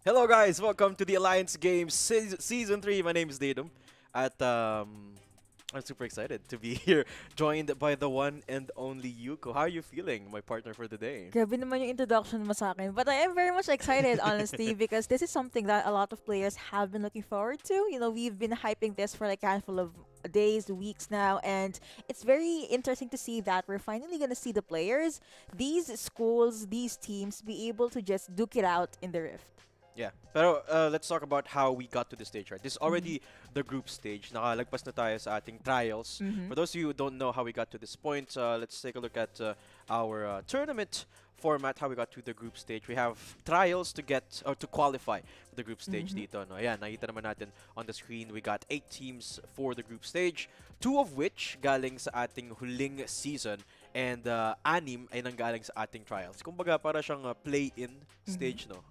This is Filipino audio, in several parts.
Hello guys, welcome to the Alliance Games Season 3. My name is Datum at I'm super excited to be here, joined by the one and only Yuko. How are you feeling, my partner for the day? Grabe naman yung introduction mo sa akin. But I am very much excited, honestly, because this is something that a lot of players have been looking forward to. You know, we've been hyping this for like a handful of days, weeks now, and it's very interesting to see that we're finally going to see the players, these schools, these teams be able to just duke it out in the Rift. Yeah, pero let's talk about how we got to this stage, right? This is Mhm. already the group stage. Nakalagpas na tayo sa ating trials. Mhm. For those of you who don't know how we got to this point, let's take a look at our tournament format, how we got to the group stage. We have trials to get or to qualify for the group stage Mhm. dito. No? Ayan, nakita naman natin on the screen. We got 8 teams for the group stage, 2 of which galing sa ating huling season and 6 ay nanggaling sa ating trials. Kumbaga para siyang play-in Mhm. stage, no?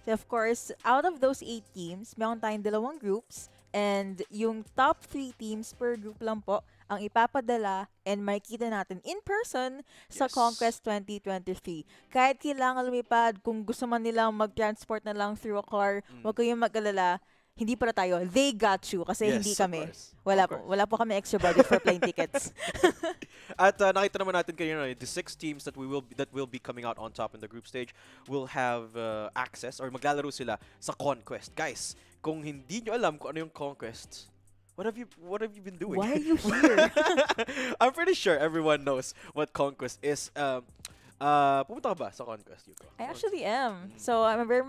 So of course, out of those 8 teams, meron tayong dalawang groups and yung top 3 teams per group lang po ang ipapadala and makikita natin in person sa Yes. CONQuest 2023. Kahit kailangan lumipad, kung gusto man nilang mag-transport na lang through a car, Mm. huwag kayong mag-alala. Hindi para tayo. They got you kasi hindi Yes, of kami. course. Of Wala po. course. Wala po kami extra budget for plane tickets. At nakita naman natin kanina, the 6 teams that will be coming out on top in the group stage will have access or maglalaro sila sa Conquest. Guys, kung hindi nyo alam kung ano yung Conquest, what have you been doing? Why are you here? I'm pretty sure everyone knows what Conquest is. Pumunta ka ba sa Conquest, Yuko? I actually am. Mm. So I'm very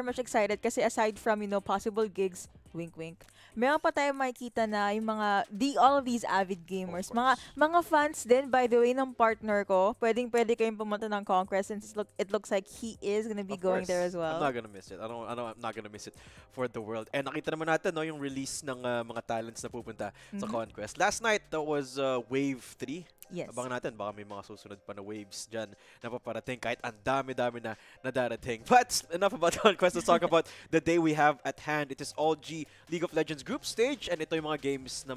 much excited kasi aside from, possible gigs, wink wink. Meron pa tayong makikita na yung mga all of these avid Of gamers, mga course. mga fans din by the way ng partner ko. Pwedeng-pwede kayong pumunta ng Conquest since it looks like he is gonna be Of going there course. as I'm well. not gonna miss it. I'm not gonna miss it for the world. And nakita naman natin no yung release ng mga talents na pupunta sa Mhm. Conquest. Last night that was Wave 3. Yes. Abangan natin baka may mga susunod pa na waves diyan na paparating kahit ang dami-dami na nadarating. But enough about Conquest. Let's talk about the day we have at hand. It is all G League of Legends group stage and ito yung mga games na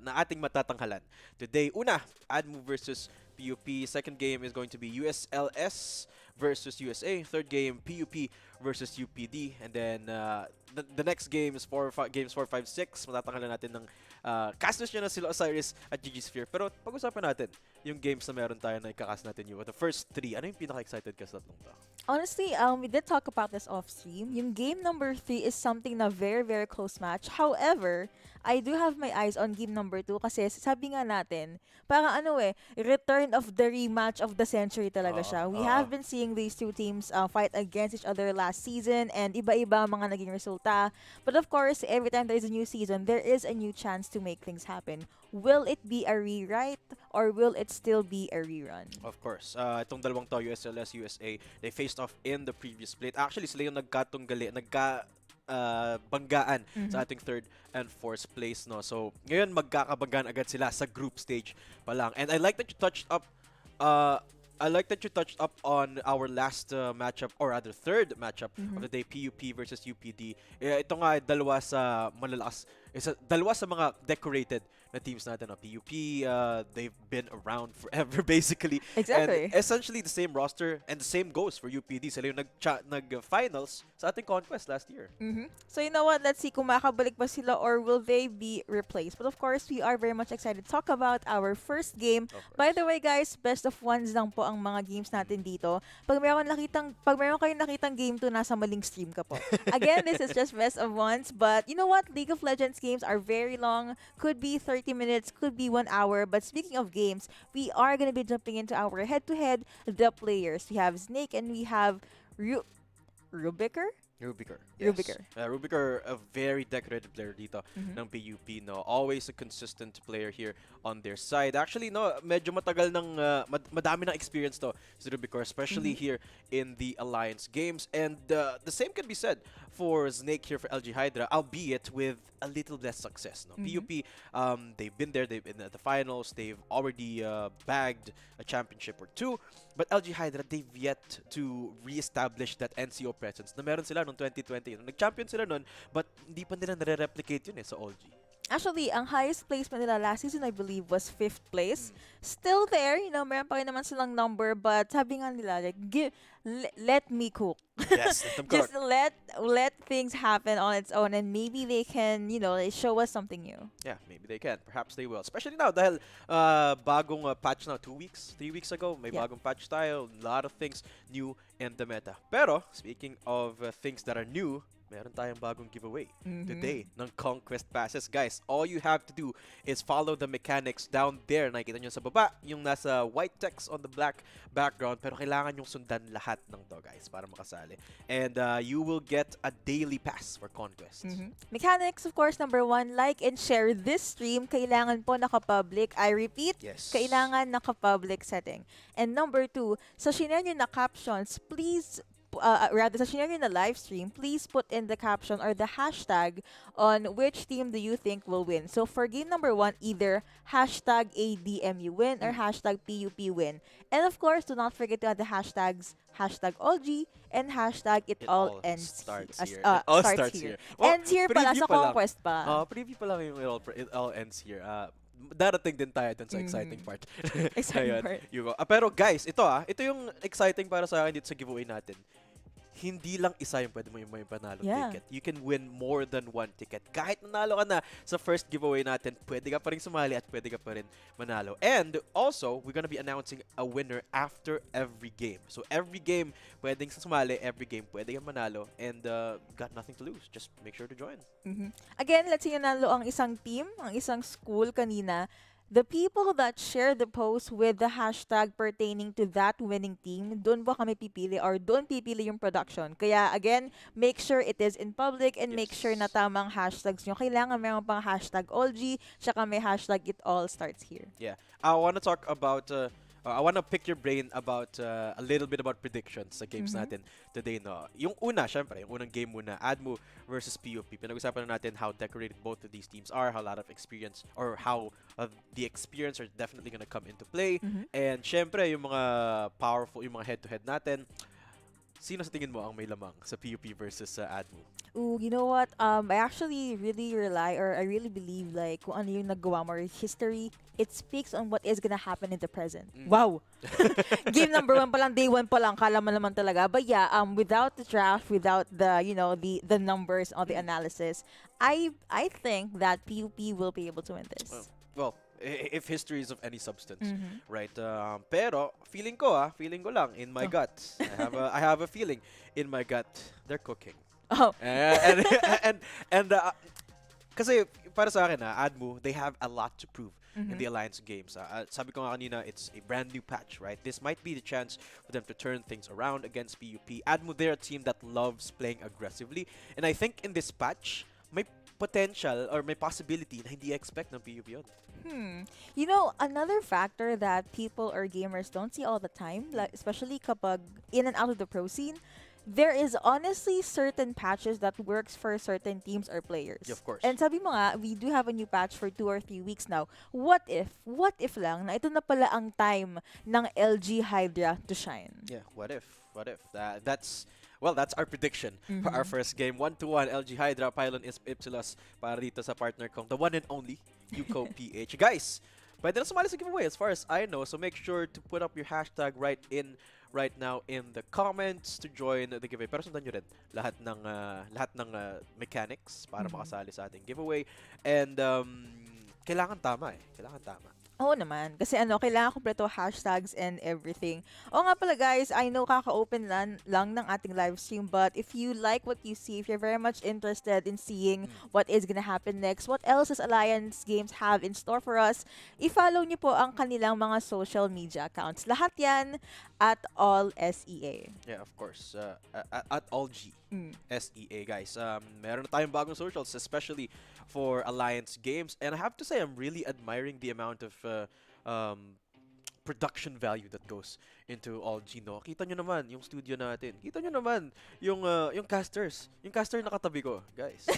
na ating matatanghalan. Today, una, Admu versus PUP. Second game is going to be USLS versus USA. Third game, PUP versus UPD. And then the next game is games 4, 5, 6. Matatanghalan natin ng casters nyo na sila Osiris at GG Sphere. Pero pag-usapan natin yung games na meron tayo na ikakast natin yung the first 3. Ano yung pinaka-excited ka sa tatlong to? Honestly, we did talk about this off stream. Yung game number 3 is something na very, very close match. However, I do have my eyes on game number 2 kasi sabi nga natin, parang return of the rematch of the century talaga Oo, siya. We oo. have been seeing these two teams fight against each other last season and iba-iba ang mga naging resulta. But of course, every time there is a new season, there is a new chance to make things happen. Will it be a rewrite or will it still be a rerun? Of course. Itong dalawang to, USLS, USA, they faced off in the previous split. Actually, sila yung banggaan sa Mhm. ating third and fourth place, no? So, ngayon magkakabanggaan agad sila sa group stage pa lang. And uh, I like that you touched up on our last matchup or rather third matchup of Mhm. the day, PUP versus UPD. Ito nga dalawa sa malalakas, dalawa sa mga decorated na teams natin. No? PUP, they've been around forever basically. And Exactly. essentially the same roster and the same goes for UPD. Sila yung nag-finals sa ating Conquest last year. So you know what? Let's see kung makabalik ba sila or will they be replaced. But of course, we are very much excited to talk about our first game. Of By the course. way, guys, best of ones lang po ang mga games natin dito. Pag meron kayong nakitang game 2, nasa maling stream ka po. Again, this is just best of ones. But you know what? League of Legends games are very long. Could be 30 minutes, could be 1 hour. But speaking of games, we are gonna be jumping into our head-to-head the players. We have Snake and we have Rubiker? Rubiker, yes. Rubiker. Rubiker, a very decorated player dito Mhm. ng PUP, no? Always a consistent player here on their side. Actually, no, medyo matagal madami ng experience to si Rubiker, especially Mhm. here in the Alliance games. And the same can be said for Snake here for LG Hydra, albeit with a little less success, no? Mhm. PUP, they've been there, they've been at the finals, they've already bagged a championship or two. But LG Hydra, they've yet to re-establish that NCO presence na meron sila noong 2020. Nag-champion sila noon, but hindi pa nila nare-replicate yun sa OG. Actually, ang highest placement nila last season, I believe, was 5th place. Mm. Still there, meron pa rin naman silang number, but sabi nga nila, like, let me cook. Yes, let them cook. Just let things happen on its own, and maybe they can, they show us something new. Yeah, maybe they can. Perhaps they will. Especially now dahil bagong patch na 2 weeks, 3 weeks ago, may Yeah. bagong patch tayo. A lot of things new in the meta. Pero, speaking of things that are new, meron tayong bagong giveaway today ng CONQuest passes. Guys, all you have to do is follow the mechanics down there. Nakikita nyo sa baba, yung nasa white text on the black background. Pero kailangan yung sundan lahat ng to, guys, para makasali. And you will get a daily pass for CONQuest. Mechanics, of course, number 1, like and share this stream. Kailangan po naka-public. I repeat, Yes. kailangan naka-public setting. And number 2, sa shinare nyo na captions, please, rather sa shinare nyo na live stream, please put in the caption or the hashtag on which team do you think will win. So for game number 1, either hashtag ADMU win or hashtag PUP win. And of course, do not forget to add the hashtags hashtag AllG and hashtag it all ends starts as- here. It all starts starts here. here. Well, Ends here pala preview sa pa lang. CONQuest pa. Preview pa lang yung it all ends here. Darating din tayo dun sa exciting part. Exciting Ayun, part. pero guys, ito yung exciting para sa akin dito sa giveaway natin. Hindi lang isa yung pwede mo yung may panalo Yeah. ticket. You can win more than one ticket. Kahit nanalo ka na sa first giveaway natin, pwede ka pa rin sumali at pwede ka pa rin manalo. And also, we're gonna be announcing a winner after every game. So every game, pwedeng sumali, every game, pwede kang manalo. And got nothing to lose. Just make sure to join. Again, let's say nanalo ang isang team, ang isang school kanina. The people that share the post with the hashtag pertaining to that winning team, doon po kami pipili or doon pipili yung production. Kaya again, make sure it is in public and make sure na Yes. tamang hashtags nyo. Kailangan meron pang hashtag AllG, tsaka may hashtag it all starts here. Yeah. I want to talk about I want to pick your brain about a little bit about predictions sa games natin today, no. Yung una, syempre, yung unang game muna, ADMU versus PUP. Pinag-usapan na natin how decorated both of these teams are, how a lot of experience or how the experience are definitely gonna come into play. And syempre, yung mga powerful, yung mga head-to-head natin. Sino sa tingin mo ang may lamang sa PUP versus ADMU? Ooh, you know what? I actually really rely or I really believe like kung ano yung nagawa mo or history, it speaks on what is gonna happen in the present. Wow! Game number 1 pa lang, day 1 pa lang, kala mo naman talaga. But yeah, without the draft, without the, the numbers or the analysis, I think that PUP will be able to win this. Well, if history is of any substance, right? Pero feeling ko lang in my gut. I have a feeling in my gut they're cooking. Oh. And kasi para sa akin ADMU, they have a lot to prove in the Alliance games. Sabi ko nga kanina, it's a brand new patch, right? This might be the chance for them to turn things around against PUP. ADMU, they're a team that loves playing aggressively. And I think in this patch, may potential or may possibility na hindi expect ng PUP yun. You know, another factor that people or gamers don't see all the time, like especially kapag in and out of the pro scene, there is honestly certain patches that works for certain teams or players. Yeah, of course. And sabi mo nga, we do have a new patch for 2 or 3 weeks now. What if lang na ito na pala ang time ng LG Hydra to shine? Yeah, what if? That's our prediction for our first game. 1-1 LG Hydra, Pylon is Ipsilos para dito sa partner kong, the one and only, Yuko PH. Guys, pwede na sumali sa giveaway as far as I know. So make sure to put up your hashtag right now in the comments to join the giveaway. Pero sundan nyo rin lahat ng mechanics para makasali sa ating giveaway. And kailangan tama. Oo naman. Kasi kailangan kompleto hashtags and everything. Oo nga pala guys, I know kaka-open lang ng ating live stream, but if you like what you see, if you're very much interested in seeing what is gonna happen next, what else does Alliance Games have in store for us, i-follow niyo po ang kanilang mga social media accounts. Lahat yan at all SEA. Yeah, of course. At all G. SEA, guys. Meron na tayong bagong socials, especially for Alliance Games. And I have to say, I'm really admiring the amount of production value that goes into all G, no? Kita nyo naman yung studio natin. Kita nyo naman yung casters. Yung caster na katabi ko, guys.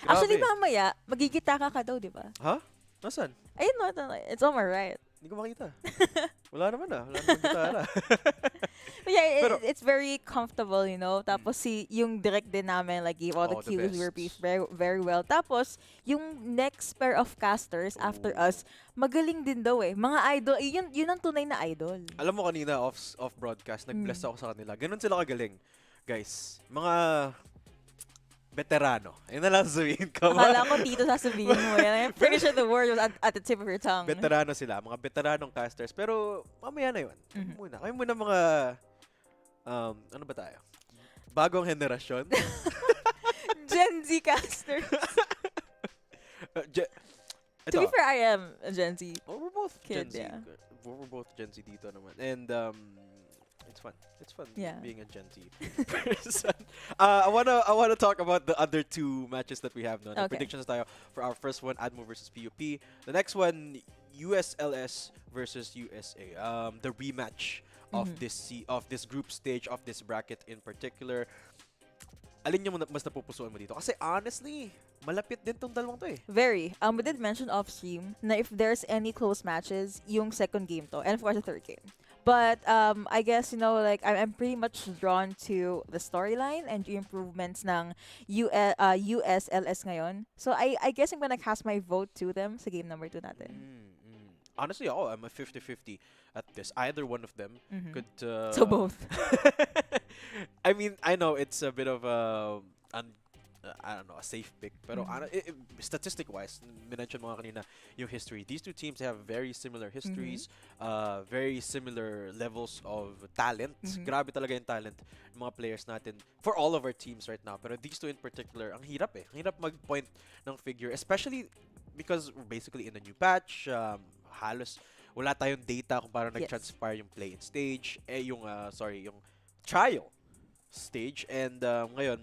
Actually, Grabe. mamaya, magigitaka ka daw, di ba? Ha? Nasaan? Ayun, no, it's on my right. Hindi ko makita. Wala naman ah. Wala naman gitara. But yeah, Pero, it's very comfortable, you know. Tapos yung direct din namin, like, gave all the oh, the cues, we were best. briefed very, very well. Tapos, yung next pair of casters after Oh. us, magaling din daw eh. Mga idol, yun ang tunay na idol. Alam mo kanina, off broadcast, nag-bless ako sa kanila. Ganun sila kagaling. Guys, mga veterano. Ayun na lang sabihin ko. Akala ko tito sasabihin mo yan. I'm pretty sure the word was at the tip of your tongue. Veterano sila, mga veteranong casters. Pero mamaya na yun. Kayo muna mga, ano ba tayo? Bagong henerasyon. Gen Z casters. To be fair, I am a Gen Z. We're both kid, Gen Z. yeah. We're both Gen Z dito naman. And it's fun. It's fun Yeah. being a Gen Z person. I wanna talk about the other two matches that we have now. The Okay. predictions tayo for our first one, Admo versus PUP. The next one, USLS versus USA. The rematch of this group stage of this bracket in particular. Alin yung mas napupusuan mo dito? Kasi honestly, malapit din tong dalawang to eh. Very. We did mention off stream na if there's any close matches, yung second game to, and of course the third game. But I guess, you know, like I'm pretty much drawn to the storyline and the improvements ng USLS ngayon. So I guess I'm gonna cast my vote to them sa game number 2 natin. Honestly, I'm a 50-50 at this. Either one of them could... So both. I mean, I know it's a bit of a... I don't know, a safe pick. Pero statistic-wise, minention mo nga kanina yung history. These two teams have very similar histories, very similar levels of talent. Grabe talaga yung talent ng mga players natin for all of our teams right now. Pero these two in particular, ang hirap eh. Ang hirap mag-point ng figure, especially because we're basically in a new patch. Halos wala tayong data kung paano nag-transpire yung play-in stage, yung trial stage. And ngayon,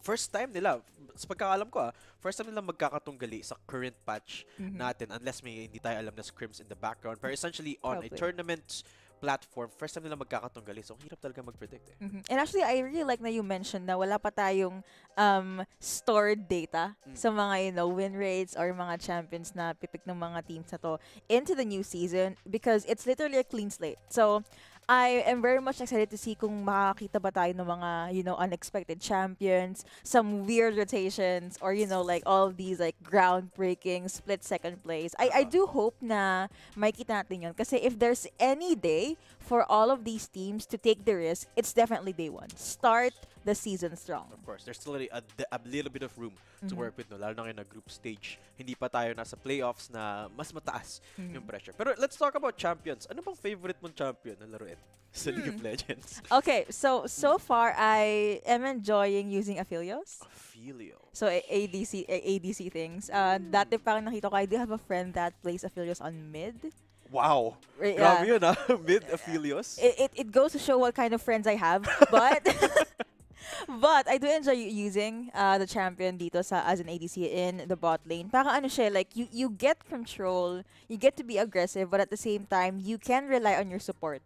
first time nila, sa pagkakalam ko first time nila magkakatunggali sa current patch natin unless may hindi tayo alam na scrims in the background. Pero essentially on a tournament platform, first time nila magkakatunggali. So, hirap talaga mag-predict eh. And actually, I really like na you mentioned na wala pa tayong stored data sa mga, you know, win rates or mga champions na pipick ng mga teams na to into the new season because it's literally a clean slate. So, I am very much excited to see kung makakita ba tayo ng mga, you know, unexpected champions, some weird rotations, or, you know, like all these like groundbreaking split second plays. I do hope na makikita natin yun. Kasi if there's any day for all of these teams to take the risk, it's definitely day one. Start the season strong. Of course, there's still a little bit of room to work with, no? Lalo na ngayon na group stage. Hindi pa tayo nasa playoffs na mas mataas yung pressure. Pero let's talk about champions. Ano bang favorite mong champion na laruin sa League of Legends? Okay, so far I am enjoying using Aphelios. Aphelios. So ADC things. Dati parang nakita ko, I do have a friend that plays Aphelios on mid. Wow. Right, Grabe yun Mid Aphelios. It goes to show what kind of friends I have, but but I do enjoy using the champion dito as an ADC in the bot lane. Para ano siya, like you get control, you get to be aggressive, but at the same time you can rely on your support.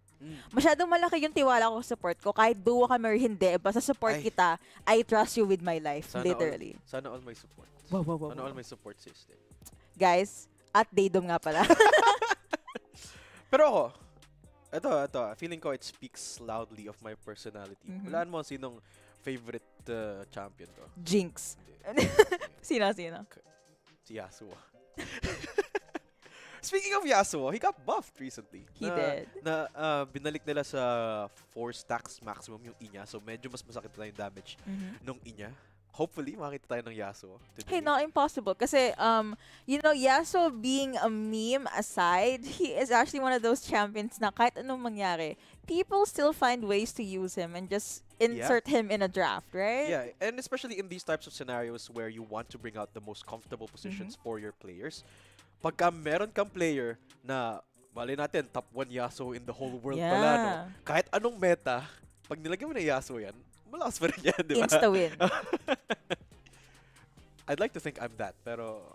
Masyadong malaki yung tiwala ko sa support ko. Kahit duo kami or hindi, basta support kita, I trust you with my life, literally. Sana all my support. Wow. Sana all my support system. Guys, at Daydom nga pala. Pero ako, ito, feeling ko it speaks loudly of my personality. Walaan mo sinong favorite champion ko. Jinx. Sino? Si Yasuo. Speaking of Yasuo, he got buffed recently. He did. Binalik nila sa 4 stacks maximum yung Inya. So medyo mas masakit na yung damage nung Inya. Hopefully, makita tayo ng Yasuo today. Hey, not impossible. Kasi, you know, Yasuo being a meme aside, he is actually one of those champions na kahit anong mangyari, people still find ways to use him and just insert him in a draft, right? Yeah, and especially in these types of scenarios where you want to bring out the most comfortable positions for your players. Pagka meron kang player na, mali natin, top 1 Yasuo in the whole world pala, no? Kahit anong meta, pag nilagyan mo na Yasuo yan, malakas pa rin yan, di ba? Insta-win. I'd like to think I'm that, pero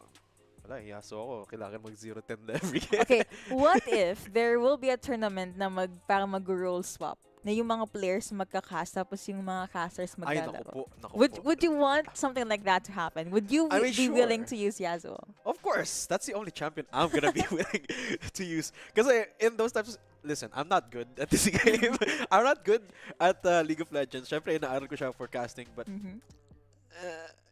wala, Yasuo ako. Kailangan mag 0-10 na every game. Okay, what if there will be a tournament na parang mag-role swap? Na yung mga players magka-cast tapos yung mga casters Ay, naku maglalaro. po, naku Would po. would you want something like that to happen? Would you I mean, be willing sure. to use Yasuo? Of course, that's the only champion I'm gonna be willing to use. Because in those types, listen, I'm not good at this game. I'm not good at League of Legends. Syempre, inaaral ko siya for casting, but Mhm.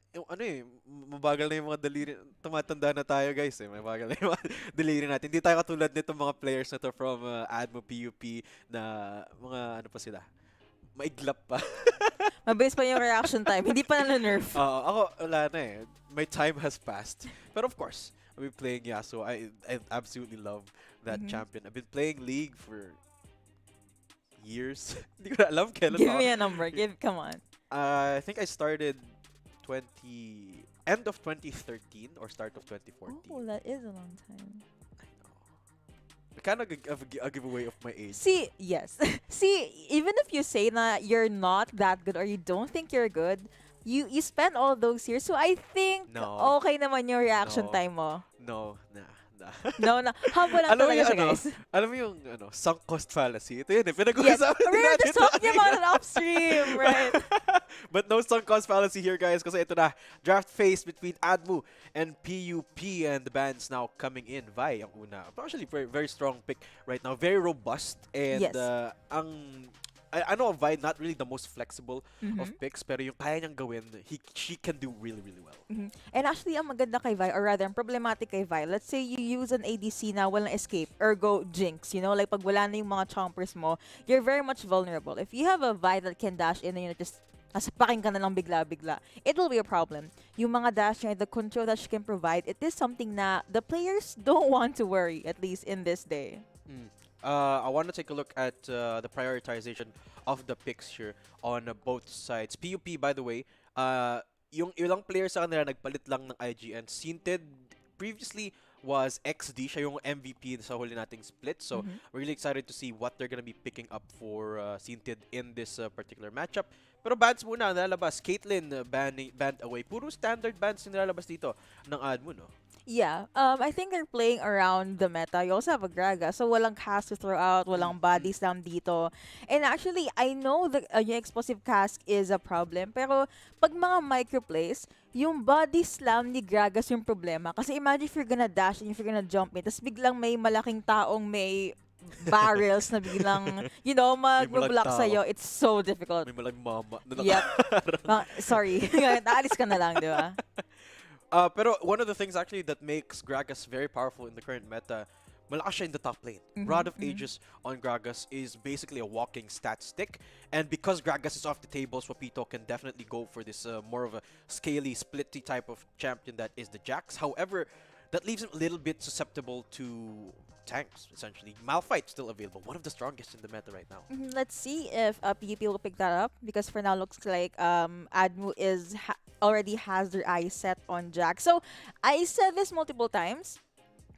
yung ano eh, mabagal na yung mga daliri. Tumatanda na tayo guys eh, mabagal na yung mga daliri natin. Hindi tayo katulad nito mga players na to from ADMO, PUP na mga ano pa sila. Maiglap pa. Mabilis pa yung reaction time. Hindi pa na-nerf. Ako, wala na eh. My time has passed. But of course, I've been playing Yasuo. I absolutely love that Mhm. champion. I've been playing League for years. Hindi ko na alam kailan Give ako. me a number. Come on. I think I started end of 2013 or start of 2014. Oh, that is a long time. I know. Kind of a giveaway of my age. See, yes. See, even if you say that you're not that good or you don't think you're good, you spend all those years. So I think No. okay naman yung reaction No. time mo. No, nah. No, na. Humble lang Alam mo talaga yung siya, ano, guys. alam mo yung sunk cost fallacy. Ito yun eh, Yes, pinag-uusapan we din were natin just ito talking about kanina. it upstream, right? But no sunk cost fallacy here, guys, kasi ito na, draft phase between ADMO and PUP, and the bands now coming in. Vi ang una. Actually, very, very strong pick right now. Very robust, and Yes. I know Vi not really the most flexible of Mhm. picks, pero yung kaya niyang gawin, she can do really, really well. Mhm. And actually, ang maganda kay Vi, or rather, ang problematic kay Vi, let's say you use an ADC na walang escape, ergo Jinx, you know, like pag wala na yung mga chompers mo, you're very much vulnerable. If you have a Vi that can dash in and just nasapakin ka na lang bigla-bigla, it will be a problem. Yung mga dash niya, the control that she can provide, it is something na the players don't want to worry, at least in this day. Mm. I want to take a look at the prioritization of the picks here on both sides. PUP, by the way, yung ilang players sa kanila nagpalit lang ng IGN. Sinted previously was XD, siya yung MVP sa huli nating split. So, Mhm. we're really excited to see what they're gonna be picking up for Sinted in this particular matchup. Pero bans muna, nalalabas. Caitlyn, banned away. Puro standard bans yung nalalabas dito ng ADMO, no? Yeah, I think they're playing around the meta. You also have a Graga, so walang cast to throw out, walang body slam dito. And actually, I know that yung explosive cast is a problem, pero pag mga microplays, yung body slam ni Gragas yung problema. Kasi imagine if you're gonna dash and if you're gonna jump in, tapos biglang may malaking taong may barrels na biglang, you know, mag-block tao. sa'yo. It's so difficult. May malang mama na Yep. Sorry. Naalis ka na lang, di ba? Pero one of the things actually that makes Gragas very powerful in the current meta, malakas siya in the top lane. Rod of Ages on Gragas is basically a walking stat stick. And because Gragas is off the table, Swapito can definitely go for this more of a scaly, splitty type of champion that is the Jax. However, that leaves him a little bit susceptible to tanks, essentially. Malphite's still available, one of the strongest in the meta right now. Let's see if PUP will pick that up, because for now looks like ADMO is already has their eyes set on Jax. So I said this multiple times.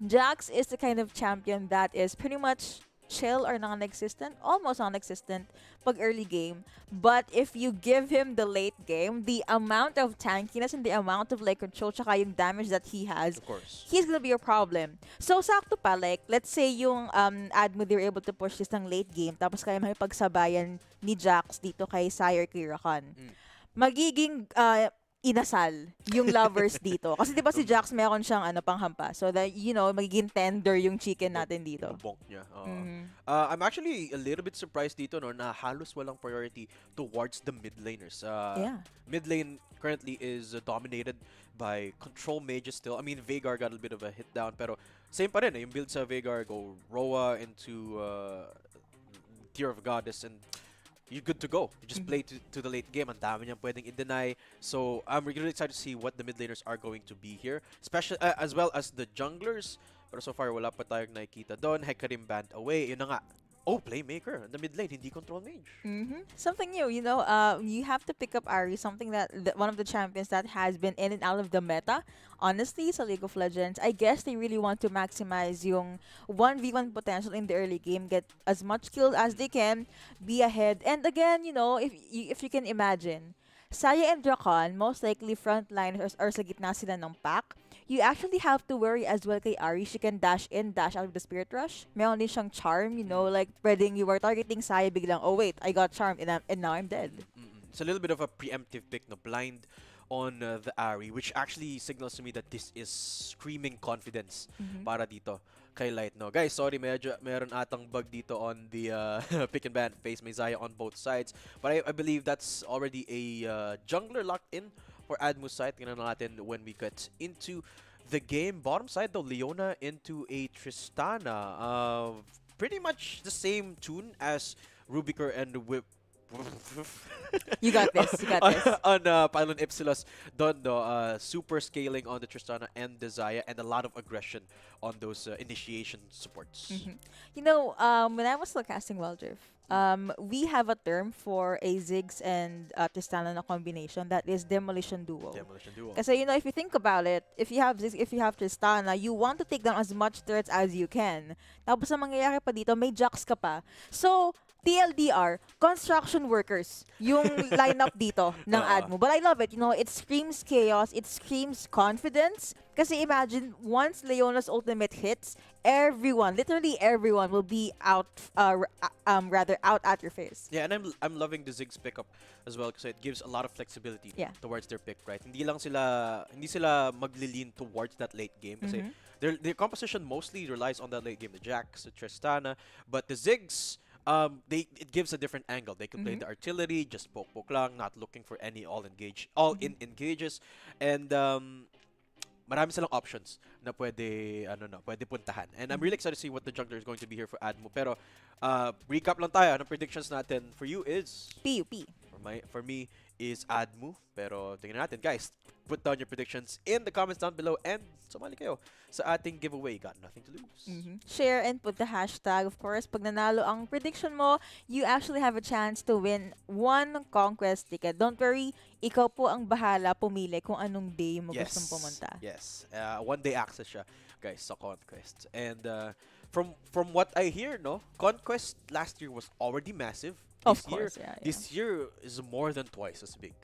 Jax is the kind of champion that is pretty much chill or non-existent, almost non-existent pag early game. But if you give him the late game, the amount of tankiness and the amount of like control tsaka yung damage that he has, Of course. he's gonna be a problem. So, sakto pa, like, let's say yung ADMO, they're able to push this ng late game, tapos kaya may pagsabayan ni Jax dito kay Sire Kirakan. Magiging inasal yung lovers dito. Kasi di ba si Jax meron siyang panghampa. So that, you know, magiging tender yung chicken natin dito. Bonk niya. Mhm. I'm actually a little bit surprised dito, no, na halos walang priority towards the mid laners. Yeah. Mid lane currently is dominated by control mages still. I mean, Veigar got a bit of a hit down, pero same pa rin. Yung build sa Veigar, go Roa into Tear of Goddess, and you're good to go. You just play to the late game. Ang dami niyang pwedeng i-deny. So I'm really excited to see what the mid laners are going to be here, especially as well as the junglers. Pero so far wala pa tayong nakikita doon. Hecarim banned away. Yun na nga. Oh, playmaker in the mid lane, hindi control mage. Something new, you know, you have to pick up Ari, something that one of the champions that has been in and out of the meta. Honestly, sa League of Legends, I guess they really want to maximize yung 1v1 potential in the early game, get as much kills as they can, be ahead. And again, you know, if you can imagine, Saya and Drakon, most likely frontliners or sa gitna sila ng pack. you actually have to worry as well kay Ari. She can dash in, dash out of the Spirit Rush. Meron din siyang charm, like pwedeng you were targeting Saya, biglang, oh wait, I got charmed and now I'm dead. It's a little bit of a preemptive pick, no, blind on the Ari, which actually signals to me that this is screaming confidence para dito kay Light, no. Guys, sorry, meron atang bug dito on the pick and ban phase. May Zaya on both sides, but I believe that's already a jungler locked in for Admu's side. Tingnan natin when we get into the game. Bottom side though, Leona into a Tristana. Pretty much the same tune as Rubiker and Whip. You got this. You got this. On Pylon Ipsilos, Dondo, super scaling on the Tristana and the Zaya, and a lot of aggression on those initiation supports. When I was still casting Wildrift, we have a term for a Ziggs and Tristana na combination that is Demolition Duo. Demolition Duo. Kasi, if you think about it, if you have Ziggs, if you have Tristana, you want to take down as much turrets as you can. Tapos ang mangyayari pa dito, may Jax ka pa. So, TLDR, construction workers, yung lineup dito ng Admu. But I love it. It screams chaos. It screams confidence. Kasi imagine, once Leona's ultimate hits, everyone, literally everyone, will be out, rather out at your face. Yeah, and I'm loving the Ziggs pickup as well because it gives a lot of flexibility towards their pick, right? Hindi sila maglilin towards that late game kasi their composition mostly relies on that late game, the Jax, the Tristana, but the Ziggs, it gives a different angle. They can play the artillery, just poke lang, not looking for any all-in engages, and marami silang options na pwede puntahan. And I'm really excited to see what the jungler is going to be here for Admu. Pero recap lang tayo. Ang predictions natin for you is PUP. For me is Admu. Pero tingnan natin, guys. Put down your predictions in the comments down below and sumali kayo sa ating giveaway. Got nothing to lose. Share and put the hashtag. Of course, pag nanalo ang prediction mo, you actually have a chance to win one CONQuest ticket. Don't worry, ikaw po ang bahala pumili kung anong day mo gustong pumunta. Yes. One-day access siya, guys, sa CONQuest. And from what I hear, no, CONQuest last year was already massive. This year is more than twice as big.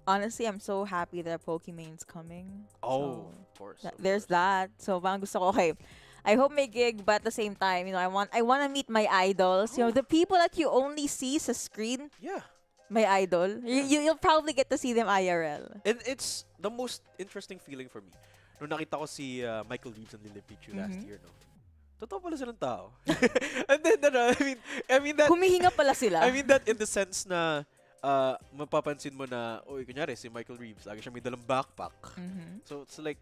Honestly, I'm so happy that Pokemon's coming. Oh, of course. There's that. So, parang gusto ko, okay, I hope may gig, but at the same time, I want to meet my idols. The people that you only see sa screen. Yeah. My idol. You'll probably get to see them IRL. And it's the most interesting feeling for me. Nung nakita ko si Michael Reeves and Lily Pichu last year, no? Totoo pala silang tao. And then, I mean that... Humihinga pala sila. I mean that in the sense na mapapansin mo na, kunyari, si Michael Reeves, lagi siya may dalang backpack. So, it's like,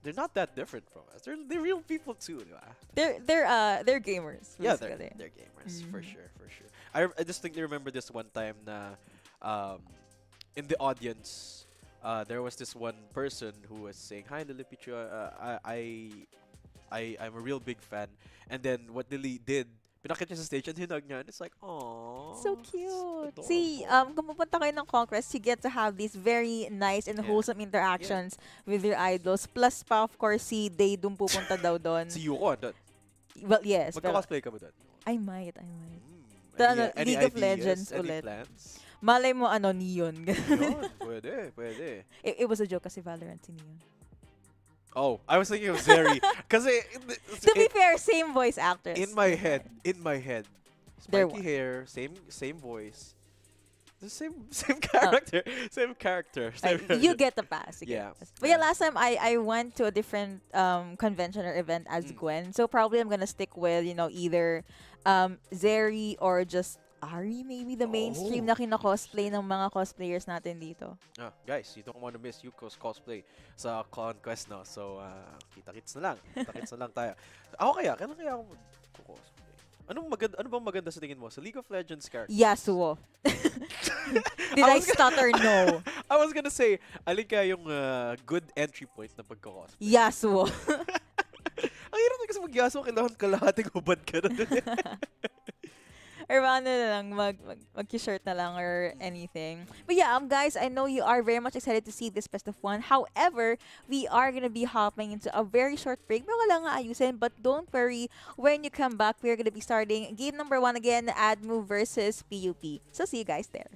they're not that different from us. They're real people too, di ba? They're gamers. Yeah, basically. they're gamers, for sure. I distinctly remember this one time na in the audience, there was this one person who was saying, "Hi, Lily Pichu, I'm a real big fan." And then what Lily did, pinakit niya sa stage and hinag niya. And it's like, aww. So cute. See, kung pupunta kayo ng CONQuest, you get to have these very nice and wholesome interactions with your idols. Plus pa, of course, si Day dun pupunta daw doon. Si Yuko, doon. Well, yes. Magka-cosplay ka ba doon? I might. Any League of ideas? Legends Any ulit. plans? Malay mo, Neon. Yun, pwede. It was a joke kasi Valorant si Neon. Oh, I was thinking of Zeri. Kasi To be fair, same voice actress. in my head, There spiky hair, same voice, the same character, same character. You get the pass. Yeah. But yeah, last time I went to a different convention or event as Gwen, so probably I'm gonna stick with either Zeri or just Ari, maybe the mainstream na kina-cosplay ng mga cosplayers natin dito. Guys, you don't want to miss Yuko's cosplay sa CONQuest, no? So, kita-kits na lang. Kita-kits na lang tayo. Kailan kaya ako cosplay? Ano bang maganda sa tingin mo? Sa League of Legends character? Yasuo. Did I stutter? No. I was gonna say, alin kaya yung good entry point na pagka-cosplay? Yasuo. Ang hirap na kasi mag-Yasuo, kailangan kalahating hubad ka na dun. Or ano na lang, mag-t-shirt na lang or anything. But yeah, guys, I know you are very much excited to see this best of one. However, we are gonna be hopping into a very short break. May wala nga ayusin, but don't worry. When you come back, we're gonna be starting game number 1 again, Admu versus PUP. So see you guys there.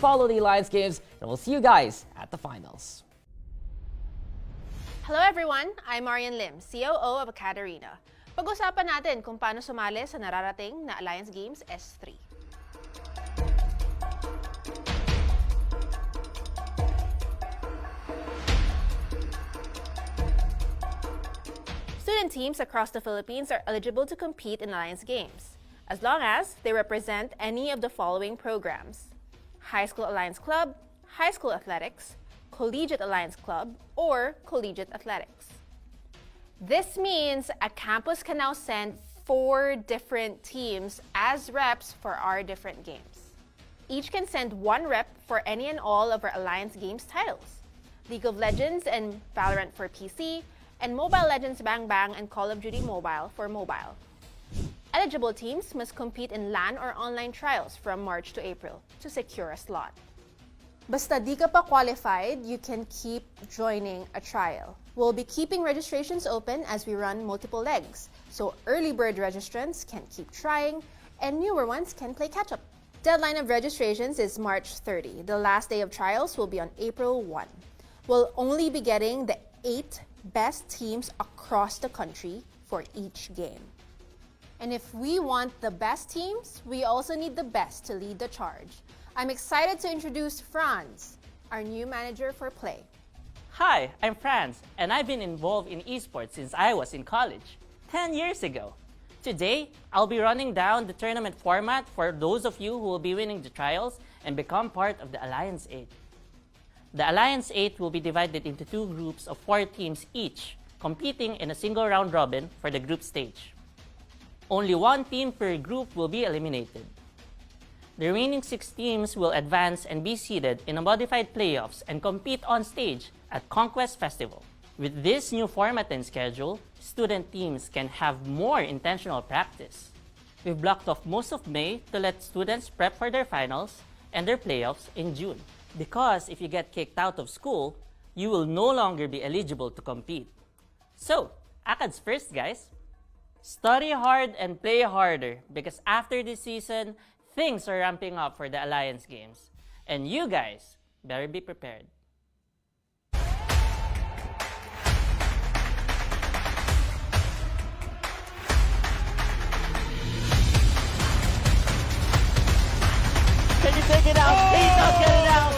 follow the Alliance Games, and we'll see you guys at the finals. Hello everyone, I'm Marian Lim, COO of Acadarena. Pag-usapan natin kung paano sumali sa nararating na Alliance Games S3. Student teams across the Philippines are eligible to compete in Alliance Games, as long as they represent any of the following programs: High School Alliance Club, High School Athletics, Collegiate Alliance Club, or Collegiate Athletics. This means a campus can now send 4 different teams as reps for our different games. Each can send 1 rep for any and all of our Alliance Games titles: League of Legends and Valorant for PC, and Mobile Legends Bang Bang and Call of Duty Mobile for mobile. Eligible teams must compete in LAN or online trials from March to April to secure a slot. Basta di ka pa qualified, you can keep joining a trial. We'll be keeping registrations open as we run multiple legs, so early bird registrants can keep trying and newer ones can play catch up. Deadline of registrations is March 30. The last day of trials will be on April 1. We'll only be getting the 8 best teams across the country for each game. And if we want the best teams, we also need the best to lead the charge. I'm excited to introduce Franz, our new manager for Play. Hi, I'm Franz, and I've been involved in esports since I was in college, 10 years ago. Today, I'll be running down the tournament format for those of you who will be winning the trials and become part of the Alliance 8. The Alliance 8 will be divided into 2 groups of 4 teams each, competing in a single round robin for the group stage. Only 1 team per group will be eliminated. The remaining 6 teams will advance and be seeded in a modified playoffs and compete on stage at CONQuest Festival. With this new format and schedule, student teams can have more intentional practice. We've blocked off most of May to let students prep for their finals and their playoffs in June. Because if you get kicked out of school, you will no longer be eligible to compete. So, ACADS first, guys. Study hard and play harder because after this season, things are ramping up for the Alliance Games. And you guys better be prepared. Can you take it out? Please don't get it out!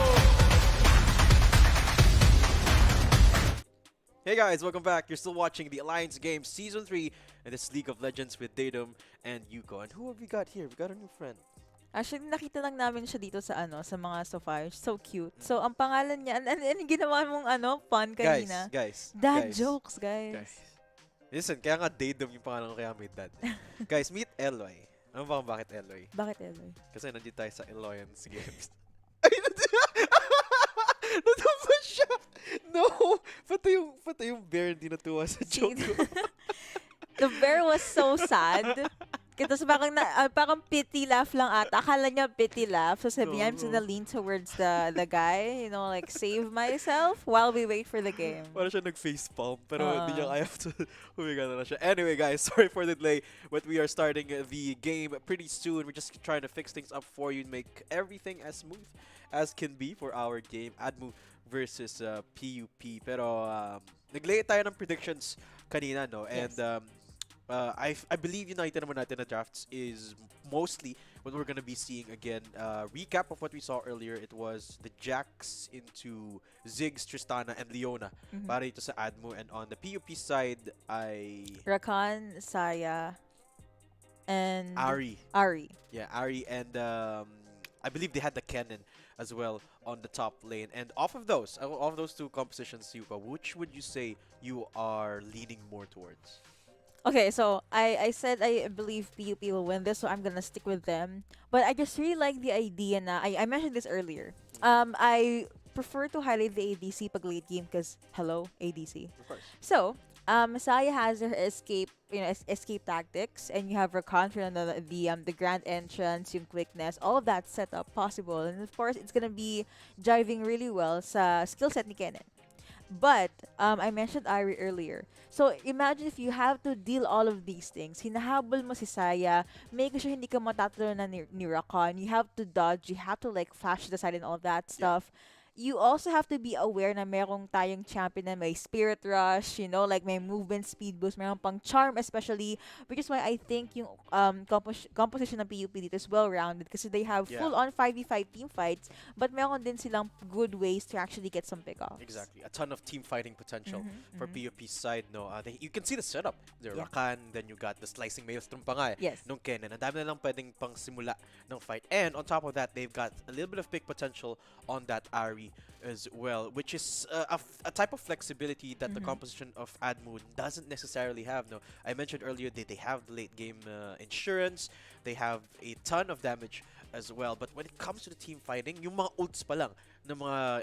Hey guys, welcome back. You're still watching the Alliance Games Season 3 and this League of Legends with Datum and Yuko. And who have we got here? We got a new friend. Actually, nakita lang namin siya dito sa sa mga sofa. So cute. So, ang pangalan niya, ano ginawa mong fun kanina? Dad jokes, guys. Listen, kaya nga Datum yung pangalan ko, kaya may dad. Guys, meet Eloy. Ano ba bakit Eloy? Bakit Eloy? Kasi nandito tayo sa Alliance Games. Ay, natuwa siya! No! Pati yung bear hindi natuwa sa joke ko. The bear was so sad. Tapos parang pity laugh lang ata. Akala niya pity laugh. So sabi niya, I'm just gonna lean towards the guy, like save myself while we wait for the game. Parang siya nag-facepalm, pero hindi niya kaya to humiga na siya. Anyway guys, sorry for the delay, but we are starting the game pretty soon. We're just trying to fix things up for you and make everything as smooth as can be for our game, Admu versus PUP. Pero nag-lay tayo ng predictions kanina, no? And I believe yung nakita naman natin na drafts is mostly what we're gonna be seeing again. Recap of what we saw earlier, it was the Jax into Ziggs, Tristana, and Leona para ito sa Admu. And on the PUP side, Rakan, Saya, and Ari. Yeah, Ari, and I believe they had the Kennen as well on the top lane. And off of those 2 compositions, Yuka, which would you say you are leaning more towards? Okay, so I said I believe PUP will win this, so I'm gonna stick with them. But I just really like the idea na, I mentioned this earlier. I prefer to highlight the ADC pag late game because, hello, ADC. Of course. So, Saya has her escape tactics, and you have her confidence, the grand entrance, yung quickness, all of that setup possible. And of course, it's gonna be driving really well sa skill set ni Kennen. But I mentioned Ari earlier. So imagine if you have to deal all of these things. Hinahabol mo si Saya, make sure hindi ka matatalo na ni Rakan. You have to dodge, you have to like flash to the side and all that stuff. You also have to be aware na merong tayong champion na may spirit rush, like may movement speed boost, merong pang charm especially, which is why I think yung composition ng PUP dito is well-rounded kasi they have Yeah. full-on 5v5 team fights, but meron din silang good ways to actually get some pickoffs. Exactly. A ton of team fighting potential for PUP's side, no? You can see the setup. The Rakan, then you got the slicing maelstrom pa nga Yes. nung Kennen. Ang dami na lang pwedeng pang simula ng fight. And on top of that, they've got a little bit of pick potential on that Ari as well, which is a type of flexibility that the composition of Admu doesn't necessarily have, no? I mentioned earlier that they have the late game insurance, they have a ton of damage as well. But when it comes to the team fighting, yung mga ults pa lang ng mga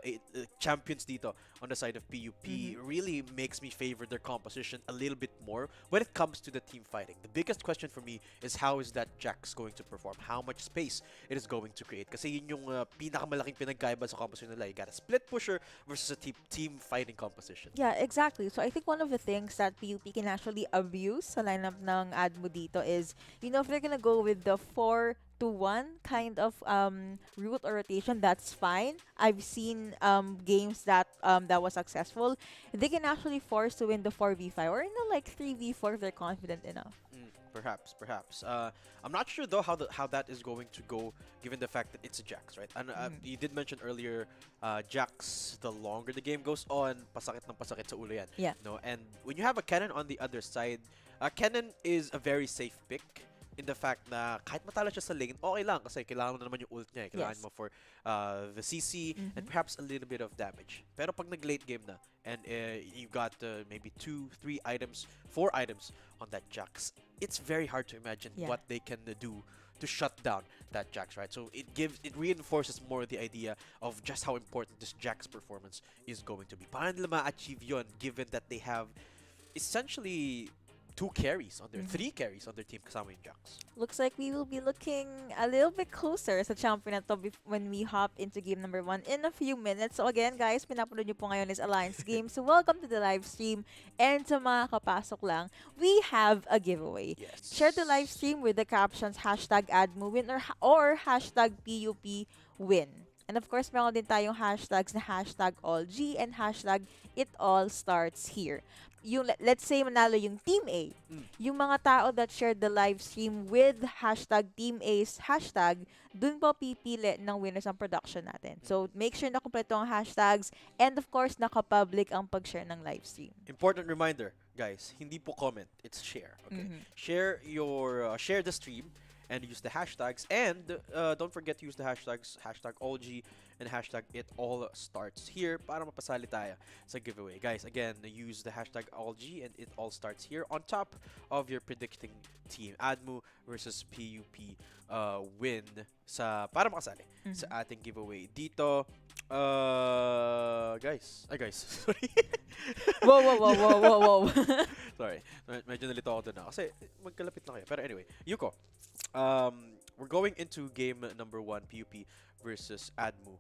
champions dito on the side of PUP really makes me favor their composition a little bit more when it comes to the team fighting. The biggest question for me is how is that Jax going to perform? How much space it is going to create? Kasi yun yung pinakamalaking pinagkaiba sa composition nila. You got a split pusher versus a team fighting composition. Yeah, exactly. So I think one of the things that PUP can actually abuse sa lineup ng Admo dito is, if they're gonna go with the 4-to-1 kind of route or rotation, that's fine. I've seen games that was successful. They can actually force to win the 4v5 or like 3v4 if they're confident enough. Perhaps. I'm not sure though how that is going to go, given the fact that it's a Jax, right? And you did mention earlier, Jax, the longer the game goes on, pasakit ng pasakit sa ulo yan. Yeah. No, and when you have a Kennen on the other side, Kennen is a very safe pick in the fact na kahit matalo siya sa lane, okay lang kasi kailangan mo na naman yung ult niya. Kailangan Yes. mo for the CC and perhaps a little bit of damage. Pero pag nag-late game na and you got maybe 2, 3 items, 4 items on that Jax, it's very hard to imagine Yeah. what they can do to shut down that Jax, right? So it reinforces more the idea of just how important this Jax performance is going to be. Paano nila ma-achieve yun given that they have essentially 3 carries on their team kasama yung Jax. Looks like we will be looking a little bit closer sa champion na to when we hop into game number 1 in a few minutes. So again, guys, pinapanood nyo po ngayon is Alliance Game. So welcome to the live stream. And sa mga kapasok lang, we have a giveaway. Yes. Share the live stream with the captions #AdMoWin or #PUPWin. And of course, meron din tayong hashtags na #AllG and #ItAllStartsHere. Let's say manalo yung Team A. Yung mga tao that shared the live stream with #Team A's hashtag, dun po pipili ng winners ang production natin. So make sure na kumpleto ang hashtags and of course naka-public ang pag-share ng live stream. Important reminder, guys, hindi po comment, it's share. Okay, share the stream and use the hashtags, and don't forget to use the hashtags #AllG and #ItAllStartsHere para mapasali tayo sa giveaway. Guys, again, use the #AllG and #ItAllStartsHere on top of your predicting team. Admu versus PUP win para makasali sa ating giveaway. Dito, guys, sorry. Whoa. Sorry, medyo nalito ako doon na. Kasi magkalapit na kayo. Pero anyway, Yuko, we're going into game number 1, PUP versus Admu.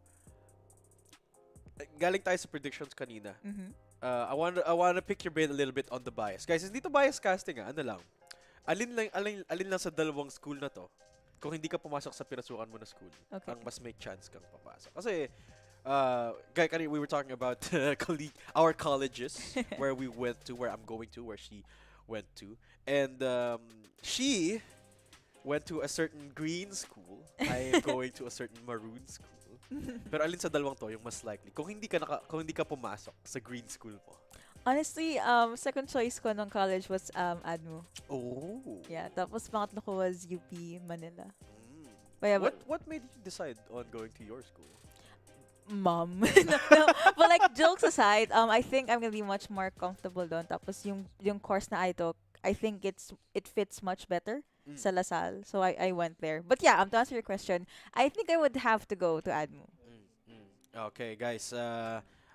Galing tayo sa predictions kanina. I wanna pick your brain a little bit on the bias. Guys, hindi to bias casting ano lang. Alin lang sa dalawang school na to, kung hindi ka pumasok sa pinasukan mo na school, Okay. ang mas may chance kang papasok. Kasi, we were talking about our colleges, where we went to, where I'm going to, where she went to. And she went to a certain green school. I am going to a certain maroon school. Pero alin sa dalawang to yung mas likely? Kung hindi ka pumasok sa green school mo. Honestly, second choice ko nung college was Admo. Oh. Yeah, tapos pangatlo ko was UP Manila. What made you decide on going to your school? Mom. No, but like jokes aside, I think I'm gonna be much more comfortable doon. Tapos yung course na I took, I think it fits much better sa Lasal. So I went there. But yeah, to answer your question, I think I would have to go to Admo. Okay, guys.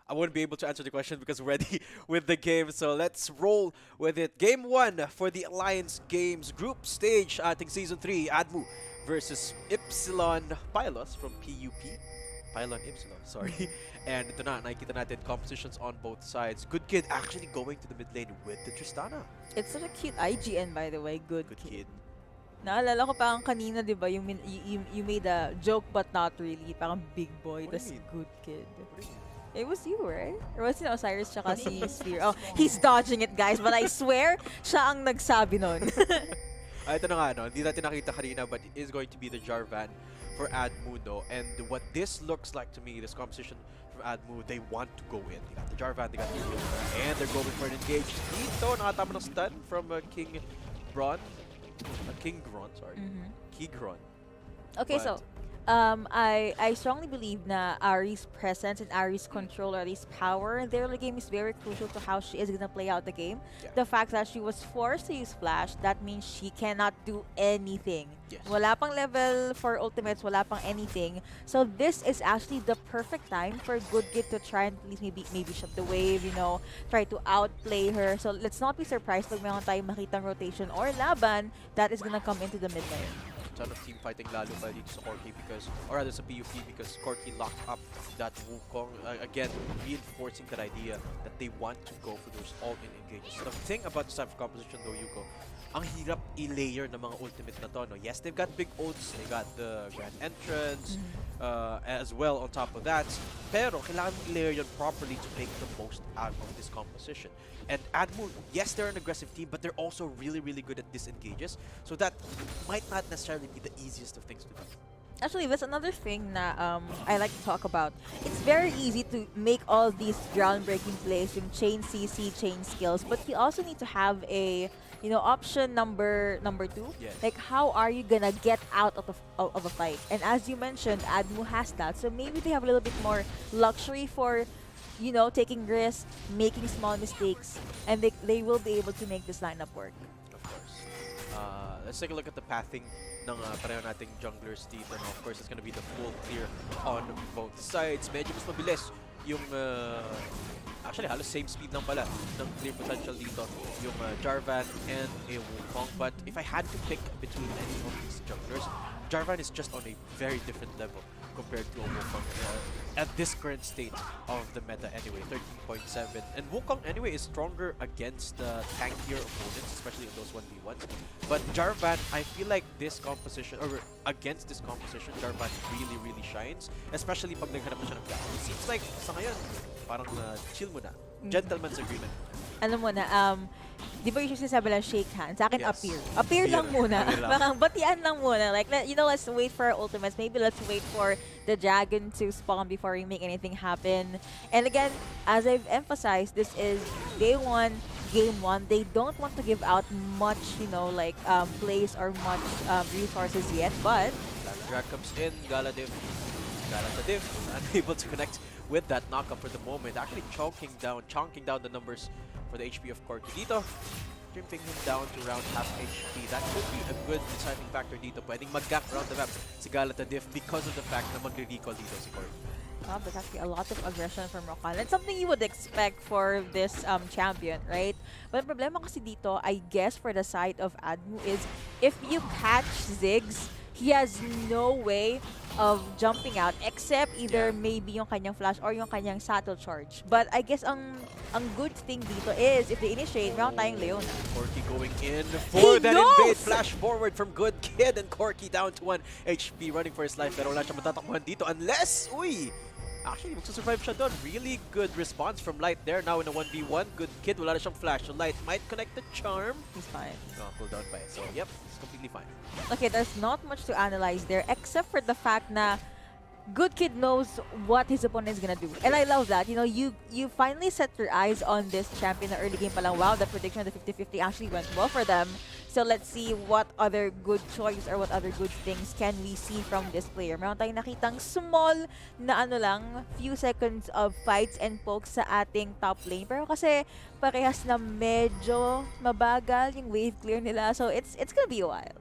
I wouldn't be able to answer the question because we're ready with the game. So let's roll with it. Game 1 for the Alliance Games group stage ating Season 3. Admu versus Epsilon Pylos from PUP. Pylon Ipsilon, sorry. And ito na, nakikita natin compositions on both sides. Good Kid actually going to the mid lane with the Tristana. It's such a cute IGN, by the way. Good Good Kid. Kid. Naalala ko parang kanina, di ba, you made a joke but not really. Parang big boy, What do tas you mean? Good Kid. What do you mean? It was you, right? Or was it Osiris tsaka si Sphere? Oh, he's dodging it, guys. But I swear, siya ang nagsabi nun. Ito na nga, no? Hindi natin nakita kanina, but it is going to be the Jarvan for Admu, no? And what this looks like to me, this composition from Admu, they want to go in. They got the Jarvan, they got the healer, and they're going for an engage. Dito, nakatama ng stun from King Bron. King Gron, sorry. Kigron. Okay, so I strongly believe na Ari's presence and Ari's control, or Ari's power in the early game is very crucial to how she is gonna play out the game. Yeah. The fact that she was forced to use Flash, that means she cannot do anything. Yes. Wala pang level for ultimates, wala pang anything. So this is actually the perfect time for Good Kid to try and at least maybe shut the wave, you know, try to outplay her. So let's not be surprised pag meron tayong makitang rotation or laban that is gonna come into the mid lane. Ton of team fighting lalo pa dito sa Corki because, or rather sa PUP because Corki locked up that Wukong, again, reinforcing that idea that they want to go for those all-in engages. The thing about this type of composition though, Yuko, ang hirap i-layer ng mga ultimate na to, no? Yes, they've got big ults, they got the Grand Entrance, as well on top of that, pero kailangan mo i-layer yun properly to make the most out of this composition. And Admu, yes, they're an aggressive team, but they're also really, really good at disengages. So that might not necessarily be the easiest of things to do. Actually, that's another thing na I like to talk about. It's very easy to make all these groundbreaking plays yung chain CC, chain skills, but you also need to have a, you know, option number 2. Yes. Like, how are you gonna get out of a fight? And as you mentioned, Admu has that, so maybe they have a little bit more luxury for, you know, taking risks, making small mistakes, and they will be able to make this lineup work. Of course. Let's take a look at the pathing ng pareho nating junglers dito. And of course, it's gonna be the full clear on both sides. Medyo mas mabilis yung actually halos same speed lang pala ng clear potential dito yung Jarvan and Wukong. But if I had to pick between any of these junglers, Jarvan is just on a very different level compared to Wukong at this current state of the meta anyway, 13.7. And Wukong anyway is stronger against tankier opponents, especially in those 1v1s. But Jarvan, I feel like this composition, or against this composition, Jarvan really, really shines. Especially pag naghanap na siya ng gas. It seems like sa ngayon, parang chill muna. Gentleman's agreement. Alam mo na, di ba usually sinasabi lang shake hands? Sa akin, Yes. appear. Appear lang muna. Appear lang. Parang batian lang muna. Like, you know, let's wait for our ultimates. Maybe let's wait for the dragon to spawn before we make anything happen. And again, as I've emphasized, this is day 1, game 1. They don't want to give out much, you know, like, plays or much resources yet, but Drag comes in, Galadiv, unable to connect with that knockup for the moment. Actually chonking down the numbers for the HP of Corki dito. Trimming him down to around half HP. That could be a good deciding factor dito. Pwedeng mag-gank around the map si Galatadif because of the fact na magre-recall dito si Corki. wow, that's actually a lot of aggression from Rokan. It's something you would expect for this champion, right? But the problema kasi dito, I guess, for the side of Admu is if you catch Ziggs, he has no way of jumping out except either maybe yung kanyang flash or yung kanyang saddle charge. But I guess ang good thing dito is if they initiate, meron tayong Leona. Corki going in for that knows! invade. Flash forward from Good Kid and Corki down to 1 HP running for his life. Pero wala siya matatakbuhan dito unless, actually, magsusurvive siya doon. Really good response from Light there. Now in a 1v1, Good Kid, wala na siyang flash. So Light might connect the charm. He's fine. No, cooldown pa eh. So yep, it's completely fine. Okay, there's not much to analyze there except for the fact na Good Kid knows what his opponent is gonna do. And I love that. You know, you finally set your eyes on this champion na early game pa lang. Wow, the prediction of the 50-50 actually went well for them. So let's see what other good choice or what other good things can we see from this player. Meron tayong nakitang small na few seconds of fights and pokes sa ating top lane. Pero kasi parehas na medyo mabagal yung wave clear nila. So it's gonna be a while.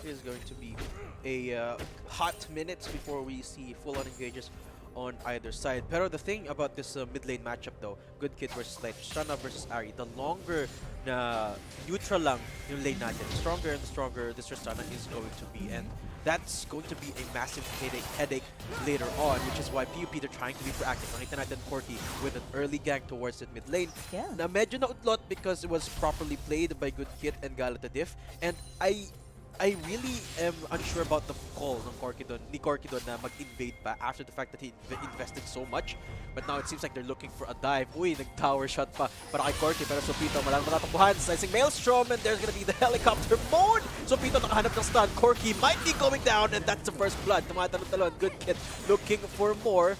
It is going to be a hot minutes before we see full-on engages on either side. Pero the thing about this mid lane matchup though, Good Kid versus Light, Tristana versus Ari, the longer na neutral lang yung lane natin, stronger and stronger this Tristana is going to be. And that's going to be a massive headache later on, which is why PUP, they're trying to be proactive. Nakita natin Corki with an early gank towards the mid lane. Yeah. Na medyo naudlot because it was properly played by Good Kid and Galata Diff. And I really am unsure about the call ng ni Corki doon na mag-invade pa after the fact that he invested so much. But now it seems like they're looking for a dive. Uy, nag-tower shot pa para kay Corki. Pero Sopito, malang matatakbuhan. Slicing Maelstrom, and there's gonna be the helicopter mode. Sopito nakahanap ng stun. Corki might be going down, and that's the first blood. Tumatalon-talon. Good Kid looking for more.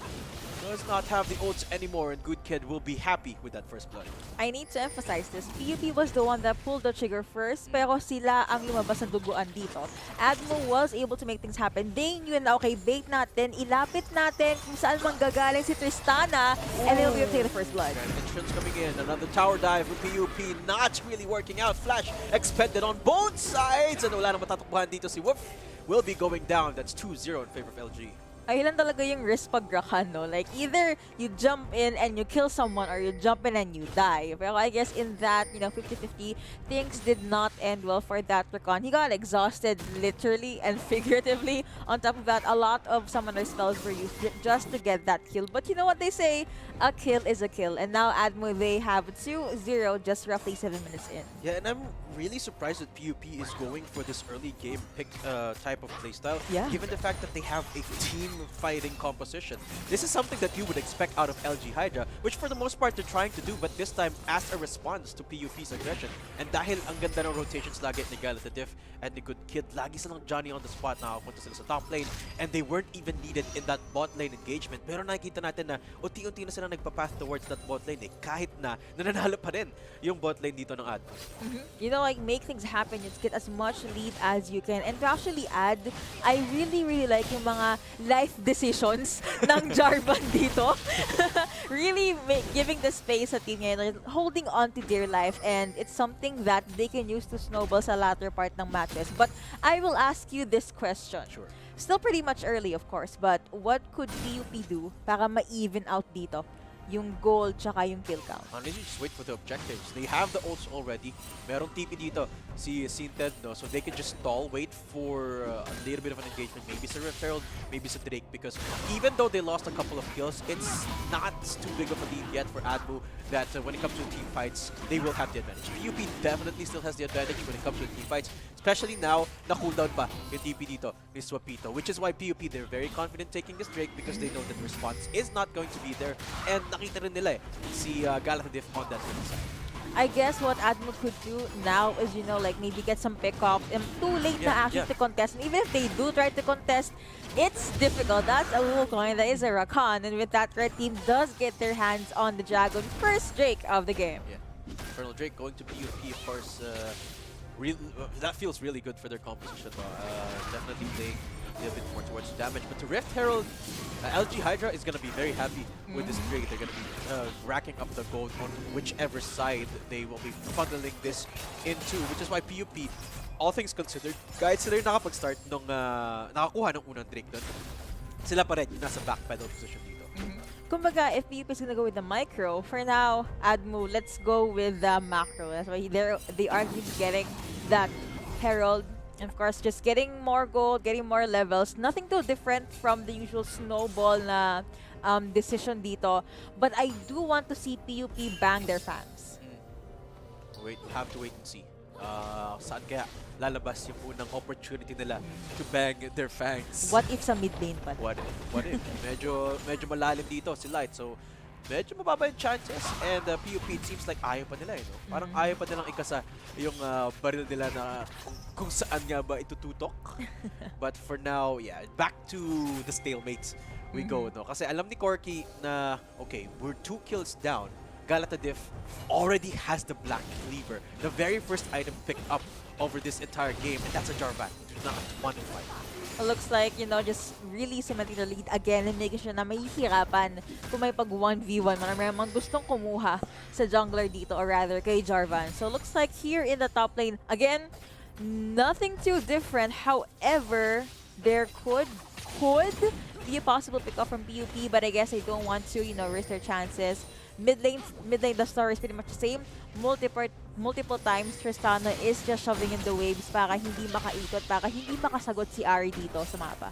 Does not have the ults anymore, and Good Kid will be happy with that first blood. I need to emphasize this. PUP was the one that pulled the trigger first, pero sila ang lumabas ng duguan dito. Admo was able to make things happen. They knew na, okay, bait natin, ilapit natin kung saan manggagaling si Tristana, and they'll be able to take the first blood. And entrance coming in, another tower dive with PUP, not really working out. Flash expended on both sides, and wala nang matatakbuhan dito si Wolf. Will be going down. That's 2-0 in favor of LG. Ayun lang talaga yung risk pag rakan, no? Like, either you jump in and you kill someone or you jump in and you die. Pero I guess in that, 50-50, things did not end well for that Rakan. He got exhausted literally and figuratively. On top of that, a lot of summoner spells were used just to get that kill. But you know what they say? A kill is a kill. And now Admo, they have 2-0 just roughly 7 minutes in. Yeah, and I'm really surprised that PUP is going for this early game pick type of playstyle, Yeah. given the fact that they have a team fighting composition. This is something that you would expect out of LG Hydra, which for the most part they're trying to do, but this time as a response to PUP's aggression. And dahil ang ganda ng rotations lagi ni Galata Diff and ni Good Kid, lagi silang Johnny on the spot, nakapunta sila sa top lane, and they weren't even needed in that bot lane engagement. Pero nakikita natin na unti-unti na sila nagpapath towards that bot lane, kahit na nananalo pa rin yung bot lane dito ng Admo. Like, make things happen. You get as much lead as you can. And to actually add, I really like yung mga life decisions ng Jarvan dito. Really giving the space sa team ngayon, holding on to their life, and it's something that they can use to snowball sa latter part ng matches. But I will ask you this question. Sure. Still pretty much early, of course, but what could PUP do para ma-even out dito yung gold tsaka yung kill count? Honestly, just wait for the objectives. They have the ults already. Merong TP dito, si Sinted, no? So they can just stall, wait for a little bit of an engagement. Maybe sa Rift Herald, maybe sa Drake. Because even though they lost a couple of kills, it's not too big of a lead yet for Admu that when it comes to team fights, they will have the advantage. PUP definitely still has the advantage when it comes to team fights. Especially now, na cooldown pa yung TP dito ni Swapito. Which is why PUP, they're very confident taking this Drake because they know that the response is not going to be there. And nakita rin nila si Galata Diff on that side. I guess what Admo could do now is, like maybe get some pick-off. Too late na actually to contest. And even if they do try to contest, it's difficult. That's a Wukong, that is a Rakan. And with that, red team does get their hands on the Dragon. First Drake of the game. Yeah. Colonel Drake going to PUP, of course. That feels really good for their composition. Definitely playing a little bit more towards damage. But to Rift Herald, LG Hydra is going to be very happy with this Drake. They're going to be racking up the gold on whichever side they will be funneling this into, which is why PUP, all things considered, kahit sila yung nakapag-start nung nakakuha ng unang Drake doon, sila pa rin yung nasa backpedal position dito. Kumbaga, if PUP is gonna go with the micro, for now, Admo, let's go with the macro. That's why they are getting that Herald. And of course, just getting more gold, getting more levels. Nothing too different from the usual snowball na decision dito. But I do want to see PUP bang their fans. Have to wait and see. Saan kaya lalabas yung unang opportunity nila to bang their fangs? What if sa mid lane pa? What if? Medyo malalim dito si Light. So, medyo mababa yung chances. And PUP, it seems like ayaw pa nila. No? Parang ayaw pa nilang ikasa yung baril nila na kung saan nga ba itututok. But for now, yeah, back to the stalemates we go. No? Kasi alam ni Corki na, okay, we're 2 kills down. Galata Diff already has the black cleaver. The very first item picked up over this entire game. And that's a Jarvan. Not 1 in 5. It looks like, just really cementing the lead again and making sure na may hirapan kung may pag 1v1. Marami namang gustong kumuha sa jungler dito or rather kay Jarvan. So looks like here in the top lane, again, nothing too different. However, there could be a possible pick up from PUP, but I guess they don't want to, risk their chances. Mid lane, the story is pretty much the same. Multiple times, Tristana is just shoving in the waves para hindi makaikot, para hindi makasagot si Ari dito sa mapa.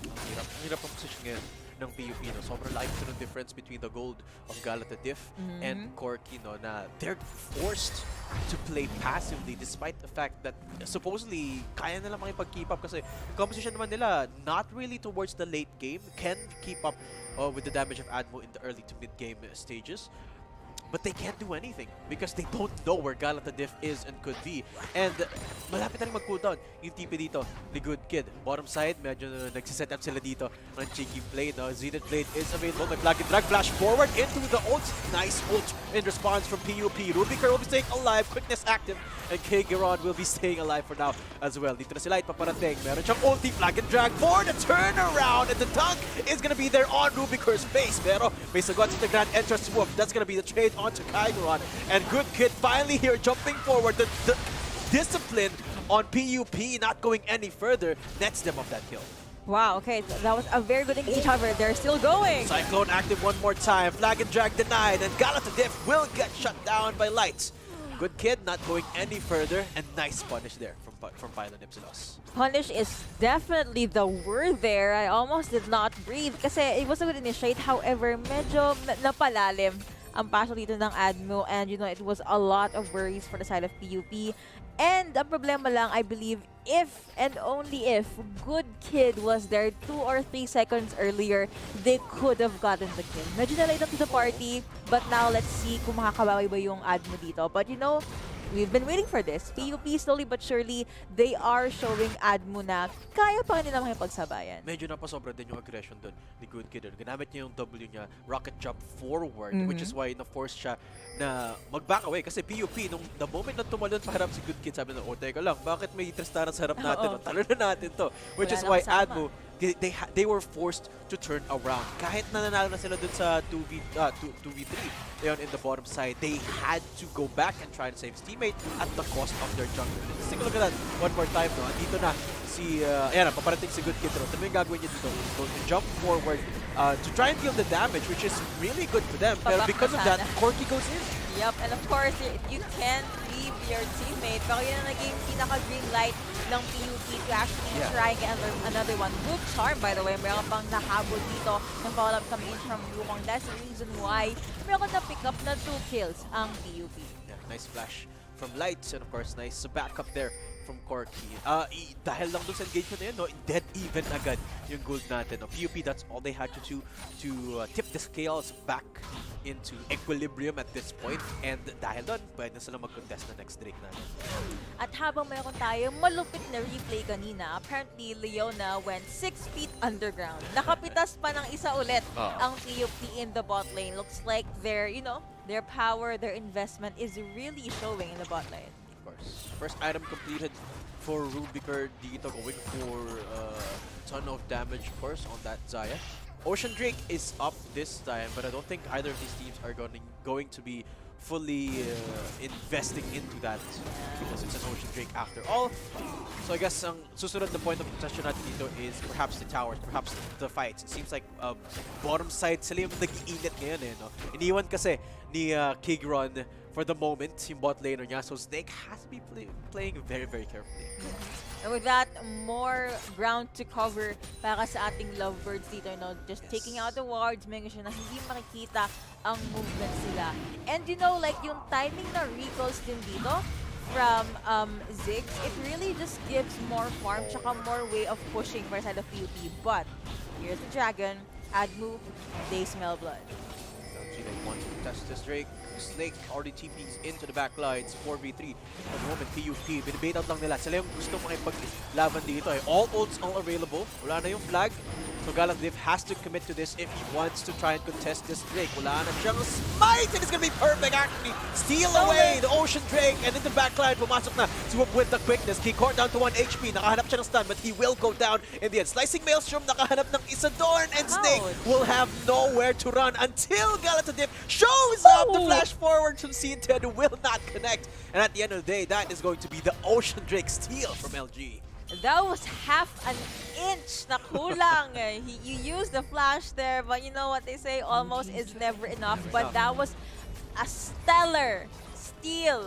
Hirap ang position ngayon ng PUP. No? Sobrang laki ito ng difference between the gold of Galata Diff and Corki, no, na they're forced to play passively despite the fact that supposedly kaya nila makipag-keep up kasi yung composition naman nila not really towards the late game, can keep up with the damage of Admo in the early to mid game stages. But they can't do anything because they don't know where Galata Diff is and could be. And malapit na rin mag-cooldown yung TP dito ni Good Kid. Bottom side, medyo nagsiset up sila dito ng cheeky play. No? Zenith Blade is available. May flag and drag flash forward into the ult. Nice ult in response from PUP. Rubiker will be staying alive. Quickness active. And Kgiron will be staying alive for now as well. Dito na sila paparating. Meron siyang ulti. Flag and drag for the turnaround. And the dunk is gonna be there on Rubiker's face. Pero may sagot sa Grand Entrance Swoop. That's gonna be the trade onto Kgiron. And Good Kid finally here jumping forward. The discipline on PUP not going any further nets them of that kill. Wow, okay, that was a very good engage. However, they're still going. Cyclone active one more time. Flag and drag denied. And Galata Diff will get shut down by Lights. Good Kid not going any further. And nice punish there from Pylon Ipsilos. Punish is definitely the word there. I almost did not breathe kasi it was a good initiate. However, medyo napalalim ang pasok dito ng Admo, and it was a lot of worries for the side of PUP. And ang problema lang, I believe, if and only if Good Kid was there 2 or 3 seconds earlier, they could have gotten the kill. Medyo na late up to the party, but now let's see kung makakabawi ba yung Admo dito. But we've been waiting for this. PUP, slowly but surely, they are showing Admo na kaya pa nila makipagsabayan. Medyo napasobra din yung aggression doon ni Good Kid. Ginamit niya yung W niya, rocket jump forward, which is why na-force siya na mag-back away. Kasi PUP, the moment na tumalon sa harap si Good Kid, sabi na, teka lang, bakit may Tristana sa harap natin? Talo na natin to. Which is why Admo, they were forced to turn around. Kahit nananalo na sila dun sa 2v3 in the bottom side, they had to go back and try to save his teammate at the cost of their jungler. Let's take a look at that one more time. No? Dito na si, ayan na, paparating si Good Kid. Ito yung gagawin niya dito. He's going to jump forward to try and deal the damage, which is really good for them. Pero because of that, Corki goes in. Yep, and of course, you can't leave your teammate. Pero yun ang naging pinaka-green light ng PUP to actually try and get another one. Good charm, by the way. Meron pang nahabol dito ng follow-up coming in from Wukong. That's the reason why meron na pick up na 2 kills ang PUP. Yeah, nice flash from Lights, and of course, nice backup there from Corki. Dahil lang dun sa engagement na yun, dead even agad yung gold natin. PUP, that's all they had to do to tip the scales back into equilibrium at this point. And dahil doon, pwede na sila mag-contest na next Drake natin. At habang mayroon tayong malupit na replay kanina, apparently Leona went 6 feet underground. Nakapitas pa ng isa ulit ang PUP in the bot lane. Looks like their power, their investment is really showing in the bot lane. Of course. First item completed for Rubiker dito, going for a ton of damage, of course, on that Zaya. Ocean Drake is up this time, but I don't think either of these teams are going to be fully investing into that because it's an Ocean Drake after all. So I guess ang susunod na point of contention natin dito is perhaps the towers, perhaps the fights. It seems like bottom side sila yung nag-iinit ngayon no? Iniwan kasi ni Kgiron for the moment yung bot laner niya, so Snake has to be playing very, very carefully. And with that, more ground to cover para sa ating lovebirds dito, just taking out the wards, making sure na hindi makikita ang movement sila. And like yung timing na recalls din dito from Ziggs, it really just gives more farm tsaka more way of pushing for side of PUP. But here's the dragon, Admo, they smell blood. They want to test this Drake. Snake already TPs into the back lines. 4v3. At the moment, PUP, binibait out lang nila. Sila yung gusto makipaglaban dito. All ults all available. Wala na yung flag. So Galata Diff has to commit to this if he wants to try and contest this Drake. Wala na siyang smite, and it's gonna be perfect actually. Steal away the Ocean Drake, and in the backline, pumasok na Swoop with the quickness. Keycord down to 1 HP. Nakahanap siya ng stun, but he will go down in the end. Slicing Maelstrom, nakahanap ng Isadorn, and Snake will have nowhere to run until Galata Diff shows up. The flash forward from C10 will not connect. And at the end of the day, that is going to be the Ocean Drake steal from LG. That was half an inch na kulang. You used the flash there, but you know what they say, almost is never enough. But that was a stellar steal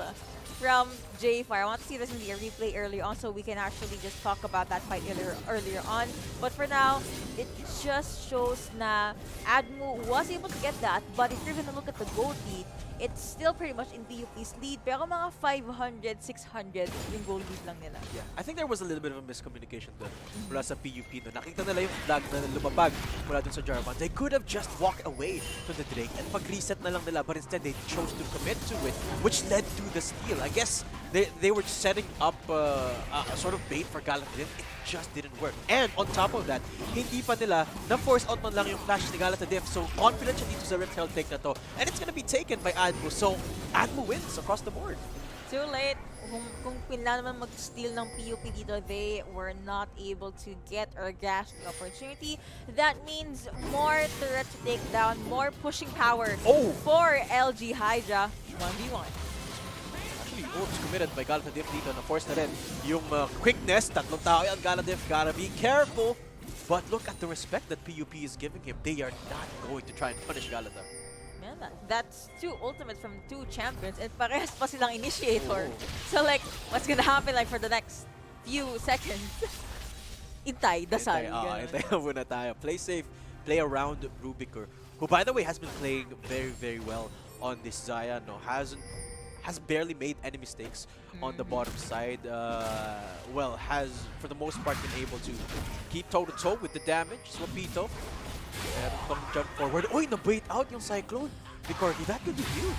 from J-Fire. I want to see this in the replay earlier on so we can actually just talk about that fight earlier on. But for now, it just shows na Admu was able to get that, but if you're gonna look at the gold lead, it's still pretty much in PUP's lead, pero mga 500, 600 yung gold lead lang nila. Yeah, I think there was a little bit of a miscommunication doon mula sa PUP. No? Nakita nila yung flag na lumabag mula dun sa Jarvan. They could have just walked away from the Drake and pag-reset na lang nila, but instead they chose to commit to it, which led to the steal. I guess they were setting up a sort of bait for Galatasaray. It just didn't work. And on top of that, hindi pa nila na-force out man lang yung flash ni Galatasaray. So confident siya dito sa Rift Herald take na to. And it's gonna be taken by Admu. So Admu wins across the board. Too late. Kung pinla naman mag-steal ng PUP dito, they were not able to get or grasp the opportunity. That means more turret to take down, more pushing power for LG Hydra. 1v1. Actually, oops, committed by Galatasaray dito. Na-force na rin yung quickness. Tatlong tao yan, Galatasaray. Gotta be careful. But look at the respect that PUP is giving him. They are not going to try and punish Galatasaray. Yeah, that's two ultimates from two champions and parehas pa silang initiator. So like, what's gonna happen like for the next few seconds? Intay, dasal. Intay muna tayo. Play safe, play around Rubiker, who by the way has been playing very, very well on this Xayah. No, has barely made any mistakes on the bottom side. Well, has for the most part been able to keep toe-to-toe with the damage. Swapito. Meron jump forward. Uy, na-bait out yung Cyclone. Because that could be huge.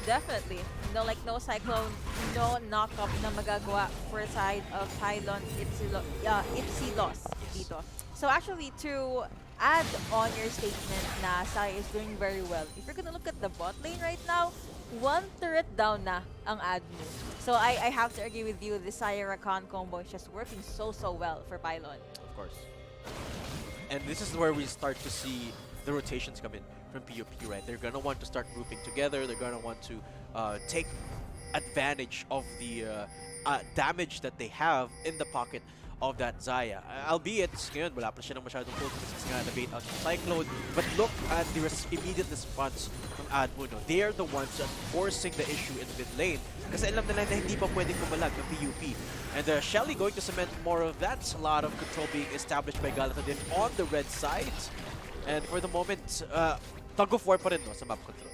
Definitely. No, like no Cyclone, no knock-up na magagawa for side of Pylon. Ipsy loss dito. So actually, to add on your statement na Sai is doing very well, if you're gonna look at the bot lane right now, one turret down na ang Admu. So I have to agree with you, the Sai Rakan combo is just working so well for Pylon. Of course. And this is where we start to see the rotations come in from PUP, right? They're going to want to start grouping together. They're going to want to take advantage of the damage that they have in the pocket of that Xayah. Albeit, ngayon, wala pa siya ng masyadong focus kasi nga na-bait out yung Cyclone. But look at the immediate response from Admu. No? They are the ones that forcing the issue in mid lane. Kasi alam nila na hindi pa pwedeng kumalag ng PUP. And Shelly going to cement more of that. A lot of control being established by Galatasaray on the red side. And for the moment, tug of war pa rin no, sa map control.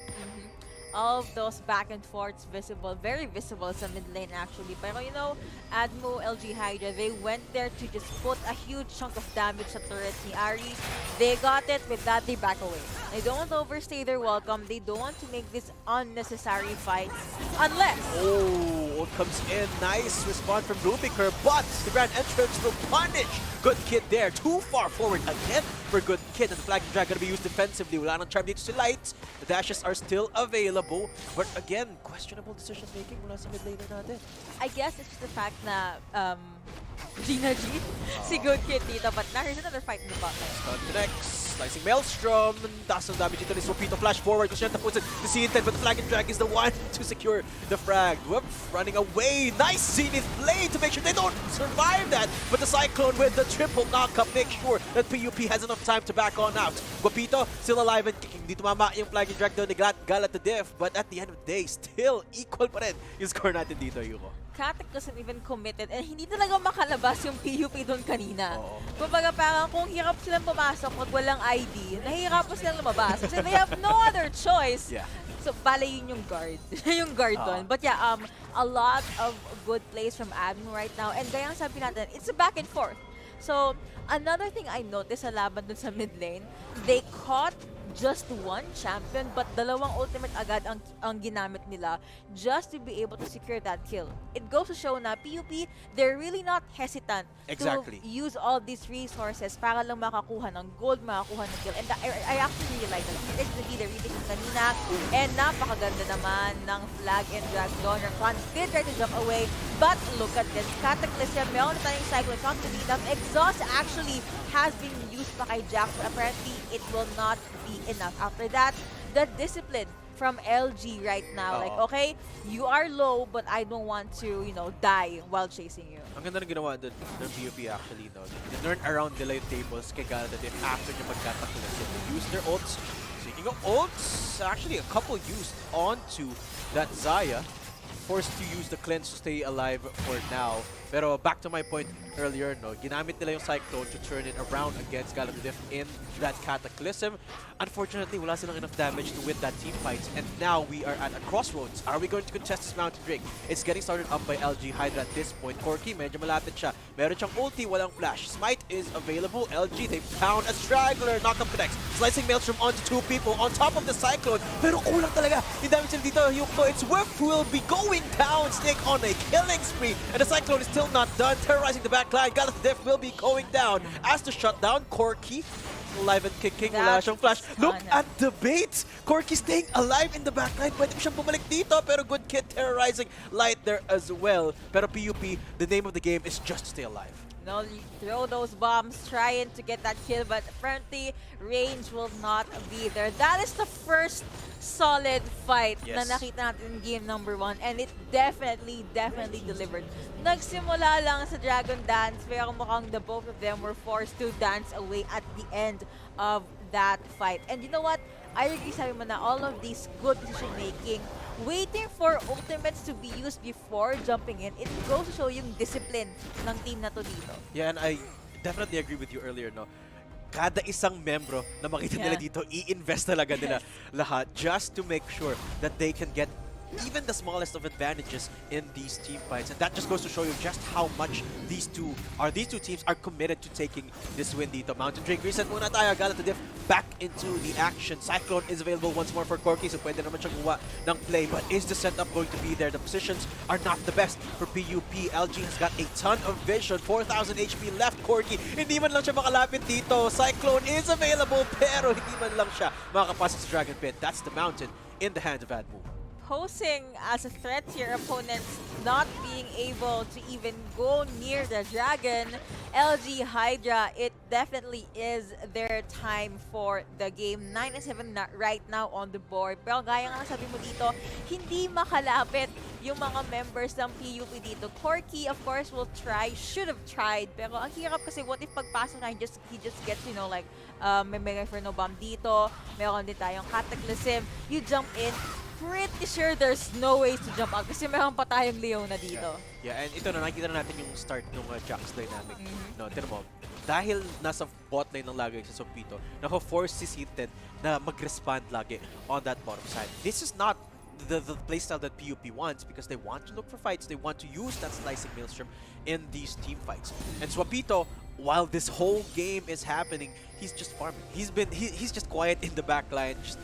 All of those back and forths visible, very visible sa mid lane actually. Pero you know, Admu, LG Hydra, they went there to just put a huge chunk of damage sa turret ni Ari. They got it, with that they back away. They don't overstay their welcome. They don't want to make this unnecessary fights unless... Oh, comes in. Nice response from Rubiker, but the Grand Entrance will punish Good Kid there. Too far forward again for Good Kid, and the Flag Drag gonna be used defensively. Wala nang charm dito si Light. The dashes are still available, but again, questionable decision making mula sa mid laner natin. I guess it's just the fact na Gina G, si Good Kid dito, but now here's another fight in the bottom. Stun connects. Slicing Maelstrom. Taas ng damage dito ni Swapito. Flash forward. Kung siya tapusin ni C10, but the Flag and Drag is the one to secure the frag. Whoop, running away. Nice Zenith Blade to make sure they don't survive that. But the Cyclone with the triple knockup make sure that PUP has enough time to back on out. Guapito still alive and kicking. Di tumama yung Flag and Drag doon ni Galatasaray. But at the end of the day, still equal pa rin yung score natin dito, Yuko. Katek doesn't even committed and hindi talaga makalabas yung PUP doon kanina. Oo. Kumbaga parang kung hirap silang pumasok pag walang ID, nahihirapan silang lumabas kasi they have no other choice. Yeah. So, bale yun yung guard. Yung guard doon. But yeah, a lot of good plays from Admu right now. And gaya ang sabi natin, it's a back and forth. So, another thing I noticed sa laban dun sa mid lane, they caught just one champion but dalawang ultimate agad ang ginamit nila just to be able to secure that kill. It goes to show na PUP, they're really not hesitant Exactly. to use all these resources para lang makakuha ng gold, makakuha ng kill. And I actually really like that. This is the retake kanina and napakaganda naman ng Flag and Drag doon. Rakan did try to jump away but look at this. Cataclysm, meron na tayong Cyclone. Not to be enough. Exhaust actually has been used pa kay Jack but apparently it will not be enough. After that, the discipline from LG right now. Like, Oo. okay, you are low, but I don't want to, die while chasing you. Ang ganda ng ginawa dun ng PUP actually, no? They learn around nila yung tables kay Galatatif after nyo magkatakulas. They use their ults. Speaking of ults, actually a couple used onto that Xayah. Forced to use the cleanse to stay alive for now. Pero back to my point earlier, no, ginamit nila yung Cyclone to turn it around against Galatatif in that Cataclysm. Unfortunately, wala silang enough damage to win that team fight. And now we are at a crossroads. Are we going to contest this Mountain Drake? It's getting started up by LG Hydra at this point. Corki, medyo malapit siya. Meron siyang ulti, walang flash. Smite is available. LG, they found a straggler. Knockup connects. Slicing Maelstrom onto 2 people on top of the Cyclone. Pero kulang talaga. Yung damage nila dito, Hyukno, it's Whip will be going down. Snake on a killing spree. And the Cyclone is still not done. Terrorizing the backline. Galatatif will be going down. As the shutdown, Corki alive and kicking. Wala siyang flash. Look at the bait! Corki staying alive in the backline. Pwede siyang bumalik dito. Pero good kid terrorizing Light there as well. Pero PUP, the name of the game is just to stay alive. You throw those bombs, trying to get that kill, but apparently range will not be there. That is the first solid fight na Yes. nakita natin in game number 1, and it definitely delivered. Nagsimula lang sa Dragon Dance, pero mukhang the both of them were forced to dance away at the end of that fight. And you know what? I agree, sabi mo na all of these good decision making, waiting for ultimates to be used before jumping in, it goes to show yung discipline ng team na to dito. Yeah, and I definitely agree with you earlier, no? Kada isang membro na makita nila dito, i-invest talaga nila lahat just to make sure that they can get even the smallest of advantages in these team fights. And that just goes to show you just how much these two teams are committed to taking this win dito. Mountain Drake reset muna tayo. Galatatif back into the action. Cyclone is available once more for Corki, so pwede naman siyang gumawa ng play. But is the setup going to be there? The positions are not the best for PUP. LG has got a ton of vision. 4,000 HP left. Corki, hindi man lang siya makalapit dito. Cyclone is available, pero hindi man lang siya makakapasok sa Dragon Pit. That's the Mountain in the hands of Admu. Posing as a threat to your opponents, not being able to even go near the dragon, LG Hydra, it definitely is their time for the game. 9-7 right now on the board. Pero gaya nga sabi mo dito, hindi makalapit yung mga members ng PUP dito. Corki, of course, will try, should have tried. Pero ang hirap kasi, what if pagpasok na, he just gets, may Mega Inferno Bomb dito, meron din tayong Cataclysm, you jump in, pretty sure there's no ways to jump out kasi meron pa tayong Leona dito. Yeah, and ito na, nakikita na natin yung start ng Jax dynamic. No, tira mo, dahil nasa bot lane ng lagi si Sompito, naka-force si Sinten na mag-respond lagi on that bottom side. This is not the playstyle that PUP wants because they want to look for fights. They want to use that slicing Maelstrom in these team fights. And Swapito, while this whole game is happening, he's just farming. He's just quiet in the back line, just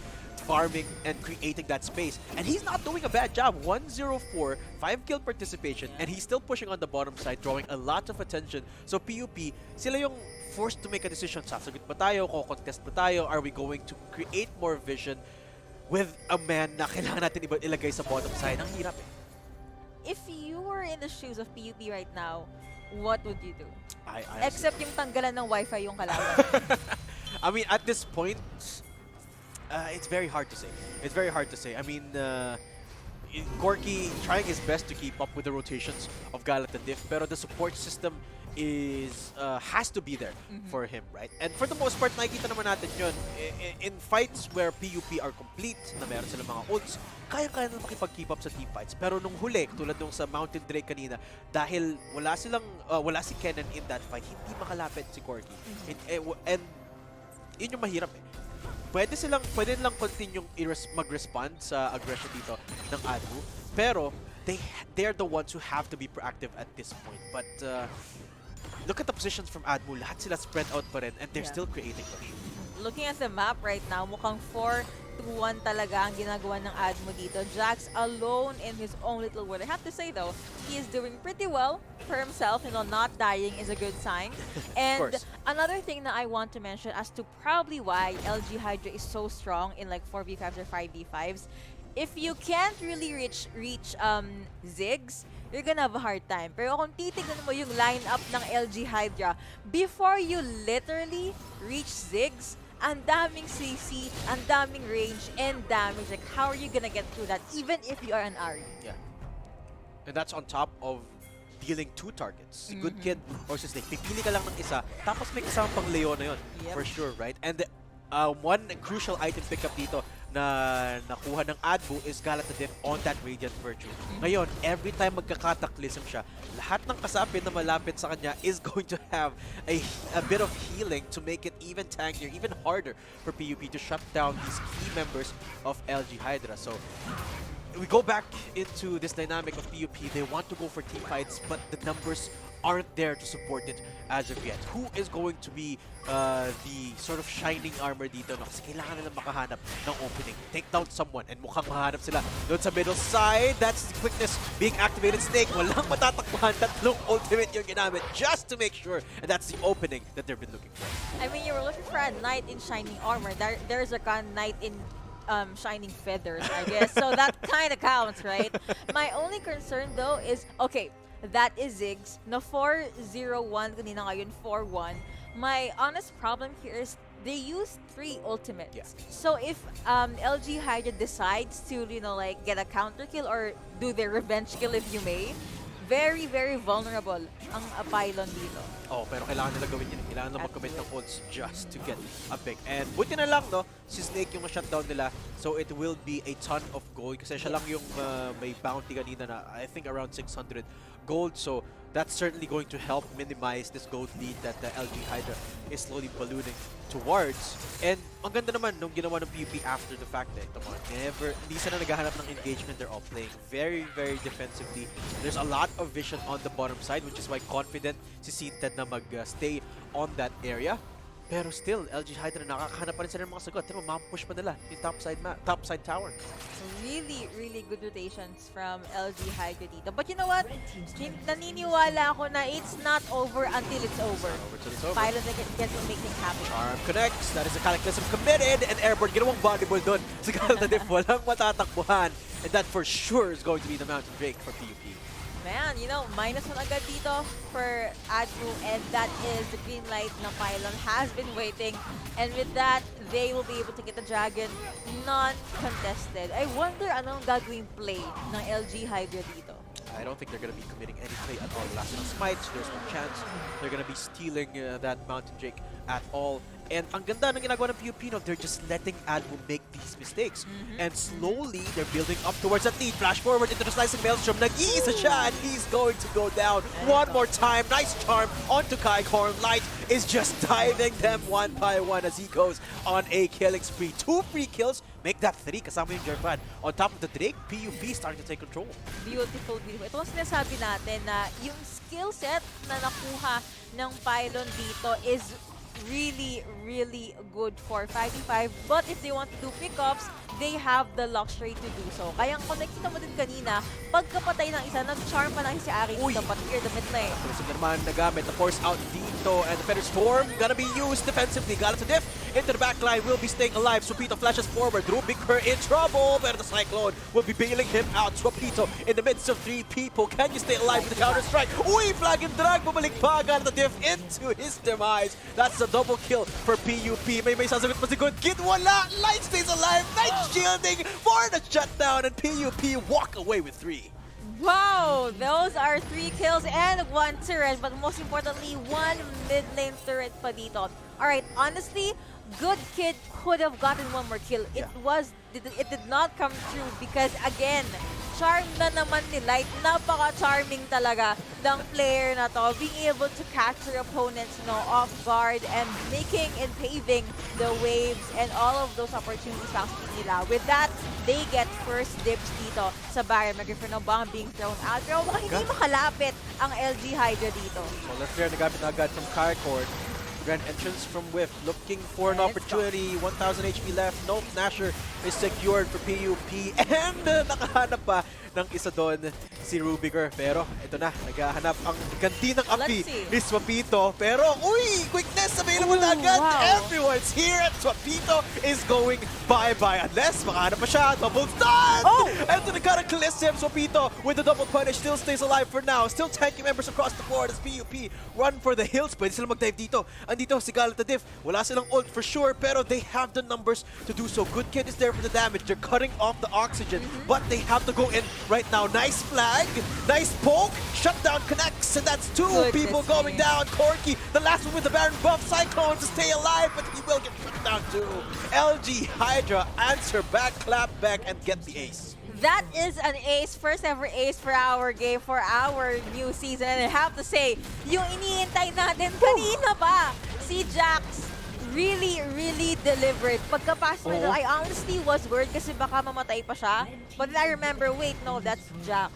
farming and creating that space. And he's not doing a bad job. 104, 5-kill participation, and he's still pushing on the bottom side, drawing a lot of attention. So PUP, sila yung forced to make a decision. Sasagot ba tayo? Contest ba tayo? Are we going to create more vision with a man na kailangan natin ilagay sa bottom side? Ang hirap eh. If you were in the shoes of PUP right now, what would you do? I Except yung tanggalan ng wifi yung kalaban. I mean, at this point, it's very hard to say. It's very hard to say. I mean, Corki trying his best to keep up with the rotations of Galatatif, pero the support system has to be there for him, right? And for the most part, nakikita naman natin yun. In fights where PUP are complete, na meron silang mga ults, kaya-kaya na makipag-keep up sa team fights. Pero nung huli, tulad nung sa Mountain Drake kanina, dahil wala si Kennen in that fight, hindi makalapit si Corki. And yun yung mahirap eh. Pwede nilang continue mag-respond sa aggression dito ng Admu, pero they're the ones who have to be proactive at this point. But look at the positions from Admu, lahat sila spread out pa rin, and they're still creating pressure. Looking at the map right now, mukhang 4-1 talaga ang ginagawa ng Admu dito. Jax alone in his own little world. I have to say though, he is doing pretty well for himself. Not dying is a good sign. And another thing that I want to mention as to probably why LG Hydra is so strong in like 4v5s or 5v5s, if you can't really reach Ziggs, you're gonna have a hard time. Pero kung titignan mo yung lineup ng LG Hydra, before you literally reach Ziggs, ang daming CC, ang daming range, and damage. Like, how are you gonna get through that, even if you are an Ari? Yeah. And that's on top of dealing 2 targets. Si Good Kid or si Snake. Pipili ka lang ng isa, tapos may kasama pang Leona yun. Yep. For sure, right? And one crucial item pickup dito na nakuha ng Adbu is Galatadif on that Radiant Virtue. Ngayon, every time magkakataclysm siya, lahat ng kasapi na malapit sa kanya is going to have a bit of healing to make it even tankier, even harder for PUP to shut down these key members of LG Hydra. So, we go back into this dynamic of PUP. They want to go for team fights, but the numbers aren't there to support it as of yet. Who is going to be the sort of shining armor dito? No? Kasi kailangan nila makahanap ng opening. Take down someone, and mukhang mahanap sila doon sa middle side. That's the quickness being activated. Snake, walang matatakbuhan. Tatlong ultimate yung ginamit just to make sure. And that's the opening that they've been looking for. I mean, you were looking for a knight in shining armor. There's a knight in shining feathers, I guess. So that kind of counts, right? My only concern though is, okay, that is Ziggs. Na 4-0-1, kanina ngayon 4-1. My honest problem here is they use 3 ultimates. Yeah. So if LG Hydra decides to, you know, like get a counter kill or do their revenge kill, if you may, very, very vulnerable ang pylon dito. Oh, pero kailangan nila gawin yun. Kailangan nila mag-commit ng ults just to get a pick. And buti na lang, no, si Snake yung shutdown nila. So it will be a ton of gold. Kasi siya lang yung may bounty kanina na I think around 600 gold. So that's certainly going to help minimize this gold lead that the LG Hydra is slowly ballooning towards. And ang ganda naman nung ginawa ng PUP after the fact that hindi sila naghahanap ng engagement. They're all playing very, very defensively. There's a lot of vision on the bottom side, which is why confident si Sinted na mag-stay on that area. Pero still, LG Hydra nakakahanap pa rin sila ng mga sagot. Pero ma-push pa nila yung top side tower. Really, really good rotations from LG Hydra dito. But you know what? Naniniwala ako na it's not over until it's over. Over till it's over. Pilots get to make things happen. Charm connects. That is a cataclysm committed. And airborne, ginawang volleyball doon. Sa Galatadif, walang matatakbuhan. And that for sure is going to be the Mountain Drake for PUP. Man, you know, -1 agad dito for Admu, and that is the green light na Pylon has been waiting. And with that, they will be able to get the Dragon non-contested. I wonder anong gagawing play ng LG Hydra dito. I don't think they're going to be committing any play at all. Last on smites, there's no chance they're going to be stealing that Mountain Drake at all. And ang ganda ng ginagawa ng PUP, no, they're just letting Admu make these mistakes. And slowly, they're building up towards that lead. Flash forward into the slicing maelstrom. Nag-iisa siya, and he's going to go down one more time. Nice charm onto Kaikorn. Light is just diving them one by one as he goes on a killing spree. 2 free kills, make that 3 kasama yung Jervan. On top of the Drake, PUP starting to take control. Beautiful, beautiful. Ito ang sinasabi natin na yung skill set na nakuha ng Pylon dito is really, really good for 5v5. But if they want to do pickups, they have the luxury to do so. Kaya kung nakita mo din kanina, pagkapatay ng isa, nag-charm pa lang si Ari dito, but here the mid lane. Tulisog na naman nagamit the force out dito, and the Feather Storm gonna be used defensively. Galatadif into the backline, will be staying alive. Swapito flashes forward, Rubikper in trouble, but the Cyclone will be bailing him out. Swapito in the midst of 3 people. Can you stay alive with the counter strike? Uy, flag and drag, bumalik pa Galatadif into his demise. That's a double kill for PUP. May sasagot pa si Good Kid, wala! Light stays alive, Night shielding for the shutdown, and PUP walk away with 3. Wow! Those are 3 kills and 1 turret, but most importantly, 1 mid lane turret pa dito. Alright, honestly, Good Kid could have gotten 1 more kill. It did not come true because again, charm na naman ni Light. Napaka-charming talaga ng player na to. Being able to catch your opponents, you know, off guard and making and paving the waves and all of those opportunities backspin nila. With that, they get first dibs dito sa barrier. Mag-refer ng bomb being thrown out. Pero mukhang hindi makalapit ang LG Hydra dito. So let's clear, nagamit na agad from Karcord. Grand entrance from Whiff, looking for an opportunity. 1,000 HP left. Nope, Nasher is secured for PUP. And nakahanap pa ng isa doon, si Rubiger. Pero ito na, naghahanap ang ganti ng api Let's see. ni Swapito. Pero, uy! Quickness available na agad! wow. Everyone's here and Swapito is going bye-bye. Unless, makahanap pa siya. Double stun! Oh! And to the cataclysm, Swapito with the double punish still stays alive for now. Still tanking members across the board as PUP run for the hills. Pwede sila mag-dive dito. Andito si Galata Diff. Wala silang ult for sure, pero they have the numbers to do so. Good Kid is there for the damage. They're cutting off the oxygen, but they have to go in right now. Nice flag, nice poke, shutdown connects, and that's two people Goodness going me. down. Corky, the last one with the Baron buff, Cyclone to stay alive, but he will get shut down too. LG Hydra answer back, clap back, and get the ace. That is an ace, first ever ace for our game, for our new season. And I have to say, yung iniintay natin kanina pa, si Jax really delivered. Pagkapasok nito, I honestly was worried kasi baka mamatay pa siya. But then I remember, wait, no, that's Jax.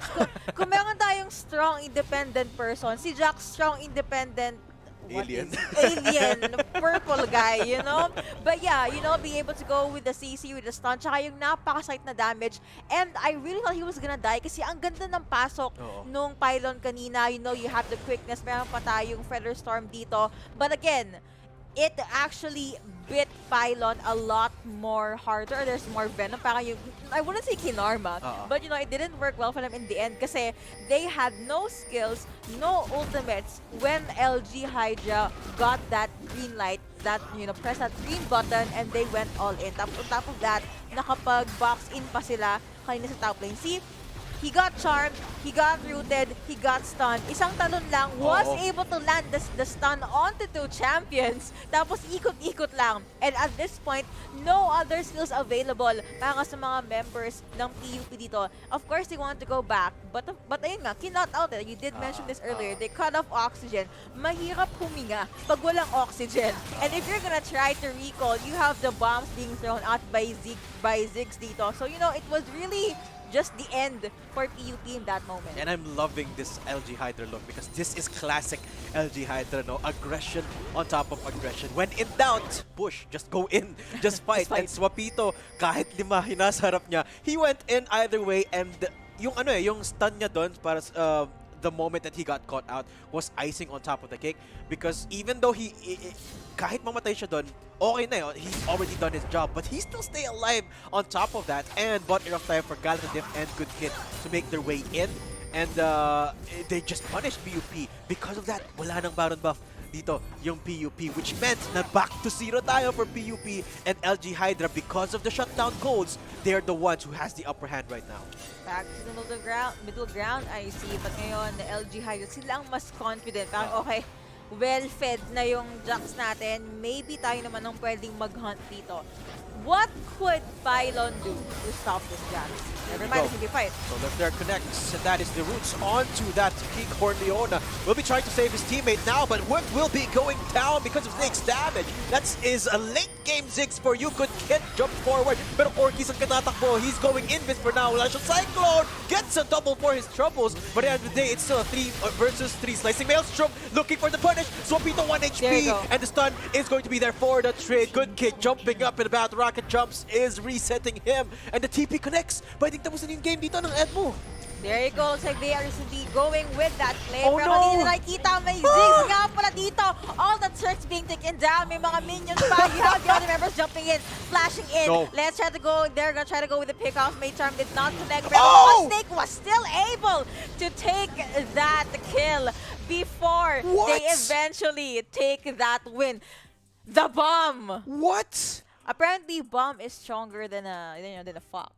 Kung meron tayong strong, independent person, si Jax strong, independent Alien. Alien, purple guy, you know? But yeah, you know, being able to go with the CC, with the stun, tsaka yung napakasite na damage. And I really thought he was gonna die kasi ang ganda ng pasok nung pylon kanina. You know, you have the quickness, meron pa tayong Feather Storm dito. But again, it actually bit Pylon a lot more harder. There's more venom. Parang yung, I wouldn't say kinarma, but you know, it didn't work well for them in the end kasi they had no skills, no ultimates when LG Hydra got that green light, that, you know, press that green button and they went all in. Tapos on top of that, nakapag-box in pa sila kanina sa top lane. See, he got charmed, he got rooted, he got stunned. Isang talon lang, was able to land the stun onto two champions. Tapos ikot-ikot lang. And at this point, no other skills available para sa mga members ng PUP dito. Of course, they want to go back. But ayun nga, cannot out it. You did mention this earlier. They cut off oxygen. Mahirap huminga pag walang oxygen. And if you're gonna try to recall, you have the bombs being thrown out by Ziggs dito. So, you know, it was really just the end for PUP in that moment. And I'm loving this LG Hydra look because this is classic LG Hydra, no? Aggression on top of aggression. When in doubt, push, just go in, just fight. And Swapito, kahit lima hinasarap niya, he went in either way and yung yung stun niya doon para the moment that he got caught out was icing on top of the cake because even though kahit mamatay siya doon, okay na yun, he's already done his job, but he still stay alive on top of that and bought enough time for Galata Diff and Good Kid to make their way in. And they just punished PUP. Because of that, wala nang Baron buff dito yung PUP, which meant na back to 0 tayo for PUP and LG Hydra. Because of the shutdown codes, they're the ones who has the upper hand right now. Back to the middle ground, I see. But ngayon, the LG Hydra, sila ang mas confident. Parang okay, well-fed na yung Jax natin. Maybe tayo naman ang pwedeng mag-hunt dito. What could Pylon do to stop this Jax? Never mind, it's a fight. So left there connects, and that is the roots onto that King Corleona. Will be trying to save his teammate now, but Wirt will be going down because of Ziggs damage. That is a late game Ziggs for you. Good Kid jump forward, pero Corky's ang katatakbo. He's going invis for now. Wala siyang Cyclone, gets a double for his troubles, but at the end of the day, it's still a 3 versus 3. Slicing Maelstrom, looking for the punish. Swapito 1 HP, and the stun is going to be there for the trade. Good Kid jumping up in the battle. Rocket jumps is resetting him, and the TP connects. Pwedeng tapusin yung game dito ng Edmo. There you go. Looks like they are recently going with that play. Oh, pero hindi na nakikita, may Ziggs nga pala dito. All the turrets being taken down. May mga minions pa. You have the other members jumping in, flashing in. No. Let's try to go. They're gonna try to go with the pickoff. May Charm did not connect. But Snake was still able to take that kill before they eventually take that win. The bomb! What? Apparently, bomb is stronger than a fox.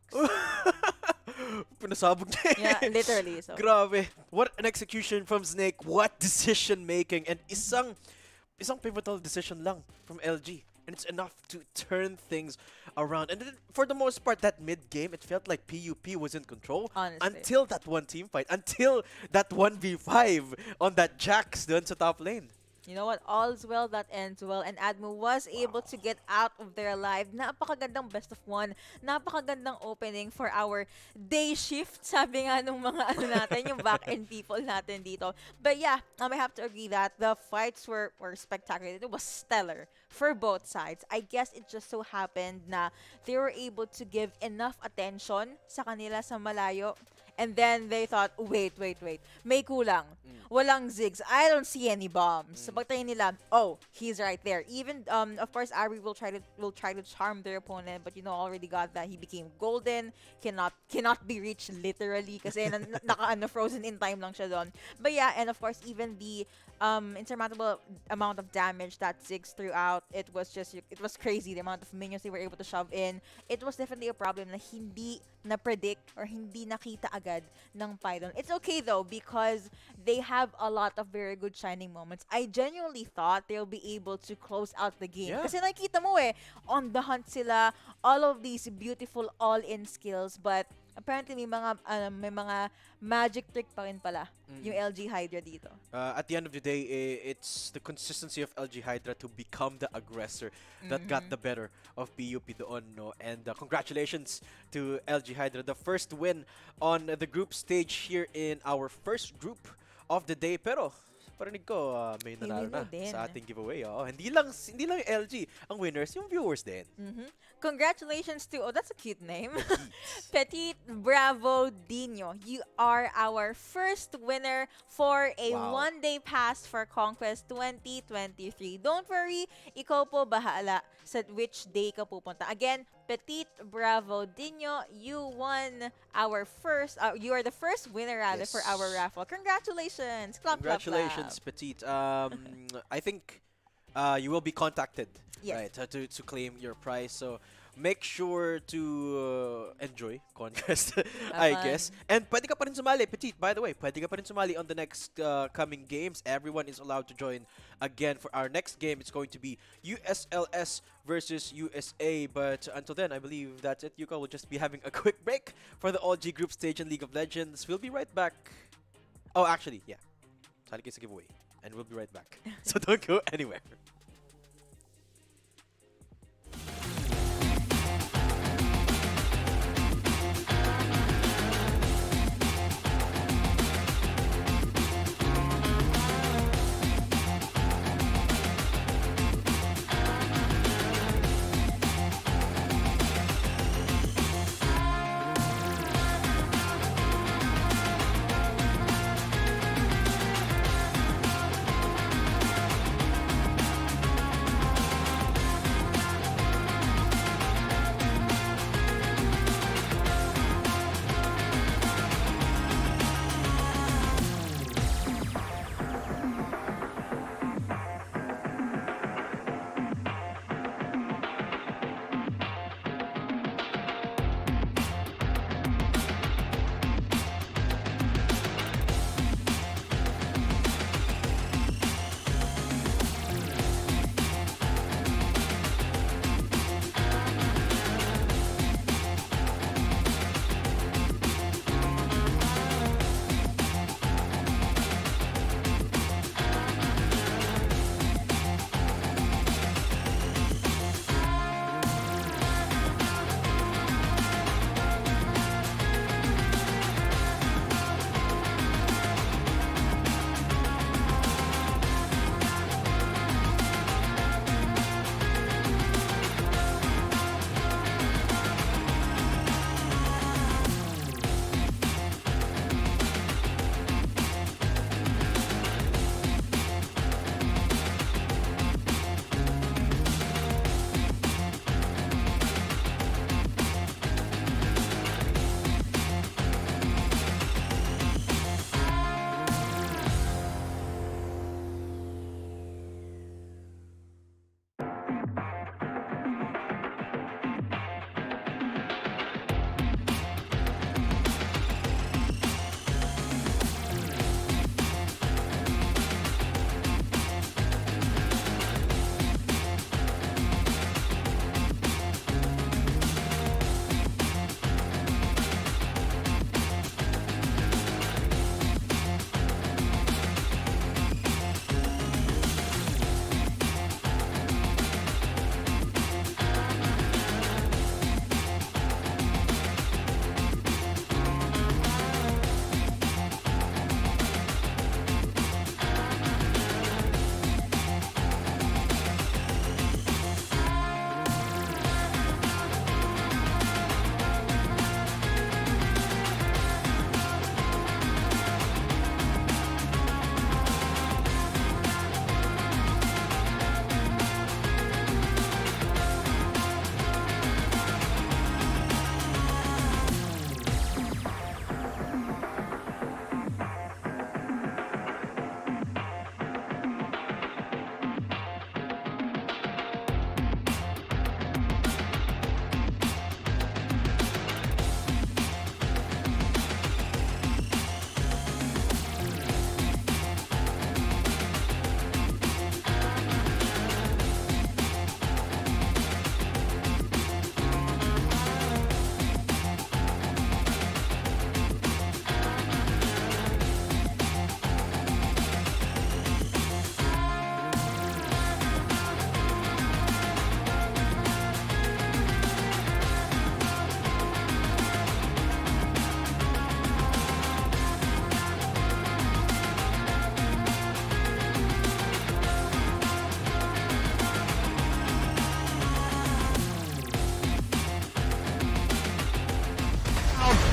Pinasabog niya. Yeah, literally. So. Grabe. What an execution from Snake. What decision making. And isang pivotal decision lang from LG. And it's enough to turn things around. And then, for the most part, that mid-game, it felt like PUP was in control. Honestly. Until that one team fight. Until that 1v5 on that Jax dun sa top lane. You know what? All's well that ends well. And Admo was able to get out of there alive. Napakagandang best of one. Napakagandang opening for our day shift. Sabi nga nung mga natin, yung back-end people natin dito. But yeah, I have to agree that the fights were spectacular. It was stellar for both sides. I guess it just so happened na they were able to give enough attention sa kanila sa malayo. And then they thought, wait. May kulang. Walang zigs. I don't see any bombs. So pagtingin nila, oh, he's right there. Even of course Ari will try to charm their opponent, but already got that he became golden, cannot be reached literally kasi frozen in time lang siya doon. But yeah, and of course even the insurmountable amount of damage that Ziggs threw out, it was crazy the amount of minions they were able to shove in. It was definitely a problem na hindi na-predict or hindi nakita agad ng Python. It's okay though because they have a lot of very good shining moments. I genuinely thought they'll be able to close out the game. Yeah. Kasi nakikita mo on the hunt sila, all of these beautiful all-in skills, but apparently may mga magic trick pa rin pala yung LG Hydra dito. At the end of the day, it's the consistency of LG Hydra to become the aggressor that got the better of PUP doon, no? And congratulations to LG Hydra, the first win on the group stage here in our first group of the day. Pero parinig ko, may nanalo na din sa ating giveaway. Hindi lang yung LG ang winners, yung viewers din. Congratulations to, that's a cute name, Petit Bravo Dino. You are our first winner for a one-day pass for CONQuest 2023. Don't worry, ikaw po bahala sa which day ka pupunta. Again, Petit Bravo Dino, you won our first, you are the first winner rather for our raffle. Congratulations! Clap, Congratulations, Petit. I think you will be contacted, right, to claim your prize. So make sure to enjoy CONQuest, I guess. And pwede ka pa rin sumali, Petit, by the way. Pwede ka pa rin sumali on the next coming games. Everyone is allowed to join again. For our next game, it's going to be USLS versus USA. But until then, I believe that's it. Yuka will just be having a quick break for the All-G group stage in League of Legends. We'll be right back. Oh, actually, yeah. Sali kayo sa giveaway. And we'll be right back. So don't go anywhere.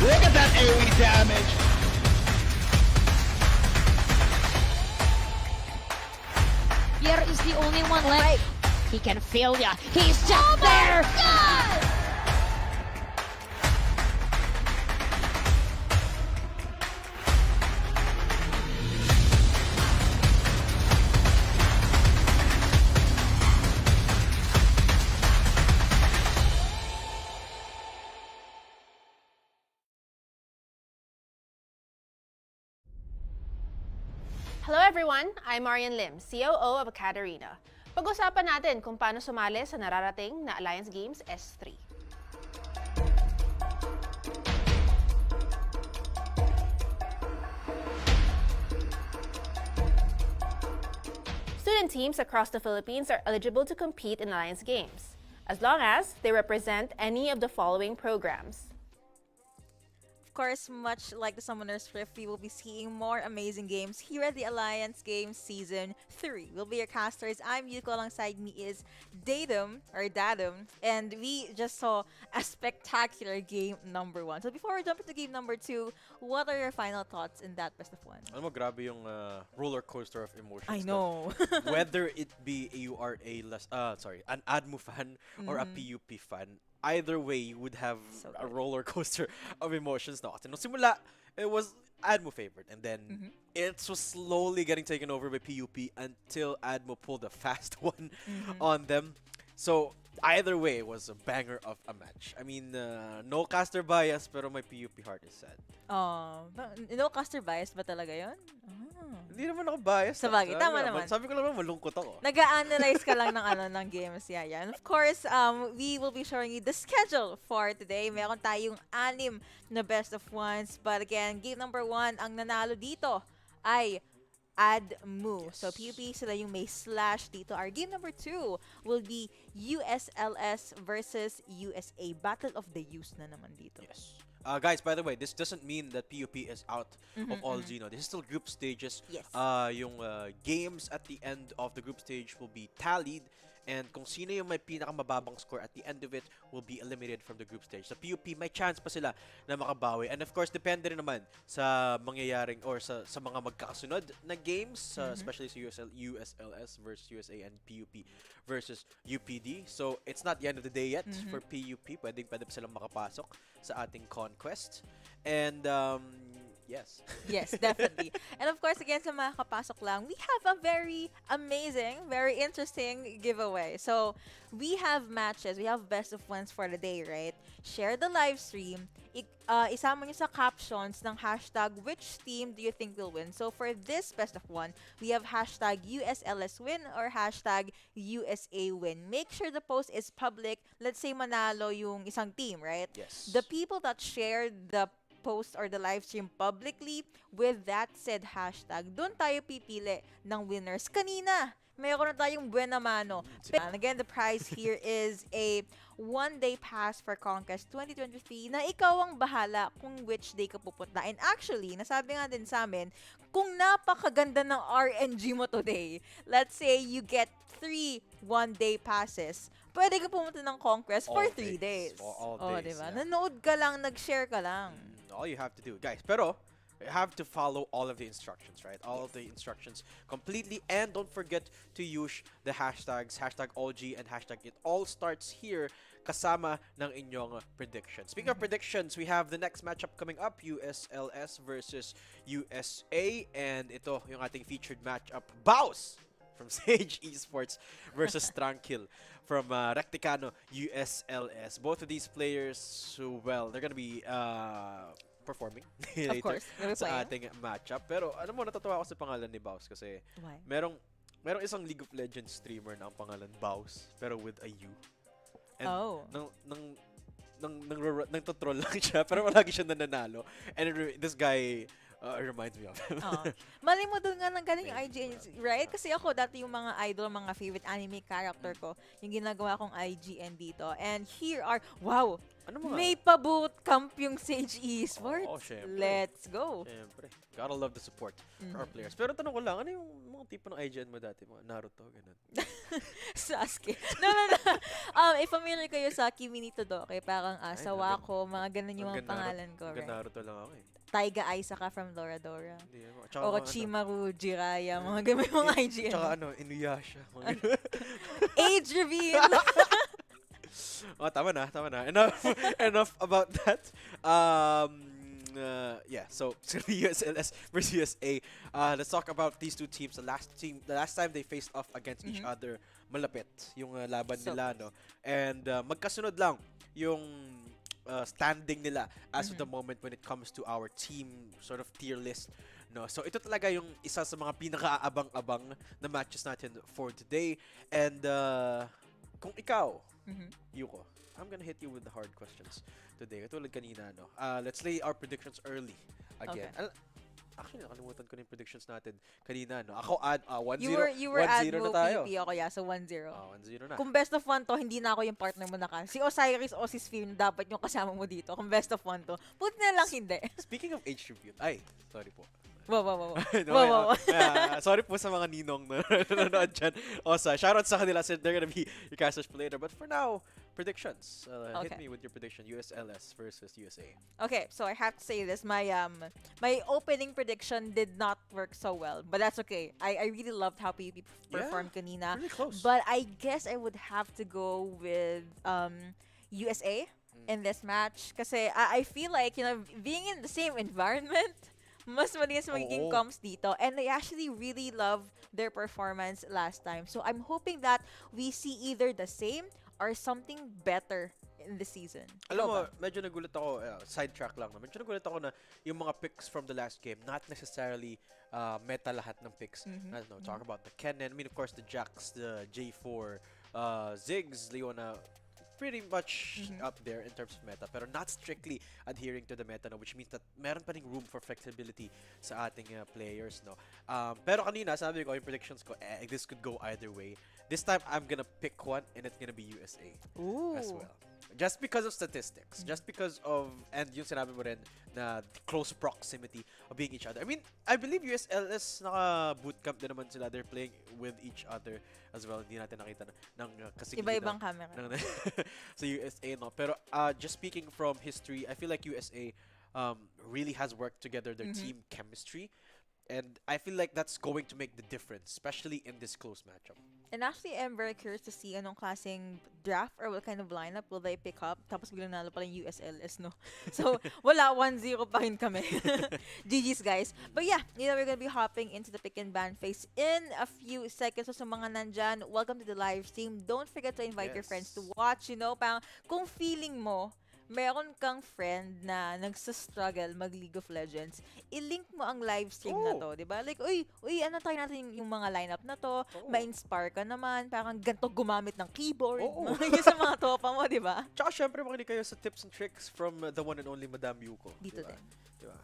Look at that AoE damage. Pierre is the only one left. He can feel ya. He's just there. Hello everyone, I'm Marian Lim, COO of Katarina. Pag-usapan natin kung paano sumali sa nararating na Alliance Games S3. Student teams across the Philippines are eligible to compete in Alliance Games, as long as they represent any of the following programs. Of course, much like the Summoner's Rift, we will be seeing more amazing games here at the Alliance Games Season 3. We'll be your casters. I'm Yuko. Alongside me is Datum, and we just saw a spectacular game number 1. So before we jump into game number 2, what are your final thoughts in that best of 1? Alam mo, grabe yung roller coaster of emotions. I know. Whether it be you are an ADMO fan or a PUP fan, either way, you would have So a good. roller coaster of emotions. No, kasi nung simula, it was ADMO favorite, and then it was slowly getting taken over by PUP until ADMO pulled a fast one on them. So either way, it was a banger of a match. I mean, no caster bias, pero my PUP heart is sad. No caster bias ba talaga yun? Hindi naman ako biased. Sa bagay, tama Sabi ko naman. Sabi ko lang malungkot ako. Nag-a-analyze ka lang ng games, yeah. And of course, we will be showing you the schedule for today. Meron tayong 6 na best of 1s. But again, game number 1, ang nanalo dito ay ADMO. So, PUP sila yung may slash dito. Our game number 2 will be USLS versus USA. Battle of the Use na naman dito. Yes. Guys, by the way, this doesn't mean that PUP is out of all Xeno. This is still group stages. Yes. Yung games at the end of the group stage will be tallied, and kung sino yung may pinakamababang score at the end of it will be eliminated from the group stage. Sa PUP, may chance pa sila na makabawi. And of course, depende rin naman sa mangyayaring or sa mga magkakasunod na games, especially sa USLS versus USA and PUP versus UPD. So, it's not the end of the day yet for PUP. Pwede pa silang makapasok sa ating CONQuest. And, yes. Yes, definitely. And of course, again, sa mga kapasok lang, we have a very amazing, very interesting giveaway. So, we have matches. We have best of 1s for the day, right? Share the live stream. Isama nyo sa captions ng hashtag which team do you think will win. So, for this best of 1, we have hashtag USLSwin or hashtag USAwin. Make sure the post is public. Let's say manalo yung isang team, right? Yes. The people that shared the post or the live stream publicly with that said hashtag, doon tayo pipili ng winners. Kanina, mayroon na tayong buena mano. And again, the prize here is a 1-day pass for CONQuest 2023 na ikaw ang bahala kung which day ka pupunta. And actually, nasabi nga din sa amin, kung napakaganda ng RNG mo today, let's say you get 3 1-day passes, pwede ka pumunta ng CONQuest for 3 days. For all Oh, days, diba? yeah. Nanood ka lang, nag-share ka lang. All you have to do, guys. Pero you have to follow all of the instructions, right? All of the instructions completely, and don't forget to use the hashtags, hashtag #AllG and hashtag It All Starts Here, kasama ng inyong predictions. Speaking of predictions, we have the next matchup coming up, USLS versus USA, and ito yung ating featured matchup, Baus from Sage Esports versus Tranquil from Recticano USLS. Both of these players, so well, they're gonna be performing later course, they're sa playing. ating matchup. Pero alam mo, natatawa ako sa pangalan ni Baus kasi Why? merong isang League of Legends streamer na ang pangalan Baus pero with a U. And Oh. nang troll lang siya pero lagi siya nananalo. And this guy reminds me of him. Mali mo doon nga ng galing yung IGN, right? Kasi ako, dati yung mga idol, mga favorite anime character ko, yung ginagawa kong IGN dito. And here are, wow! Ano mga? May pa-bootcamp yung Sage Esports. Oo, syempre. Let's go! Siyempre. Gotta love the support for our players. Pero tanong ko lang, ano yung mga Anong tipo ng IGN mo dati? Mga Naruto, ganun. Sasuke. No, no, no. If familiar kayo sa Kimi ni Todoke, parang Sawako, mga ganun yung mga pangalan ko, Hanggang right? Naruto lang ako eh. Taiga Aisaka from Dora Dora. Hindi mo. Tsaka mga Orochimaru, Jiraiya, mga ganun yung mga IGN. Tsaka Inuyasha. Mga ganun. Age reveal! Oh, tama na, tama na. Enough about that. Yeah, so the USLS versus USA. Let's talk about these two teams. The last time they faced off against each other, malapit yung laban So nila, no. And magkasunod lang yung standing nila as of the moment when it comes to our team sort of tier list, no. So ito talaga yung isa sa mga pinakaabang-abang na matches natin for today. And kung ikaw, Yuko, I'm gonna hit you with the hard questions today. Katulad kanina, no? Let's lay our predictions early again. Okay. Actually, nakalimutan ko na yung predictions natin kanina, no? Ako, 1-0. You were 1-0 na Advo tayo. PP ako, yeah, so 1-0. 1-0 na. Kung best of one to, hindi na ako yung partner mo na ka. Si Osiris o si Sphere, dapat yung kasama mo dito. Kung best of one to, buti na lang hindi. Speaking of age tribute, ay, sorry po. Wow, wow, wow. No, Wow, wow, wow. sorry po sa mga ninong na nanonood dyan. Osa, shoutout sa kanila. So they're gonna be your casters for later. But for now, predictions. Hit Okay. me with your prediction. USLS versus USA. Okay, so I have to say this. My opening prediction did not work so well, but that's okay. I really loved how PvP performed kanina. Really close. But I guess I would have to go with USA in this match. Kasi I feel like, being in the same environment, mas malinis magiging Oo. comms dito. And I actually really love their performance last time. So I'm hoping that we see either the same or something better in the season. Alam Ikaw mo, ba? medyo nagulat ako, sidetrack lang na, medyo nagulat ako na yung mga picks from the last game, not necessarily meta lahat ng picks. I don't know, talk about the Kennen, I mean, of course, the Jax, the J4, Ziggs, Leona, pretty much up there in terms of meta, pero not strictly adhering to the meta, no, which means that meron pa ring room for flexibility sa ating players, no. Pero kanina, sabi ko, yung predictions ko, this could go either way. This time, I'm gonna pick one, and it's gonna be USA Ooh. as well. Just because of statistics, just because of, and yung sinabi mo rin, na the close proximity of being each other. I mean, I believe USLS naka-bootcamp din naman sila. They're playing with each other as well. Hindi natin nakita ng kasigli Iba-ibang camera. sa USA, no? Pero just speaking from history, I feel like USA really has worked together their team chemistry. And I feel like that's going to make the difference, especially in this close matchup. And actually, I'm very curious to see anong klaseng draft or what kind of lineup will they pick up. Tapos biglang nalo pala yung USLS, no? So, wala, 1-0 pa rin kami. GG's, guys. But yeah, we're gonna be hopping into the pick and ban phase in a few seconds. So, sa mga nandyan, welcome to the live stream. Don't forget to invite your friends to watch, parang kung feeling mo, meron kang friend na nagsa-struggle mag-League of Legends, i-link mo ang live stream na to, di ba? Like, uy, ano try natin yung mga lineup na to, ma-inspire ka naman, parang ganito gumamit ng keyboard, yung sa mga topa mo, di ba? Tsaka syempre makinig kayo sa tips and tricks from the one and only Madam Yuko. Dito diba? din. Diba?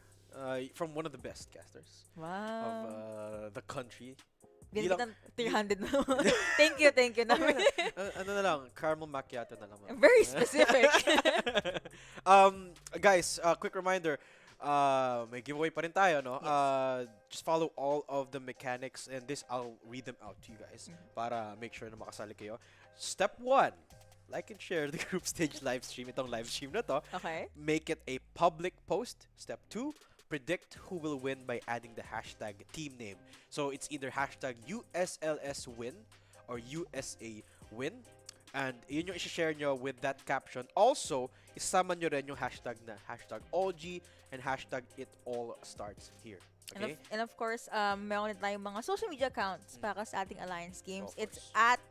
From one of the best casters Wow. of the country. Binigyan ng 300 na. Thank you namin. Ano na lang, caramel macchiato na lang. Very specific. Guys, quick reminder, may giveaway pa rin tayo, no? Just follow all of the mechanics and this, I'll read them out to you guys para make sure na makasali kayo. Step 1, like and share the group stage live stream. Itong live stream na to. Okay. Make it a public post. Step 2, predict who will win by adding the hashtag team name. So it's either hashtag USLSwin or USA win. And yun yung isi-share nyo with that caption. Also, isama nyo rin yung hashtag na hashtag AllG and hashtag it all starts here. Okay? And of course, meron din tayong mga social media accounts para sa ating Alliance Games. Of It's course. at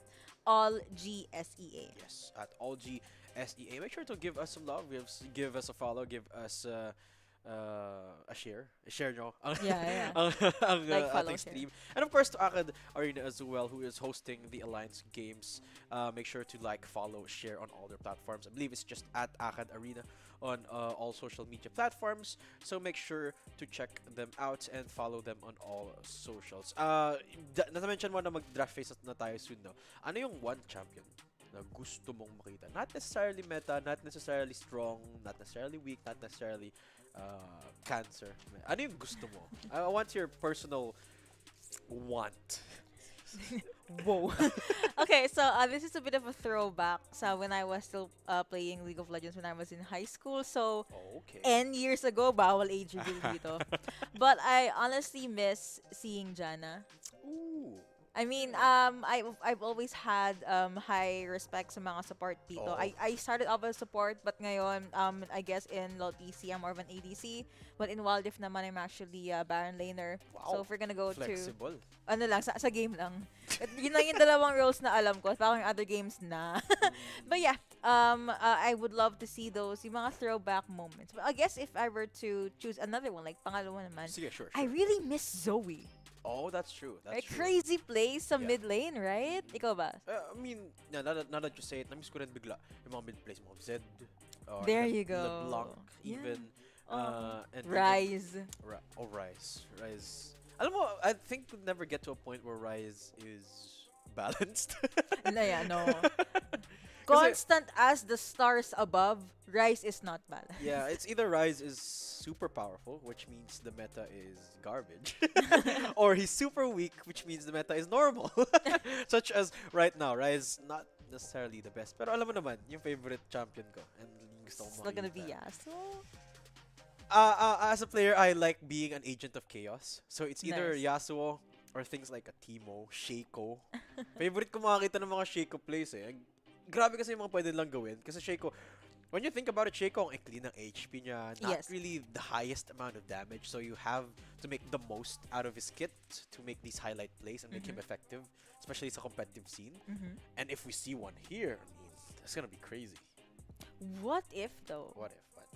AllGSEA. Yes, at AllGSEA. Make sure to give us some love. Give us a follow. Give us a share. I-share nyo ang, Yeah. ang Like, follow, ating share. stream. And of course, to Akad Arena as well, who is hosting the Alliance Games. Make sure to like, follow, share on all their platforms. I believe it's just at Akad Arena on all social media platforms. So make sure to check them out and follow them on all socials. Na-mention mo na mag-draft phase na tayo soon, no? Ano yung one champion na gusto mong makita? Not necessarily meta, not necessarily strong, not necessarily weak, not necessarily cancer. Ano yung gusto mo? I want your personal Want. Whoa. Okay, so this is a bit of a throwback. So when I was still playing League of Legends when I was in high school. So Okay. N years ago, bawal age reveal dito. But I honestly miss seeing Jana. Ooh. I mean, I've always had high respect sa mga support dito. Oh. I started off as support, but ngayon, I guess in LoL PC, I'm more of an ADC. But in Wild Rift naman, I'm actually a Baron Laner. Wow. So if we're gonna go Flexible. to, ano lang, sa game lang. At yun lang yung dalawang roles na alam ko. Parang other games na. But yeah, I would love to see those, yung mga throwback moments. But I guess if I were to choose another one, like pangalawa naman, Sige, sure. I really miss Zoe. Oh, that's true. That's Right? true. Crazy plays sa Yeah. mid lane, right? Ikaw ba? I mean, now that you say it, namiss ko rin bigla yung mga mid-plays mo. Zed. Or There you go. LeBlanc, Yeah. even. Oh. And Rise. Rise. Rise. Alam mo, I think we'll never get to a point where Rise is balanced. No, yeah, no. Constant as the stars above, Rise is not balanced. Yeah, it's either Rise is super powerful, which means the meta is garbage, or he's super weak, which means the meta is normal. Such as right now, Rise not necessarily the best, pero alam mo naman, yung favorite champion ko, and yung gusto It's kong not gonna be makita. Yasuo. As a player, I like being an agent of chaos. So it's either Nice. Yasuo or things like a Teemo, Shaco. Favorite ko makakita ng mga Shaco plays eh. Grabe kasi yung mga pwede lang gawin. Kasi Shaco, when you think about it, Shaco, ang ikli ng HP niya. Not Yes. really the highest amount of damage. So you have to make the most out of his kit to make these highlight plays and make him effective. Especially sa competitive scene. And if we see one here, I mean, it's gonna be crazy. What if though? What if? What?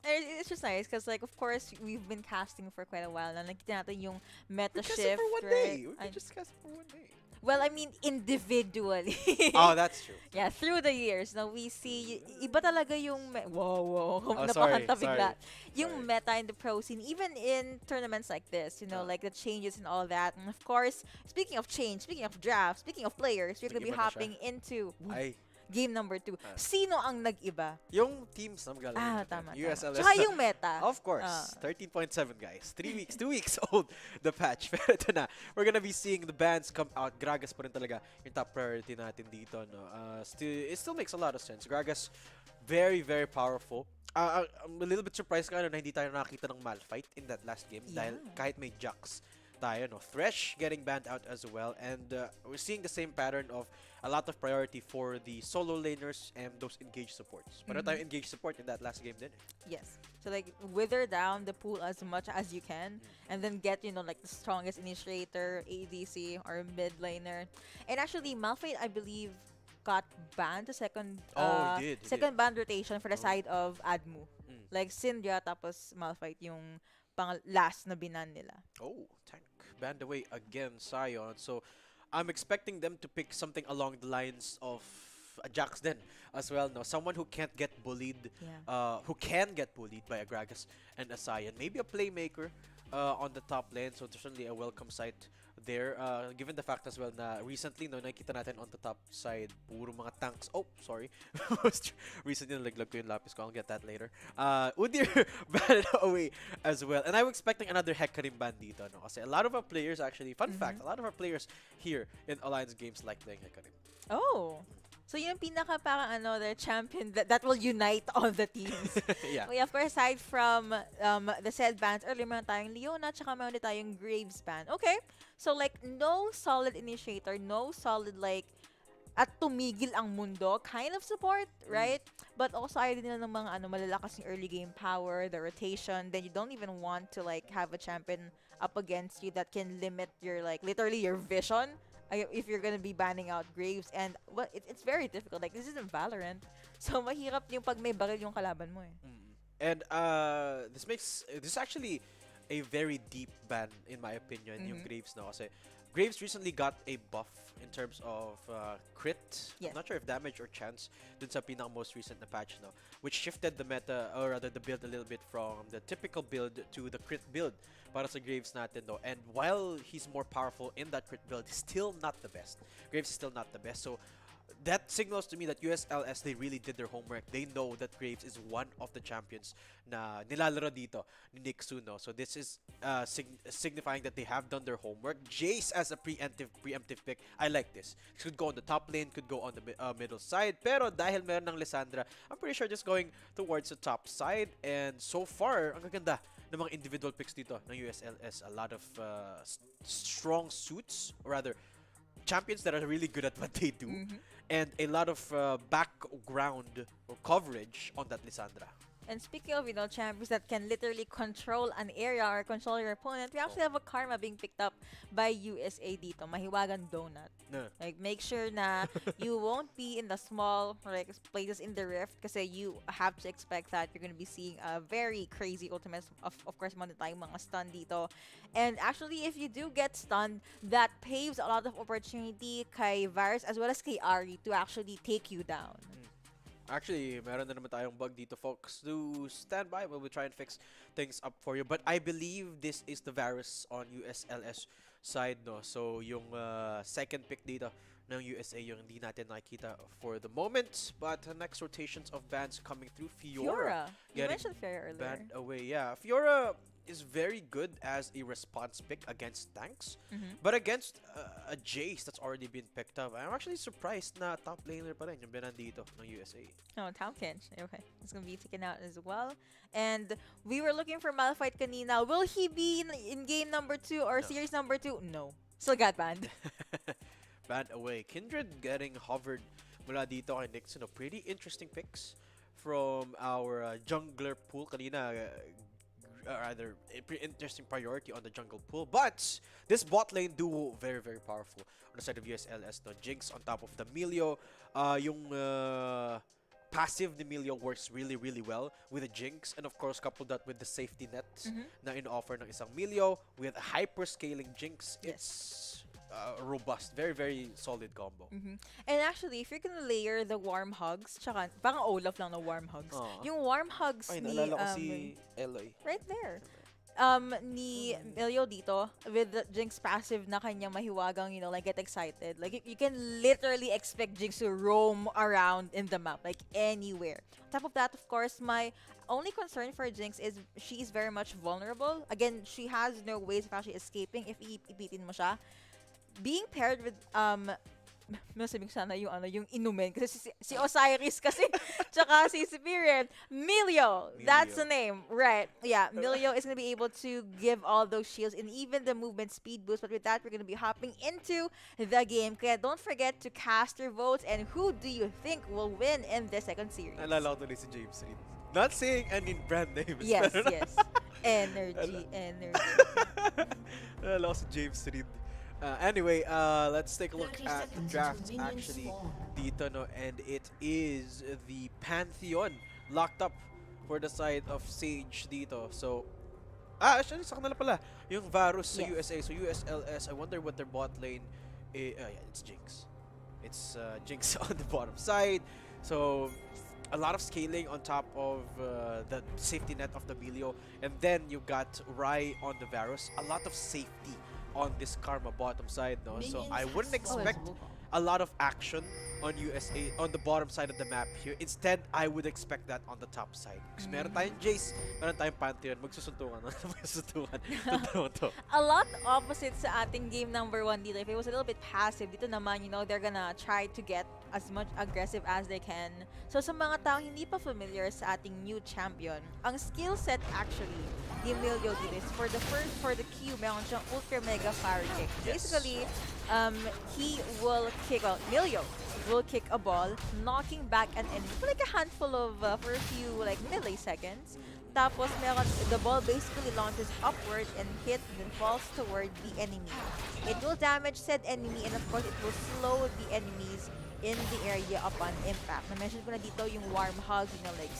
It's just nice because, like, of course, we've been casting for quite a while na nakita natin yung meta We cast shift, it for one right? day. We can just cast it for one day. Well, I mean, individually. Oh, that's true. Yeah, through the years, now we see, iba talaga yung, wow, Oh, napakanta sorry, bigla. sorry. Yung Sorry. meta in the pro scene, even in tournaments like this, you know, like the changes and all that. And of course, speaking of change, speaking of draft, speaking of players, we're gonna be Nag-iba na siya. hopping into Ay, game number 2. Sino ang nag-iba? yung teams na magaling. Tama. USLS. Tsaka yung meta. Of course. 13.7, guys. 3 weeks, 2 weeks old, the patch. Pero ito na. We're gonna be seeing the bans come out. Gragas pa rin talaga yung top priority natin dito. No? It still makes a lot of sense. Gragas, very, very powerful. I'm a little bit surprised ka na hindi tayo nakakita ng Malphite in that last game. Dahil kahit may Jax tayo, no? Thresh getting banned out as well. And we're seeing the same pattern of a lot of priority for the solo laners and those engaged supports. Pero tayo engaged support in that last game din. Yes. So like wither down the pool as much as you can and then get, you know, like the strongest initiator, ADC or mid laner. And actually Malphite, I believe, got banned the second He did. second ban rotation for the side of Admu. Like Syndra tapos Malphite yung last na binan nila. Oh, tank banned away again, Sion. So I'm expecting them to pick something along the lines of a Jax then as well. No, someone who can't get bullied, who can get bullied by a Gragas and a Sion. Maybe a playmaker on the top lane. So certainly a welcome sight there. Given the fact as well na recently, no, nakita natin on the top side, puro mga tanks. Oh, sorry. Recently, nalaglag ko yung lapis ko. I'll get that later. Udyr banned away as well. And I'm expecting another Hecarim ban dito. No? Kasi a lot of our players actually, fun fact, a lot of our players here in Alliance games like playing Hecarim. Oh. So yung pinaka parang the champion that will unite all the teams. Yeah. We of course aside from the said bans, earlier meron tayong Leona tsaka meron din tayong Graves ban. Okay. So like no solid initiator, no solid like at tumigil ang mundo kind of support, right? But also ayaw din nila ng mga malalakas yung early game power, the rotation, then you don't even want to like have a champion up against you that can limit your like literally your vision. If you're gonna be banning out Graves, and it's very difficult. Like this isn't Valorant, so mahirap yung pag may baril yung kalaban mo eh. And this is actually a very deep ban in my opinion, yung Graves no, kasi Graves recently got a buff in terms of crit. Yes. I'm not sure if damage or chance dun sa pinaka most recent na patch no, which shifted the meta or rather the build a little bit from the typical build to the crit build para sa Graves natin no. And while he's more powerful in that crit build, he's still not the best. Graves is still not the best. So that signals to me that USLS, they really did their homework. They know that Graves is one of the champions na nilalaro dito ni Nick Suno. So this is signifying that they have done their homework. Jace as a preemptive pick, I like this. Could go on the top lane, could go on the middle side. Pero dahil meron ng Lissandra, I'm pretty sure just going towards the top side. And so far, ang gaganda ng mga individual picks dito ng USLS. A lot of strong suits, or rather, champions that are really good at what they do, and a lot of background or coverage on that Lissandra. And speaking of, champions that can literally control an area or control your opponent, we actually have a Karma being picked up by USA dito. Mahiwagang donut. No. Like, make sure na you won't be in the small places in the rift kasi you have to expect that you're going to be seeing a very crazy ultimates. Of course, mga tayong mga stun dito. And actually, if you do get stunned, that paves a lot of opportunity kay Varus as well as kay Ari to actually take you down. Actually, meron na naman tayong bug dito, folks. Do stand by while we try and fix things up for you. But I believe this is the Varus on USLS side, no? So, yung second pick dito ng USA, yung hindi natin nakikita for the moment. But next rotations of bans coming through. Fiora. You mentioned Fiora earlier. Banned away, yeah. Fiora is very good as a response pick against tanks. But against a Jace that's already been picked up, I'm actually surprised na top laner pa rin yung binandito ng USA. Oh, Talkinch. Okay. It's gonna be taken out as well. And we were looking for Malphite kanina. Will he be in game number 2 or series number 2? No. Still got banned. Banned away. Kindred getting hovered mula dito kay Nix. Pretty interesting picks from our jungler pool kanina. Rather, a pretty interesting priority on the jungle pool. But this bot lane duo, very, very powerful on the side of USLS. No? Jinx on top of the Milio. Yung passive ni Milio works really, really well with the Jinx. And of course, couple that with the safety net na in-offer ng isang Milio with a hyper-scaling Jinx. It's robust. Very, very solid combo. And actually, if you're gonna layer the warm hugs, tsaka, parang Olaf lang na warm hugs. Yung warm hugs Ay, ni... naalala ko si Eloy. Right there. Ni Milio dito, with the Jinx passive na kanyang mahiwagang, like, get excited. Like, you can literally expect Jinx to roam around in the map, like, anywhere. On top of that, of course, my only concern for Jinx is she is very much vulnerable. Again, she has no ways of actually escaping if ipitin mo siya. Being paired with masabi ko sana yung inumin kasi si Osiris kasi tsaka si Superior Milio, that's the name, right? Yeah, Milio is gonna be able to give all those shields and even the movement speed boost. But with that, we're gonna be hopping into the game. Kaya don't forget to cast your votes. And who do you think will win in this second series? Naalala ko tuloy si James Reed. Not saying any brand names. Yes, yes. Energy. Naalala ko si James Reed. Anyway, let's take a look at the draft actually dito, no? And it is the Pantheon locked up for the side of Sage dito. So, actually, sa kanila pala, yung Varus sa USA. So, USLS, I wonder what their bot lane is. Yeah, it's Jinx. It's Jinx on the bottom side. So, a lot of scaling on top of the safety net of the Milio. And then you got Rai on the Varus. A lot of safety on this Karma bottom side, no? So I wouldn't expect a lot of action on USA on the bottom side of the map here. Instead, I would expect that on the top side. Because meron tayong Jace, meron tayong Pantheon, magsusuntukan. A lot opposite sa ating game number 1 dito. If it was a little bit passive, dito naman, they're gonna try to get as much aggressive as they can. So sa mga taong hindi pa familiar sa ating new champion, ang skill set actually ni Milio dito is for the Q, meron siyang ultra mega fire kick. Basically, he will kick, Milio will kick a ball, knocking back an enemy for like a handful of, for a few like milliseconds. Tapos meron, the ball basically launches upward and hits and then falls toward the enemy. It will damage said enemy and of course it will slow the enemies in the area upon impact. Na-mention ko na dito yung warm hug, like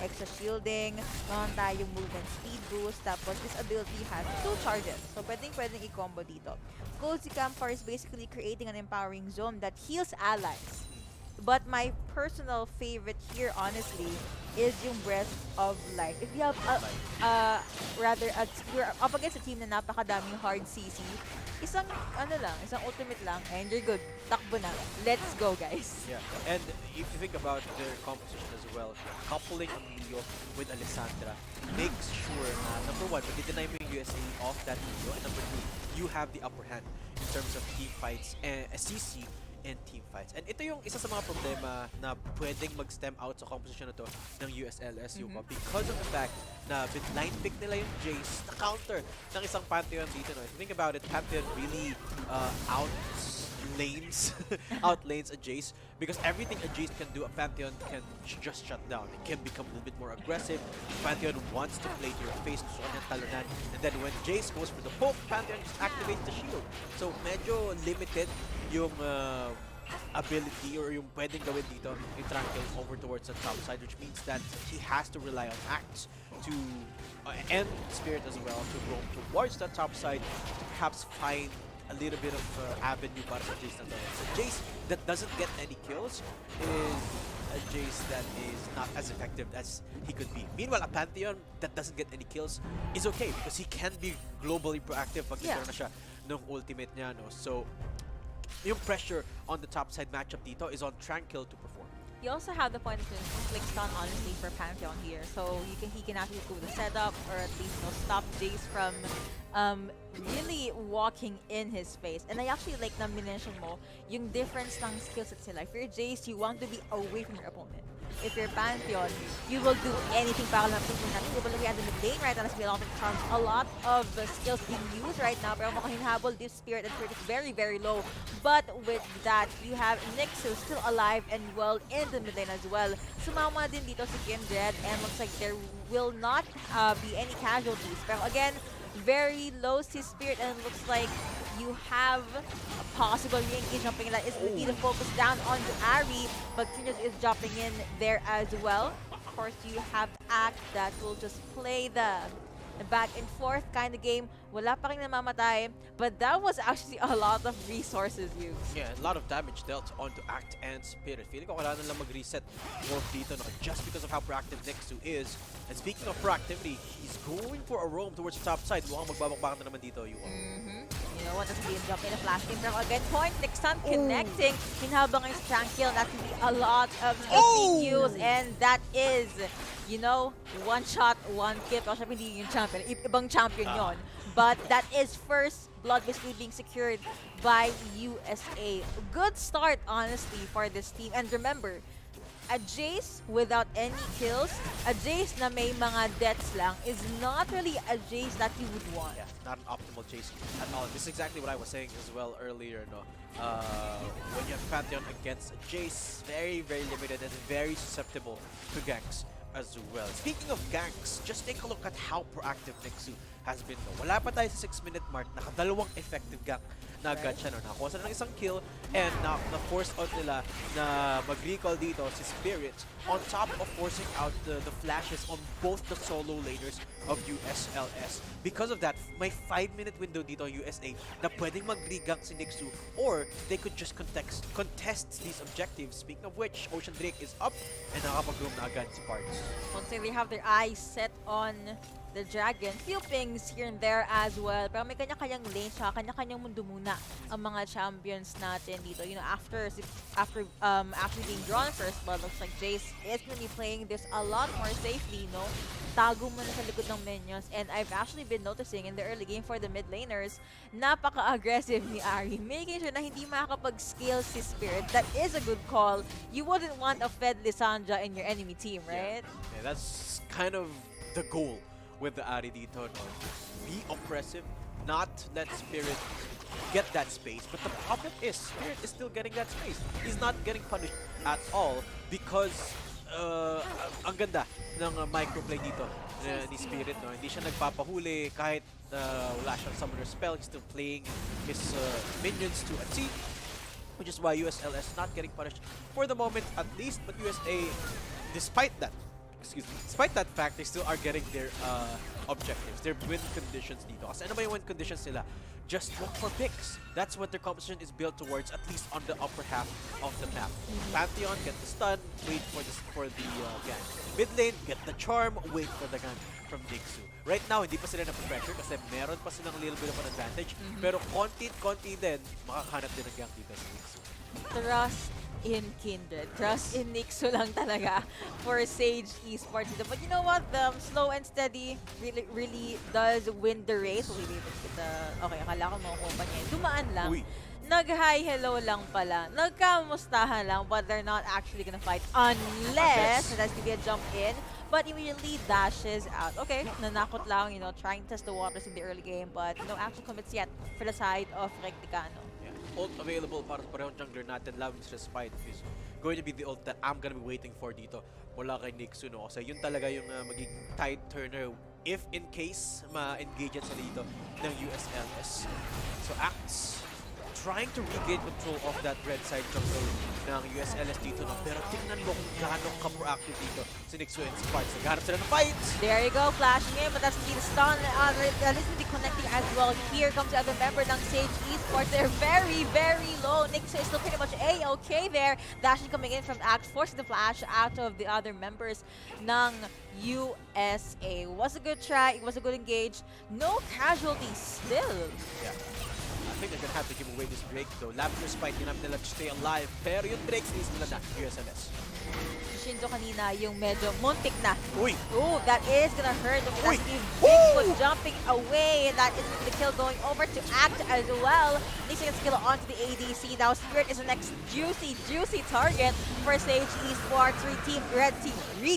extra shielding, meron tayong movement speed boost, tapos this ability has 2 charges. So pwedeng i-combo dito. Cozy Campfire is basically creating an empowering zone that heals allies. But my personal favorite here, honestly, is yung Breath of Life. If you have, you're up against a team na napakadaming hard CC, isang ultimate lang, and you're good. Takbo na. Let's go, guys. Yeah, and if you think about their composition as well, coupling Emilio with Alessandra makes sure na, number one, pag-deny mo yung USA off that Emilio, and number two, you have the upper hand in terms of team fights, CC, and team fights. And ito yung isa sa mga problema na pwedeng mag-stem out sa composition na to ng USLS Yupa because of the fact na line pick nila yung Jace na counter ng isang Pantheon dito. No? If you think about it, Pantheon really outlanes a Jace because everything a Jace can do, a Pantheon can just shut down. It can become a little bit more aggressive. Pantheon wants to play to your face, gusto kanyang talunan. And then when Jace goes for the poke, Pantheon just activates the shield. So medyo limited yung ability or yung pwedeng gawin dito in Tranquil over towards the top side, which means that he has to rely on acts to and Spirit as well to roam towards the top side to perhaps find a little bit of avenue para sa Jace na to. So Jace that doesn't get any kills is a Jace that is not as effective as he could be. Meanwhile, a Pantheon that doesn't get any kills is okay because he can be globally proactive pag nagkaroon na siya ng ultimate niya. No? So yung pressure on the top side matchup dito is on Tranquil to perform. You also have the point of Inflict Stun, honestly, for Pantheon here. So he can actually go with the setup or at least stop Jace from really walking in his space. And I actually like na minention mo yung difference ng skill sets nila. If you're Jace, you want to be away from your opponent. If you're Pantheon, you will do anything para lang natin natin. You're looking at the mid lane right now, a lot of skills being used right now, pero mukhang hinahabol this Spirit, and Spirit is very, very low. But with that, you have Nixu still alive and well in the mid lane as well. Sumama din dito si Kindred, and looks like there will not be any casualties. Pero again, very low si Spirit, and it looks like you have a possible re-engage jumping that is going to be the focus down on the Ari, but Kindred is dropping in there as well. Of course, you have Act that will just play the back and forth kind of game. Wala pa rin namamatay, but that was actually a lot of resources used. Yeah, a lot of damage dealt onto Act and Spirit. Feeling ko kailangan lang mag-reset Wolf dito, no? Just because of how proactive Nexu is. And speaking of proactivity, he's going for a roam towards the top side. Mukhang magbabakbakan na naman dito, Yuwa. You know what, that's being jump in a flash game. Pero again, point, next time connecting. Hinhabang is Tranquil. That will be a lot of being used. And that is, you know, one shot, one kill. Pero syempre hindi yung champion. Ibang champion yon. But that is first blood basically being secured by USA. Good start, honestly, for this team. And remember, a Jace without any kills, a Jace na may mga deaths lang, is not really a Jace that you would want. Yeah, not an optimal Jace at all. This is exactly what I was saying as well earlier, no? When you have Pantheon against a Jace, very, very limited and very susceptible to ganks as well. Speaking of ganks, just take a look at how proactive Nixu has been. No? Wala pa tayo sa 6-minute mark, nakadalawang effective gank na agad siya. No? Nakakuha sila ng isang kill and na-force out nila na mag-recall dito si Spirit on top of forcing out the flashes on both the solo laners of USLS. Because of that, may 5-minute window dito ang USA na pwedeng mag-regank si Nixu or they could just contest these objectives. Speaking of which, Ocean Drake is up and nakapag-roam na agad si Parts. Once they have their eyes set on the Dragon, few pings here and there as well. Pero may kanya-kanyang lane, tsaka kanya-kanyang mundo muna ang mga champions natin dito. You know, after actually being drawn first, but looks like Jace is going to be playing this a lot more safely, no? Tago mo na sa likod ng minions. And I've actually been noticing in the early game for the mid laners, napaka-aggressive ni Ari. Making sure na hindi makakapag-scale si Spirit. That is a good call. You wouldn't want a Fed Lissandra in your enemy team, right? Yeah, that's kind of the goal with the Ari dito, no? Be oppressive, not let Spirit get that space. But the problem is, Spirit is still getting that space. He's not getting punished at all because ang ganda ng microplay dito ni Spirit, no? Hindi siya nagpapahuli kahit wala siyang summoner spell. He's still playing his minions to a T, which is why USLS is not getting punished for the moment at least. But USA, despite that, excuse me, despite that fact, they still are getting their objectives, their win conditions dito. Kasi ano ba yung win conditions nila? Just look for picks. That's what their composition is built towards, at least on the upper half of the map. Pantheon, get the stun, wait for the gang. Mid lane, get the charm, wait for the gang from Nixu. Right now, hindi pa sila na-pressure kasi meron pa silang little bit of an advantage. Pero konti din, makakahanap din ng gang dito sa Nixu. Trust in Kindred. Trust in Nixu lang talaga for Sage Esports. But you know what? The slow and steady really does win the race. Okay, akala ko makukuha pa niya. Dumaan lang. Uy. Nag-hi hello lang pala. Nagkamustahan lang, but they're not actually gonna fight unless that's gonna be a jump in. But immediately dashes out. Okay, nanakot lang, trying to test the waters in the early game, but no actual commits yet for the side of Recticano. Ult available para sa parehong jungler natin. Lav's Respite is going to be the ult that I'm gonna be waiting for dito mula kay Nixu, no? Kasi yun talaga yung magiging tide turner if in case ma-engage yan sa dito ng USLS. So Acts trying to regain control of that red side jungle ng USLS dito, no? Pero tingnan mo kung gaano ka-proactive dito si Nixu and Sparks. Naghanap sila ng fights! There you go, flashing in, but that's the stun. This is the connecting as well. Here comes the other member ng Sage Esports. They're very, very low. Nixu is still pretty much A-okay there. Dashing coming in from Axe, forcing the flash out of the other members ng USA. Was a good try, it was a good engage. No casualties still. Yeah. I think they're gonna have to give away this Drake though. Lav's Respite, ginamit nila to stay alive. Pero yung Drake, sinis nila na USLS. Shinzo kanina yung medyo muntik na. Uy! Ooh, that is gonna hurt. Uy! Bigfoot jumping away. That is the kill going over to Act as well. Needs to get skill onto the ADC. Now Spirit is the next juicy target for Sage Esports. Red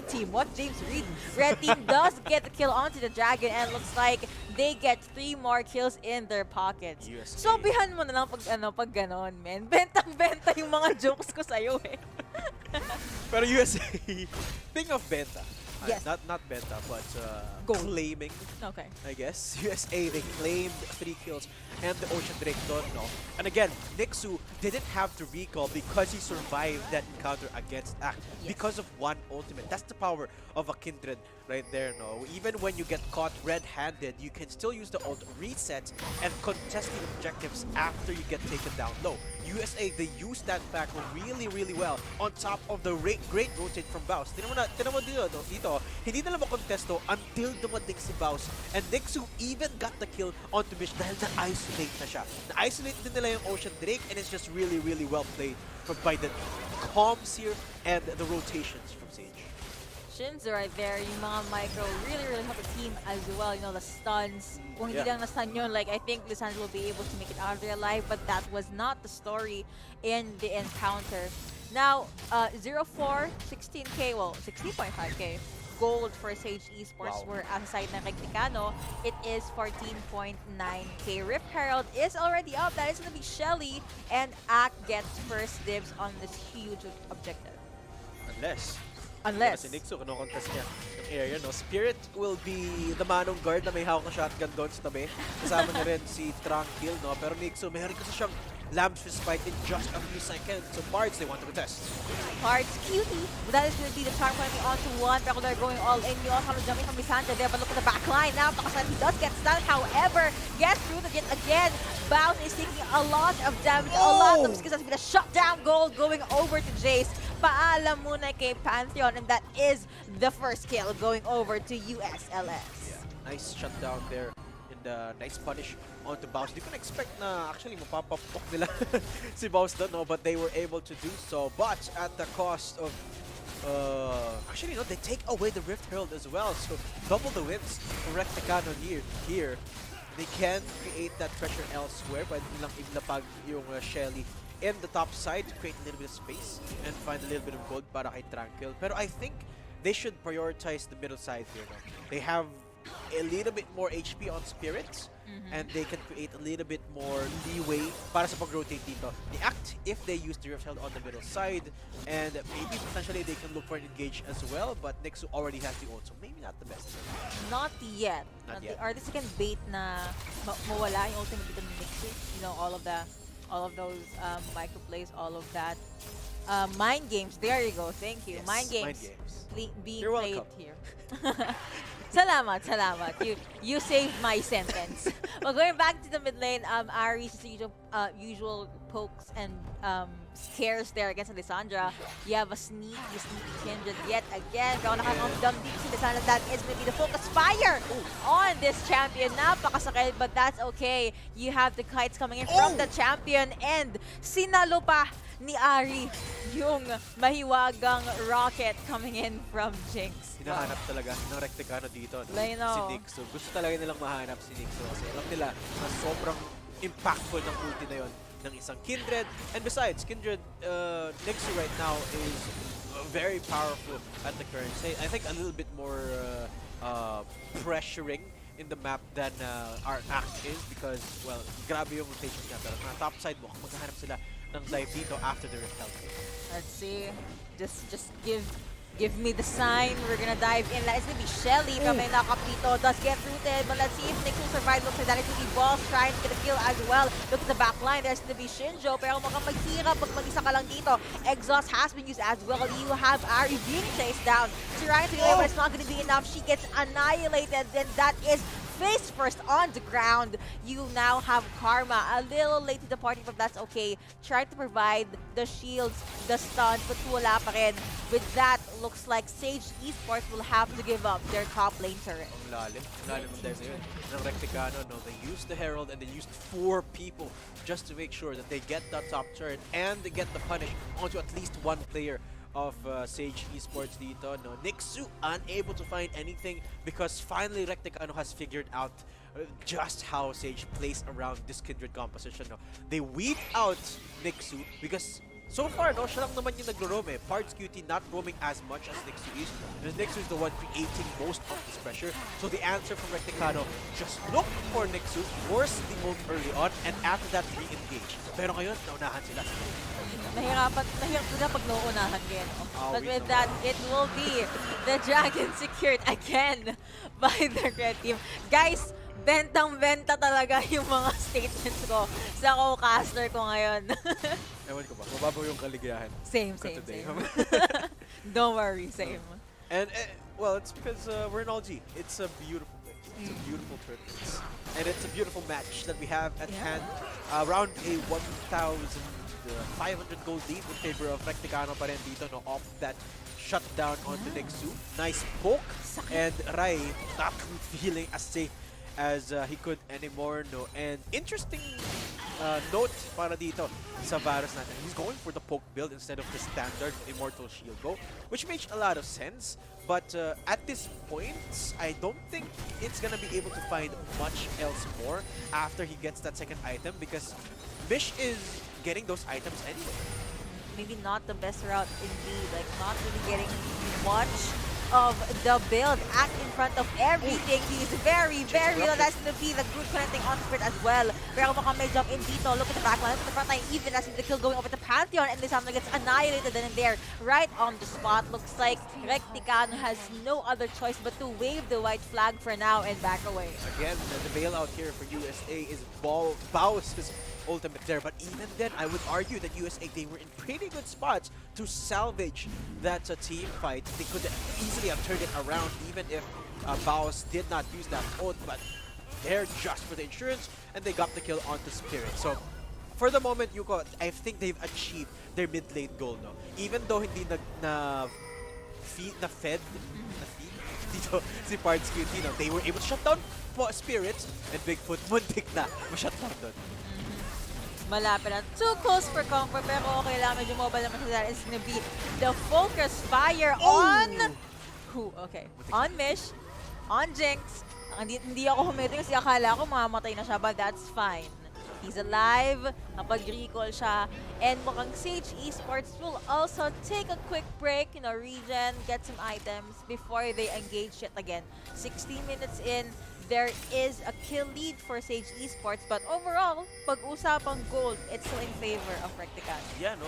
team. What James Reed? Red team does get the kill onto the dragon and looks like they get 3 more kills in their pockets. USA. Sobihan mo na lang pag ganon, men. Bentang-benta yung mga jokes ko sa'yo eh. Pero USA, speaking of benta, Yes. not benta, but claiming, Okay. I guess. USA, they claimed 3 kills and the Ocean Drake don't know. And again, Nixu didn't have to recall because he survived that encounter against Act because of one ultimate. That's the power of a Kindred right there, no? Even when you get caught red-handed, you can still use the ult, reset, and contest the objectives after you get taken down low. USA, they use that fact really, really well on top of the great rotate from Baus. Tinan mo dito, hindi nila makontesto until dumating si Baus. And Nixu even got the kill onto Mish dahil na-isolate na siya. Na-isolate din nila yung Ocean Drake and it's just really, really well played by the comms here and the rotations from Sage. Shinzo right there, yung mga micro really help the team as well. The stuns. Kung hindi lang na-stun yun, like I think Lisandro will be able to make it out of there alive, but that was not the story in the encounter. Now, 0-4, 16k, well, 16.5k gold for Sage Esports. Wow. Where aside ng Recticano, it is 14.9k. Rift Herald is already up. That is going to be Shelly, and Act gets first dibs on this huge objective. Kasi Nixu, kinokontest niya yung area, no? Spirit will be the manong guard na may hawak na shotgun doon sa tabi. Kasama niya rin si Tranquil, no? Pero Nixu, meron kasi siyang Lamps Respite in just a few seconds. So Bards, they want to test. Bards, cutie. That is going to be the charm pointing onto one. Pero they're going all in. You also have a jumping from Misanta there, but look at the back line now. He does get stunned, however, gets through the hit again. Bounce is taking a lot of damage, a lot of skills. That's been a shutdown gold going over to Jace. Paalam muna kay Pantheon, and that is the first kill going over to USLS. Yeah, nice shutdown there and nice punish onto Baus. Di ko na-expect na actually mapapapok nila si Baus doon, no? But they were able to do so. But at the cost of actually, no, they take away the Rift Herald as well. So double the wins for Recticano here. They can create that pressure elsewhere, but nilang iglapag yung Shelly in the top side to create a little bit of space and find a little bit of gold para kay Tranquil. Pero I think they should prioritize the middle side here. No? They have a little bit more HP on Spirits, and they can create a little bit more leeway para sa pag-rotate dito. The Act, if they use the Rift Herald on the middle side, and maybe potentially they can look for an engage as well, but Nixu already has the ult, so maybe not the best. Not yet. Not yet. Or this can bait na mawala yung ultimate dito ni Nixu. All of the all of those microplays, all of that. Mind games, there you go, thank you. Yes, Mind games, mind games. being You're played welcome. here. Salamat. You saved my sentence. Well, going back to the mid lane, Ari's usual pokes and scares there against Alessandra. You have a sneaky Kindred yet again. Pero nakakam dito si Alessandra. That is going to be the focus fire on this champion. Napakasakit, but that's okay. You have the kites coming in from the champion and sinalo pa ni Ari yung mahiwagang rocket coming in from Jinx. Hinahanap talaga ng Recticano dito. No? I know. Si Nixo. Gusto talaga nilang mahanap si Nixo kasi alam nila na sobrang impactful ng ulti na yon ng isang Kindred. And besides, Kindred, Nixo right now is very powerful at the current state. I think a little bit more pressuring in the map than our act is because, well, grabe yung rotation niya. Pero na top side mo, kung maghahanap sila ng dive dito after the Rift Health. Let's see. Just give me the sign. We're gonna dive in. It's gonna be Shelly from may knock-up dito. Does get rooted, but let's see if Nick will survive. Looks like that is gonna be Balls trying to get a kill as well. Look at the back line. There's gonna be Shinjo. Pero mukhang maghirap pag mag-isa ka lang dito. Exhaust has been used as well. You have Ari being chased down. Trying to get away, but it's not gonna be enough. She gets annihilated. Then that is face first on the ground. You now have Karma. A little late to the party, but that's okay. Try to provide the shields, the stuns, but wala pa rin. With that, looks like Sage Esports will have to give up their top lane turret. Ang lalim ng dive na yun. Ng Recticano, no? They used the Herald and they used 4 people just to make sure that they get that top turret and they get the punish onto at least one player of Sage Esports dito. No? Nixu unable to find anything because finally Recticano has figured out just how Sage plays around this Kindred composition. No? They weed out Nixu because so far, no, siya lang naman yung nagro-roam eh. Parts QT not roaming as much as Nixu is. Because Nixu is the one creating most of this pressure. So the answer from Recticano, just look for Nixu, force the ult early on, and after that, re-engage. Pero ngayon, naunahan sila. Mahirap sila pag nauunahan ngayon. But wait with naman. that, it will be the Dragon secured again by the red team. Guys, bentang-benta talaga yung mga statements ko sa co-caster ko ngayon. Ewan ko ba, mababaw yung kaligayahan. Same. today. Don't worry, same. And, well, it's because we're in LG. It's a beautiful place. It's a beautiful tournament. And it's a beautiful match that we have at hand. Around a 1,500 gold lead in favor of Recticano pa rin dito, no, off that shutdown onto Nixu. Nice poke. And Rai not feeling as safe as he could anymore, no. And interesting note para dito sa Varus natin. He's going for the poke build instead of the standard Immortal Shield go, which makes a lot of sense. But at this point, I don't think it's gonna be able to find much else more after he gets that second item because Mish is getting those items anyway. Maybe not the best route indeed. Like, not really getting much of the build. Act in front of everything. He's very low. That's going to be the good connecting on spirit as well. Pero mukhang may jump in dito. Look at the backline. Look at the front line. Even as the kill going over to Pantheon. And Lisandro gets annihilated then and there. Right on the spot. Looks like Recticano has no other choice but to wave the white flag for now and back away. Again, the bailout here for USA is Bao's ultimate there, but even then, I would argue that USA, they were in pretty good spots to salvage that team fight. They could easily have turned it around even if Baos did not use that ult, but they're just for the insurance, and they got the kill onto Spirit. So, for the moment, Yuko, I think they've achieved their mid-lane goal, no? Even though hindi fed dito si Parts QT, no? They were able to shut down Spirits, and Bigfoot muntik na ma-shut down doon. Malapit na. Too close for Conquer, pero okay lang. Medyo mobile naman sa that. It's gonna be the focus fire on... Who? Okay. On Mish, on Jinx. Hindi ako humiting kasi akala ko mamamatay na siya, but that's fine. He's alive. Napag-recall siya. And mukhang Sage Esports will also take a quick break, regen, get some items before they engage yet again. 16 minutes in, there is a kill lead for Sage Esports, but overall, pag-usapang gold, it's still in favor of Recticano. Yeah, no,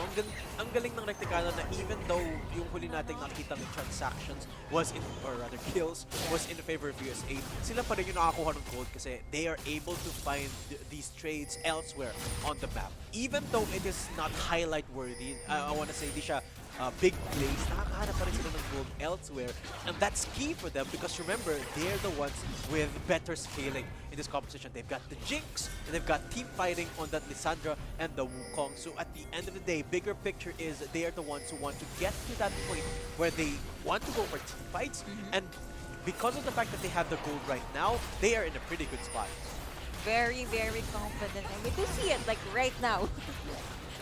ang galing ng Recticano na even though yung huli nating nakita ng transactions was in, or rather kills, was in favor of USA, sila pa rin yung nakakuha ng gold kasi they are able to find these trades elsewhere on the map. Even though it is not highlight worthy, I wanna say di siya big plays, nakakahanap pa rin sila ng gold elsewhere. And that's key for them because remember, they're the ones with better scaling in this competition. They've got the Jinx, and they've got team fighting on that Lissandra and the Wukong. So at the end of the day, bigger picture is they are the ones who want to get to that point where they want to go for team fights. And because of the fact that they have the gold right now, they are in a pretty good spot. Very, very confident, and we do see it like right now.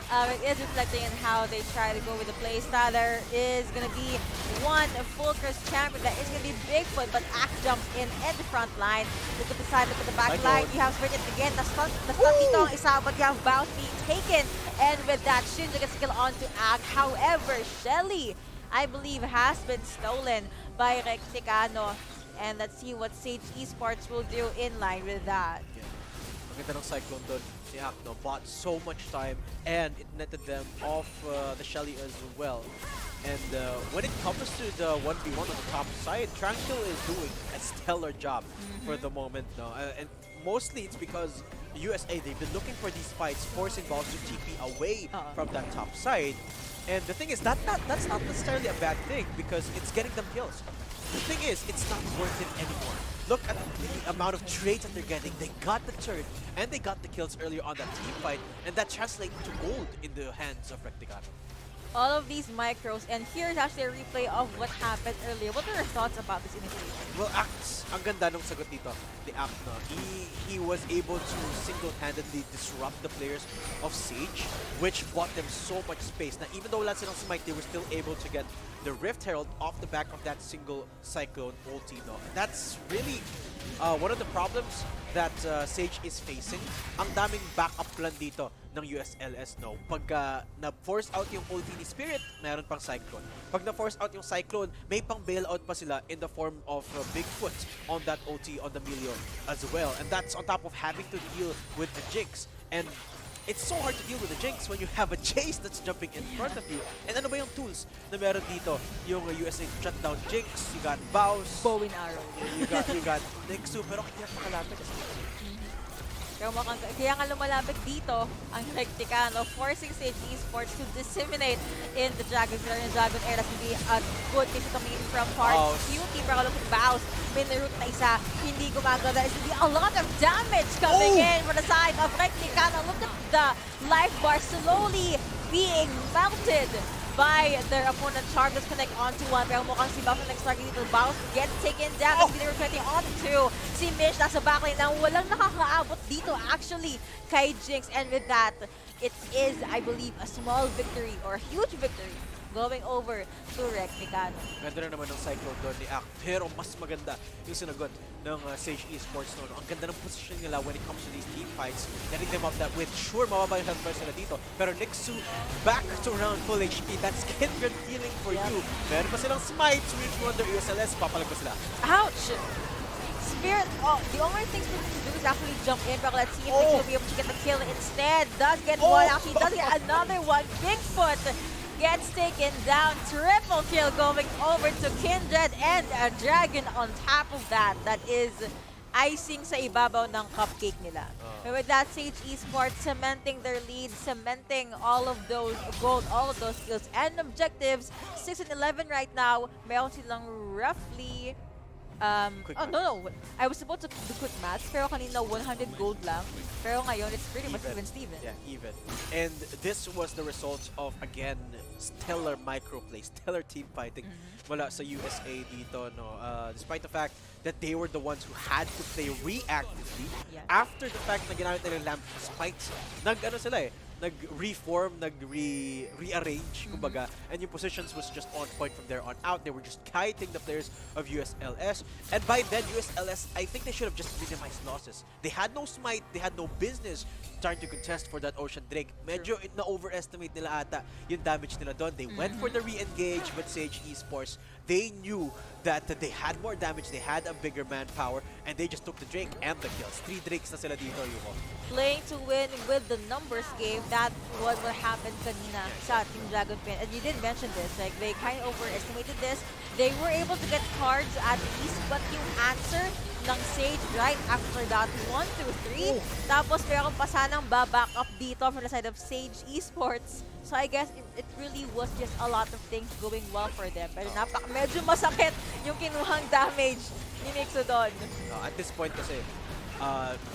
It is reflecting in how they try to go with the playstyle. There is going to be one full curse champion that is going to be Bigfoot, but Axe jumps in at the front line. Look at the side, look at the back line. You have Spirit again. The stun dito ang isa, but you have Bounce being taken. And with that, Shinja gets skill onto Axe. However, Shelly, I believe, has been stolen by Recticano. And let's see what Sage Esports will do in line with that. Ang ganda ng Cyclone doon ni Akno. Bought so much time and it netted them off the Shelly as well. And when it comes to the 1v1 on the top side, Tranquil is doing a stellar job for the moment. No? And mostly it's because USA, they've been looking for these fights, forcing balls to TP away from that top side. And the thing is, that's not necessarily a bad thing because it's getting them kills. The thing is, it's not worth it anymore. Look at the amount of trades that they're getting. They got the turn and they got the kills earlier on that team fight, and that translates to gold in the hands of Recticano. All of these micros, and here's actually a replay of what happened earlier. What are your thoughts about this initiation? Well, Axe, ang ganda nung sagot dito, the Axe, no? He was able to single-handedly disrupt the players of Sage, which bought them so much space. Now, even though wala silang smite, they were still able to get the Rift Herald off the back of that single Cyclone ulti, no? And that's really one of the problems that Sage is facing. Ang daming backup plan dito ng USLS, no? Pag na-force out yung ulti ni Spirit, mayroon pang Cyclone. Pag na-force out yung Cyclone, may pang bailout pa sila in the form of Bigfoot on that ulti on the Milio as well. And that's on top of having to deal with the Jinx. And it's so hard to deal with the Jinx when you have a Jace that's jumping in front of you. And ano ba yung tools na meron dito? Yung USA shutdown Jinx, you got Bows, Bow and arrow. you got Nexu, pero kaya pakalapit kasi. Kaya nga lumalapit dito ang Recticano, forcing Sage Esports to disseminate in the Dragon Flare and Dragon Air. That's going to be a good thing coming in from part. Yung keeper, look at Bows, may root na isa, hindi gumagana. It's going to be a lot of damage coming in from the side of Recticano. Look at the life bar slowly being melted by their opponent. Chargers connect onto one, pero mukhang si Buff na nag-start dito. Bounce gets taken down. Hindi reflecting onto two. Si Mish nasa backline na walang nakakaabot dito actually kay Jinx. And with that, it is, I believe, a small victory or a huge victory going over to Recticano. Ganda na naman ng Cyclone doon ni Act, pero mas maganda yung sinagot ng Sage Esports noon. Ang ganda ng position nila when it comes to these team fights. Getting them up that with, sure, mababa yung health bar sila dito, pero Nixu back to around full HP. That's kindred healing for you. Meron pa silang smites, which wonder USLS, papalag pa sila. Ouch! Spirit, the only thing Spirit can do is actually jump in, but let's see if Nixu will be able to get the kill instead. Does get one, actually does get another one. Bigfoot gets taken down. Triple kill going over to Kindred and a Dragon on top of that. That is icing sa ibabaw ng cupcake nila. But with that, Sage Esports cementing their lead, cementing all of those gold, all of those skills and objectives. 6 and 11 right now. Meron silang roughly no. I was supposed to do quick maths, pero kanina 100 gold lang. Pero ngayon, it's pretty much even Steven. Yeah, even. And this was the result of, again, stellar microplay, stellar team fighting mula sa USA dito, no? Despite the fact that they were the ones who had to play reactively, after the fact na ginamit nila yung lamp spikes, nag-reform, nag-rearrange, kumbaga, and yung positions was just on point from there on out. They were just kiting the players of USLS, and by then, USLS, I think they should have just minimized losses. They had no smite, they had no business trying to contest for that Ocean Drake. Medyo na-overestimate nila ata yung damage nila doon. They went for the re-engage, but Sage Esports they knew that they had more damage, they had a bigger manpower, and they just took the Drake and the kills. 3 Drakes na sila dito, Yuko. Playing to win with the numbers game, that was what happened kanina sa Team Dragonfin. And you did mention this, like they kind of overestimated this. They were able to get cards at least, but yung answer ng Sage right after that 1 through 3. Tapos meron pa sanang baback up dito from the side of Sage Esports. So I guess it really was just a lot of things going well for them. Pero medyo masakit yung kinuhang damage ni Nixo doon. At this point kasi,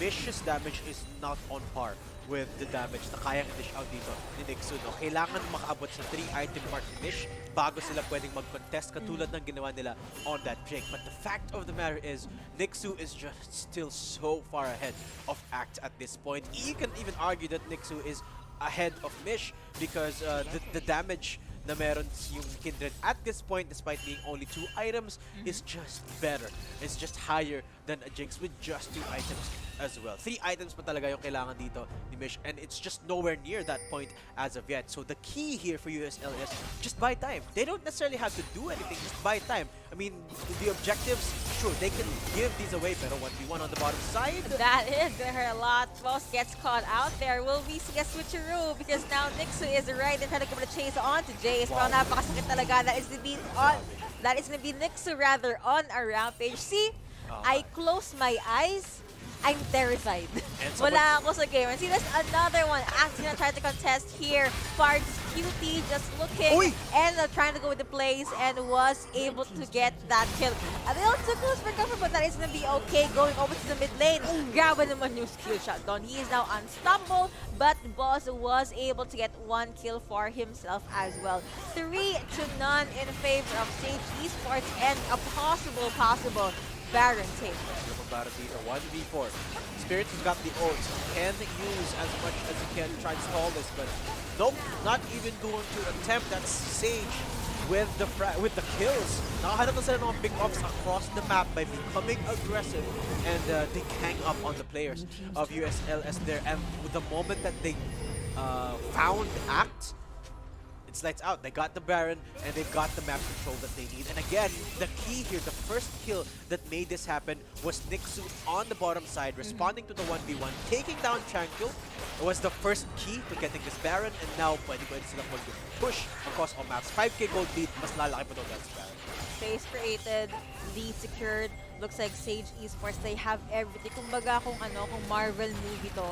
Vicious damage is not on par with the damage na kayang dish out dito ni Nixo. No? Kailangan makaabot sa 3-item mark niche bago sila pwedeng mag-contest katulad ng ginawa nila on that Drake. But the fact of the matter is, Nixo is just still so far ahead of Act at this point. You can even argue that Nixo is ahead of Mish because the damage na meron yung Kindred at this point, despite being only 2 items, is just better. It's just higher than a Jinx with just 2 items as well. 3 items pa talaga yung kailangan dito ni Mish, and it's just nowhere near that point as of yet. So the key here for USL is just buy time. They don't necessarily have to do anything, just buy time. I mean, the objectives, sure, they can give these away, pero 1v1 on the bottom side. That is gonna hurt a lot. Most gets caught out there. Will we see a switcheroo? Because now Nixu is right and trying to give it a chase on to Jace. Pero napakasakit talaga. That is gonna be Nixu rather on a rampage. See, I close my eyes. I'm terrified. Wala ako sa game. And see, there's another one. Actually, gonna try to contest here. Pards Cutie just looking and trying to go with the plays and was able to get that kill. A little too close for cover, but that is gonna be okay. Going over to the mid lane. Grab naman yung skill shot down. He is now unstoppable, but Boss was able to get 1 kill for himself as well. 3-0 in favor of Sage Esports and a possible Baron take. Baron dito, 1v4. Spirit has got the ult. Can use as much as he can to try to stall this, but nope, not even going to attempt. That's Sage with the kills. Nakahanap na sila ng big ops across the map by becoming aggressive, and they hang up on the players of USLS there. And with the moment that they found Act, it's lights out. They got the Baron, and they've got the map control that they need. And again, the key here, the first kill that made this happen was Nixu on the bottom side, responding to the 1v1, taking down Tranquil. It was the first key to getting this Baron, and now pwede silang push across all maps. 5k gold lead, mas lalaki pa doon sa Baron. Space created, lead secured. Looks like Sage Esports, they have everything. Kumbaga kung Marvel movie to,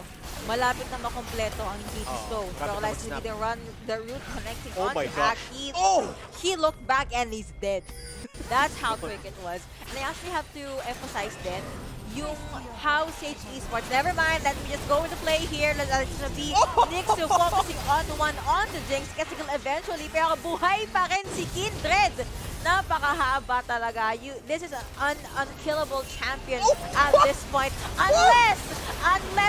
malapit na makompleto ang GT Stone. So let's see the route connecting on to Act. He looked back and he's dead. That's how quick it was. And I actually have to emphasize then, yung how Sage Esports, never mind, let me just go with the play here. It's gonna be Nixu focusing on the one on the Jinx kasi eventually, pero buhay pa rin si Kindred. Napakahaba talaga. This is an unkillable champion at this point. Unless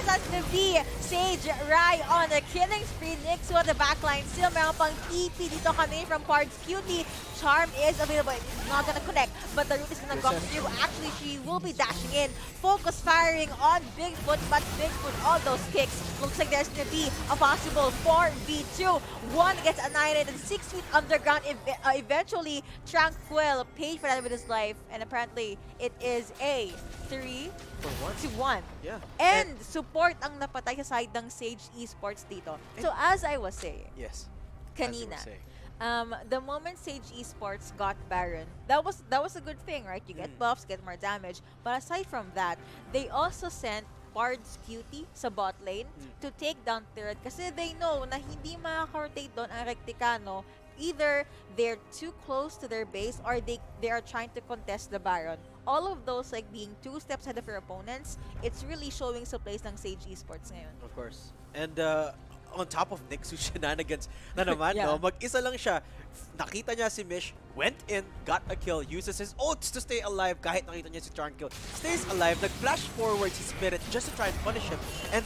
that's gonna be Sage Rai on a killing spree. Nixu on the backline. Still meron pang TP dito coming from Pards Cutie. Charm is available. It's not gonna connect, but the root is gonna come through. Actually, she will be dashing in. Focus firing on Bigfoot, but Bigfoot, all those kicks. Looks like there's gonna be a possible 4v2. One gets annihilated, 6 feet underground. Eventually, Tranquil paid for that with his life, and apparently, it is a 3-1. Yeah. And support ang napatay sa side ng Sage Esports dito. So as I was saying, yes, kanina, the moment Sage Esports got Baron, that was a good thing, right? You get buffs, get more damage. But aside from that, they also sent Pards Cutie sa bot lane to take down Turret kasi they know na hindi makaka-rotate doon ang Recticano. Either they're too close to their base or they are trying to contest the Baron. All of those like being 2 steps ahead of your opponents, it's really showing sa place ng Sage Esports ngayon. Of course. And on top of Nixu shenanigans na naman, Yeah. no? Mag-isa lang siya. Nakita niya si Mish, went in, got a kill, uses his ults to stay alive kahit nakita niya si Tranquil. Stays alive, nag-flash forward si Spirit just to try and punish him. And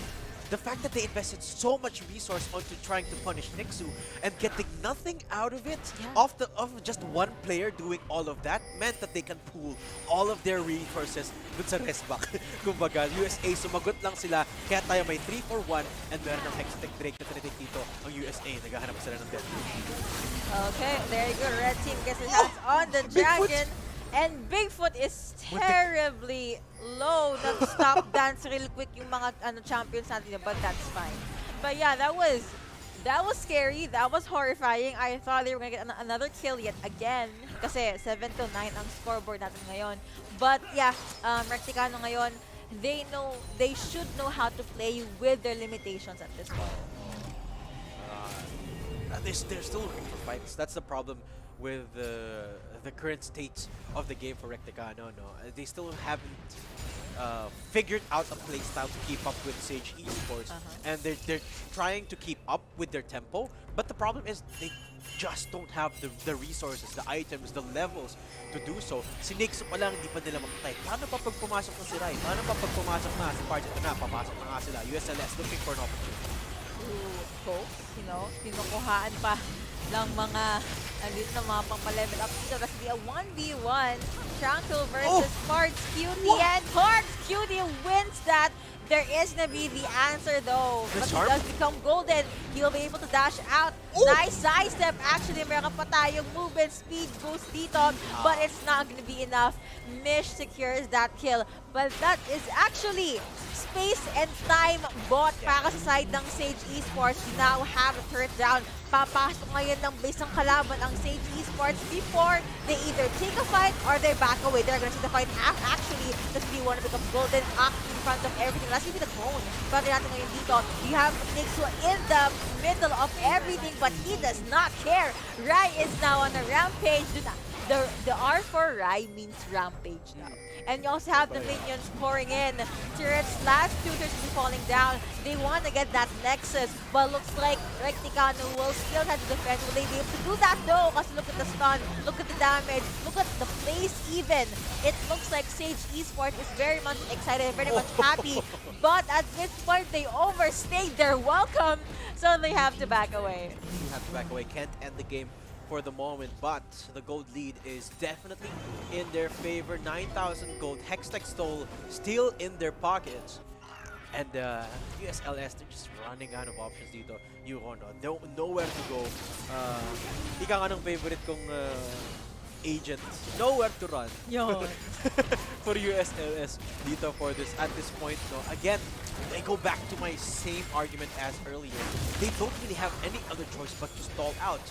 the fact that they invested so much resource onto trying to punish Nixu and getting nothing out of it off just one player doing all of that meant that they can pool all of their resources dun sa resback. Kumbaga, USA sumagot lang sila kaya tayo may 3-4-1 and meron ng Hextech Drake na tinitake dito ang USA. Naghahanap sila ng death. Okay, there you go. Red team gets his hands on the dragon. And Bigfoot is terribly low. Stop dance real quick yung mga champions natin, but that's fine. But yeah, that was scary. That was horrifying. I thought they were gonna get another kill yet again. Kasi 7-9 ang scoreboard natin ngayon. But yeah, Recticano ngayon, they should know how to play with their limitations at this point. They're still looking for fights. That's the problem with the current state of the game for Recticano. No, they still haven't figured out a playstyle to keep up with Sage Esports, and they're trying to keep up with their tempo. But the problem is they just don't have the resources, the items, the levels to do so. Si Nixu pa lang, hindi pa nila makatay. Paano pa pag pumasok na si Rai? Paano pa pag pumasok na si Parjet na? Papasok na nga sila. USLS looking for an opportunity. Kinukuhaan pa ng mga mga pang-level up dito. That's be a 1v1. Tranquil versus Parts Cutie. And Parts Cutie wins that. There is gonna be the answer though. But he does become golden. He'll be able to dash out. Nice sidestep. Actually, meron pa tayong movement speed boost dito. But it's not gonna be enough. Mish secures that kill. But that is actually space and time bot para sa side ng Sage Esports. You now have a turret down. Papasok ngayon ng base ng kalaban ang Sage Esports before they either take a fight or they back away. They're gonna see the fight actually. Does he want to become golden up in front of everything? That's gonna be the cone. Pero natin ngayon dito, you have Nixu in the middle of everything, but he does not care. Rai is now on a rampage. The R for Rai means rampage now. And you also have the minions pouring in. Turrets, last two turrets will be falling down. They want to get that Nexus, but looks like Recticano will still have to defend. Will they be able to do that though? Because look at the stun, look at the damage, look at the place even. It looks like Sage Esports is very much excited, very much happy. But at this point, they overstayed their welcome, so they have to back away. You have to back away. Can't end the game for the moment, but the gold lead is definitely in their favor. 9,000 gold. Hextech stole still in their pockets. And USLS, they're just running out of options dito. Nowhere to go. Ika nga ng favorite kong agent. Nowhere to run. For USLS dito for this at this point. No, again, I go back to my same argument as earlier. They don't really have any other choice but to stall out.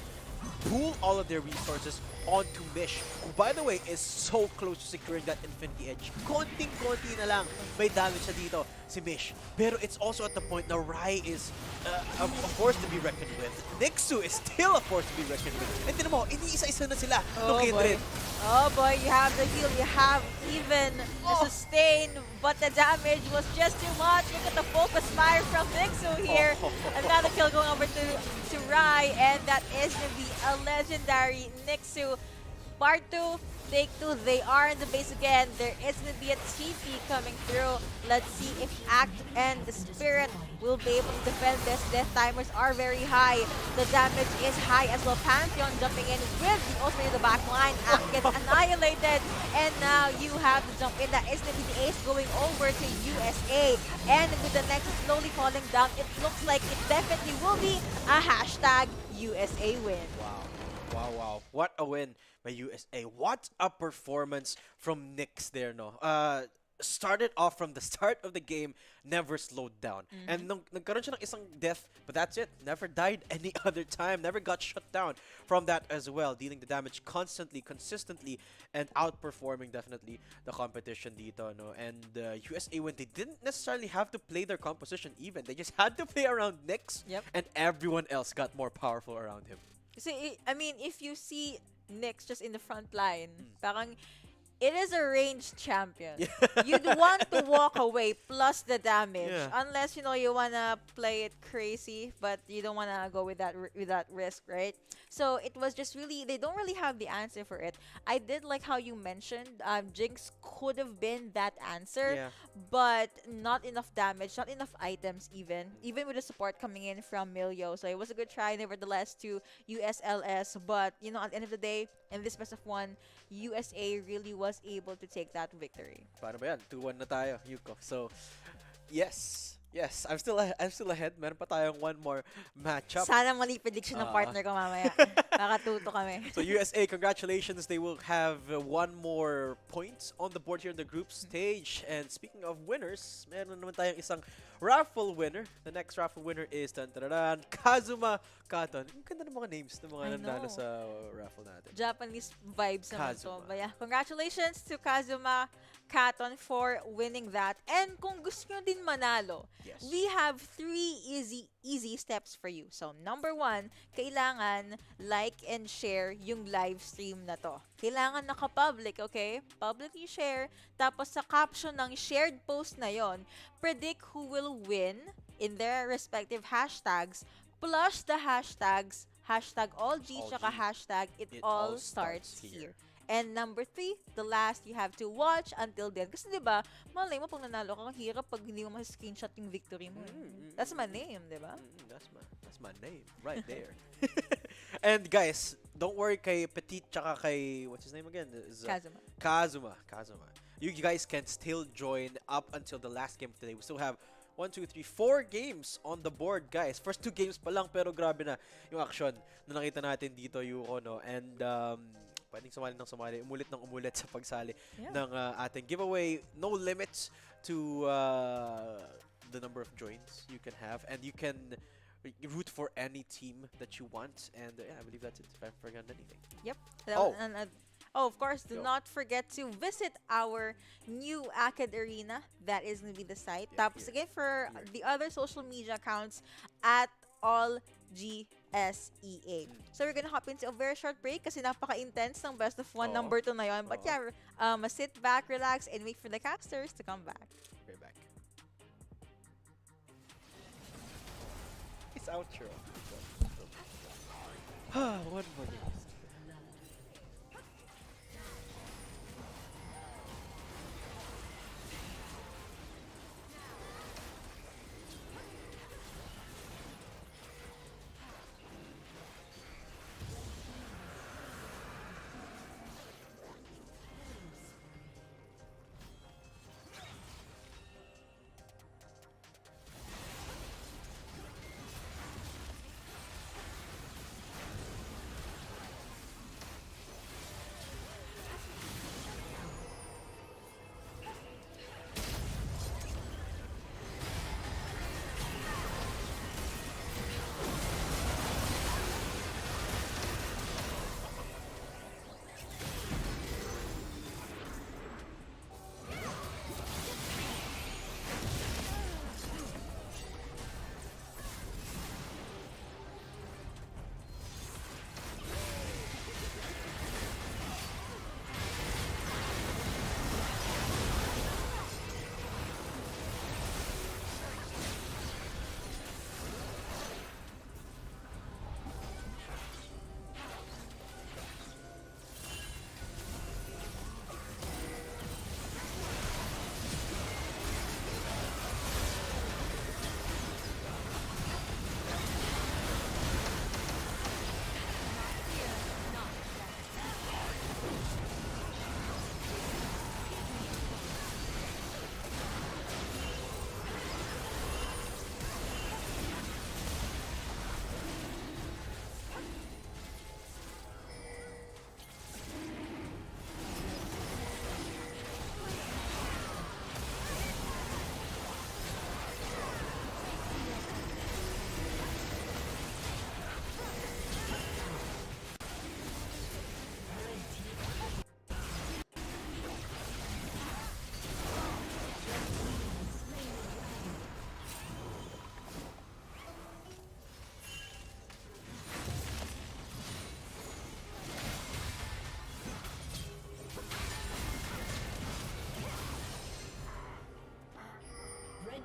Pool all of their resources onto Mish, who by the way is so close to securing that Infinity Edge. Konting-konti na lang may damage siya dito si Mish. Pero it's also at the point na Rai is a force to be reckoned with. Nixu is still a force to be reckoned with. And tinan mo, iniisa-isa na sila. Oh boy, you have the heal, you have even the sustain, but the damage was just too much. Look at the focus fire from Nixu here. Another kill going over to Rai, and that is going to be a legendary Nixu. Part 2, take 2, they are in the base again. There is going to be a TP coming through. Let's see if Act and the Spirit will be able to defend this. Death timers are very high. The damage is high as well. Pantheon jumping in with the ultimate in the back line. Act gets annihilated. And now you have the jump in. That is going to be the ace going over to USA. And with the next slowly falling down, it looks like it definitely will be a hashtag USA win. Wow. What a win by USA. What a performance from Nyx there, no? Started off from the start of the game, never slowed down. And nagkaroon siya ng isang death, but that's it. Never died any other time. Never got shut down from that as well. Dealing the damage constantly, consistently, and outperforming definitely the competition dito, no? And USA, when they didn't necessarily have to play their composition even, they just had to play around Nyx, and everyone else got more powerful around him. See, I mean, if you see Nyx just in the front line, parang It is a ranged champion. You'd want to walk away plus the damage, Yeah. unless you wanna play it crazy, but you don't wanna go with that risk, right? So it was just really they don't really have the answer for it. I did like how you mentioned Jinx could have been that answer, Yeah. but not enough damage, not enough items even with the support coming in from Milio. So it was a good try nevertheless to USLS, but at the end of the day, in this best of one, USA really was able to take that victory. Paano ba yan? 2-1 na tayo, Yuko. So, yes. Yes, I'm still ahead. Meron pa tayong one more matchup. Sana mali prediction ng partner ko mamaya. Baka tuto kami. So USA, congratulations. They will have one more point on the board here in the group stage. And speaking of winners, meron naman tayong isang raffle winner. The next raffle winner is Kazuma Katon. Ang ganda ng mga names ng mga I nanalo know. sa raffle natin. Japanese vibes naman to. Kazuma. But yeah, congratulations to Kazuma Katon for winning that. And kung gusto nyo din manalo, Yes. we have 3 easy steps for you. So, number 1, kailangan like and share yung live stream na to. Kailangan naka-public, okay? Publicly share. Tapos sa caption ng shared post na yon, predict who will win in their respective hashtags plus the hashtags #allG All tsaka G. hashtag it all starts here. And number 3, the last, you have to watch until then. Kasi diba, malay mo pag nanalo ka, hirap pag hindi mo ma-screenshot yung victory mo. That's my name, diba? That's my name right there. And guys, don't worry kay Petit tsaka kay what's his name again? Kazuma. Kazuma. You guys can still join up until the last game of today. We still have 1, 2, 3, 4 games on the board, guys. First 2 games pa lang, pero grabe na yung action na nakita natin dito, Yuko, no? And pwedeng sumali ng sumali, umulit ng umulit sa pagsali ng ating giveaway. No limits to the number of joins you can have, and you can root for any team that you want. And yeah, I believe that's it, if I haven't forgotten anything. Yep. Oh. Of course, do Yo. not forget to visit our new Acad Arena. That is going to be the site. Yeah, Tapos here. again, for the other social media accounts, at all GSEA. So we're gonna hop into a very short break kasi napaka-intense ng best of one Oo. number 2 na yun. But Oo. yeah, sit back, relax, and wait for the casters to come back. Right back. It's outro. One more game.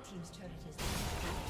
team's turret has been destroyed.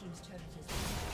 team's turret has been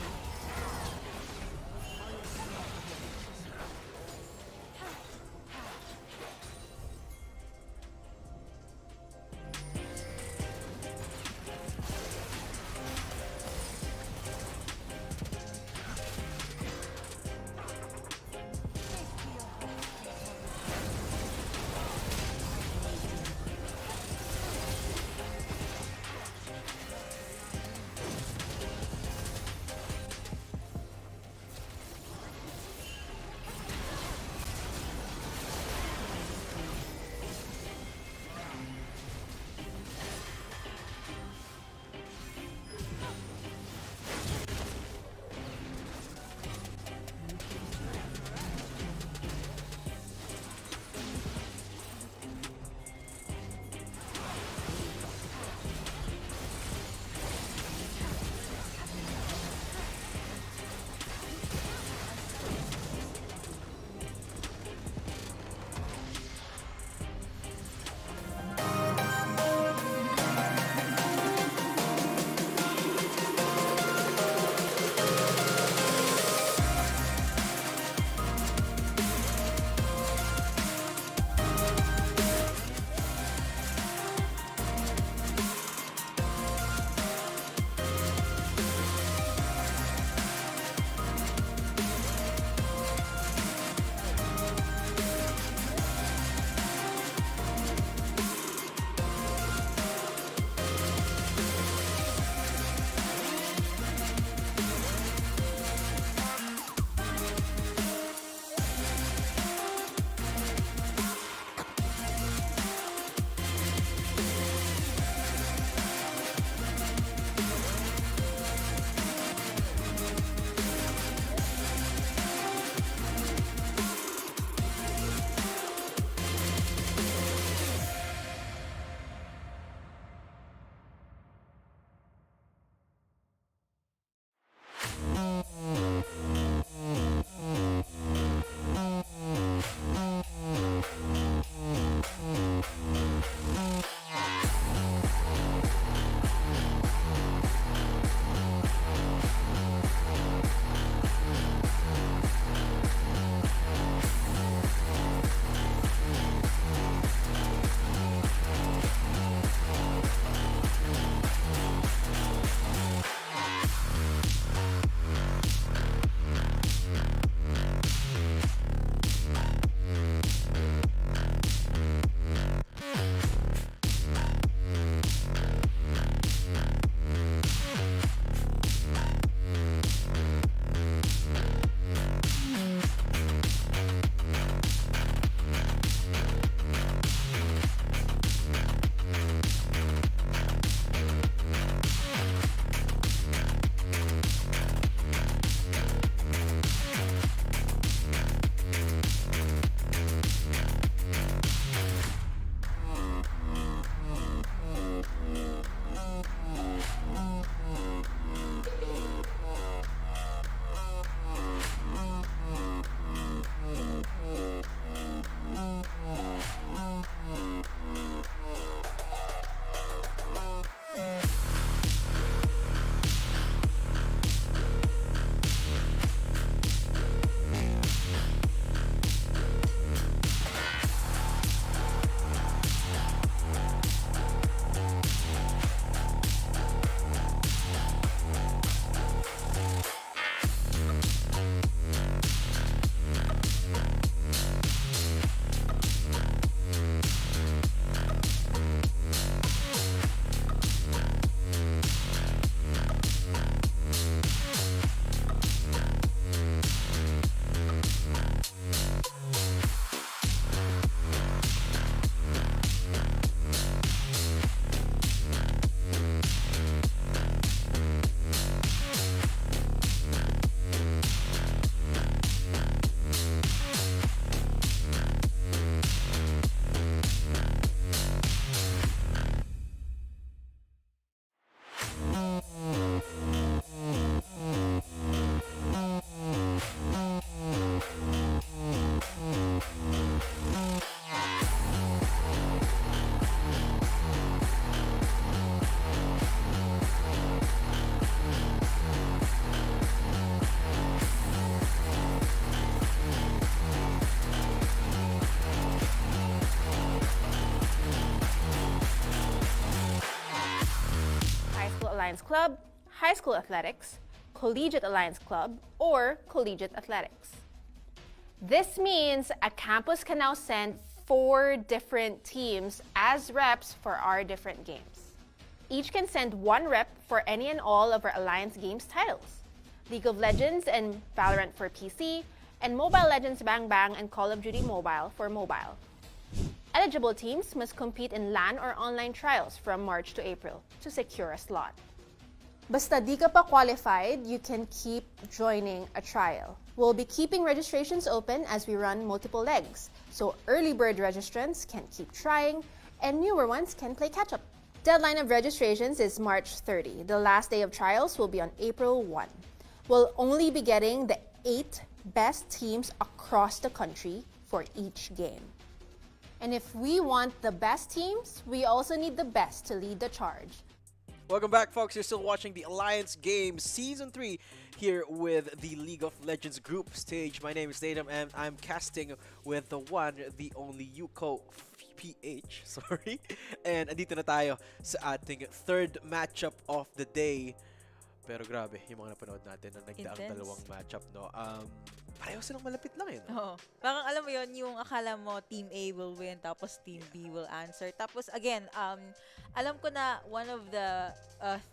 Alliance Club, High School Athletics, Collegiate Alliance Club, or Collegiate Athletics. This means a campus can now send 4 different teams as reps for our different games. Each can send 1 rep for any and all of our Alliance Games titles: League of Legends and Valorant for PC, and Mobile Legends Bang Bang and Call of Duty Mobile for mobile. Eligible teams must compete in LAN or online trials from March to April to secure a slot. Basta di ka pa qualified, you can keep joining a trial. We'll be keeping registrations open as we run multiple legs, so early bird registrants can keep trying and newer ones can play catch-up. Deadline of registrations is March 30. The last day of trials will be on April 1. We'll only be getting the 8 best teams across the country for each game. And if we want the best teams, we also need the best to lead the charge. Welcome back, folks. You're still watching the Alliance Games Season 3 here with the League of Legends group stage. My name is Tatum and I'm casting with the one, the only Yuko PH. Sorry. And andito na tayo sa ating third matchup of the day. Pero grabe, yung mga napanood natin na nagdaang Intense. dalawang matchup, no? Pareho silang malapit lang yun. Oo. Parang alam mo yon, yung akala mo Team A will win tapos Team B will answer. Tapos again, alam ko na one of the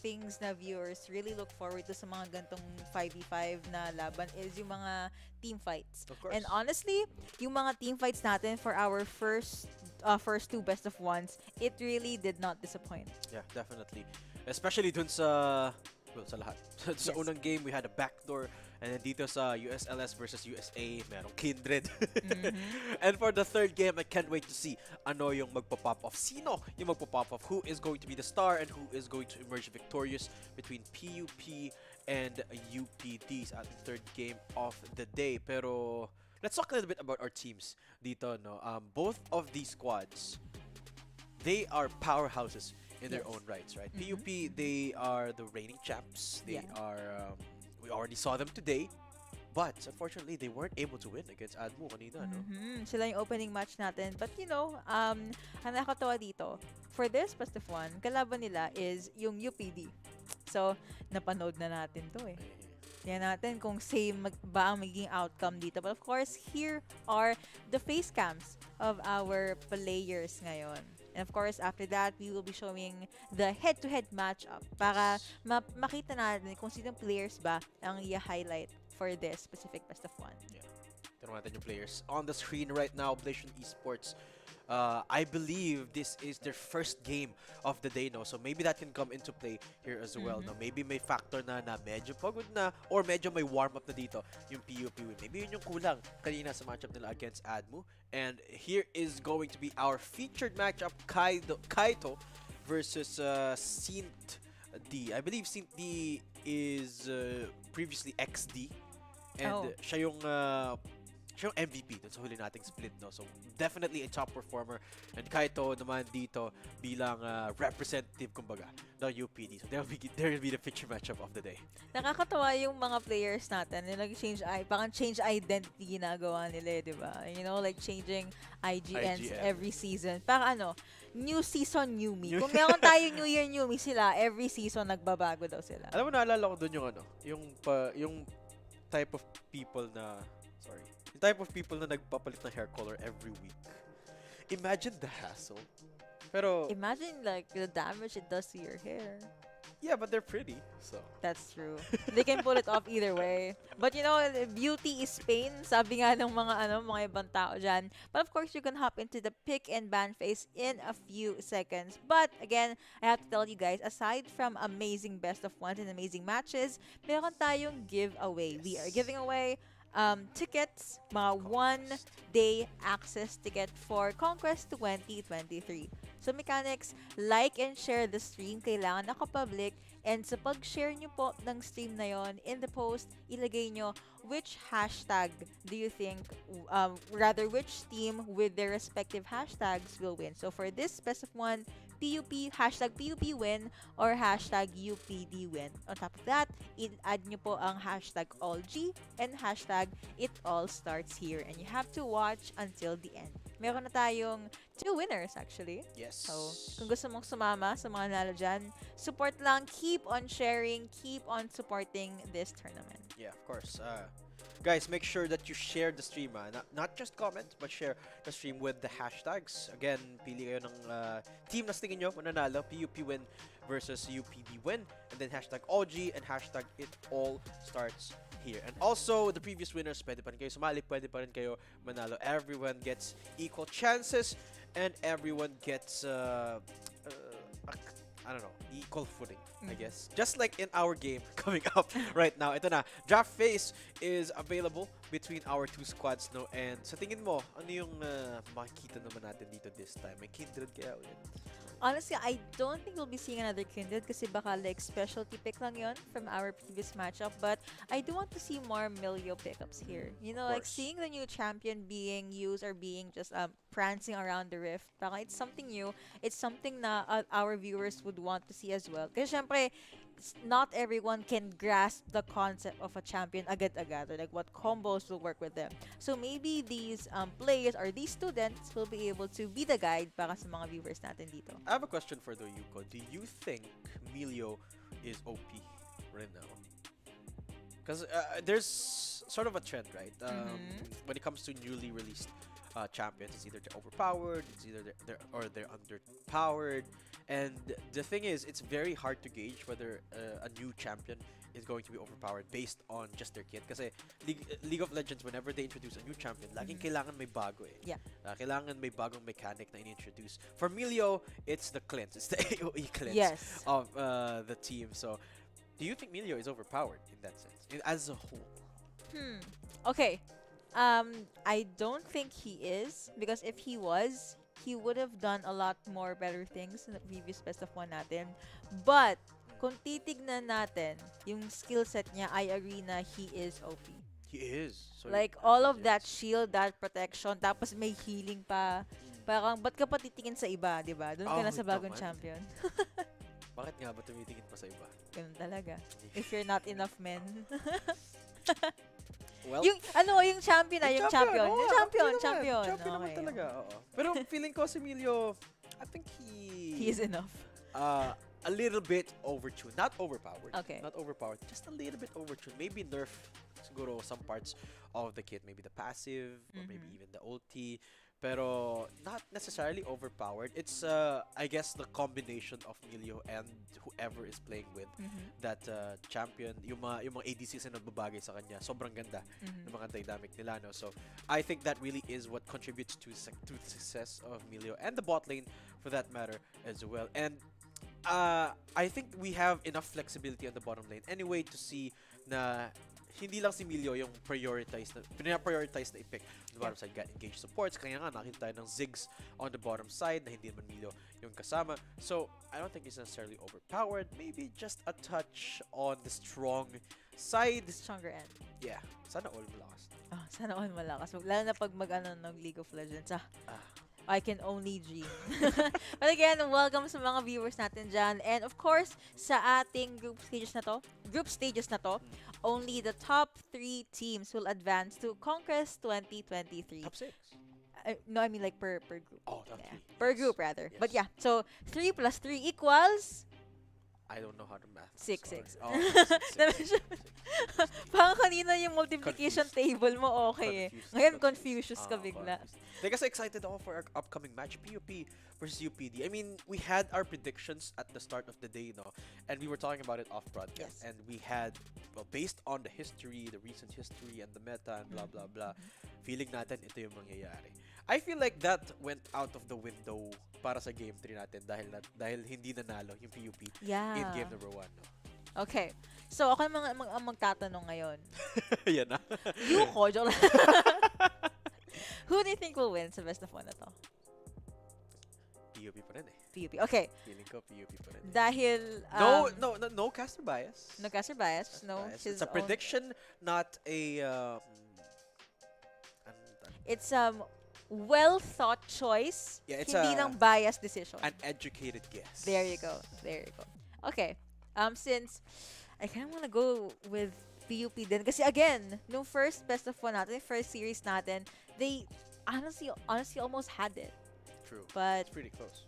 things na viewers really look forward to sa mga gantong 5v5 na laban is yung mga team fights. Of course. And honestly, yung mga team fights natin for our first 2 best of ones, it really did not disappoint. Yeah, definitely. Especially dun sa... Well, sa lahat. Sa Yes. unang game, we had a backdoor. And then dito sa USLS versus USA, merong Kindred. And for the third game, I can't wait to see ano yung magpa-pop off. Sino yung magpa-pop off? Who is going to be the star and who is going to emerge victorious between PUP and UPD sa ating third game of the day. Pero let's talk a little bit about our teams dito, no? Both of these squads, they are powerhouses in their Yes. own rights, right? PUP, they are the reigning champs. They Yeah. are, we already saw them today, but unfortunately, they weren't able to win against Admu kanina, no? Sila yung opening match natin. But you know, ang nakakatawa dito, for this best of one, kalaban nila is yung UPD. So, napanood na natin to eh. Tingnan natin kung same ba ang magiging outcome dito. But of course, here are the face cams of our players ngayon. And of course, after that, we will be showing the head-to-head matchup para makita natin kung sinong players ba ang i-highlight for this specific best of one. Tignan natin yung players on the screen right now. Blation Esports. I believe this is their first game of the day, no? So maybe that can come into play here as well, no? Maybe may factor na medyo pagod na or medyo may warm-up na dito yung PUP win. Maybe yun yung kulang kanina sa matchup nila against Admu. And here is going to be our featured matchup, Kaito versus Sint D. I believe Sint D is previously XD. And siya yung MVP dun sa huli nating split, no? So, definitely a top performer. And Kaito naman dito bilang representative, kumbaga, ng UPD. So, there will be the feature matchup of the day. Nakakatawa yung mga players natin na parang change identity ginagawa nila, di ba? You know, like changing IGNs IGN. every season. Parang new season, new me. Kung meron tayo New Year, new me, sila, every season nagbabago daw sila. Alam mo, naalala ko dun yung type of people na, yung type of people na nagpapalit ng hair color every week. Imagine the hassle. Pero, Imagine like the damage it does to your hair. yeah, but they're pretty. So, That's true. They can pull it off either way. But you know, beauty is pain. Sabi nga ng mga ibang tao dyan. But of course, you can hop into the pick and ban phase in a few seconds. But again, I have to tell you guys, aside from amazing best of ones and amazing matches, meron tayong giveaway. We are giving away tickets, mga one-day access ticket for CONQuest 2023. So mechanics, like and share the stream, kailangan nakapublic, and sa pag-share nyo po ng stream na yon, in the post, ilagay nyo which hashtag do you think, which team with their respective hashtags will win. So for this best of one, PUP, hashtag PUP win or hashtag UPD win. On top of that, add nyo po ang hashtag AllG and hashtag It All Starts Here. And you have to watch until the end. meron na tayong 2 winners actually. Yes. So, kung gusto mong sumama sa mga nalo dyan, support lang, keep on sharing, keep on supporting this tournament. Yeah, of course. Guys, make sure that you share the stream. Not just comment, but share the stream with the hashtags. Again, pili kayo ng team na sa tingin nyo mananalo. PUP win versus UPB win. And then hashtag OG and hashtag it all starts here. And also, the previous winners, pwede pa rin kayo sumali, pwede pa rin kayo manalo. Everyone gets equal chances and everyone gets I don't know, equal footing, I guess. Just like in our game coming up right now. Ito na, draft phase is available between our 2 squads, no? And sa tingin mo, ano yung makikita naman natin dito this time? May Kindred kaya ulit? Honestly, I don't think we'll be seeing another Kindred kasi baka like specialty pick lang yon from our previous matchup. But I do want to see more Milio pickups here. You know, like course. seeing the new champion being used or being just prancing around the rift. Baka it's something new. It's something na our viewers would want to see as well. Kasi syempre, not everyone can grasp the concept of a champion agad-agad or like what combos will work with them. So maybe these players or these students will be able to be the guide para sa mga viewers natin dito. I have a question for the Yuko. Do you think Milio is OP right now? Because there's sort of a trend, right? When it comes to newly released champions, it's either they're overpowered, it's either they're underpowered. And the thing is, it's very hard to gauge whether a new champion is going to be overpowered based on just their kit. Kasi League of Legends, whenever they introduce a new champion, laging kailangan may bago eh. Yeah. Kailangan may bagong mechanic na in-introduce. For Milio, it's the cleanse. It's the AoE cleanse Yes. of the team. So, do you think Milio is overpowered in that sense, as a whole? Okay. I don't think he is because if he was, he would have done a lot more better things in the previous best of 1 natin. But kung titignan natin yung skill set niya, I agree na he is OP. He is. So Like all of that shield, that protection, tapos may healing pa. Parang ba't ka pa titingin sa iba, 'di ba? Doon ka na sa bagong naman. champion. Bakit nga ba tumitingin pa sa iba? Ganun talaga. If you're not enough men. Well, yung champion na, yung champion. oo, Yung champion, naman. champion. Champion naman Okay. talaga, oo. Pero feeling ko si Emilio, I think He is enough. a little bit overtuned. Not overpowered. Okay. Not overpowered. Just a little bit overtuned. Maybe nerf siguro some parts of the kit. Maybe the passive or maybe even the ulti. Pero not necessarily overpowered. It's I guess the combination of Emilio and whoever is playing with that champion, yung mga ADCs na nagbabagay sa kanya, sobrang ganda ng mga dynamic nila, no? So I think that really is what contributes to the success of Emilio and the bot lane for that matter as well. And I think we have enough flexibility on the bottom lane anyway to see na hindi lang si Emilio yung prioritize na i-pick on the bottom side. Got engaged supports, kaya nga nakita tayo ng Ziggs on the bottom side na hindi naman Emilio yung kasama. So, I don't think he's necessarily overpowered. Maybe just a touch on the strong side. Stronger end. Yeah, sana all malakas. Oh, sana all malakas. Lalo na pag mag-ano ng League of Legends. I can only dream. But again, welcome sa mga viewers natin dyan. And of course, sa ating group stages na to, only the top 3 teams will advance to CONQuest 2023. Top 6. No, I mean like per group. Oh, top Yeah. 3. Per group rather. But yeah, so 3 plus 3 equals I don't know how to math. 6, Sorry. 6. Oh, 6. Parang kanina yung multiplication table mo okay eh. Ngayon Confucius ka bigla. Like, kasi excited ako for our upcoming match, PUP versus UPD. I mean, we had our predictions at the start of the day, no? And we were talking about it off broadcast. Yes. And we had, well, based on the history, the recent history, and the meta, and blah, blah, blah, feeling natin ito yung mangyayari. I feel like that went out of the window para sa game 3 natin dahil hindi nanalo yung PUP in game number 1, no? Okay. So, ako ang magtatanong ngayon. Yan na. Yuko, joke lang. Who do you think will win sa best of 1 na to? PUP pa rin eh. PUP. Okay. Feeling ko PUP pa rin eh. Dahil... No caster bias. No caster bias. No, his It's a own- prediction, not a... It's well-thought choice. Yeah, it's hindi lang biased decision. an educated guess. There you go. There you go. Okay. Since I kind of want to go with PUP din. Kasi again, nung first best of 1 natin, first series natin, honestly almost had it. True. But It's pretty close.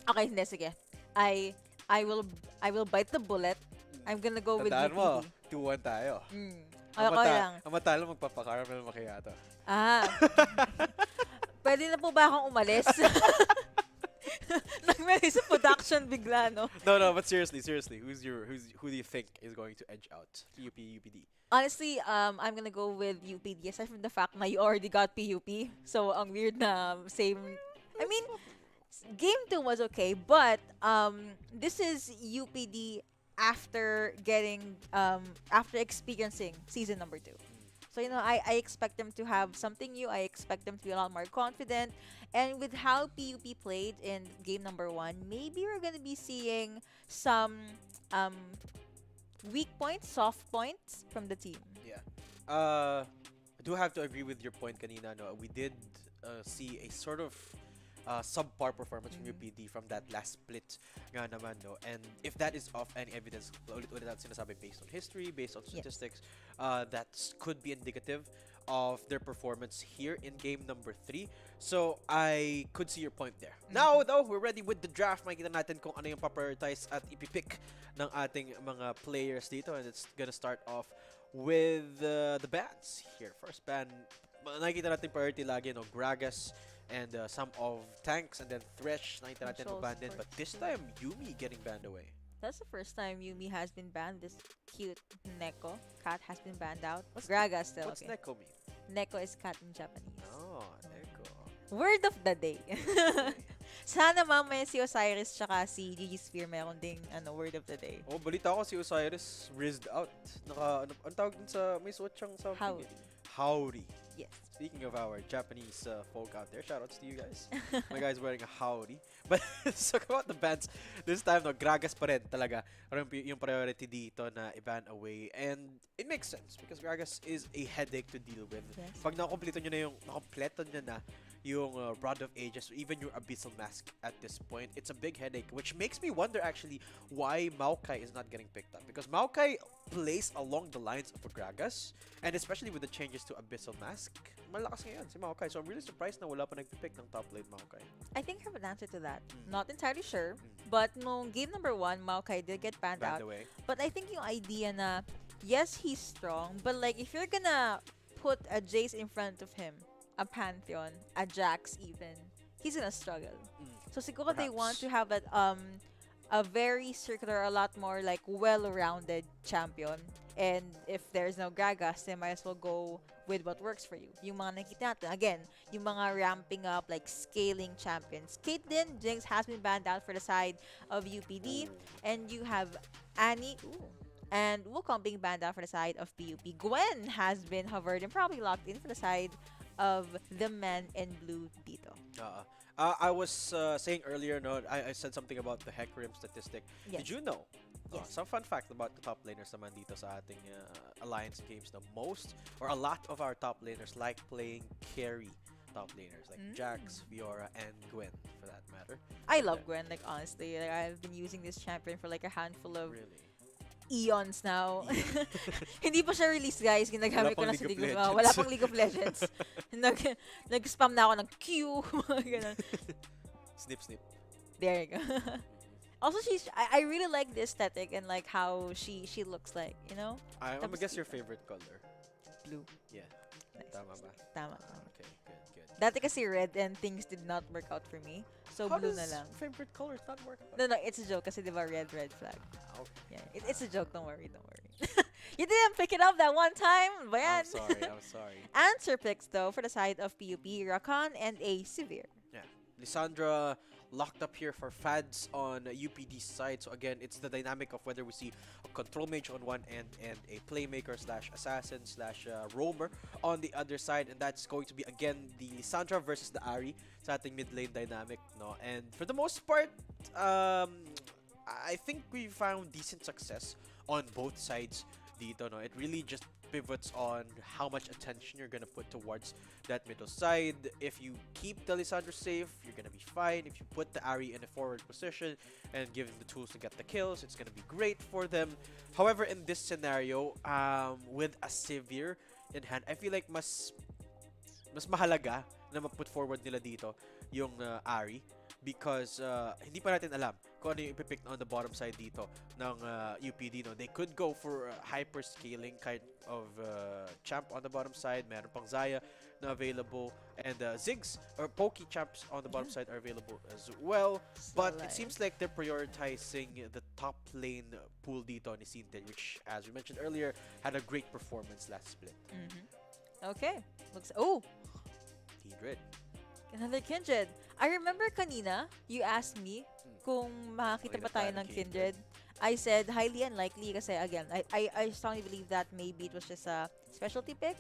okay, hindi, sige. I I will I will bite the bullet. I'm gonna go with Tandaan mo, UPD. 2-1 tayo. Okay lang. Ang matalo magpapakaramel macchiato. Ah. Pwede na po ba akong umalis? Nagmali sa production bigla, no? No, but seriously, who do you think is going to edge out? UPD. Honestly, I'm gonna go with UPD aside from the fact na you already got PUP. So, ang weird na same... I mean, game 2 was okay, but this is UPD after after experiencing season number 2. So, I expect them to have something new. I expect them to be a lot more confident. And with how PUP played in game number 1, maybe we're gonna be seeing some weak points, soft points from the team. Yeah. I do have to agree with your point kanina. No, we did see a sort of subpar performance from UPD from that last split nga naman, no? And if that is of any evidence, ulit-ulit natin sinasabi based on history, based on statistics, that could be indicative of their performance here in game number 3. So, I could see your point there. Now, though, we're ready with the draft. Makikita natin kung ano yung paprioritize at ipipick ng ating mga players dito. And it's gonna start off with the bans here. First ban, nakikita natin priority lagi, no? Gragas and some of tanks, and then Thresh, nakita natin Control banned in. support. But this time, Yumi getting banned away. That's the first time Yumi has been banned. This cute Neko cat has been banned out. Graga still. What's Okay. Neko mean? Neko is cat in Japanese. Oh, Neko. Word of the day. Sana mamaya si Osiris tsaka si Gigi Sphere meron ding word of the day. Oh, balita ko si Osiris rizzed out. Ang tawag dun sa, may suot siyang something. Howdy. Howdy. Yes. Speaking of our Japanese folk out there, shoutouts to you guys. My guy's wearing a howdy. But let's talk about the bans. This time, no, Gragas pa rin talaga. Yung priority dito na i-ban away. And it makes sense because Gragas is a headache to deal with. Yes. Pag nakompleto nyo na yung Rod of Ages, or even your Abyssal Mask at this point, it's a big headache, which makes me wonder actually why Maokai is not getting picked up. Because Maokai plays along the lines of Gragas, and especially with the changes to Abyssal Mask, malakas ngayon si Maokai. So I'm really surprised na wala pa nagpipick ng top lane Maokai. I think I have an answer to that. Not entirely sure. But no game number 1, Maokai did get banned Banned out. away. But I think yung idea na, yes, he's strong, but like if you're gonna put a Jace in front of him, a Pantheon, a Jax even, he's gonna struggle. So siguro they want to have a very circular, a lot more like well-rounded champion. And if there's no Gragas, they might as well go with what works for you. Yung mga nakita natin, again, yung mga ramping up, like scaling champions. Caitlyn, Jinx has been banned out for the side of UPD. And you have Annie, and Wukong being banned out for the side of PUP. Gwen has been hovered and probably locked in for the side of the man in blue dito. I was saying earlier, no, I said something about the Hecarim statistic. Yes. Did you know? Yes. Some fun fact about the top laners naman dito sa ating alliance games. The most or a lot of our top laners like playing carry top laners like Jax, Fiora, and Gwen for that matter. I love Gwen, like honestly. Like, I've been using this champion for like a handful of Really. eons now. Hindi pa siya release, guys. Ginagamit ko Wala na pang sa League League of of Wala pang League of Legends. Nag-spam na ako ng Q. Ganun. Snip. There you go. Also, I really like the aesthetic and like how she looks like, you know? I'm gonna Tapos guess your favorite color. Blue. Yeah. Nice. Tama ba? Tama. Okay, good. Dati kasi red and things did not work out for me. So How blue does na lang. favorite colors not work? No, it's a joke kasi di ba red flag. Okay. Yeah, it's a joke. Don't worry. You didn't pick it up that one time. Bayan. I'm sorry. Answer picks though for the side of PUP, Rakan and a Severe. Yeah. Lissandra locked up here for Fads on UPD's side. So again, it's the dynamic of whether we see a control mage on one end and a playmaker slash assassin slash roamer on the other side. And that's going to be, again, the Lissandra versus the Ari sa ating mid lane dynamic. No? And for the most part, I think we found decent success on both sides dito. No? It really just pivots on how much attention you're gonna put towards that middle side. If you keep the Lissandra safe, you're gonna be fine. If you put the Ari in a forward position and give them the tools to get the kills, it's gonna be great for them. However, in this scenario, with a Severe in hand, I feel like mas mahalaga na ma-put forward nila dito yung Ari because hindi pa natin alam kung ano yung ipipick on the bottom side dito ng UPD. No? They could go for hyper scaling kind of champ on the bottom side. Meron pang Zaya na available, and Ziggs or Pokey champs on the bottom side are available as well. But it seems like they're prioritizing the top lane pool dito ni Sintel, which, as we mentioned earlier, had a great performance last split. Okay. Looks... Oh! Kindred. Another Kindred. I remember kanina, you asked me kung makakita pa tayo ng Kindred. I said highly unlikely kasi again, I strongly believe that maybe it was just a specialty pick,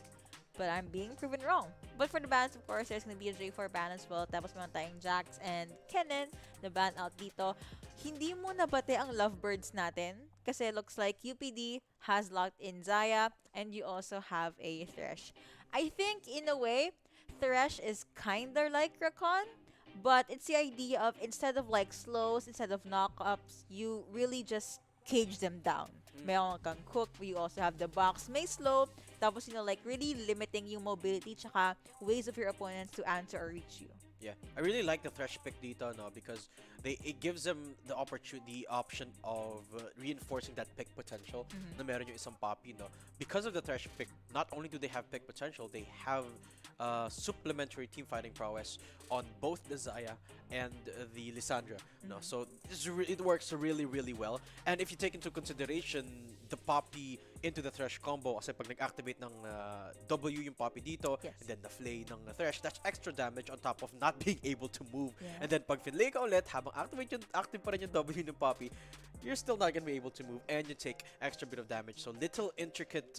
but I'm being proven wrong. But for the bans, of course, there's gonna be a J4 ban as well. Tapos meron tayong Jax and Kennen na ban out dito. Hindi mo nabate ang lovebirds natin kasi it looks like UPD has locked in Zaya and you also have a Thresh. I think in a way, Thresh is kinda like Rakon, but it's the idea of instead of like slows, instead of knockups, you really just cage them down. Meron kang cook, you also have the box, may slow, tapos like really limiting yung mobility tsaka ways of your opponents to answer or reach you. Yeah, I really like the Thresh pick dito, no, because it gives them the option of reinforcing that pick potential na meron yung isang Poppy, no. Because of the Thresh pick, not only do they have pick potential, they have supplementary team fighting prowess on both the Zaya and the Lissandra, no. So it works really, really well. And if you take into consideration the Poppy into the Thresh combo, kasi pag nag-activate ng W yung Poppy dito, and then the Flay ng Thresh, that's extra damage on top of not being able to move. And then pag Finlay ka ulit, habang active pa rin yung W ng Poppy, you're still not gonna be able to move and you take extra bit of damage. So little intricate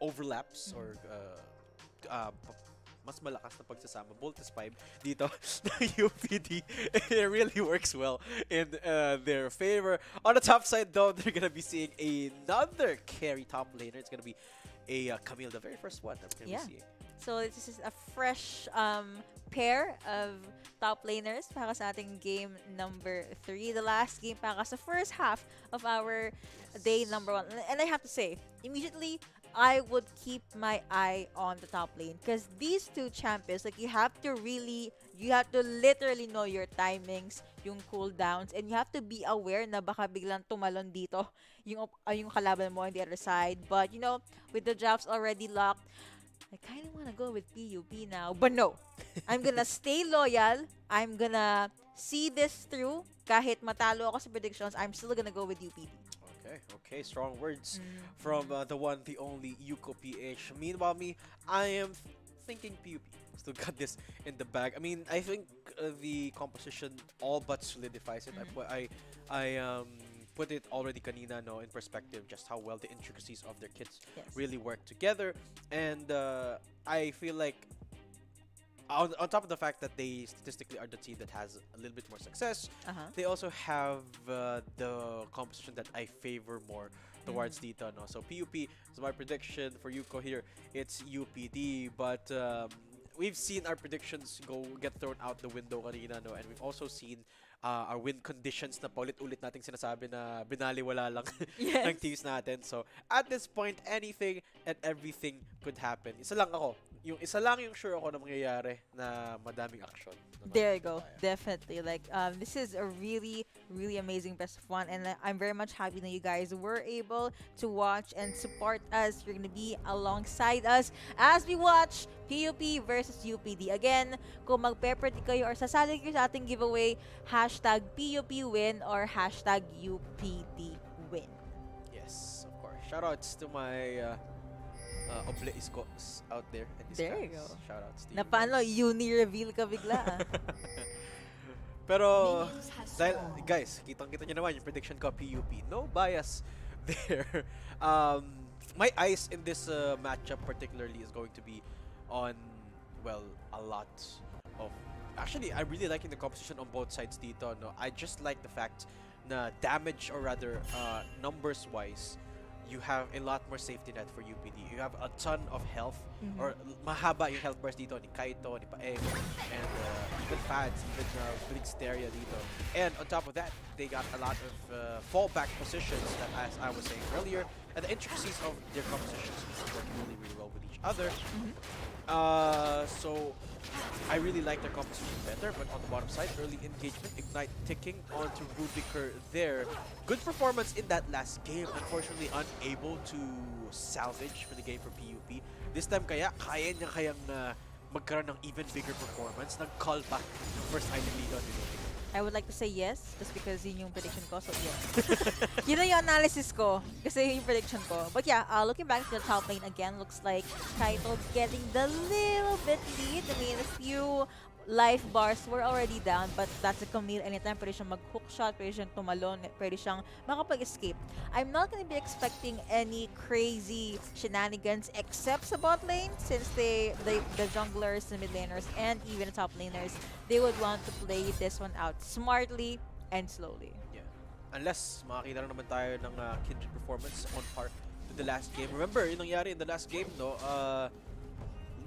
overlaps or mas malakas na pagsasama, Voltus 5 dito ng UPD. It really works well in their favor. On the top side though, they're gonna be seeing another carry top laner. It's gonna be a Camille, the very first one that we're gonna be seeing. So this is a fresh pair of top laners para sa ating game number 3. The last game para sa first half of our day number 1. And I have to say, immediately, I would keep my eye on the top lane because these two champions, like you have to literally know your timings, yung cooldowns, and you have to be aware na baka biglang tumalon dito yung kalaban mo on the other side. But you know, with the jobs already locked, I kind of want to go with PUP now, but no. I'm gonna stay loyal. I'm gonna see this through. Kahit matalo ako sa predictions, I'm still gonna go with UPD. Okay, strong words from the one, the only Yuko PH. Meanwhile, I am thinking PUP still got this in the bag. I mean, I think the composition all but solidifies it. I put it already kanina, no, in perspective, just how well the intricacies of their kits really work together. And I feel like on top of the fact that they statistically are the team that has a little bit more success, they also have the composition that I favor more towards dito, no? So PUP is my prediction for Yuko here. It's UPD, but we've seen our predictions get thrown out the window kanina, no? And we've also seen our win conditions na paulit-ulit nating sinasabi na binaliwala lang ng teams natin. So at this point, anything and everything could happen. Isa lang yung sure ako na mangyayari na madaming action. There you go. Definitely. Like, this is a really, really amazing best of one. And I'm very much happy that you guys were able to watch and support us. You're going to be alongside us as we watch PUP versus UPD. Again, kung magpe-predict kayo or sasali kayo sa ating giveaway, hashtag PUP win or hashtag UPD win. Yes, of course. Shoutouts to my Oble Iskos out there. And There you go. Shoutouts to you. Napano, uni-reveal ka bigla. Pero, dahil, guys, kitang-kita nyo naman yung prediction ko, PUP. No bias there. My eyes in this matchup particularly is going to be on, well, a lot of... Actually, I'm really liking the composition on both sides dito, no? I just like the fact na damage, or rather, numbers-wise, you have a lot more safety net for UPD. You have a ton of health, or mahaba yung health bars dito ni Kaito, ni Paeng, and even Fads, even Blitsteria dito. And on top of that, they got a lot of fallback positions that, as I was saying earlier, and the intricacies of their compositions work really, really well with each other. So I really like their composition better, but on the bottom side, early engagement, Ignite ticking onto Rubiker there. Good performance in that last game, unfortunately unable to salvage for the game for PUP. This time kaya kayang magkaroon ng even bigger performance, nag-callback yung first item lead on Rubiker. I would like to say yes, just because yun yung prediction ko, so yes. Yun na yung analysis ko, kasi yun yung prediction ko. But yeah, looking back to the top lane again, looks like Kaito getting the little bit lead. I mean, a few life bars were already down, but that's a Camille. Anytime pwede siyang mag-hook shot, pwede siyang tumalon, pwede siyang makapag-escape. I'm not gonna be expecting any crazy shenanigans except sa bot lane, since the junglers, the mid laners, and even the top laners, they would want to play this one out smartly and slowly. Yeah. Unless makakita na naman tayo ng Kindred performance on par to the last game. Remember, yung nangyari in the last game, no?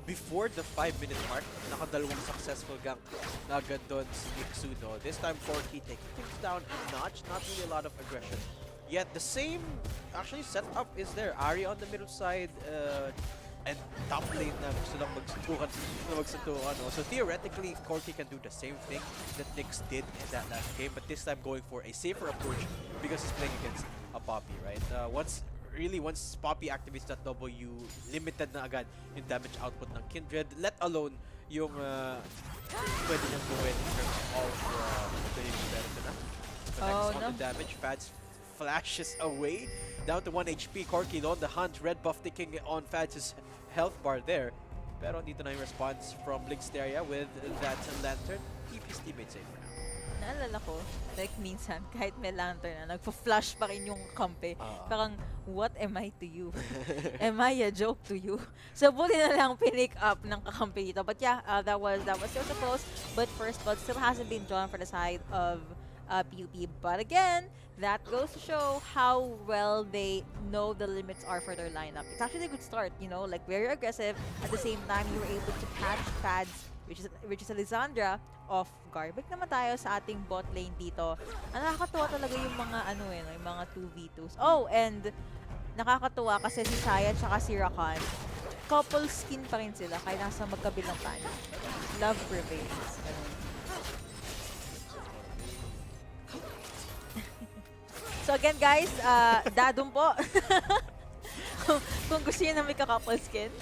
Before the 5-minute mark, nakadalawang successful gank na agad doon si Nixu, no? This time, Corki taking things down a notch, not really a lot of aggression. Yet the same, actually, setup is there. Ari on the middle side, and top lane na gusto lang magsuntukan, no? So theoretically, Corki can do the same thing that Nix did in that last game, but this time going for a safer approach because he's playing against a Poppy, right? Once Poppy activates that W, limited na agad yung damage output ng Kindred, let alone yung pwede niyang gawin in terms of ito yung better na. Connects on the damage, Fads flashes away, down to 1 HP, Corki on the hunt, red buff ticking on Fads' health bar there. Pero dito na yung response from Blixteria with that Lantern, keep his teammates safe for now. Naalala ko, like minsan, kahit may lantern na, nagpa-flash pa rin yung kampe. Parang, what am I to you? Am I a joke to you? So, buti na lang pinick up ng kakampi dito. But yeah, that was so close. But first blood still hasn't been drawn for the side of PUP. But again, that goes to show how well they know the limits are for their lineup. It's actually a good start, you know, like very aggressive. At the same time, you were able to catch Fads, which is Alexandra, off guard. Back naman tayo sa ating bot lane dito. Nakakatuwa talaga yung mga yung mga 2v2s. Oh, and nakakatuwa kasi si Saya at si Rakan, couple skin pa rin sila kaya nasa magkabilang panig. Love prevails. So again guys, dadum po. kung gusto nyo na may ka-couple skin.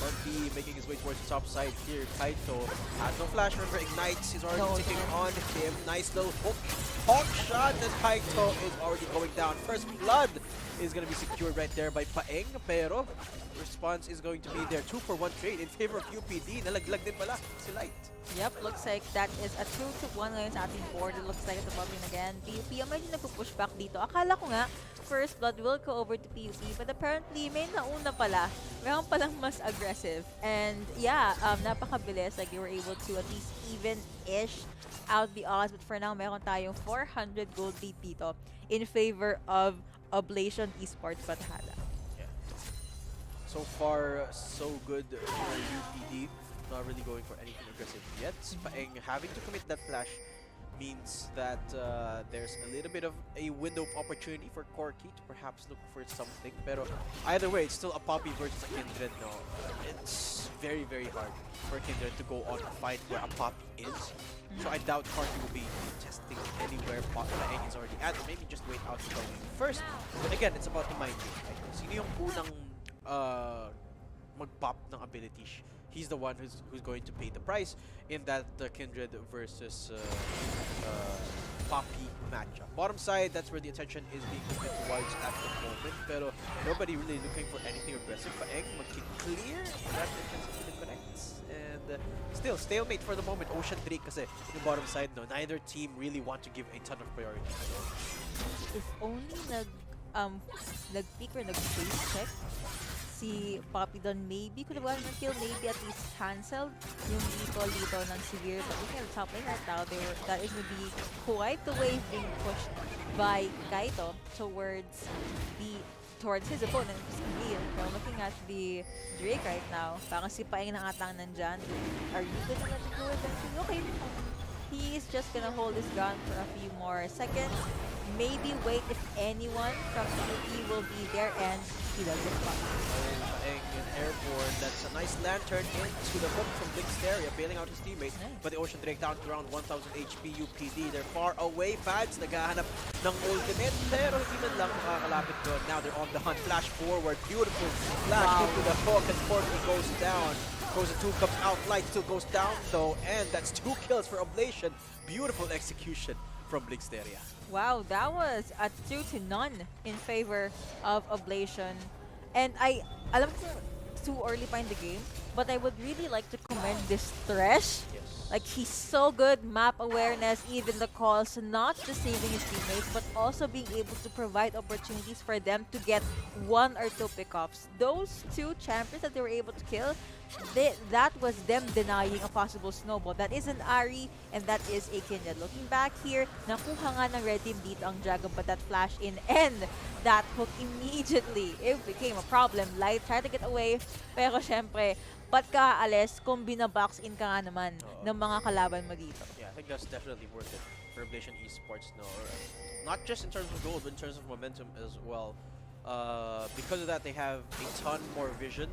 Corki making his way towards the top side here. Kaito has no flash, remember ignites, he's already ticking on him. Nice little hook shot, and Kaito is already going down. First blood is going to be secured right there by Paeng, pero response is going to be there. 2-for-1 trade in favor of UPD. Nalaglag din pala si Light. Yep, looks like that is a 2-1 ngayon sa ating board. It looks like it's about win again. PUP ang medyo nagpo-push back dito. Akala ko nga, first blood will go over to PUP, but apparently may nauna pala. Meron palang mas aggressive. And yeah, napakabilis. Like, you were able to at least even-ish out the odds. But for now, meron tayong 400 gold lead dito in favor of Oblation Esports Bathada. Yeah. So far, so good for UPD. Not really going for anything aggressive yet. Paeng having to commit that flash means that there's a little bit of a window of opportunity for Corki to perhaps look for something. Pero either way, it's still a Poppy versus a Kindred. No, it's very, very hard for Kindred to go on a fight where a Poppy is. So I doubt Corki will be testing anywhere Paeng is already at. Maybe just wait out the game first. But again, it's about the mind game. Right? Sino yung unang mag-pop ng abilities? He's the one who's going to pay the price in that Kindred versus Poppy matchup. Bottom side, that's where the attention is being moved towards at the moment. Pero nobody really looking for anything aggressive. Paeng mag-clear. That defense connects. And still, stalemate for the moment. Ocean Drake kasi yung bottom side, no, neither team really want to give a ton of priority. If only nag-peek or nag-face check si Poppy doon, maybe could have gotten a kill, maybe at least cancelled yung dito ng Severe. But looking at the top lane right now, that is going to be quite the wave being pushed by Kaito towards his opponent, Camille. Pero looking at the Drake right now, parang si Paeng na atang nandyan. Are you gonna let it go eventually? Okay. He's just gonna hold his gun for a few more seconds. Maybe wait if anyone from PUP will be there, and he doesn't spot. Paeng in airborne. That's a nice lantern into the hook from Blixteria, bailing out his teammate. But the Ocean Drake down to around 1000 HP UPD. They're far away. Fads naghahanap ng ultimate, pero hindi man lang makakalapit doon. Now they're on the hunt. Flash forward. Beautiful flash into the hook, and Corky goes down. Frozen 2 comes out. Light still goes down though, and that's 2 kills for Oblation. Beautiful execution from Blixteria. Wow, that was a 2-0 in favor of Oblation. And alam ko too early pa in the game, but I would really like to commend this Thresh. Yes. Like, he's so good, map awareness, even the calls, not just saving his teammates, but also being able to provide opportunities for them to get 1 or 2 pickoffs. Those 2 champions that they were able to kill, that was them denying a possible snowball. That is an Ari, and that is a Kindred. Looking back here, nakuha nga ng red team dito ang Dragon, but that flash in and that hook immediately, it became a problem. Light tried to get away, pero syempre, ba't ka aalis kung binabox in ka nga naman ng mga kalaban mo dito? Yeah, I think that's definitely worth it for Oblation Esports. No, not just in terms of gold, but in terms of momentum as well. Because of that, they have a ton more vision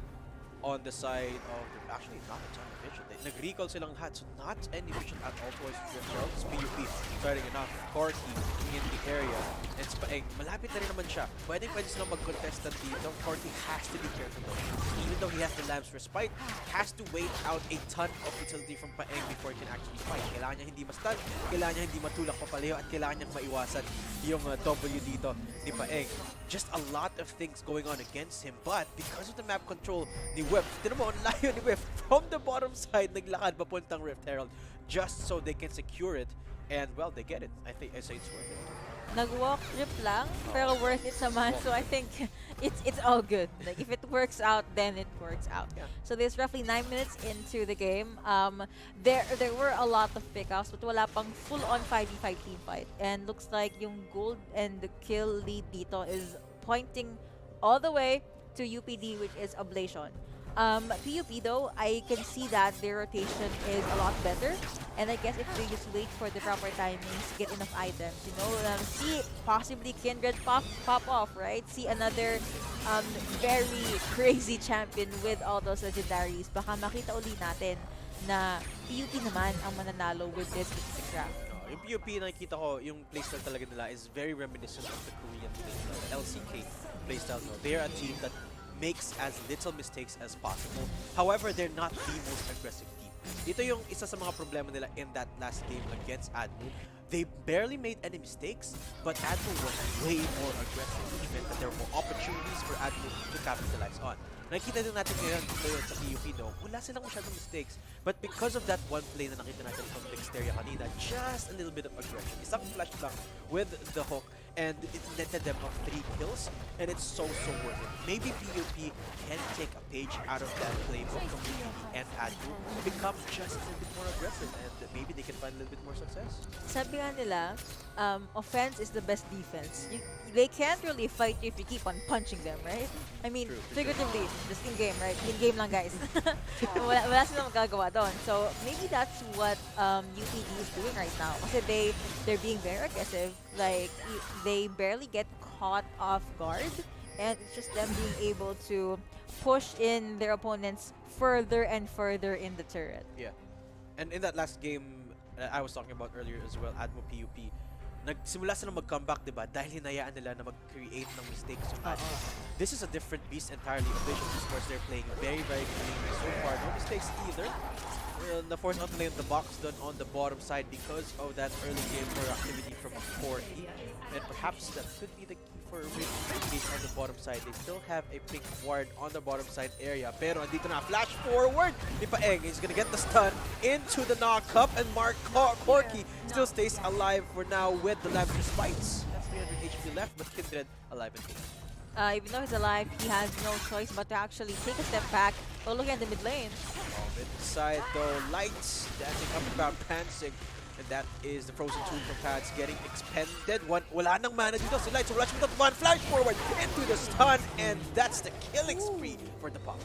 on the side of actually not a ton of vision. Nag-recall silang lahat, so not any vision at all towards Gerald. It's PUP starting enough. Corky in the area. And Spaeng, malapit na rin naman siya. Pwede silang mag-contest dito. Corky has to be careful though. Even though he has the Lamb's Respite, has to wait out a ton of utility from Paeng before he can actually fight. Kailangan niya hindi ma-stun, kailangan niya hindi matulak papalayo, at kailangan niyang maiwasan yung W dito ni Paeng. Just a lot of things going on against him, but because of the map control ni Whip, tinan mo, ang layo ni Whip from the bottom side, naglakad papuntang Rift Herald just so they can secure it, and well, they get it. I say it's worth it. Nag-walk trip lang, pero worth it naman. So I think it's all good. Like, if it works out, then it works out. Yeah. So there's roughly 9 minutes into the game. There were a lot of pickoffs, but wala pang full-on 5v5 team fight. And looks like yung gold and the kill lead dito is pointing all the way to UPD, which is Oblation. PUP though, I can see that their rotation is a lot better, and I guess if they just wait for the proper timings, get enough items, you know, see possibly Kindred pop off, right? See another very crazy champion with all those legendaries. Baka makita uli natin na PUP naman ang mananalo with this specific draft. Yung PUP, nakikita ko, yung playstyle talaga nila is very reminiscent of the Korean playstyle, the LCK playstyle. No? They're a team that makes as little mistakes as possible. However, they're not the most aggressive team. Dito yung isa sa mga problema nila in that last game against Admu. They barely made any mistakes, but Admu was way more aggressive, which meant that there were more opportunities for Admu to capitalize on. Nakikita din natin ngayon dito sa PUP, no? Wala silang masyadong mistakes. But because of that one play na nakita natin from Blixteria kanina, just a little bit of aggression. Isang flash lang with the hook, and it netted them of 3 kills, and it's so worth it. Maybe PUP can take a page out of that playbook from PUP and Admu to become just a little bit more aggressive, and maybe they can find a little bit more success. Sabi nga nila, offense is the best defense. They can't really fight you if you keep on punching them, right? I mean, True, figuratively, just in-game, right? In-game lang, guys. wala silang magagawa doon. So, maybe that's what UPD is doing right now. Kasi they're being very aggressive. Like, they barely get caught off guard. And it's just them being able to push in their opponents further and further in the turret. Yeah. And in that last game I was talking about earlier as well, Admo PUP, nagsimula sila mag-comeback, diba? Dahil hinayaan nila na mag-create ng mistakes yung Admo. This is a different beast entirely. Oblation Esports, they're playing very clean so far. No mistakes either. Na-force out nila yung the box done on the bottom side because of that early game for activity from Corky. And perhaps that could be the key for Rift on the bottom side. They still have a pink ward on the bottom side area. Pero andito na, flash forward ni Paeng. He's gonna get the stun into the knock-up, and Mark Corky still stays alive for now with the Lamb's Respites. That's 300 HP left, but Kindred alive and good. Even though he's alive, he has no choice but to actually take a step back. But look at the mid lane. Mid side though, Lights dancing up and down, prancing. And that is the Frozen 2 from Pads getting expended. Wala nang mana dito si Lights. Wala siya one flash forward into the stun, and that's the killing spree for the Pop.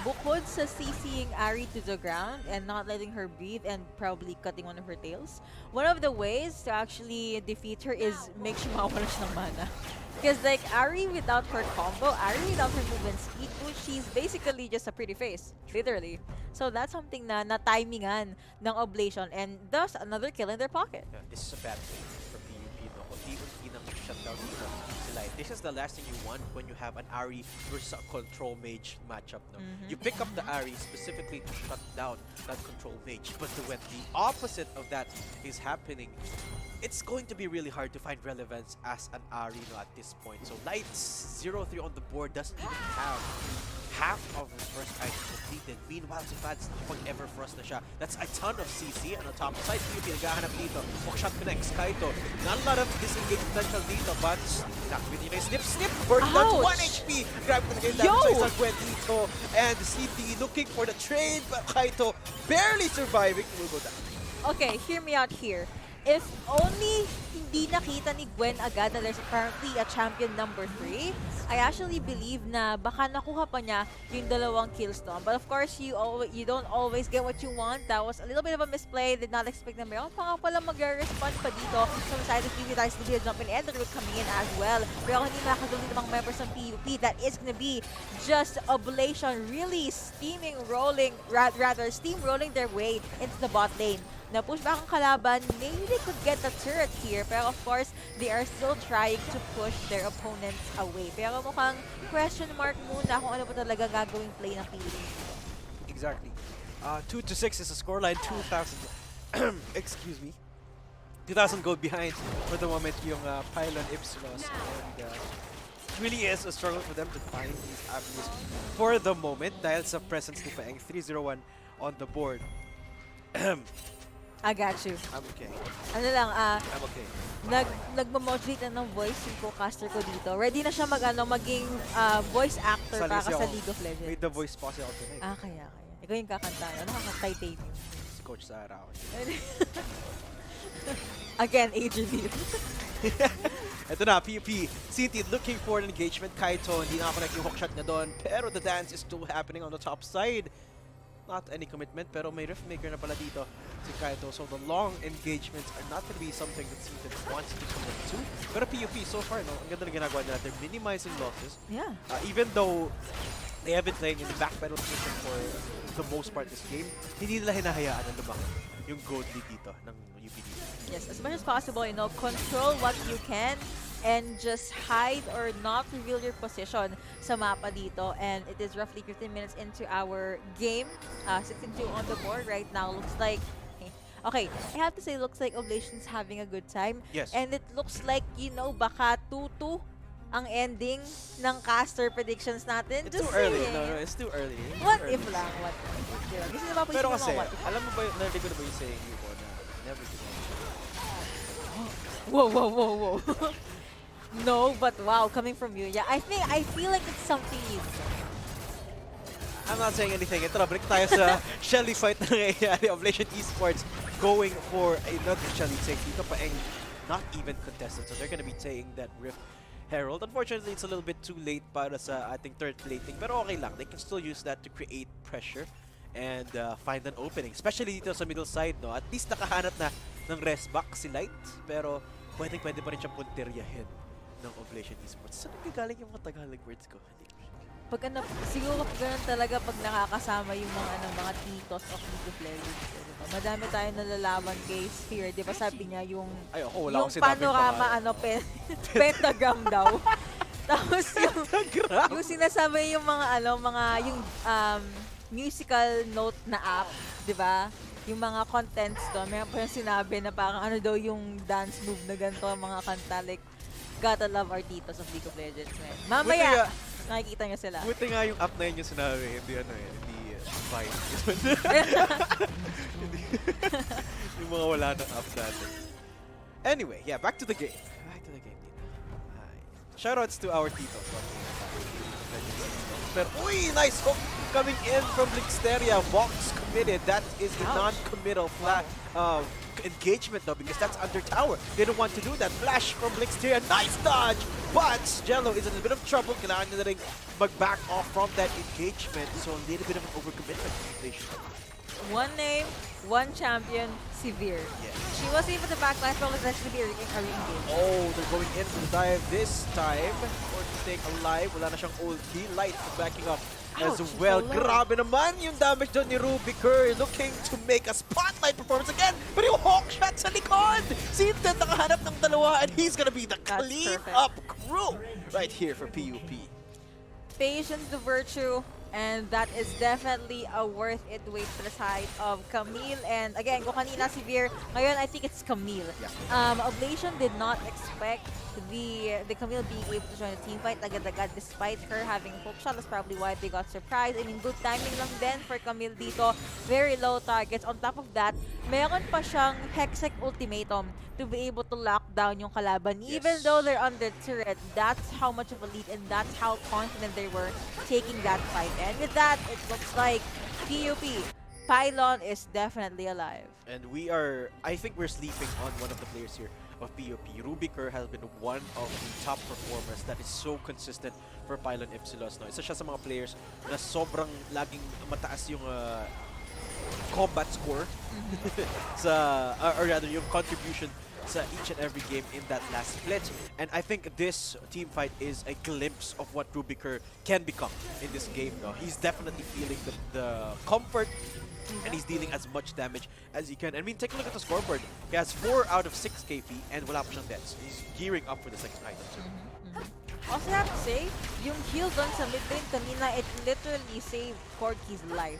bukod sa CCing Ari to the ground and not letting her breathe and probably cutting one of her tails, one of the ways to actually defeat her is make sure mawala siya ng mana. Because like Ari without her combo, Ari without her movement speed, she's basically just a pretty face, literally. So that's something na na-timingan ng Oblation and thus another kill in their pocket. Yeah, this is a bad thing for PUP, no? Unti-unti nang shutdown dito sila. This is the last thing you want when you have an Ari versus a control mage matchup, no? You pick up the Ari specifically to shut down that control mage, but when the opposite of that is happening, it's going to be really hard to find relevance as an Ari, no, at this point. So Light's 0-3 on the board, doesn't even have half of his first item completed. Meanwhile, si Fads nakapag-ever frost na siya. That's a ton of CC. And on top side, PUP naghahanap dito. Hookshot connects Kaito. Not a lot of disengage potential dito, but not with yung snip. Burn down to 1 HP. Grab ko na kayo damage sa Gwen dito. And CD looking for the trade, but Kaito barely surviving. Will go down. Okay, hear me out here. If only hindi nakita ni Gwen agad na there's apparently a champion number 3, I actually believe na baka nakuha pa niya yung dalawang killstone. But of course, you don't always get what you want. That was a little bit of a misplay. Did not expect na mayroon pa nga pala mag-respond pa dito from the side of PUP. That is the jump in and the root coming in as well. Pero hindi makakaduli ng mga members ng PUP. That is gonna be just Oblation really steamrolling their way into the bot lane. Na-push back ang kalaban, maybe they could get the turret here, pero of course, they are still trying to push their opponents away. Pero mukhang question mark muna kung ano pa talaga gagawing play ng Philippines. Exactly. 2-6 is the scoreline. 2,000. Excuse me. 2,000 gold behind for the moment yung Pylon Ipsilos. And it really is a struggle for them to find these avenues for the moment dahil sa presence ni Paeng. 3-0-1 on the board. I got you. I'm okay. Ano lang, I'm okay. nagmo-modulate na ng voice yung co-caster ko dito. Ready na siya maging voice actor para sa League of Legends. Made the voice possible tonight. Kaya. Ikaw yung kakanta. Ano kakantay-titanium? Si Coach Sarah. Again, age reveal. Ito na, PUP. CT looking for an engagement. Kaito, hindi nakakonect yung hookshot na doon. Pero the dance is still happening on the top side. Not any commitment, pero may Riftmaker na pala dito si Kaito. So the long engagements are not going to be something that CT wants to commit to. Pero PUP, so far, no, ang ganda na ginagawa nila. They're minimizing losses. Yeah. Even though they have been playing in the backpedal position for the most part this game, hindi nila hinahayaan na lumaki yung gold lead dito ng UPD. Yes, as much as possible, control what you can and just hide or not reveal your position sa mapa dito. And it is roughly 15 minutes into our game. 16-2 on the board right now. Looks like... Okay, I have to say, looks like Oblation's having a good time. Yes. And it looks like, baka 2-2 ang ending ng caster predictions natin. It's too early. No, it's too early. What if lang? What if? Gusto nyo ba po Pero yung kasi, what if? alam mo ba, narinig ko na ba yung saying yun na never give up? Whoa. No, but wow, coming from you. Yeah, I feel like it's something you say. I'm not saying anything. Ito na, break tayo sa Shelly fight na nangyayari. Oblation Esports going for another Shelly take. Dito pa not even contested. So they're gonna be taking that Rift Herald. Unfortunately, it's a little bit too late para sa ating third plating. Pero okay lang. They can still use that to create pressure and find an opening. Especially dito sa middle side, no? At least nakahanap na ng rest back si Light. Pero pwede pa rin siyang punteryahin ng Oblation Esports. Saan nagagaling yung mga Tagalog words ko? Hindi ko sure. Pag siguro ganun talaga pag nakakasama yung mga titos of League of Legends. Diba? Madami tayong nalalaman kay Sphere. Di ba sabi niya yung wala akong sinabing panorama, pentagram daw. Tapos yung sinasabi yung yung musical note na app, di ba? Yung mga contents doon, mayroon pa yung sinabi na parang daw yung dance move na ganito ang mga kanta. Like, gotta love our titos of League of Legends, man. Mamaya, nakikita nyo sila. Buti nga yung app na yun yung sinabi, hindi hindi Vying. Yung mga wala ng app natin. Anyway, yeah, back to the game. Shoutouts to our titos. But, nice hook coming in from Blixteria. Vox committed. That is a non-committal flat. engagement though, because that's under tower. They don't want to do that. Flash from Blix here, nice dodge! But Jello is in a bit of trouble. Kailangan na rin mag-back off from that engagement. So a little bit of an overcommitment. One name, one champion, Severe. Yeah. She was able to backlight, but was actually a re-engage. Oh, they're going in for the dive this time. Or to stay alive. Wala na siyang ulti. Light backing up as Ouch, well. so low. Grabe naman yung damage doon ni Ruby Kerr. Looking to make a spotlight performance again. But yung hawk shot sa likod. Sinten nakahanap ng dalawa and he's gonna be the That's clean perfect. up crew right here for PUP. Patience the virtue, and that is definitely a worth it wait for the side of Camille. And again, kung kanina Severe, ngayon I think it's Camille. Oblation did not expect the Camille being able to join the team fight agad-agad despite her having hook shot. That's probably why they got surprised. I mean, good timing lang din for Camille dito. Very low targets. On top of that, meron pa siyang Hextech ultimatum to be able to lock down yung kalaban. Even though they're under turret, that's how much of a lead and that's how confident they were taking that fight. And with that, it looks like PUP, Pylon is definitely alive. And I think we're sleeping on one of the players here of PUP. Ruby Kerr has been one of the top performers that is so consistent for Pylon Ipsilos. No? Isa siya sa mga players na sobrang laging mataas yung combat score or rather yung contribution sa each and every game in that last split. And I think this team fight is a glimpse of what Ruby Kerr can become in this game. No? He's definitely feeling the comfort and he's dealing as much damage as he can. I mean, take a look at the scoreboard. He has 4 out of 6 KP and wala pa siyang deaths. He's gearing up for the second item. Also have to say, yung heal dun sa mid lane kanina, it literally saved Corky's life.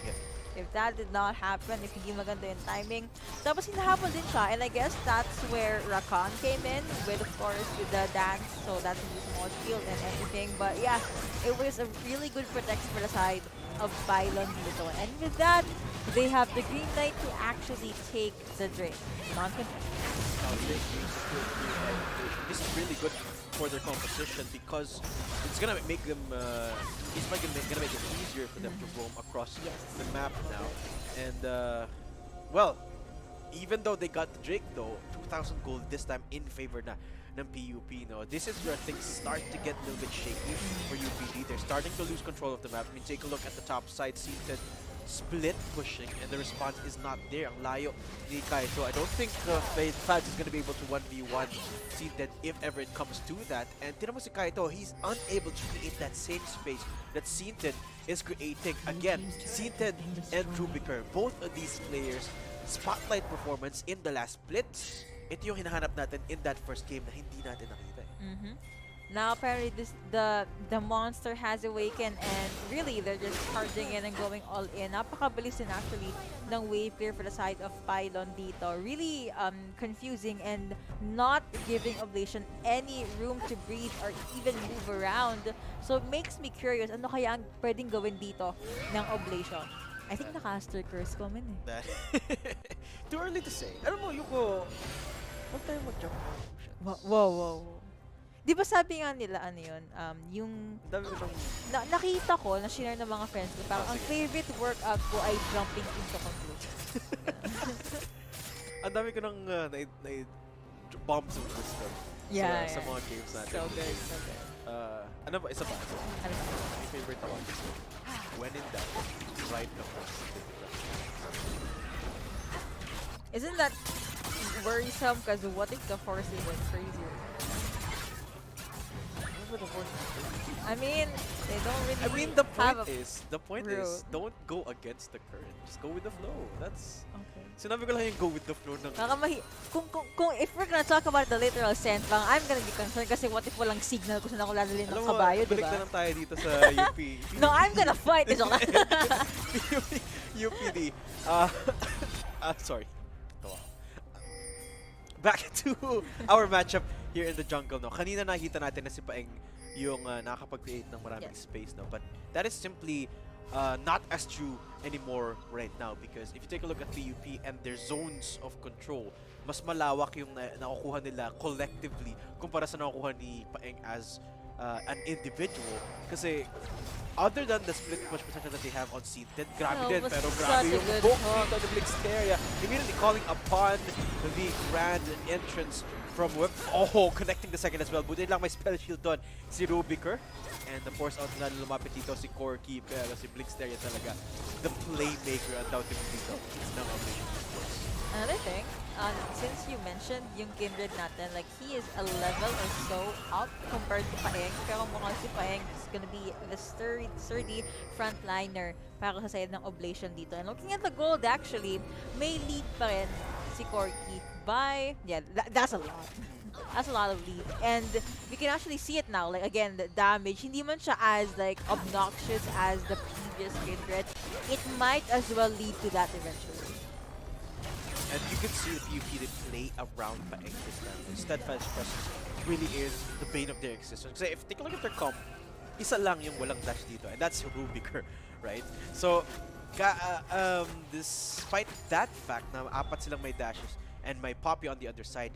If that did not happen, if hindi maganda yung timing, tapos hinahabol din siya. And I guess that's where Rakan came in with, of course, with the dance. So that's a small shield and everything. But yeah, it was a really good protection for the side of Pylon dito. And with that, they have the green light to actually take the Drake. This is really good for their composition because it's gonna make them it's gonna make it easier for them to roam across the map now. And well, even though they got the Drake though, 2,000 gold this time in favor na ng PUP. No, this is where things start to get a little bit shaky for UPD. They're starting to lose control of the map. I mean, take a look at the top side. Seated split pushing and the response is not there. Ang layo ni Kaito. I don't think Fads is gonna be able to 1v1 Seated if ever it comes to that. And tinan mo si Kaito, he's unable to create that same space that Seated is creating. Again, Seated and Ruby Kerr, both of these players, spotlight performance in the last split. Ito yung hinahanap natin in that first game na hindi natin nakita. Now apparently the monster has awakened and really they're just charging in and going all in. Napakabilis din actually ng wave clear for the side of Pylon dito. Really confusing and not giving Oblation any room to breathe or even move around. So it makes me curious, ano kaya ang pwedeng gawin dito ng Oblation? I think naka-Aster Curse comment eh. That too early to say. Alam mo, Yuko, huwag tayo mag-jump. Wow. Di ba sabi nga nila, ano yun, yung nakita ko, na-share ng mga friends ko, parang ang favorite workout ko ay jumping into conclusion. Ang dami ko nang bombs of wisdom sa mga games natin. So good. Ano ba? Isa ba? Ano ba? My favorite one. When in doubt, ride the horse. Isn't that worrisome? Because what if the horse is like crazy? I mean, they don't really the have point is, don't go against the current. Just go with the flow. That's Okay. sinabi ko lang yung go with the flow ng Kung if we're gonna talk about the literal sense, I'm gonna be concerned kasi what if walang signal kung saan ako lalalin ng kabayo, di balik ba? na lang tayo dito sa UP. No, I'm gonna fight. UPD. Sorry. Back to our matchup here in the jungle. No, kanina nakita natin na si Paeng yung nakakapag-create ng maraming space. No, but that is simply not as true anymore right now because if you take a look at PUP and their zones of control, mas malawak yung nakukuha nila collectively kumpara sa nakukuha ni Paeng as an individual. Kasi other than the split push potential that they have on scene, then grabe din, was pero such grabe a yung good hook hook. dito ng Blixteria. Immediately calling upon the grand entrance from Whip. Oh, connecting the second as well. Buti lang may spell shield doon si Rubiker. And the force out na lumapit dito si Corky, pero si Blixteria talaga, the playmaker undoubtedly dito. It's now Operation Force. Another thing, since you mentioned yung Kindred natin, like he is a level or so up compared to Paeng. Pero mukhang si Paeng is gonna be the sturdy frontliner para sa side ng Oblation dito. And looking at the gold actually, may lead pa rin si Corky by, yeah, that's a lot. That's a lot of lead. And we can actually see it now. Like again, the damage, hindi man siya as like obnoxious as the previous Kindred. It might as well lead to that eventually. And you can see the PvP they play around Paeng this time. The Steadfast presence really is the bane of their existence. Kasi if take a look at their comp, isa lang yung walang dash dito, and that's Rubiker, right? So, despite that fact na apat silang may dashes and may Poppy on the other side,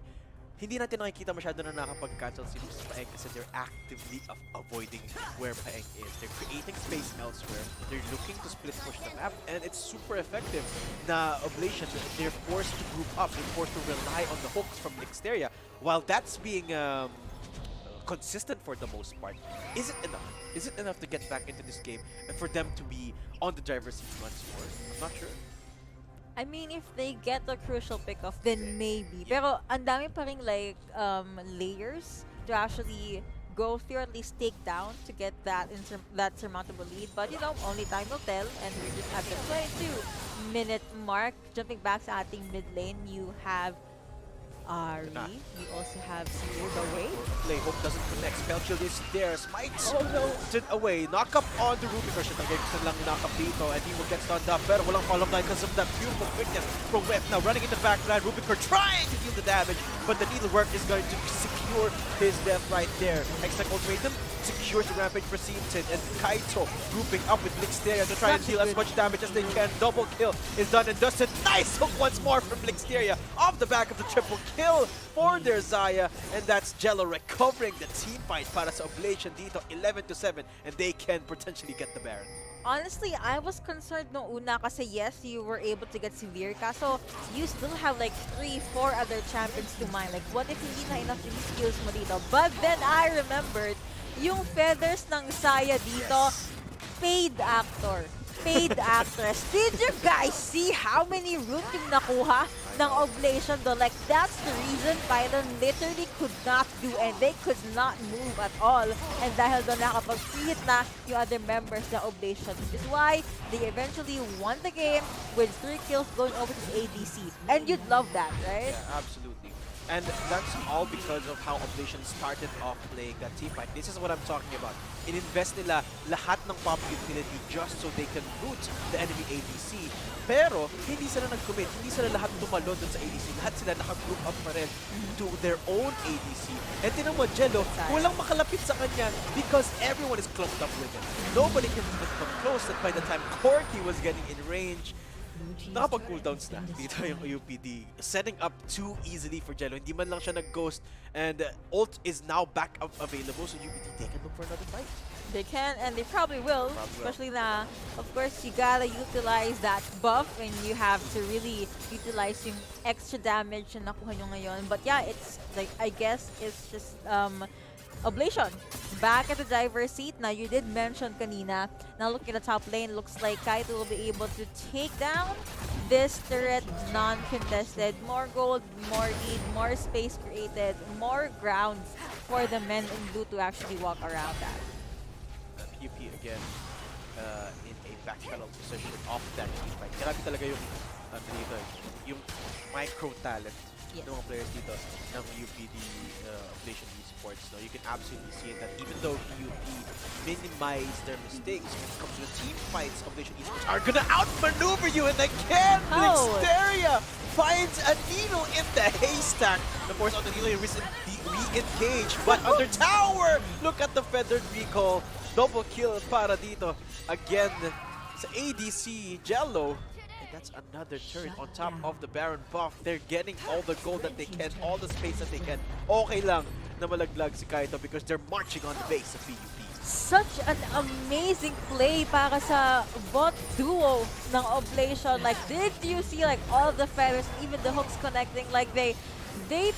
hindi natin nakikita masyado na nakapag-cancel si Paeng kasi they're actively avoiding where Paeng is. They're creating space elsewhere. They're looking to split push the map, and it's super effective. Na Oblation, they're forced to group up. They're forced to rely on the hooks from Blixteria. While that's being consistent for the most part, is it enough? Is it enough to get back into this game and for them to be on the driver's seat once more? I'm not sure. I mean, if they get the crucial pick-off, then maybe. Pero ang dami pa ring like layers to actually go through, at least take down to get that that surmountable lead. But you know, only time will tell, and we're just at the 22-minute mark. Jumping back sa ating mid lane, you have Ari. You also have Seared away. Play hope doesn't connect. Spell shield is there. Smites. Oh no! Away. Knock up on the Rubiker. Siya talaga gusto lang knock up dito, and he will get stunned up. Pero walang follow line because of that beautiful quickness from Whip. Now running in the backline, Rubiker trying to deal the damage, but the needlework is going to secure his death right there. Hextech ultimatum secures the rampage for Seaton, and Kaito grouping up with Blixteria to try and deal as much damage as they can. Double kill is done and dusted. Nice hook once more from Blixteria off the back of the triple kill for their Zaya, and that's Jello recovering the team fight para sa Oblation dito, 11-7, and they can potentially get the Baron. Honestly, I was concerned nung una kasi yes, you were able to get Severe, kaso you still have like 3-4 other champions to mine. Like, what if hindi na enough yung skills mo dito? But then I remembered yung feathers ng Saya dito, paid actor. Paid actress. Did you guys see how many root yung nakuha ng Oblation though? Like, that's the reason Pylon literally could not do, and they could not move at all. And dahil doon nakapag-free na yung other members ng Oblation, which is why they eventually won the game with 3 kills going over to the ADC. And you'd love that, right? Yeah, absolutely. And that's all because of how Oblation started off playing that team fight. This is what I'm talking about. In-invest nila lahat ng pop utility just so they can root the enemy ADC. Pero, hindi sila nag-commit. Hindi sila lahat tumalon dun sa ADC. Lahat sila naka-group up pa rin to their own ADC. And tinan mo, Jello, walang makalapit sa kanya because everyone is clumped up with him. Nobody can even come close, and by the time Corky was getting in range, nakapag-cooldowns na dito yung UPD. Setting up too easily for Jello. Hindi man lang siya nag-ghost, and ult is now back up available, so UPD, they can look for another fight. They can, and they probably will. Especially na, of course, you gotta utilize that buff, and you have to really utilize yung extra damage na nakuha nyo ngayon. But yeah, it's like, I guess it's just Oblation back at the driver's seat. Now, you did mention kanina, now looking at the top lane, looks like Kaito will be able to take down this turret non-contested. More gold, more lead, more space created, more grounds for the men in blue to actually walk around that. PUP again in a back channel position off that team fight. Grabe talaga yung micro talent ng mga players dito ng UPD Oblation Esports. No? You can absolutely see that even though PUP minimize their mistakes when it comes to the team fights, Oblation Esports are gonna outmaneuver you, and again, Blixteria finds a needle in the haystack. Of course, on the needle, re-engage, but under tower, look at the feathered recall. Double kill para dito. Again, sa ADC, Jello. And that's another turret on top of the Baron buff. They're getting all the gold that they can, all the space that they can. Okay lang na malaglag si Kaito because they're marching on the base of PUP. Such an amazing play para sa bot duo ng Oblation. Like, did you see like all the feathers, even the hooks connecting? Like, they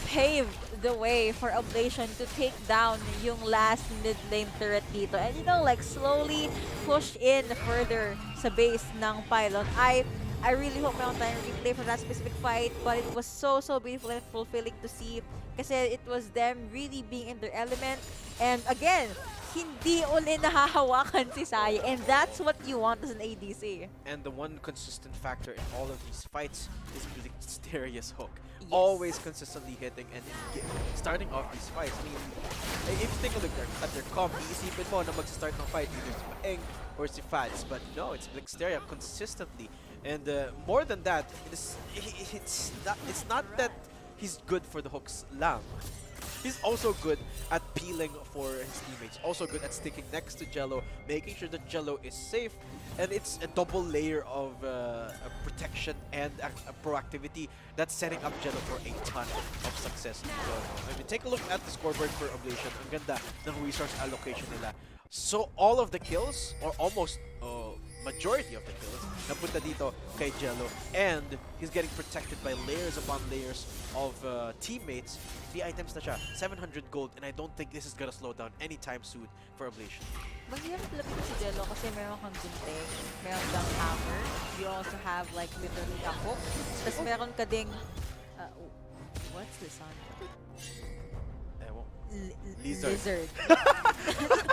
paved the way for Oblation to take down yung last mid lane turret dito. And you know, like slowly push in further sa base ng Pylon. I really hope meron tayong replay for that specific fight, but it was so beautiful and fulfilling to see kasi it was them really being in their element. And again, hindi uli nahahawakan si Sai, and that's what you want as an ADC. And the one consistent factor in all of these fights is Mysterious hook. Yes. Always consistently hitting and starting off these fights. I mean, if you take a look at their comp, iisipin mo na mag-start ng fight either si Maeng or si Fads, but no, it's Blixteria consistently. And more than that, it's not that he's good for the hooks lang. He's also good at peeling for his teammates. Also good at sticking next to Jello, making sure that Jello is safe. And it's a double layer of protection and a proactivity that's setting up Jello for a ton of success. I mean, take a look at the scoreboard for Oblation. Ang ganda ng resource allocation nila. So all of the kills, or almost majority of the kills, napunta dito kay Jello. And he's getting protected by layers upon layers of teammates. 3 items na siya, 700 gold, and I don't think this is gonna slow down anytime soon for Oblation. Mahirap lapit si Jello kasi meron kang gunting, meron kang hammer, you also have like literally a hook, tapos meron ka ding, what's this on? Ewan. Lizard.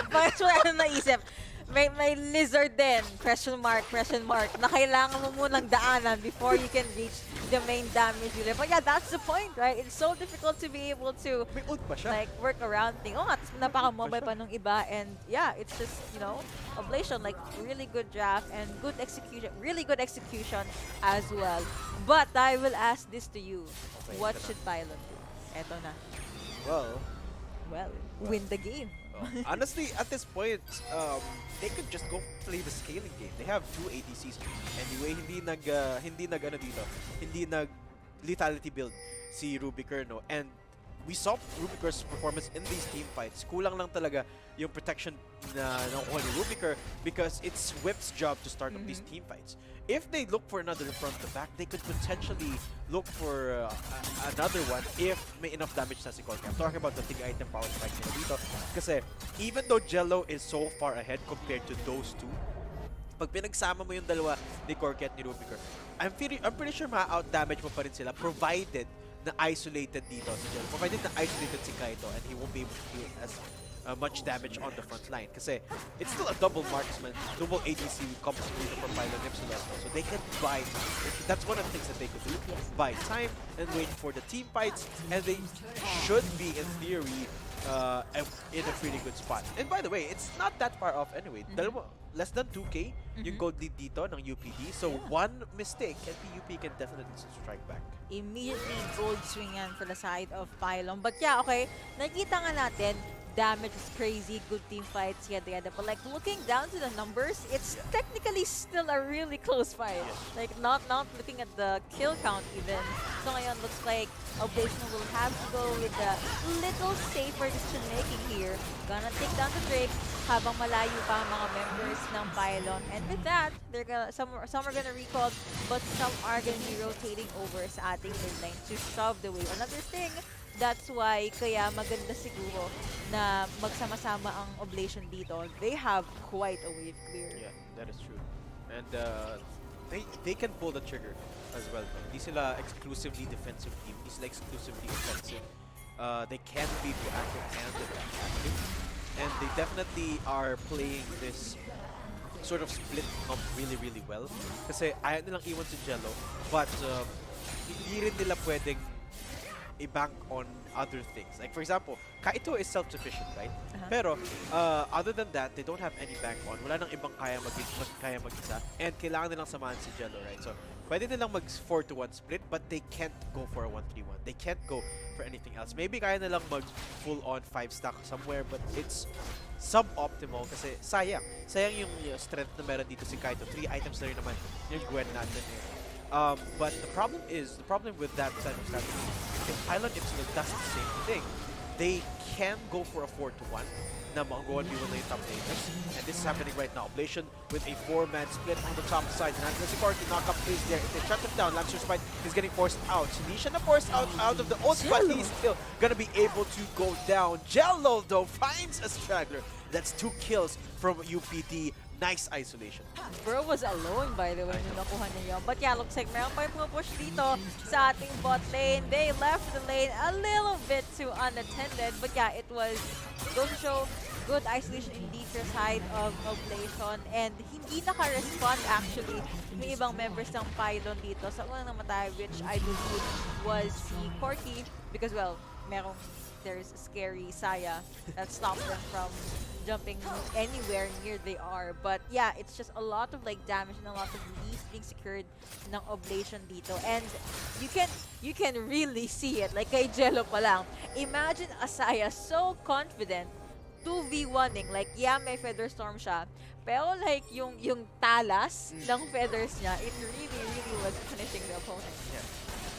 Bakit mo ano naisip? May lizard din, question mark, na kailangan mo munang daanan before you can reach the main damage dealer. But yeah, that's the point, right? It's so difficult to be able to May ult pa siya. like work around thing. Oh nga, tapos napaka-mobile pa nung iba, and yeah, it's just, you know, Oblation, like really good draft and good execution, really good execution as well. But I will ask this to you. Okay, What ito na. should Pylon do? Eto na. Well, Win the game. honestly, at this point, they could just go play the scaling game. They have 2 ADCs. Anyway, hindi nag lethality build si Rubiker, no? And we saw Rubiker's performance in these team fights. Kulang lang talaga yung protection na nakuha ni Rubiker because it's Whip's job to start up these team fights. If they look for another front to back, they could potentially look for another one if may enough damage na si Corki. I'm talking about the 3 item power spike nila dito. Kasi even though Jello is so far ahead compared to those two, pag pinagsama mo yung dalawa ni Corki at ni Rubiker, I'm pretty sure ma-out-damage mo pa rin sila provided na isolated dito si Jello. Provided na isolated si Kaito and he won't be able to do as much damage on the front line. Kasi it's still a double marksman, double ADC composition from Pylon Ipsilon. So they can buy, that's one of the things that they could do, buy time and wait for the team fights, and they should be, in theory, in a pretty good spot. And by the way, it's not that far off anyway. Less than 2k yung gold lead dito ng UPD. So one mistake and PUP can definitely strike back. Immediately gold swing yan for the side of Pylon. But yeah, okay, nakita nga natin, damage is crazy, good team fights, yada. But like looking down to the numbers, it's technically still a really close fight. Like not looking at the kill count even. So ngayon looks like Oblation will have to go with the little safer decision making here. Gonna take down the Drake habang malayo pa ang mga members ng Pylon. And with that, they're gonna some are gonna recall, but some are gonna be rotating over sa ating mid lane to shove the wave. Another thing, that's why kaya maganda siguro na magsama-sama ang Oblation dito. They have quite a wave clear. Yeah, that is true. And they can pull the trigger as well. Hindi sila exclusively defensive team. Hindi sila exclusively offensive. They can be proactive and reactive. And they definitely are playing this sort of split comp really well. Kasi ayaw nilang iwan si Jello, but hindi rin nila pwedeng i-bank on other things. Like for example, Kaito is self-sufficient, right? Pero other than that, they don't have any bank on. Wala nang ibang kaya mag-isa. And kailangan nilang samahan si Jello, right? So pwede nilang mag 4-1 split, but they can't go for a 1-3-1. They can't go for anything else. Maybe kaya nilang mag full-on 5-stack somewhere, but it's suboptimal kasi sayang. Sayang yung strength na meron dito si Kaito. 3 items na rin naman yung Gwen natin eh. But the problem with that type of strategy, if Pylon Ipsilon does the same thing, they can go for a 4-1 na mga 1v1 na yung top laners. And this is happening right now. Oblation with a 4-man split on the top side. Nandun si Corky, knock-up is there. If they shut him down, Lancer's Fight is getting forced out. Hindi siya na-forced out of the ult, but he's still gonna be able to go down. Jello, though, finds a straggler. That's 2 kills from UPD. Nice isolation. Bro was alone, by the way, nung nakuha niya yun. But yeah, looks like meron pa yung push dito sa ating bot lane. They left the lane a little bit too unattended. But yeah, it goes to show good isolation indeed for side of Oblation. And hindi naka-respond actually yung ibang members ng pylon dito sa unang namatay, which I believe was si Corky. Because, well, there's a scary Saya that stops them from jumping anywhere near they are. But yeah, it's just a lot of like damage and a lot of leads being secured ng Oblation dito. And you can really see it. Like kay Jello pa lang. Imagine Asaya so confident 2v1ing. Like yeah, may Feather Storm siya. Pero like yung talas ng feathers niya, it really was punishing the opponent. Yeah.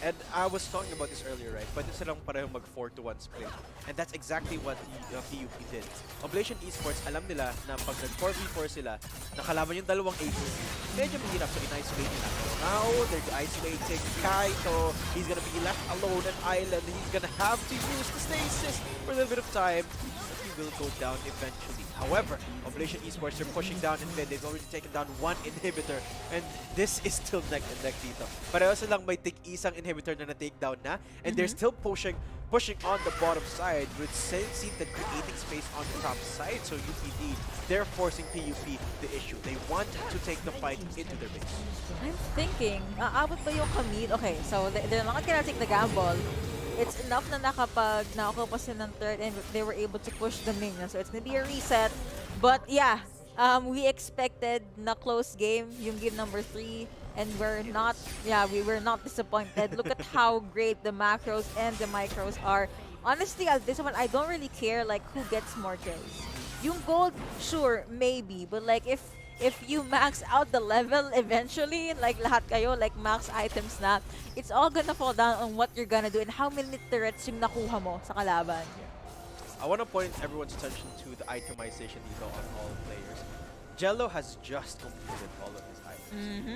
And I was talking about this earlier, right? Pwede silang parehong mag 4-1 split. And that's exactly what PUP did. Oblation Esports, alam nila na pag nag-4v4 sila, nakalaban yung dalawang ADC, medyo mahirap. So in-isolate nila. Now, they're isolating Kaito. He's gonna be left alone on island. He's gonna have to use the stasis for a little bit of time. But he will go down eventually. However, Oblation Esports are pushing down in mid. They've already taken down 1 inhibitor. And this is still neck and neck dito. Pareho silang may isang inhibitor na na-take down na. And they're still pushing on the bottom side with Sinted creating space on the top side. So UPD, they're forcing PUP the issue. They want to take the fight into their base. I'm thinking, aabot ba yung Kamid? Okay, so they're not gonna take the gamble. It's enough na nakuha pa sila ng third and they were able to push the minion. So it's gonna be a reset. But yeah, we expected na close game, yung game number 3. And we were not disappointed. Look at how great the macros and the micros are. Honestly, at this one, I don't really care like who gets more kills. Yung gold, sure, maybe. But like if you max out the level eventually, like lahat kayo, like max items na, it's all gonna fall down on what you're gonna do and how many turrets yung nakuha mo sa kalaban. I want to point everyone's attention to the itemization dito on all players. Jello has just completed all of his items.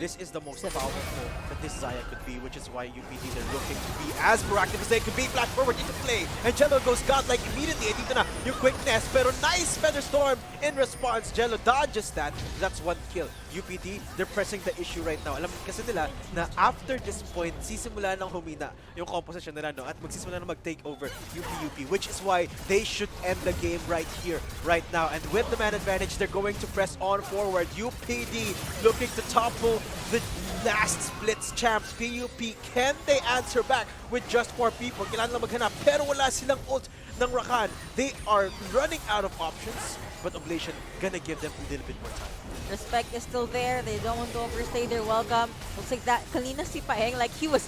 This is the most powerful that this Xayah could be, which is why UPD are looking to be as proactive as they could be. Flash forward into play, and Jello goes godlike immediately. Dito na yung quickness, pero nice Feather Storm in response. Jello dodges that. That's 1 kill. UPD, they're pressing the issue right now. Alam kasi nila na after this point, sisimula ng humina yung composition nila, no? At magsisimula na mag-take over yung PUP, which is why they should end the game right here, right now. And with the man advantage, they're going to press on forward. UPD looking to topple the last splits champs. PUP, can they answer back with just 4 people? Kailangan lang maghanap, pero wala silang ult ng Rakan. They are running out of options, but Oblation gonna give them a little bit more time. Respect is still there. They don't want to overstay their welcome. Looks like that kanina si Paeng, like he was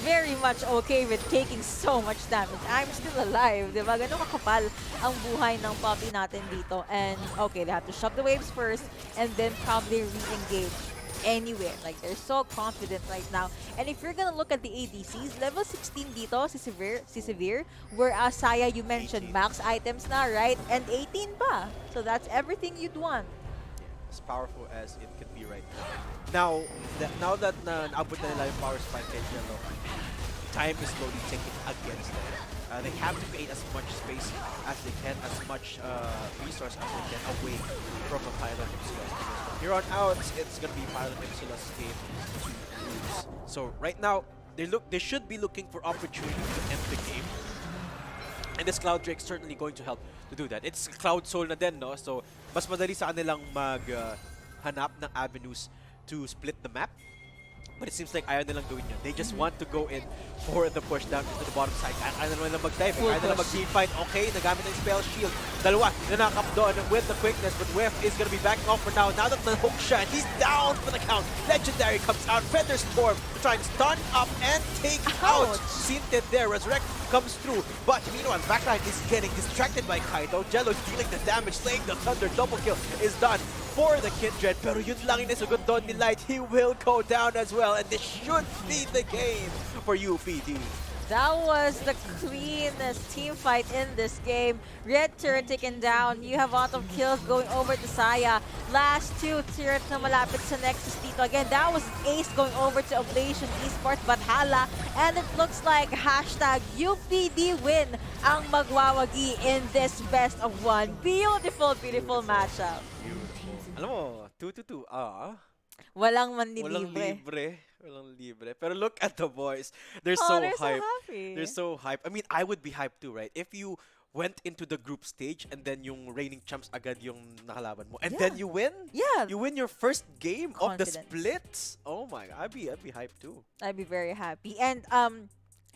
very much okay with taking so much damage. I'm still alive, di ba? Ganun kakapal ang buhay ng Poppy natin dito. And okay, they have to shove the waves first and then probably re-engage anywhere. Like they're so confident right now. And if you're gonna look at the ADCs, level 16 dito si Severe, whereas Saya, you mentioned 18. max items na, right? And 18 pa. So that's everything you'd want. As powerful as it could be right now. Now that naabot na nila yung power spike kay Jello, time is slowly ticking against them. They have to create as much space as they can, as much resource as they can away from the Pilot Ipsilos. From here on out, it's gonna be Pilot Ipsilos' game to lose. So right now, they should be looking for opportunity to end the game. And this Cloud Drake certainly going to help to do that. It's Cloud Soul na din, no? So, mas madali sa kanilang hanap ng avenues to split the map. But it seems like ayaw nilang gawin yun. They just want to go in for the push down to the bottom side. Ayaw nilang mag-dive. Ayaw nilang mag-team fight. Okay, nagamit ng spell shield. Dalawa, nanakap doon with the quickness. But Wef is gonna be backing off for now. Now that na-hook siya, he's down for the count. Legendary comes out. Feather Storm to try and stun up and take out Sinted there. Resurrect comes through. But meanwhile, backline is getting distracted by Kaito. Jello dealing the damage, slaying the Thunder. Double kill is done for the Kindred. Pero yun lang inisugot doon ni Light. He will go down as well. And this should be the game for UPD. That was the cleanest team fight in this game. Red turret taken down. You have a lot of kills going over to Saya. Last two turrets na malapit sa Nexus dito. Again, that was Ace going over to Oblation Esports Bathala. And it looks like hashtag UPD win ang magwawagi in this best of one. Beautiful, beautiful matchup. Alam mo, 2-2. Walang Walang manlilibre. libre. Walang libre. Pero look at the boys. They're Oh, so they're so hyped. happy. They're so hyped. I mean, I would be hyped too, right? If you went into the group stage and then yung reigning champs agad yung nakalaban mo. And then Yeah. you win? Yeah. You win your first game of the Confidence. splits? Oh my, I'd be hyped too. I'd be very happy. And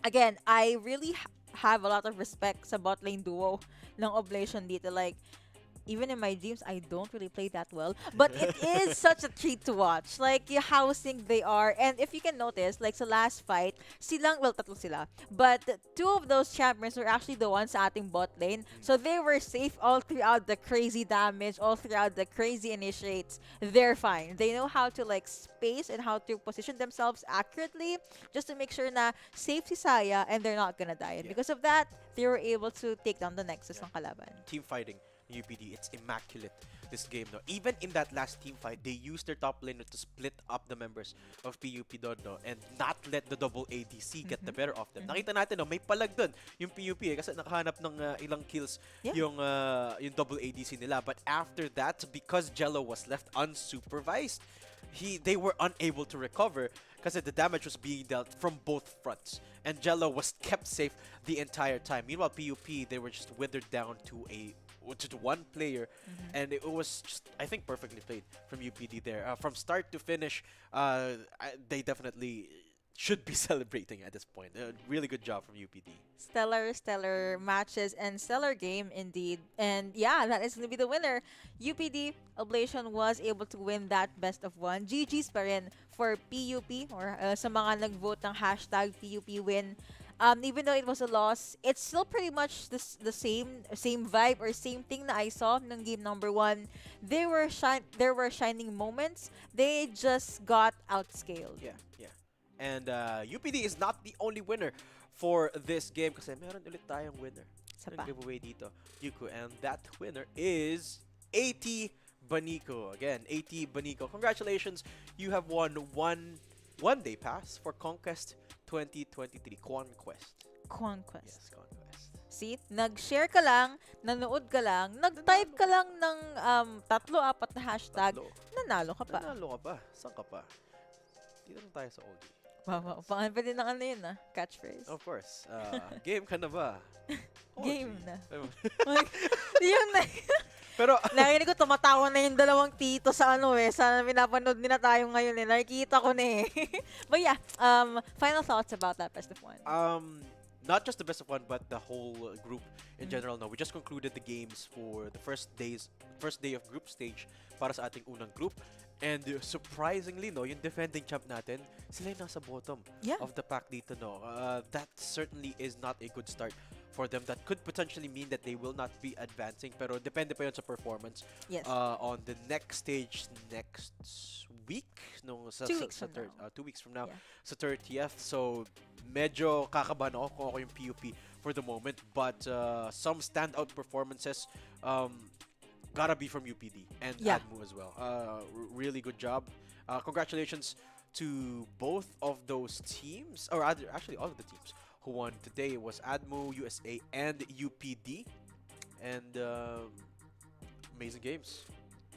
again, I really have a lot of respect sa bot lane duo ng Oblation dito. Like, even in my dreams, I don't really play that well. But it is such a treat to watch. Like, how synced they are. And if you can notice, like, sa last fight, tatlo sila. But two of those champions were actually the ones sa ating bot lane. So they were safe all throughout the crazy damage, all throughout the crazy initiates. They're fine. They know how to, like, space and how to position themselves accurately just to make sure na safe si Saya and they're not gonna die. And Yeah. because of that, they were able to take down the Nexus ng kalaban. Team fighting. UPD, it's immaculate this game, no? Even in that last team fight, they used their top laner to split up the members of PUP doon, no? And not let the double ADC get the better of them. Nakita natin, no? May palag doon yung PUP kasi nakahanap ng ilang kills Yeah. yung double ADC nila. But after that, because Jello was left unsupervised, they were unable to recover kasi the damage was being dealt from both fronts. And Jello was kept safe the entire time. Meanwhile, PUP, they were just withered down to one player, and it was just, I think, perfectly played from UPD there. From start to finish, they definitely should be celebrating at this point. Really good job from UPD. Stellar matches and stellar game indeed. And yeah, that is going to be the winner. UPD Oblation was able to win that best of one. GG's pa rin for PUP or sa mga nag-vote ng hashtag PUP win. Even though it was a loss, it's still pretty much the same vibe or same thing na I saw ng game number 1. There were shining moments. They just got outscaled. Yeah. And UPD is not the only winner for this game kasi meron ulit tayong winner. Isa pa. Giveaway dito, Yuko, and that winner is AT Banico. Again, AT Banico. Congratulations, you have won one day pass for CONQuest 2023. CONQuest. CONQuest. Yes, CONQuest. See, nag-share ka lang, nanood ka lang, nag-type ka lang ng 3-4 na hashtag, Tatlo. nanalo ka pa. Nanalo ka pa. Saan ka pa? Dito lang tayo sa OG. Wow, pwede na ano yun catchphrase. Of course. Game ka na ba? Game OG. na. Yun na. Pero, Narinig ko, tumatawa na yung dalawang tito sa sa pinapanood nila tayo ngayon Nakikita ko na But yeah, final thoughts about that best of one. not just the best of one, but the whole group in general. No, we just concluded the games for the first day of group stage para sa ating unang group. And surprisingly, no, yung defending champ natin, sila yung nasa bottom of the pack dito, no. That certainly is not a good start for them. That could potentially mean that they will not be advancing. Pero depende pa yun sa performance. Yes. On the next stage next week, no, 2 weeks from now. 2 weeks from now, Yeah. sa 30th. So, medyo kakabahan ako kung ako yung PUP for the moment. But some standout performances gotta be from UPD and Admu as well. Really good job. Congratulations to both of those teams, or actually all of the teams who won today. It was Admu, USA, and UPD. And amazing games.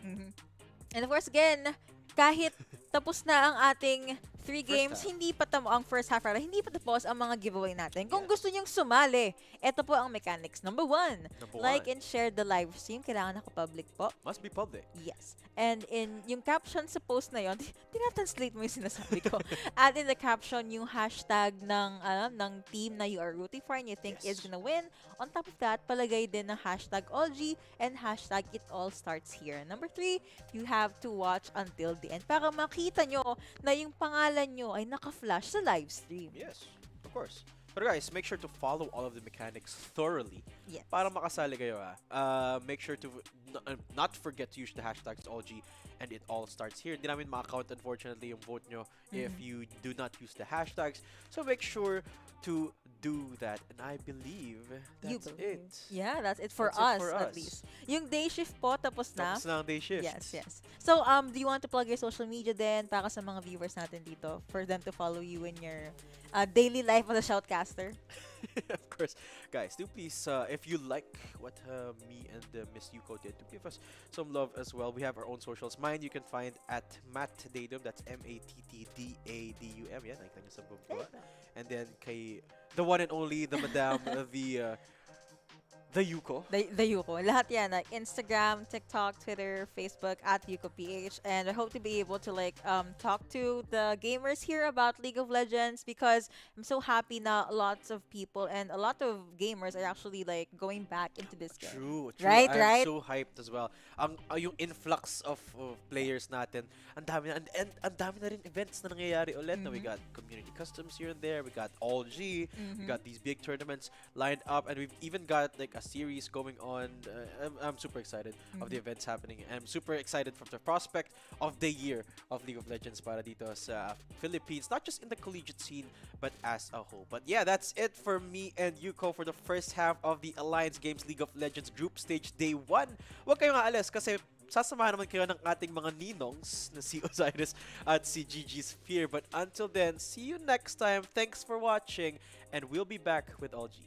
And of course, again, kahit tapos na ang ating 3 games, half. hindi pa ang first half rather, hindi pa tapos ang mga giveaway natin. Kung gusto nyong sumali, eto po ang mechanics. Number 1, like and share the live stream. Kailangan naka-public po. Must be public. Yes. And in yung caption sa post na yon, tinatranslate mo yung sinasabi ko. Add in the caption yung hashtag ng team na you are rooting for and you think is gonna win. On top of that, palagay din ng hashtag AllG and hashtag it all starts here. Number 3, you have to watch until the end para makita nyo na yung pangalan nyo ay naka-flash sa live stream. Yes, of course. But guys, make sure to follow all of the mechanics thoroughly Yes. para makasali kayo make sure to not forget to use the hashtags AllG and it all starts here. Hindi namin ma-account unfortunately yung vote nyo if you do not use the hashtags. So make sure to do that. And I believe You that's believe. it. Yeah, that's it for That's it us for at us. least. Yung day shift po tapos na. Tapos na ang day shift. Yes, yes. So, do you want to plug your social media then para sa mga viewers natin dito for them to follow you in your daily life as a shoutcaster? Of course, guys, do please, if you like what me and Miss Yuko did, do give us some love as well. We have our own socials. Mine you can find at Matt Dadum. That's MattDadum. Yeah, nakita niyo sa baba. And then kay the one and only, the Madam, the Yuko. The Yuko. Lahat yan. Like Instagram, TikTok, Twitter, Facebook, at YukoPH. And I hope to be able to talk to the gamers here about League of Legends because I'm so happy na lots of people and a lot of gamers are actually going back into this game. True. Right, I'm right? so hyped as well. Yung influx of players natin, ang dami na, and ang dami na rin events na nangyayari ulit. Na we got community customs here and there. We got All G. We got these big tournaments lined up, and we've even got a series going on. I'm super excited of the events happening. I'm super excited from the prospect of the year of League of Legends para dito sa Philippines, not just in the collegiate scene, but as a whole. But yeah, that's it for me and Yuko for the first half of the Alliance Games League of Legends Group Stage Day 1. Huwag kayong aalis kasi sasamahan naman kayo ng ating mga ninongs na si Osiris at si Gigi's Fear. But until then, see you next time. Thanks for watching, and we'll be back with All G.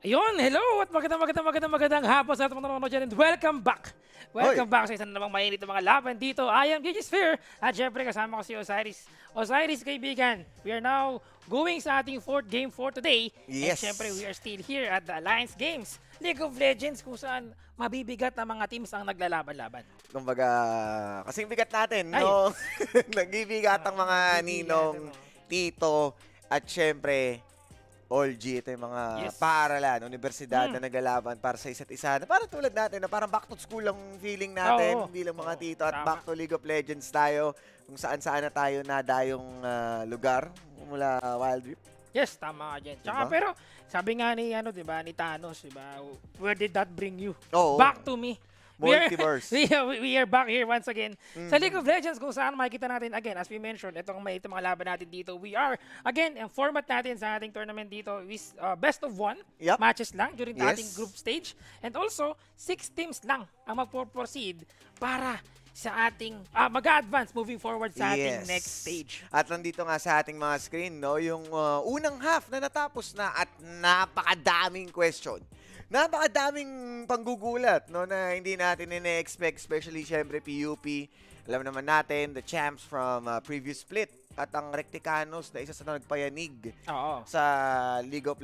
Ayun, hello at magandang hapon sa ating mga nanonood dyan and welcome back. Welcome back sa isang namang mainit na mga laban dito. I am Gigi Sphere at syempre kasama ko si Osiris. Osiris, kaibigan, we are now going sa ating fourth game for today. Yes. And syempre we are still here at the Alliance Games, League of Legends, kung saan mabibigat na mga teams ang naglalaban-laban. Kumbaga, kasing bigat natin, Ay. no? Nagbibigat ang mga ninong, tito, at syempre, all G, ito yung mga paaralan, universidad na naglalaban para sa isa't isa. Na parang tulad natin, na parang back to school ang feeling natin bilang mga tito. At back to League of Legends tayo, kung saan-saan na tayo nadayong lugar mula Wild Rift. Yes, tama ka dyan. Tsaka, pero sabi nga ni, ni Thanos, diba? Where did that bring you? Oo. Back to me. Multiverse. We are back here once again sa League of Legends, kung saan makikita natin again, as we mentioned, itong mga laban natin dito. We are, again, ang format natin sa ating tournament dito is best of 1 matches lang during the ating group stage. And also, 6 teams lang ang magpo-proceed para sa ating mag-advance moving forward sa ating next stage. At nandito nga sa ating mga screen, no, yung unang half na natapos na at napakadaming question. Napakadaming panggugulat, no, na hindi natin ine-expect, especially syempre PUP. Alam naman natin, the champs from previous split at ang Recticanos na isa sa nagpayanig sa League of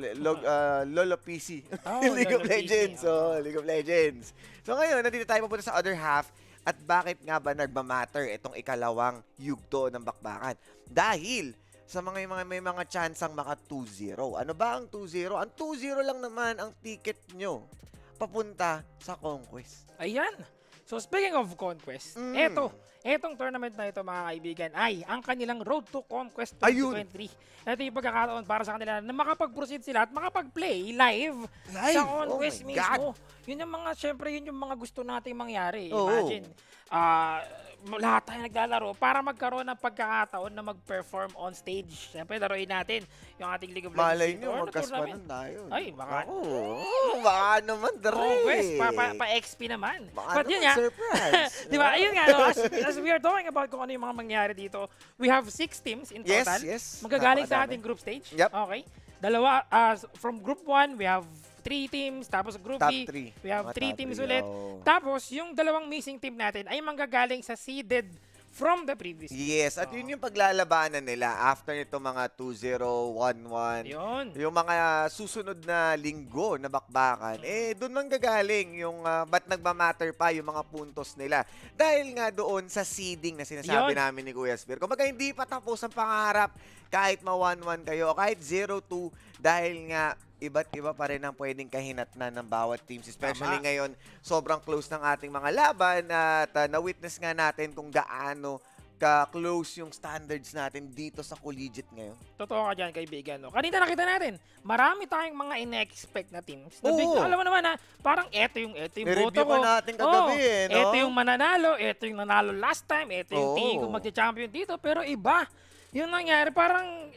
Lolo PC. League of Legends. League of Legends. So ngayon, nandito tayo papunta sa other half. At bakit nga ba nagmamatter itong ikalawang yugto ng bakbakan? Dahil sa may mga chance ang maka 2-0. Ano ba ang 2-0? Ang 2-0 lang naman ang ticket nyo papunta sa CONQuest. Ayan. So speaking of CONQuest, etong tournament na ito mga kaibigan ay ang kanilang Road to CONQuest 2023. Ito yung pagkakataon para sa kanila na makapag-proceed sila at makapag-play live sa CONQuest mismo. Yun yung mga, syempre, yun yung mga gusto nating mangyari. Imagine, lahat tayo naglalaro para magkaroon ng pagkakataon na mag-perform on stage. Siyempre, laruin natin yung ating League of Legends. Malay nyo, magkaspanan tayo. Ay, baka. Baka naman, Dre. CONQuest, pa-XP naman. Baka But yun naman, nga, surprise. di ba, ayun nga, no, as we are talking about kung ano yung mga mangyari dito, we have 6 teams in total. Yes. Magagaling sa ating group stage. Yep. Okay. Dalawa, from group 1, we have 3 teams. Tapos group Top B, 3. we have Mga 3 top teams 3, ulit. Tapos, yung dalawang missing team natin ay manggagaling sa seeded from the previous team. Yes, at yun yung paglalabanan nila after nito mga 2-0, 1-1. Yun. Yung mga susunod na linggo na bakbakan, doon manggagaling yung ba't nagmamatter pa yung mga puntos nila. Dahil nga doon sa seeding na sinasabi namin ni Kuya Sphere. Kung hindi pa tapos ang pangarap, kahit ma-1-1 kayo, o kahit 0-2, dahil nga iba't iba pa rin ang pwedeng kahinatnan ng bawat teams. Especially ngayon, sobrang close ng ating mga laban at na-witness nga natin kung gaano ka-close yung standards natin dito sa collegiate ngayon. Totoo ka dyan, kaibigan. No? Kanina nakita natin, marami tayong mga in-expect na teams. Na alam mo naman na, parang eto yung boto ko. natin kagabi no? Eto yung mananalo, eto yung nanalo last time, eto yung tingin ko magcha-champion dito. Pero iba. Yung nangyari, parang,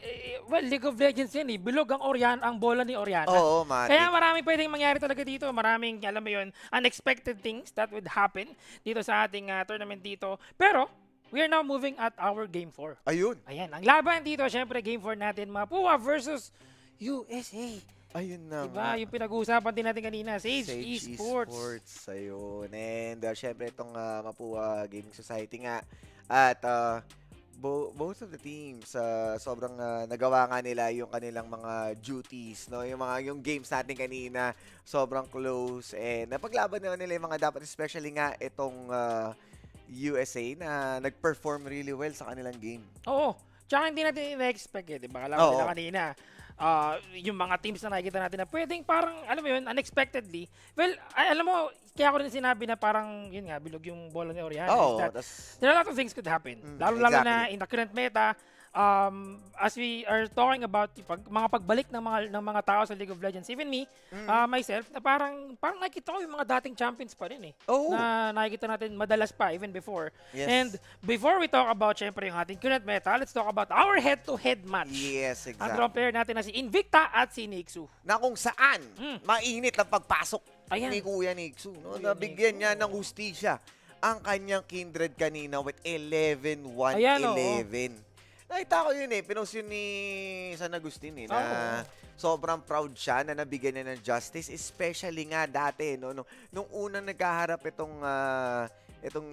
League of Legends yan eh. Bilog ang bola ni Oriana. Kaya maraming pwedeng mangyari talaga dito. Maraming, alam mo yun, unexpected things that would happen dito sa ating tournament dito. Pero, we are now moving at our Game 4. Ayun. Ayan, ang laban dito, syempre, Game 4 natin, Mapua versus USA. Ayun na. Diba? Yung pinag-uusapan din natin kanina, Sage Esports. Ayun. And syempre, itong Mapua Gaming Society nga. At both of the teams, sobrang nagawa nga nila yung kanilang mga duties, no? Yung games natin kanina, sobrang close. And napaglaban naman nila yung mga dapat, especially nga itong USA na nag-perform really well sa kanilang game. Oo. Tsaka hindi natin in-expect diba? Alam nila kanina. Yung mga teams na nakikita natin na pwedeng parang, alam mo yun, unexpectedly. Well, alam mo, kaya ako rin sinabi na parang, yun nga, bilog yung bola ni Oriana. There are a lot of things could happen. Lalo-lalo na in the current meta, as we are talking about mga pagbalik ng mga tao sa League of Legends, even me, myself, na parang nakikita ko yung mga dating champions pa rin eh. Na nakikita natin madalas pa, even before. And before we talk about, syempre, yung ating current meta, let's talk about our head-to-head match. Yes, exactly. Ang draw player natin na si Invicta at si Nixu. Na kung saan, mainit ang pagpasok ni Kuya Nixu. No? Nabigyan niya ng hustisya ang kanyang kindred kanina with 11-1-11. Nakita ko yun eh. Pinost yun ni San Agustin eh. Na sobrang proud siya na nabigyan niya ng justice. Especially nga dati, no? Nung unang nagkaharap itong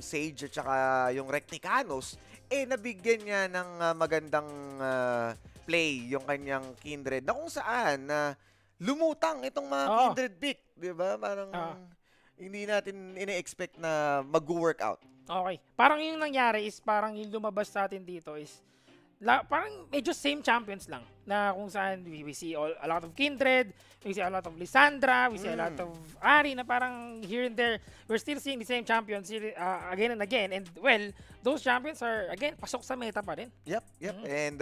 Sage at saka yung Recticanos, nabigyan niya ng magandang play yung kanyang Kindred. Na kung saan, lumutang itong mga Kindred pick. Diba? Parang hindi natin ine-expect na mag-workout. Okay. Parang yung nangyari is parang yung lumabas sa atin dito is parang medyo same champions lang na kung saan we see a lot of Kindred, we see a lot of Lissandra, we see a lot of Ari na parang here and there we're still seeing the same champions again and again, and well, those champions are again pasok sa meta pa rin. Yep. And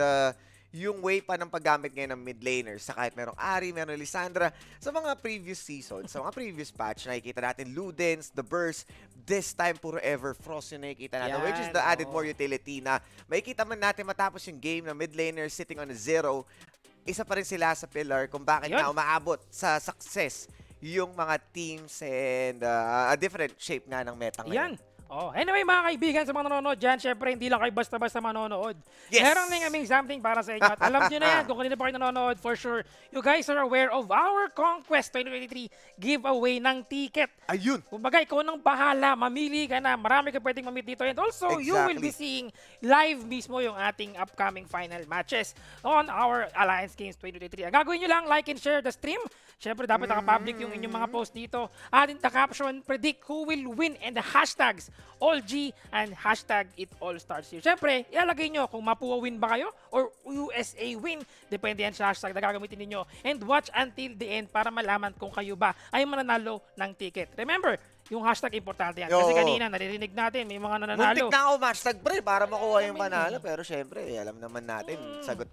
yung way pa ng paggamit ngayon ng mid laners, sa kahit merong Ari, merong Lissandra, sa mga previous seasons, sa mga previous patch, nakikita natin Ludens, The Burst, this time puro Everfrost yung nakikita natin, which is the added more utility na makikita man natin matapos yung game na mid laner sitting on a 0, isa pa rin sila sa pillar kung bakit nga umaabot sa success yung mga teams and a different shape nga ng meta ngayon. Anyway mga kaibigan sa mga nanonood dyan, syempre hindi lang kayo basta-basta manonood. Yes! Meron din kaming something para sa inyo. At alam nyo na yan, kung kanina pa kayo nanonood, for sure, you guys are aware of our CONQuest 2023 giveaway ng ticket. Ayun! Kumbaga, ikaw nang bahala, mamili ka na, marami ka pwedeng mamit dito. And also, you will be seeing live mismo yung ating upcoming final matches on our Alliance Games 2023. Ang gagawin nyo lang, like and share the stream. Syempre, dapat naka-public yung inyong mga post dito. Add in the caption, predict who will win, and the hashtags AllG and hashtag It All Starts Here. Syempre, ilalagay nyo kung Mapua win ba kayo or USA win. Depende yan sa hashtag na gagamitin ninyo. And watch until the end para malaman kung kayo ba ay mananalo ng ticket. Remember, yung hashtag importante yan. Kasi kanina, naririnig natin, may mga nananalo. Muntik na ako hashtag pre para makuha yung panalo. Pero syempre, alam naman natin, sagot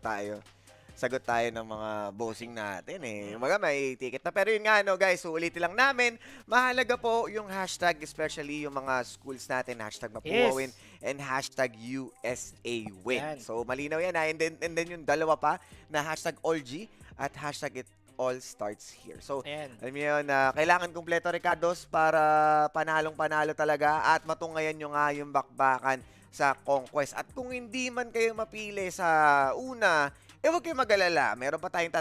tayo ng mga bossing natin eh. May ticket na. Pero yun nga, no, guys, ulitin lang namin, mahalaga po yung hashtag, especially yung mga schools natin, hashtag Mapuawin and hashtag USA win. So, malinaw yan ha. And then yung dalawa pa na hashtag AllG at hashtag It All Starts Here. So, alam niyo yun, kailangan kumpleto Ricardos para panalong-panalo talaga at matungayan nyo nga yung bakbakan sa CONQuest. At kung hindi man kayo mapili sa una, huwag kayong mag-alala. Meron pa tayong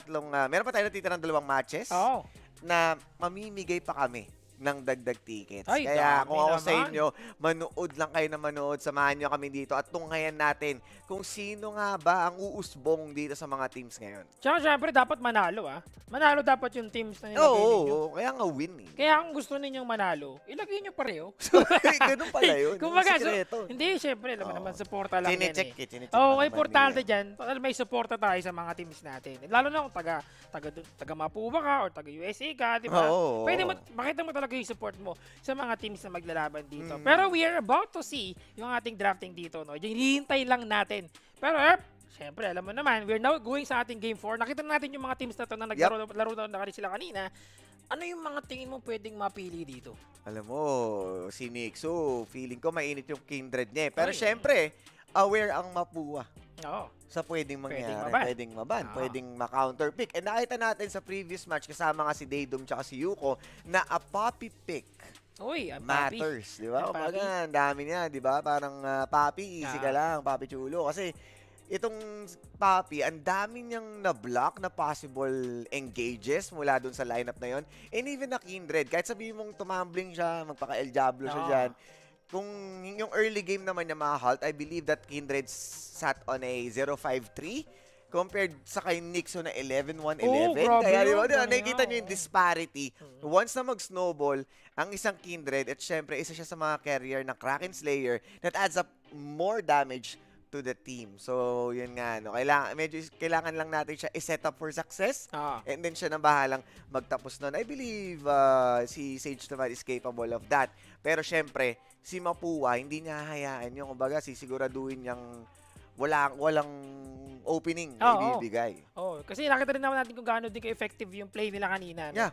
natitirang 2 matches na mamimigay pa kami ng dagdag tickets. Kaya kung ako sa inyo, manood lang kayo na manood. Samahan nyo kami dito at tunghayan natin kung sino nga ba ang uusbong dito sa mga teams ngayon. Tsaka syempre, dapat manalo Manalo dapat yung teams na nilagay ninyo. Kaya nga win eh. Kaya kung gusto ninyong manalo, ilagay nyo pareho. Ganun pala yun. Kumbaga, hindi, syempre, alam mo naman, supporta lang yan eh. Chinecheck Importante dyan, may supporta tayo sa mga teams natin. Lalo na kung taga Mapua ka or taga USA ka, di ba? Pwede makita mo talaga yung support mo sa mga teams na maglalaban dito. Pero we are about to see yung ating drafting dito, no? Yung hihintay lang natin. Pero siyempre, alam mo naman, we're now going sa ating Game 4. Nakita natin yung mga teams na to na naglaro na sila kanina. Ano yung mga tingin mo pwedeng mapili dito? Alam mo, si Nixo, feeling ko mainit yung Kindred niya. Pero syempre, aware ang Mapua. Sa pwedeng mangyari, pwedeng maban, pwedeng ma-counter pick. And nakita natin sa previous match, kasama nga si Daydom tsaka si Yuko, na a poppy pick matters, di ba? Kumbaga, ang dami niya, di ba? Parang Papi, easy ka lang, Papi Chulo. Kasi itong Papi, ang dami niyang na-block na possible engages mula dun sa lineup na yon. And even na Kindred, kahit sabihin mong tumambling siya, magpaka-El Diablo siya dyan, kung yung early game naman niya ma-halt, I believe that Kindred sat on a 0-5-3 compared sa kay Nixo na 11-1-11. Kaya di ba, nakikita niyo yung disparity. Once na mag-snowball, ang isang Kindred, at syempre, isa siya sa mga carrier ng Kraken Slayer that adds up more damage to the team. So, yun nga, no? Kailangan lang natin siya i-set up for success and then siya na bahalang magtapos nun. I believe si Sage naman is capable of that. Pero syempre, si Mapua, hindi niya hayaan yung, kumbaga, sisiguraduhin niyang walang opening na ibibigay. Kasi nakita rin naman natin kung gaano din ka-effective yung play nila kanina. No?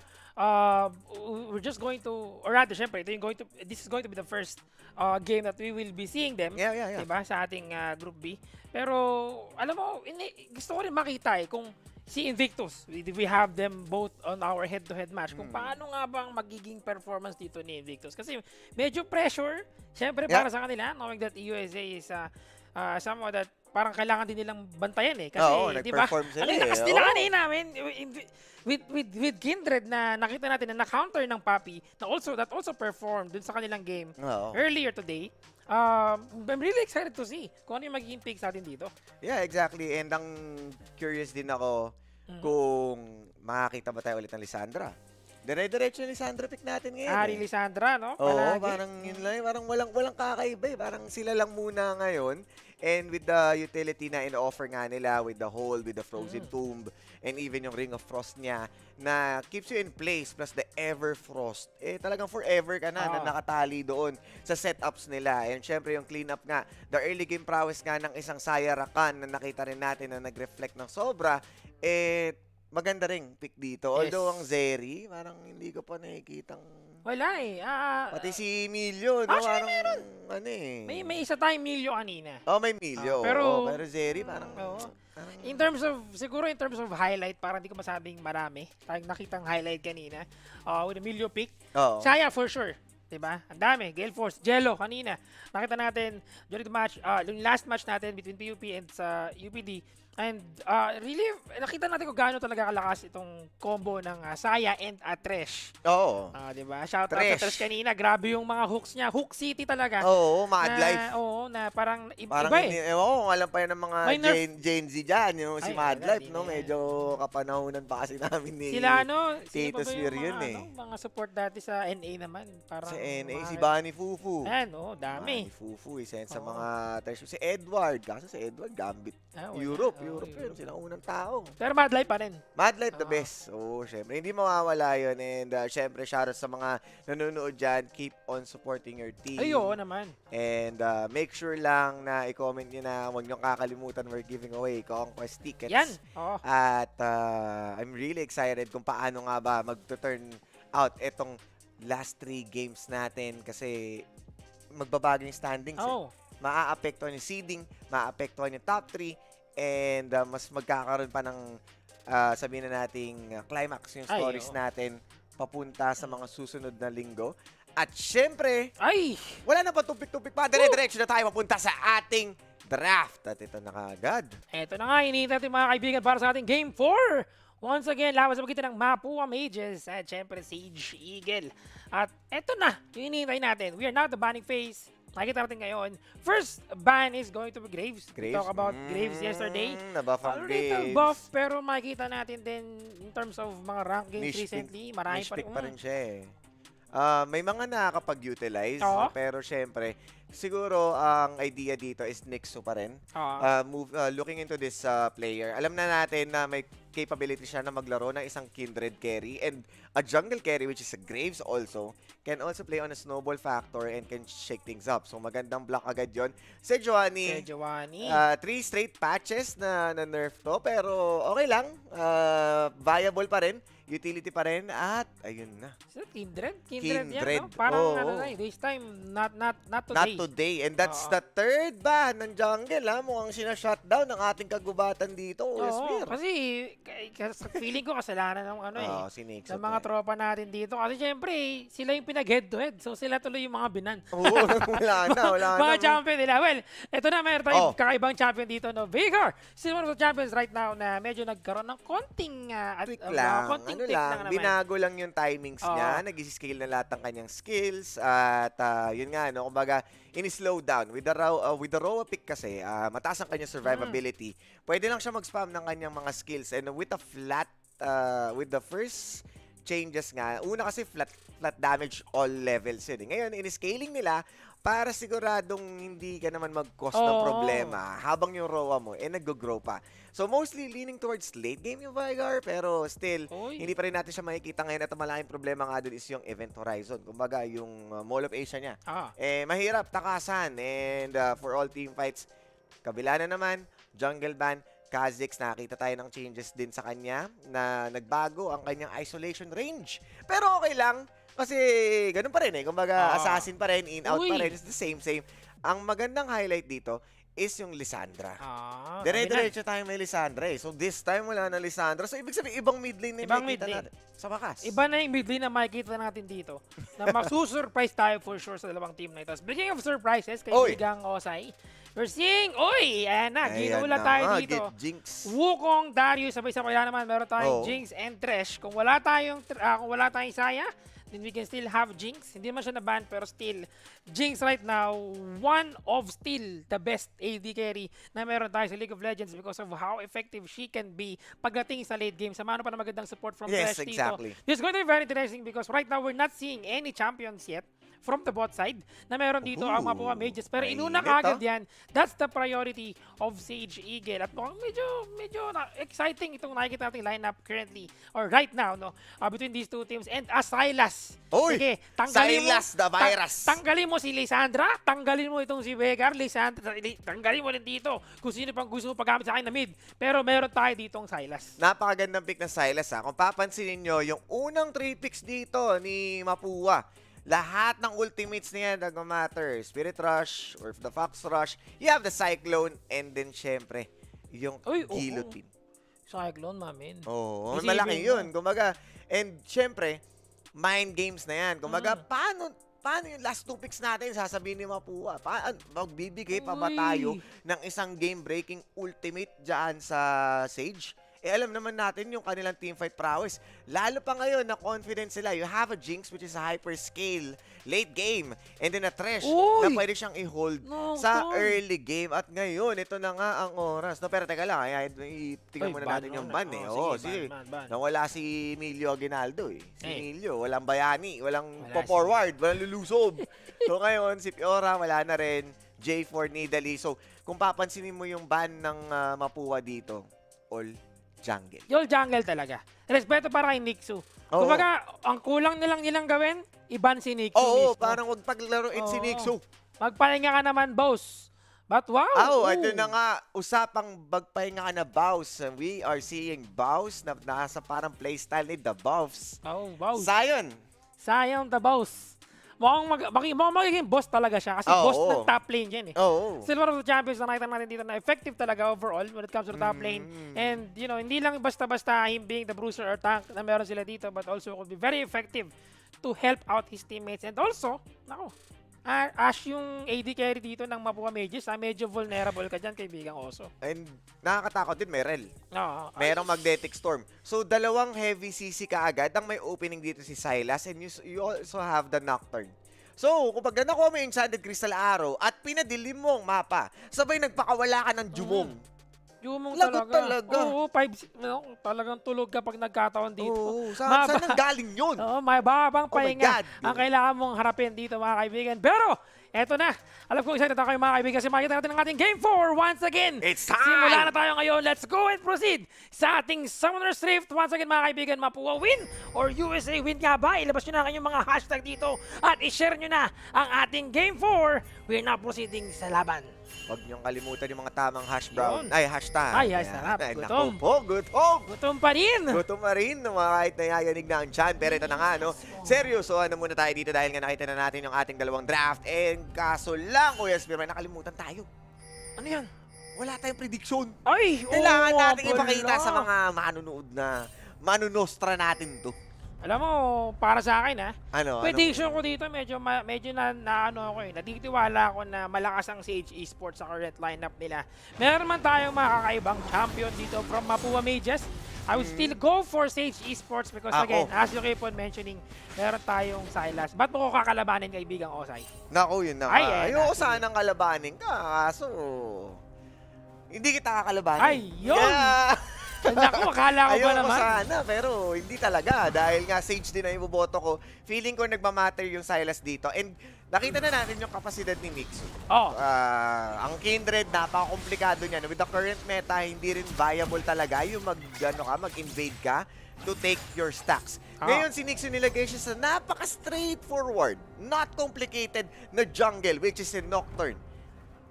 We're just going to, or rather, syempre, this is going to be the first game that we will be seeing them. Diba? Sa ating Group B. Pero, alam mo, gusto ko rin makita kung si Invictus, we have them both on our head-to-head match. Kung paano nga bang magiging performance dito ni Invictus. Kasi medyo pressure, syempre, para sa kanila, knowing that USA is someone that parang kailangan din nilang bantayan eh. Kasi, Oo, di ba? nag-perform sila Ang lakas eh. nila Oo. kanina, men. With Kindred na nakita natin na na-counter ng Papi that also performed dun sa kanilang game Oo. earlier today. I'm really excited to see kung ano yung magiging picks natin dito. Yeah, exactly. And ang curious din ako kung makakita ba tayo ulit ng Lissandra. Dire-diretso yung Lissandra pick natin ngayon. Ari Lisandra, no? Oo, Palagi. parang yun lang. Parang walang kakaiba eh. Parang sila lang muna ngayon. And with the utility na in-offer nga nila with the hole, with the frozen tomb, and even yung Ring of Frost niya na keeps you in place plus the Everfrost. Eh talagang forever ka na na nakatali doon sa setups nila. And syempre yung cleanup nga, the early game prowess nga ng isang Sayarakan na nakita rin natin na nag-reflect ng sobra, eh maganda ring pick dito. Yes. Although ang Zeri, parang hindi ko pa nakikitang... Wala eh. Pati si Emilio, no? Actually, Parang, meron. ano eh. May isa tayong Milyo kanina. Oh, may Emilio. pero- pero Zeri, parang... Oo. parang Siguro in terms of highlight, parang hindi ko masabing marami. Tayong nakitang highlight kanina. With Emilio pick. Oo. Saya for sure. Diba? Ang dami. Gale Force, Jello kanina. Nakita natin during the match, yung last match natin between PUP and sa UPD. And really, nakita natin kung gaano talaga kalakas itong combo ng Saya and Tresh. Oo. Diba? Shout out Tresh. sa Tresh kanina. Grabe yung mga hooks niya. Hook City talaga. Oo, Mad na, Life. Oo, na parang Parang iba hindi, eh. ewan ko, alam pa yan ng mga May nerf. Gen Z dyan, yung si Ay, Mad wala, Life, di no? na yan. Medyo kapanahonan pa kasi namin ni Sila Tito sino pa ba yung Swir yun mga, eh. mga support dati sa NA naman. Parang Si NA, mga- si Bani Fufu. Ayan, dami. Bani Fufu, isa yan sa Oo. mga treasure. Si Edward, kaso si Edward, Gambit. Wala. Europe Oo, yun. Sila unang tao. Pero Mad Life pa rin. Mad Life the Oo. best. Oo, syempre. Hindi mawawala yun. And syempre, shoutout sa mga nanonood dyan. Keep on supporting your team. Ay, oo naman. And make sure lang na i-comment nyo na huwag nyo kakalimutan we're giving away CONQuest tickets. Yan. Oo. At I'm really excited kung paano nga ba mag-turn out itong last 3 games natin kasi magbabago yung standings. Oo. Maaapektuhan yung seeding, maaapektuhan yung top 3, and mas magkakaroon pa ng sabihin na nating climax yung Ay, stories oo. natin papunta sa mga susunod na linggo. At syempre, Ay! wala na pa tupik-tupik pa. Dire-diretso na tayo papunta sa ating draft. At ito na kaagad. Eto na nga, hinihintay natin mga kaibigan para sa ating Game 4. Once again, laban sa magitan ng Mapua Mages at syempre Sage Eagle. At eto na, yung hinihintay natin. We are now at the banning phase. Nakikita natin ngayon. First ban is going to be Graves. We talk about Graves yesterday. Nabuff A ang little Graves. buff, pero makikita natin din in terms of mga rank games Niche recently. Marami Niche pa rin. pick pa rin siya eh. May mga nakakapag-utilize, Oo. pero syempre, siguro ang idea dito is Nixo pa rin. Looking into this player, alam na natin na may capability siya na maglaro ng isang Kindred carry and a jungle carry which is a Graves also can also play on a snowball factor and can shake things up. So magandang block agad yon. Si Giovanni, Giovanni. 3 straight patches na nerf to pero okay lang. Viable pa rin. Utility pa rin at ayun na. Is that Kindred? Kindred yan, Kindred, no? Parang oo. ano na eh, this time, not Not today. today. And that's Oo. the third ban ng jungle, ha? Mukhang sinashutdown ng ating kagubatan dito, Oo, Esmir. kasi feeling ko kasalanan ng ano Oo, si Nixo ng to mga eh. tropa natin dito. Kasi syempre, sila yung pinag-head to head. So sila tuloy yung mga binan. Oo, wala na. mga champion nila. Well, eto na, meron tayong Oh. kakaibang champion dito, no? Vigor! Sino one of the champions right now na medyo nagkaroon ng konting Tweak lang. konting Ano tweak lang, naman. binago lang yung timings Oo. niya. Nag-scale na lahat ng kanyang skills. At yun nga, no, kumbaga, in-slow down. With the Roa pick kasi, mataas ang kanyang survivability. Pwede lang siya mag-spam ng kanyang mga skills. And with with the first changes nga, una kasi flat damage all levels yun. Ngayon, in-scaling nila para siguradong hindi ka naman mag-cause ng Oo. problema habang yung Roa mo, nag-grow pa. So, mostly leaning towards late game yung Vygar, pero still, Uy. hindi pa rin natin siya makikita ngayon at ang malaking problema nga doon is yung Event Horizon. Kumbaga, yung Mall of Asia niya. Mahirap takasan. And for all team fights, kabila na naman, Jungle Ban, Kha'Zix, nakita tayo ng changes din sa kanya na nagbago ang kanyang isolation range. Pero okay lang, kasi ganun pa rin eh. Kumbaga, assassin pa rin, in-out pa Uy. rin. It's the same. Ang magandang highlight dito is yung Lissandra. Sabi na. Dire-diretso tayo may Lissandra eh. So this time wala na Lissandra. So ibig sabihin, ibang mid lane na Ibang makikita mid lane. natin. Sa wakas. Iba na yung mid lane na makikita natin dito. Na masusurprise tayo for sure sa dalawang team na ito. Speaking of surprises, kaibigang Osay, we're seeing, ayan na, ginula tayo dito. Get Jinx. Wukong, Darius, sabay-sabay na naman, meron tayong Oo. Jinx and Thresh. Kung wala tayong Saya, then we can still have Jinx. Hindi man siya na-ban, pero still, Jinx right now, one of still the best AD carry na meron tayo sa League of Legends because of how effective she can be pagdating sa late game. Sama pa na magandang support from Yes, Thresh exactly. dito. It's going to be very interesting because right now, we're not seeing any champions yet from the bot side na meron dito ang Mapua Mages. Pero inuna kagad yan. That's the priority of Sage Eagle. At mukhang medyo exciting itong nakikita nating lineup currently or right now no between these two teams. And Silas. Oy! Sige, tanggalin Silas the virus. tanggalin mo si Lissandra, tanggalin mo itong si Vegar, Lissandra, tanggalin mo rin dito kung sino pang gusto mo paggamit sa akin na mid. Pero meron tayo ditong Silas. Napakagandang pick ng Silas ha. Kung papansinin nyo, yung unang 3 picks dito ni Mapua, lahat ng ultimates niya nag-matter. Spirit Rush or the Fox Rush, you have the Cyclone, and then syempre, yung Guillotine. Cyclone, mamin. Oo, Receiving malaki mo. yun. Kumbaga, and syempre, mind games na yan. Kumbaga, paano yung last 2 picks natin sasabihin ni Mapua? Magbibigay pa ba tayo ng isang game-breaking ultimate dyan sa Sage? Eh, alam naman natin yung kanilang teamfight prowess. Lalo pa ngayon na confident sila. You have a Jinx which is a hyper-scale late game. And then a Thresh na pwede siyang i-hold sa early game. At ngayon, ito na nga ang oras. No, pero teka lang, tingnan muna natin yung ban eh. Oo, sige. Nawala si Emilio Aguinaldo eh. Si Emilio, walang bayani, walang po-forward, walang lulusob. So ngayon, si Piora, wala na rin. J4 Nidalee. So, kung papansinin mo yung ban ng Mapua dito, all jungle. Yung jungle talaga. Respeto para kay Nixu. Kumbaga, ang kulang nilang gawin, iban si Nixu Oo, mismo. parang wag paglaruin si Nixu. Magpahinga ka naman, boss. But wow! Ito na nga, usapang magpahinga ka na Baus. We are seeing Baus na nasa parang playstyle ni The Buffs. Wow. Zion. Sayang the boss. Mukhang magiging boss talaga siya kasi boss ng top lane yan eh. Still one of the champions na nakita natin dito na effective talaga overall when it comes to the top lane. And, hindi lang basta-basta him being the bruiser or tank na meron sila dito but also could be very effective to help out his teammates. And also, Ash yung AD carry dito ng Mapua Mages, medyo vulnerable ka dyan, kaibigang Oso. And nakakatakot din, Merel. Merong Magnetic Storm. So, dalawang heavy CC kaagad ang may opening dito si Silas and you also have the Nocturne. So, kapag nakuha mo yung Enchanted Crystal Arrow at pinadilim mo ang mapa, sabay nagpakawala ka ng Jumong. Jumong Lagot talaga. Oo, talagang tulog kapag nagkataon dito. Oo, saan galing yun? May babang Oh my pahinga God, ang kailangan mong harapin dito mga kaibigan. Pero, eto na. Alam kong excited ako kayo mga kaibigan kasi makikita natin ang ating Game 4 once again. It's time! Simula na tayo ngayon. Let's go and proceed sa ating Summoner's Rift. Once again mga kaibigan, Mapua win or USA win nga ba? Ilabas nyo na kanyang mga hashtag dito at ishare nyo na ang ating Game 4. We're now proceeding sa laban. Huwag niyong kalimutan yung mga tamang hash brown. Ay, hashtag. Ay, sarap. Gutom. Gutom. Gutom pa rin. Gutom pa rin. Kahit nayayanig na ang chan. Pero ito na nga, no? Seryoso, muna tayo dito dahil nga nakita na natin yung ating dalawang draft. And kaso lang, Kuya Spearman, nakalimutan tayo. Ano yan? Wala tayong prediction. Ay, Kailangan natin ipakita sa mga manunood na manunostra natin to. Alam mo, para sa akin prediction Ano? ko dito medyo natitiwala ako na malakas ang Sage Esports sa current lineup nila. Meron man tayong makakaibang champion dito from Mapua Mages. I would still go for Sage Esports because again, as you keep on mentioning, meron tayong Silas. Ba't mo ko kakalabanin, kaibigang Osay? Naku, yun na. Ayoko sanang kalabanin ka. Kaso, hindi kita kakalabanin. Ay, yun! Yeah. Naku, akala ko ba Ayoko naman? sana, pero hindi talaga. Dahil nga Sage din ang iboboto ko. Feeling ko nagmamatter yung Silas dito. And nakita na natin yung kapasidad ni Nixu. Ang Kindred, napaka-komplikado niyan. With the current meta, hindi rin viable talaga yung mag-invade ka to take your stacks. Ngayon, si Nixu nilagay siya sa napaka-straightforward, not complicated na jungle, which is in Nocturne.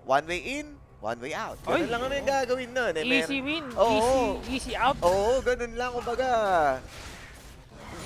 One way in, one way out. Ganun lang naman yung gagawin nun. Easy win. Oo. Easy out. Oo, ganun lang. Kumbaga,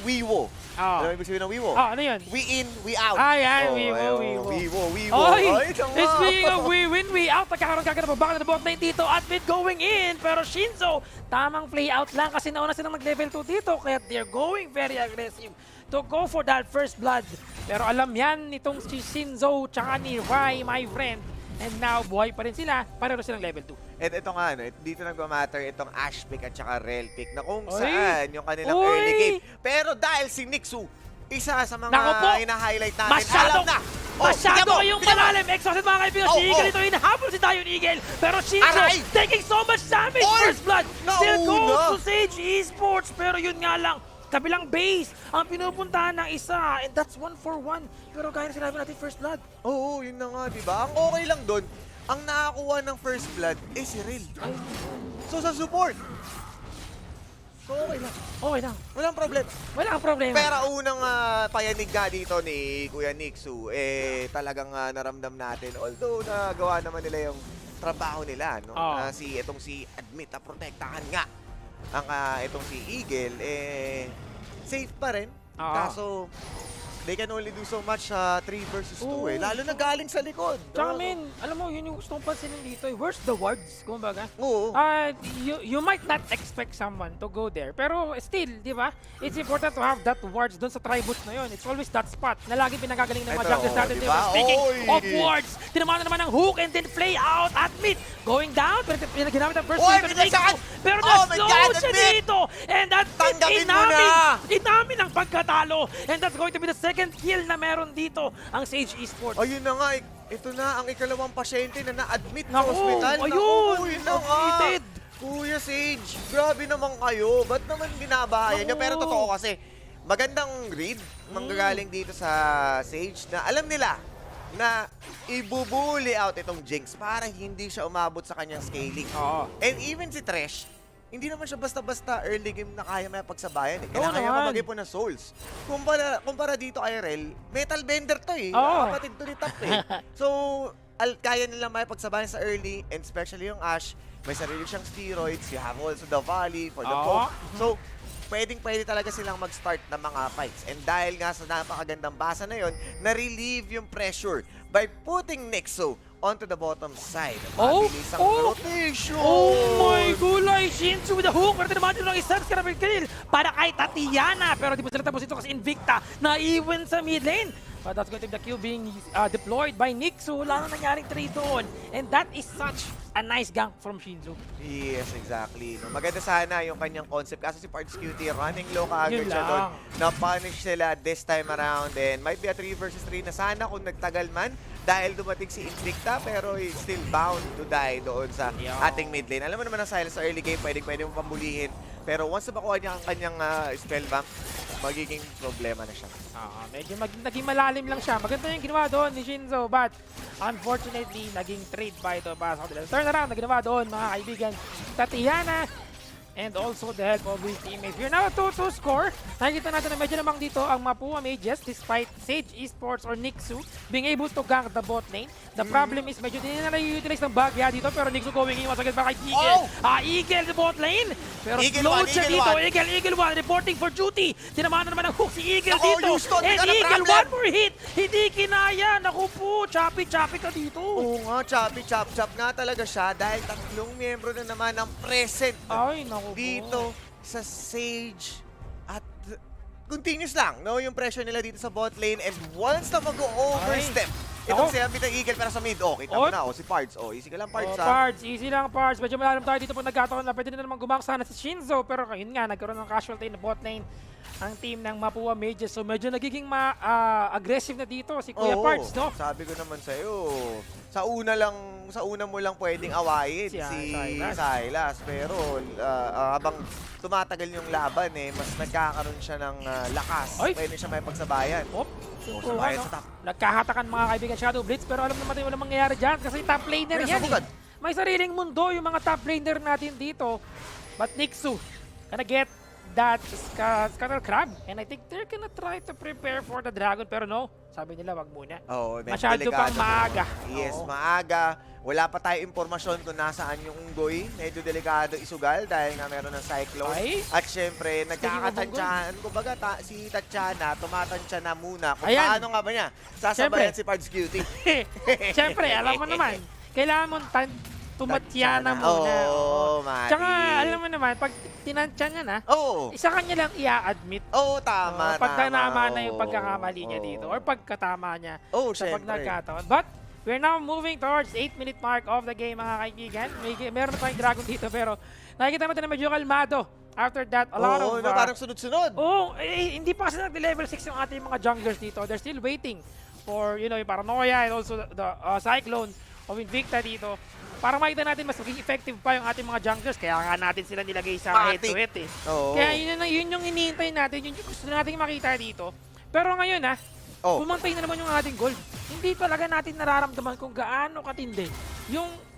Wiwo. Ah. Ano ibig sabihin ng Wiwo? Ano yun? We in, we out. Yan, Wiwo. Wiwo. Oy! Ay, tama. Speaking of we win, we out, nagkakaroon kagad ng babakan na bot lane dito at mid going in. Pero Shinzo, tamang play out lang kasi nauna silang mag-level 2 dito. Kaya they're going very aggressive to go for that first blood. Pero alam yan nitong si Shinzo tsaka ni Rai, my friend. And now, buhay pa rin sila. Pareho silang level 2. At ito nga, dito nagmamatter itong Ash pick at saka Rel pick na kung Oy! saan yung kanilang Oy! early game. Pero dahil si Nixu, isa sa mga Naku po! ina-highlight natin, Masyado, alam na! masyado tingnan kayong tingnan mo! malalim. Exhausted mga kaibigan. Si Eagle ito, hinahabol si Dion Eagle. Pero Shinzo, Aray! taking so much damage. Oy! First blood. Still Nauna! goes to Sage Esports. Pero yun nga lang, kabilang base ang pinupuntahan ng isa. And that's 1-for-1. Pero gaya na sinabi natin, first blood. Oo, yun na nga, di ba? Ang okay lang doon, ang nakakuha ng first blood is si Rel. So sa support, so okay lang. Okay lang. Walang problem. Wala kang problema. Pero unang payanig nga dito ni Kuya Nixu, talagang naramdam natin. Although nagawa naman nila yung trabaho nila, no? Itong si Admit na protektahan nga ang itong si Eagle, safe pa rin. Kaso, they can only do so much sa 3 versus 2 Lalo na galing sa likod. Tsaka alam mo, yun yung gusto kong pansinin dito. Where's the wards? Kumbaga. Oo. You might not expect someone to go there. Pero still, di ba? It's important to have that wards doon sa tribus na yun. It's always that spot na lagi pinagagaling ng mga junglers natin. diba? Speaking Oy! of wards, tinamanan naman ng hook and then play out at mid. Going down, pero ginamit ang first Oy, play, pero pinagsakan! pero Oh my na-slow God, siya Admit! dito. And that's Tanggapin mo na! inamin ang pagkatalo. And that's going to be the second kill na meron dito ang Sage Esports. Ayun na nga, ito na ang ikalawang pasyente na na-admit sa Naku, ospital. ayun! Yun na nga. Admitted. Kuya Sage, grabe naman kayo. Ba't naman binabahayan niya? Pero totoo kasi, magandang read manggagaling dito sa Sage na alam nila na ibubuli out itong Jinx para hindi siya umabot sa kanyang scaling. And even si Thresh, hindi naman siya basta-basta early game na kaya may pagsabayan. Kailangan niya mamagay po ng souls. Kumpara dito kay Rel, metal bender to kapatid to ni Top So, kaya nila may pagsabayan sa early, and especially yung Ash, may sarili siyang steroids, you have also the Volley for the poke. So, pwedeng-pwede talaga silang mag-start ng mga fights. And dahil nga sa napakagandang basa na yon, na-relieve yung pressure by putting Nixo onto the bottom side. Mabilis ang rotation! Oh my gulay! Shinzo with the hook! Pero tinamaan nyo ng isang scramble kill para kay Tatiana. Pero di po sila tapos ito kasi Invicta na-even sa mid lane. But that's going to be the Q being deployed by Nixu. Wala na nangyaring trade doon. And that is such a nice gank from Shinzo. Yes, exactly. No, maganda sana yung kanyang concept. Kasi si Parts QT, running low kaagad Yun siya lang. doon. Na-punish sila this time around. And might be a 3 versus 3 na sana kung nagtagal man. Dahil dumating si Invicta, pero he's still bound to die doon sa ating mid lane. Alam mo naman ang Silas sa early game, pwede mo pambulihin. Pero once na makuha niya ang kanyang spellbank, magiging problema na siya. Medyo naging malalim lang siya. Maganda yung ginawa doon ni Shinzo, but unfortunately, naging trade pa ito para sa kanila. Turn around na ginawa doon, mga kaibigan. Tatiana, and also the help of his teammates. We're now 2-2 score. Nakikita natin na medyo namang dito ang Mapua Mages despite Sage Esports or Nixu being able to gank the bot lane. The problem is medyo din na na-utilize ng bagya dito pero Nixu going in once again para kay Eagle. Eagle the bot lane. Pero slowed siya dito. Eagle 1 reporting for duty. Tinamaan na naman ang hook si Eagle dito. And Eagle 1 more hit. Hindi kinaya. Naku po. Choppy-choppy ka dito. Oo nga, choppy-chop-chop nga talaga siya dahil tatlong miyembro na naman ang present. Ay, naku po. Dito sa Sage at continuous lang, no? Yung pressure nila dito sa bot lane and once na mag-overstep itong si Ambit ng Eagle pero sa mid, kita mo na, si Pards. Easy ka lang, Pards, Pards, easy lang, Pards. Medyo malalim tayo dito pag nagkataon na pwede na naman gumank sana si Shinzo pero yun nga, nagkaroon ng casualty na bot lane ang team ng Mapua Mages. So medyo nagiging aggressive na dito si Kuya Pards, no? Sabi ko naman sa'yo, sa una mo lang pwedeng awayin si Silas. Pero habang tumatagal yung laban, mas nagkakaroon siya ng lakas. Pwede siya may pagsabayan. Sabayan sa top. Nagkahatakan mga kaibigan Shadow Blitz pero alam naman walang mangyayari dyan kasi top laner yan. May sariling mundo yung mga top laner natin dito. But Nixu gonna get that Scuttle Crab. And I think they're gonna try to prepare for the Dragon. Pero no, sabi nila wag muna. Oo, medyo Masyado delikado pang po. maaga. Yes, Oo. maaga. Wala pa tayo impormasyon kung nasaan yung unggoy. Medyo delikado isugal dahil nga meron ng cyclone. Ay. At syempre, nagkakatansyahan. Kumbaga, si Tatiana, tumatansya na muna. Kung Ayan. paano nga ba niya sasabayan si Pards Cutie. Siyempre, alam mo naman, kailangan mo tumatyana muna. Oo, Mari. Tsaka, alam mo naman, pag tinansya niya na, Oo. isa kanya lang i-admit. Oo, tama, Pag tama. tama na yung Oo, pagkakamali niya oo. dito or pagkatama niya Oo, sa pag syempre. nagkataon. But, we're now moving towards 8-minute mark of the game, mga kaibigan. Meron na tayong Dragon dito, pero nakikita natin na medyo kalmado. After that, a lot Oo, of... no, parang sunod-sunod. Hindi pa kasi nag-level 6 yung ating mga junglers dito. They're still waiting for, you know, yung Paranoia and also the Cyclone of Invicta dito. Para makita natin mas maging effective pa yung ating mga junglers. Kaya nga natin sila nilagay sa Matik. head-to-head eh. Oo. Kaya yun yung hinihintay natin, yun yung gusto natin makita dito. Pero ngayon bumantay na naman yung ating gold. Hindi talaga natin nararamdaman kung gaano katindi.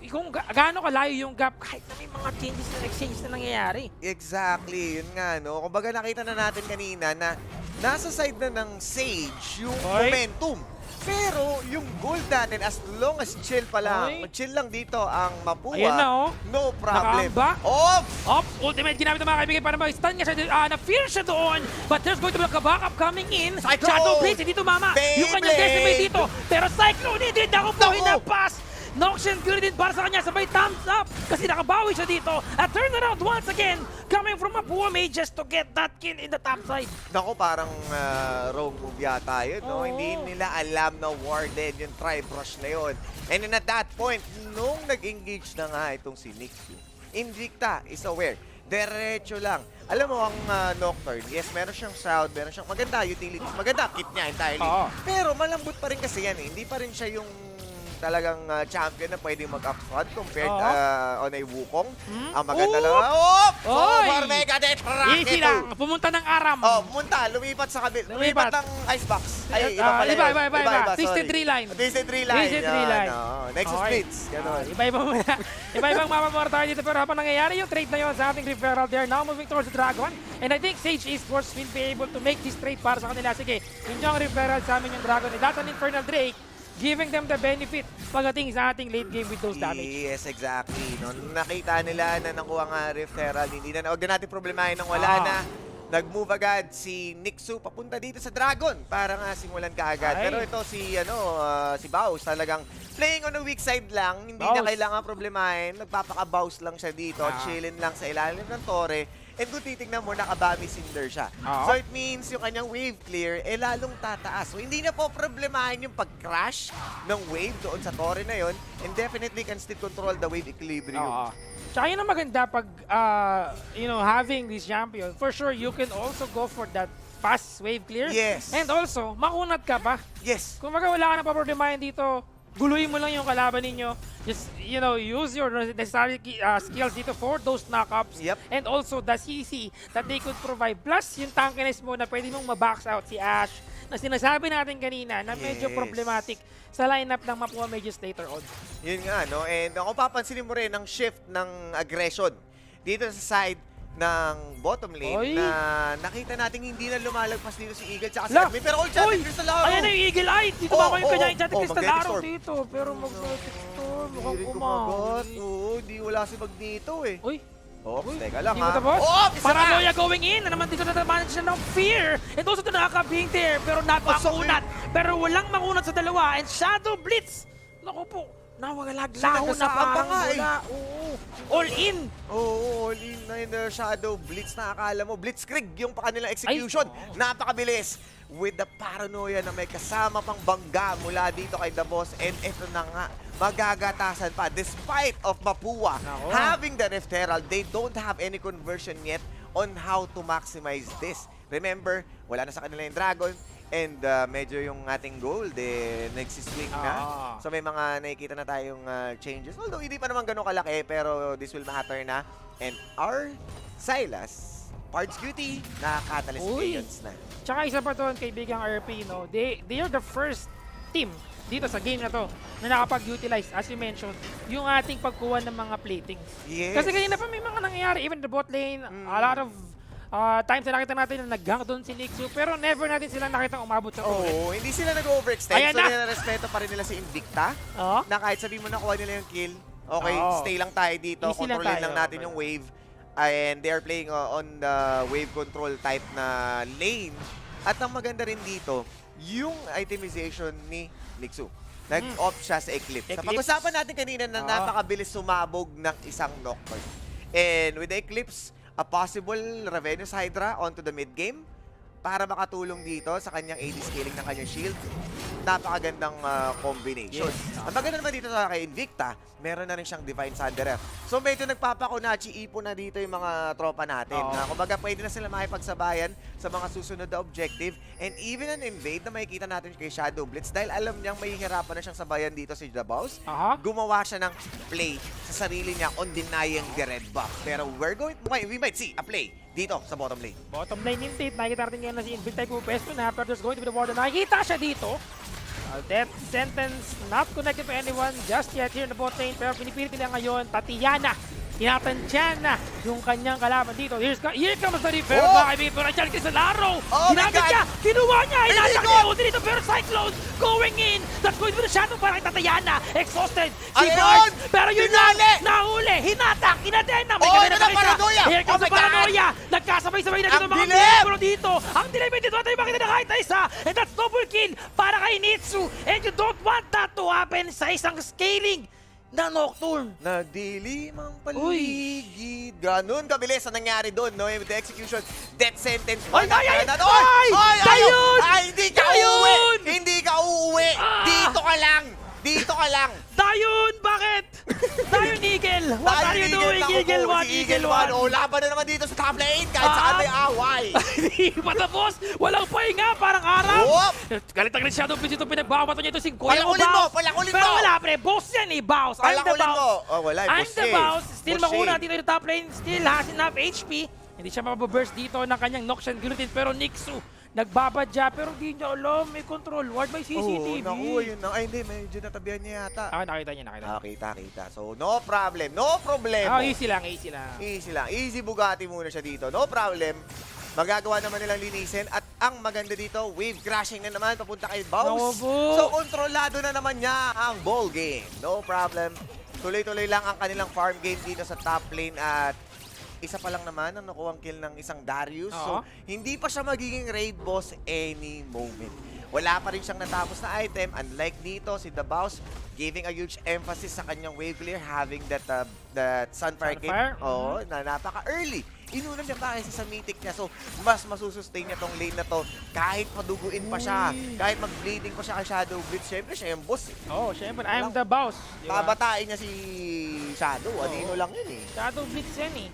Kung gaano kalayo yung gap kahit na may mga changes na exchange na nangyayari. Exactly, yun nga, no? Kumbaga nakita na natin kanina na nasa side na ng Sage yung Oy. momentum. Pero yung gold natin, as long as chill pa lang, Oy. chill lang dito ang Mapua, Ayan na, no problem. Nakaamba. Off! Ultimate ginamit ng mga kaibigan para ma-stun niya siya. Na-fear siya doon. But there's going to be a backup coming in. Cyclone! Shadow Blade, hindi tumama. Yung kanyang Beyblade! decimate dito. Pero Cyclone, hindi ako po Naku! hinapas. Noxian Fury din para sa kanya. Sabay thumbs up. Kasi nakabawi siya dito. At turn around once again. Coming from Mapua May just to get that kill in the top side. Naku, parang wrong move yata yun, no? Oo. Hindi nila alam na warded yung tri-brush na yun. And then at that point, nung nag-engage na nga itong si Nixu, Invicta is aware. Diretso lang. Alam mo, ang Nocturne, yes, meron siyang shroud, meron siyang maganda utilities, maganda kit niya entirely. Oo. Pero malambot pa rin kasi yan eh. Hindi pa rin siya yung talagang champion na pwedeng mag-up front compared on a Wukong. Ang maganda lang. Oh! Super Mega Death Rocket! Easy lang. Pumunta ng Aram. Oh, pumunta, lumipat sa kabila. Lumipat ng icebox. Ay, iba pala yun. Iba. Twisted sorry. 3 line. Twisted 3 line. Twisted 3 line. Nexus Okay. Blitz. Ganon. Iba-iba muna. Iba-ibang mamamor tayo dito. Pero habang nangyayari yung trade na yun sa ating referral, they are now moving towards the Dragon. And I think Sage Esports will be able to make this trade para sa kanila. Sige, yun yung referral sa amin yung Dragon. That's an Infernal Drake, giving them the benefit pagdating sa ating late game with those damage. Yes, exactly. No, nung nakita nila na nakuha nga Rift Herald, hindi na, huwag na natin problemahin nang wala na. Nag-move agad si Nixu papunta dito sa Dragon para nga simulan kaagad. Ay. Pero ito si Baus talagang playing on the weak side lang. Hindi na Baus. kailangan problemahin. Nagpapaka-Baus lang siya dito. Chillin lang sa ilalim ng tore. And kung titignan mo, nakabami cinder siya. So it means yung kanyang wave clear, lalong tataas. So hindi na po problemahin yung pag-crash ng wave doon sa tore na yon, and definitely can still control the wave equilibrium. Tsaka yun ang maganda pag, having this champion. For sure, you can also go for that fast wave clear. Yes. And also, makunat ka pa. Yes. Kung wala ka na paproblemahin dito, guluhin mo lang yung kalaban ninyo. Just, use your necessary skills dito for those knockups. Yep. And also the CC that they could provide. Plus, yung tankiness mo na pwede mong mabox out si Ash na sinasabi natin kanina na medyo Yes. problematic sa lineup ng Mapua Mages later on. Yun nga, no? And kung papansinin mo rin ang shift ng aggression dito sa side ng bottom lane Oy. na nakita natin hindi na lumalagpas dito si Eagle tsaka si La! Admin. Pero all Chat Oy! Crystal Laro! Ayan na yung Eagle Eye! Dito ba ako yung kanya yung Crystal Magnetic Laro Storm. dito? Pero Magnetic Storm, mukhang Hindi kumain. kumagat. Oo, di wala si Magneto eh. Uy! Oops, teka lang Hindi mo ha. tapos? Oops, isa na! Paranoia going in! Na naman dito natamaan siya ng fear! And also to Naka being there, pero napakunat. Pero walang makunat sa dalawa. And Shadow Blitz! Naku po, nawalaglaho na Nagkasaan pa parang nga eh. wala. Oo. All in! Oo, all in na in the Shadow Blitz na akala mo. Blitzkrieg yung pa kanilang execution. Napakabilis. With the paranoia na may kasama pang bangga mula dito kay The Boss. And ito na nga, magagatasan pa. Despite of Mapua having the Rift Herald, they don't have any conversion yet on how to maximize this. Remember, wala na sa kanila yung Dragon. And medyo yung ating gold, nagsiswing na. So may mga nakikita na tayong changes. Although hindi pa naman ganun kalaki, pero this will matter na. And our Silas, Pards Cutie, nakaka-catalyst millions na. Tsaka isa pa doon, kaibigang RP, no? They are the first team dito sa game na to na nakapag-utilize, as you mentioned, yung ating pagkuha ng mga platings. Yes. Kasi kanina pa may mga nangyayari, even the bot lane, a lot of times na nakita natin na nag-gank doon si Nixu, pero never natin silang nakita umabot sa turret. Oo, hindi sila nag-overextend. Ayan So, na. nila-respeto pa rin nila si Invicta. Oo. Na kahit sabihin mo nakuha nila yung kill, okay, Oo. stay lang tayo dito. Easy lang Kontrolin tayo, lang natin okay. yung wave. And they are playing on the wave control type na lane. At ang maganda rin dito, yung itemization ni Nixu. Nag-opt siya sa Eclipse. Sa Eclipse. pag-usapan natin kanina na Oo. napakabilis sumabog ng isang Nocturne. And with the Eclipse, a possible Ravenous Hydra onto the mid-game para makatulong dito sa kanyang AD scaling ng kanyang shield. Napakagandang combination. Yes. Ang maganda naman dito sa kay Invicta, meron na rin siyang Divine Sunderer. So medyo nagpapakunachi ipo na dito yung mga tropa natin. Oo. Na kumbaga pwede na sila makipagsabayan sa mga susunod na objective and even an invade na makikita natin kay Shadow Blitz dahil alam niyang may hirapan na siyang sabayan dito si The Boss. Aha. Gumawa siya ng play sa sarili niya on denying the red buff. Pero we might see a play dito sa bottom lane. Bottom lane indeed. Nakikita natin ngayon na si Invicta Pwesto na pero there's going to be the warden. Nakikita siya dito. Death sentence not connected to anyone just yet here in the bot lane. Pero pinipilit nila ngayon, Tatiana. Tinatansya na yung kanyang kalaban dito. Here comes the repair. Oh! Mga kaibigan, pero nandiyan sa laro. Oh my Ginamit God! niya. Kinuha niya. Hindi Inatak ko! niya yung ulti dito. Pero Cyclone going in. That's going to be the shadow para kay Tatiana. Exhausted. Si Ayun! Barnes. Pero yun lang. Tinali! Nahuli. Hinatak. Kinadena. May Oh, ganun ito na na, pakita. paranoia! Here comes Oh the my God! paranoia. Nagkasabay-sabay na dito Ang mga dilim! kaibigan. Pero dito, ang dilim ay dito. At tayo makita na kahit isa. And that's double kill para kay Nitsu. And you don't want that to happen sa isang scaling na Nocturne. Nagdilim ang paligid. Ganun kabilis ang nangyari doon, no? With the execution, death sentence. Ay, ay, ay! Ay! Dayun! Ay, hindi ka Dayun! uuwi! Hindi ka uuwi! Ah! Dito ka lang! Dito ka lang! Dayun! Bakit? Dayun Eagle! What are you doing, Eagle 1? Eagle 1! Oh, laban na naman dito sa top lane kahit saan may away. Hindi pa tapos! Walang pahinga! Parang araw! Whoop! Galit ang Shadow Blitz ito, pinagbawato niya ito si Kuya Palakulin mo! Bounce. Palakulin Pero mo! wala pre, boss yan eh, Bounce. I'm the Palakulin mo! Bounce. Oh, wala. I'm Boss the eh. Bounce. Still Boss makuna eh. dito yung top lane. Still has enough HP. Hindi siya mababurst dito ng kanyang Noxian Gluten. Pero Nixu, nagbabadya. Pero di niya alam, may control. Ward by CCTV. Oh, naku, yun na. Ay, hindi. Medyo natabihan niya yata. Ah, nakita niya, nakita niya. Kita. So, no problem. No problem. Ah, easy lang, easy lang. Easy lang. Easy Bugatti muna siya dito. No problem. Magagawa naman nilang linisin. At ang maganda dito, wave crashing na naman papunta kay Bounce. Naku. So, kontrolado na naman niya ang ball game. No problem. Tuloy-tuloy lang ang kanilang farm game dito sa top lane at isa pa lang naman ang nakuhang kill ng isang Darius. So, Oo. hindi pa siya magiging raid boss any moment. Wala pa rin siyang natapos na item. Unlike dito, si The Boss giving a huge emphasis sa kanyang wave clear, having that Sunfire King. Sunfire? Oo, na napaka-early. Inuna niya pa kasi sa mythic niya. So, mas masusustain niya tong lane na to kahit paduguin pa siya. Kahit mag-bleeding pa siya kay Shadow Blitz. Siyempre, siya yung boss. Oh, syempre, I'm the Boss. Diba? Babatain niya si Shadow. Adino lang yun eh. Shadow Blitz yan eh.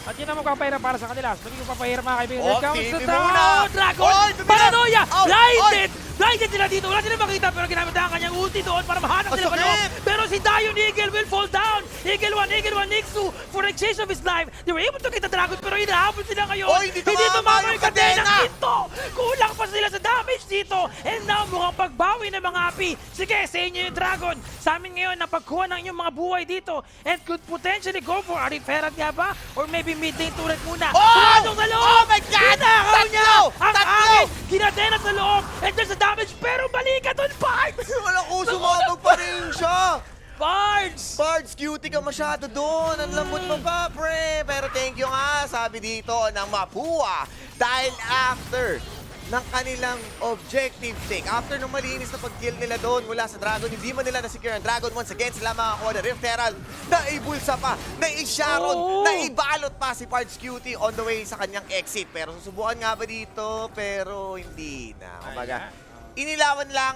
At yun ang magpapahirap para sa kanila. Magiging papahirap mga kaibigan. Oh, Here comes TV the muna! down! Dragon! Oy, tumira! Paranoia! Oy, Blinded! Blinded sila dito. Wala silang makita pero ginamit ang kanyang ulti doon para mahanap Ang sila pa sakit! loob. Pero si Dion Eagle will fall down. Eagle 1, Nixu for exchange of his life. They were able to get the Dragon pero hinahabol sila ngayon. Oy, hindi tumama yung kadena! Dito! Kulang pa sila sa damage dito. And now mukhang pagbawi ng mga api. Sige, sa inyo yung Dragon. Sa amin ngayon na pagkuha ng inyong mga buhay dito and could potentially go for Ariferat nga ba? Or maybe mid-lane turret muna. Oh! Sumadong sa loob! Oh my God! Tinakaw niya! Ang Tatlo! angin! Kinadena sa loob! And there's a damage pero mali ka doon, Bards! Walang sumabog pa rin siya. Bards! Bards, cutie ka masyado doon. Ang lambot mo pa, pre. Pero thank you nga, sabi dito ng Mapua. Dahil after ng kanilang objective take, after nung malinis na pag-kill nila doon mula sa Dragon, hindi man nila na-secure ang Dragon once again. Sila makakuha na Rift Herald, naibulsa pa, naisharon, Oh! naibalot pa si Bards Cutie on the way sa kanyang exit. Pero susubukan nga ba dito? Pero hindi na. Kumbaga, inilawan lang.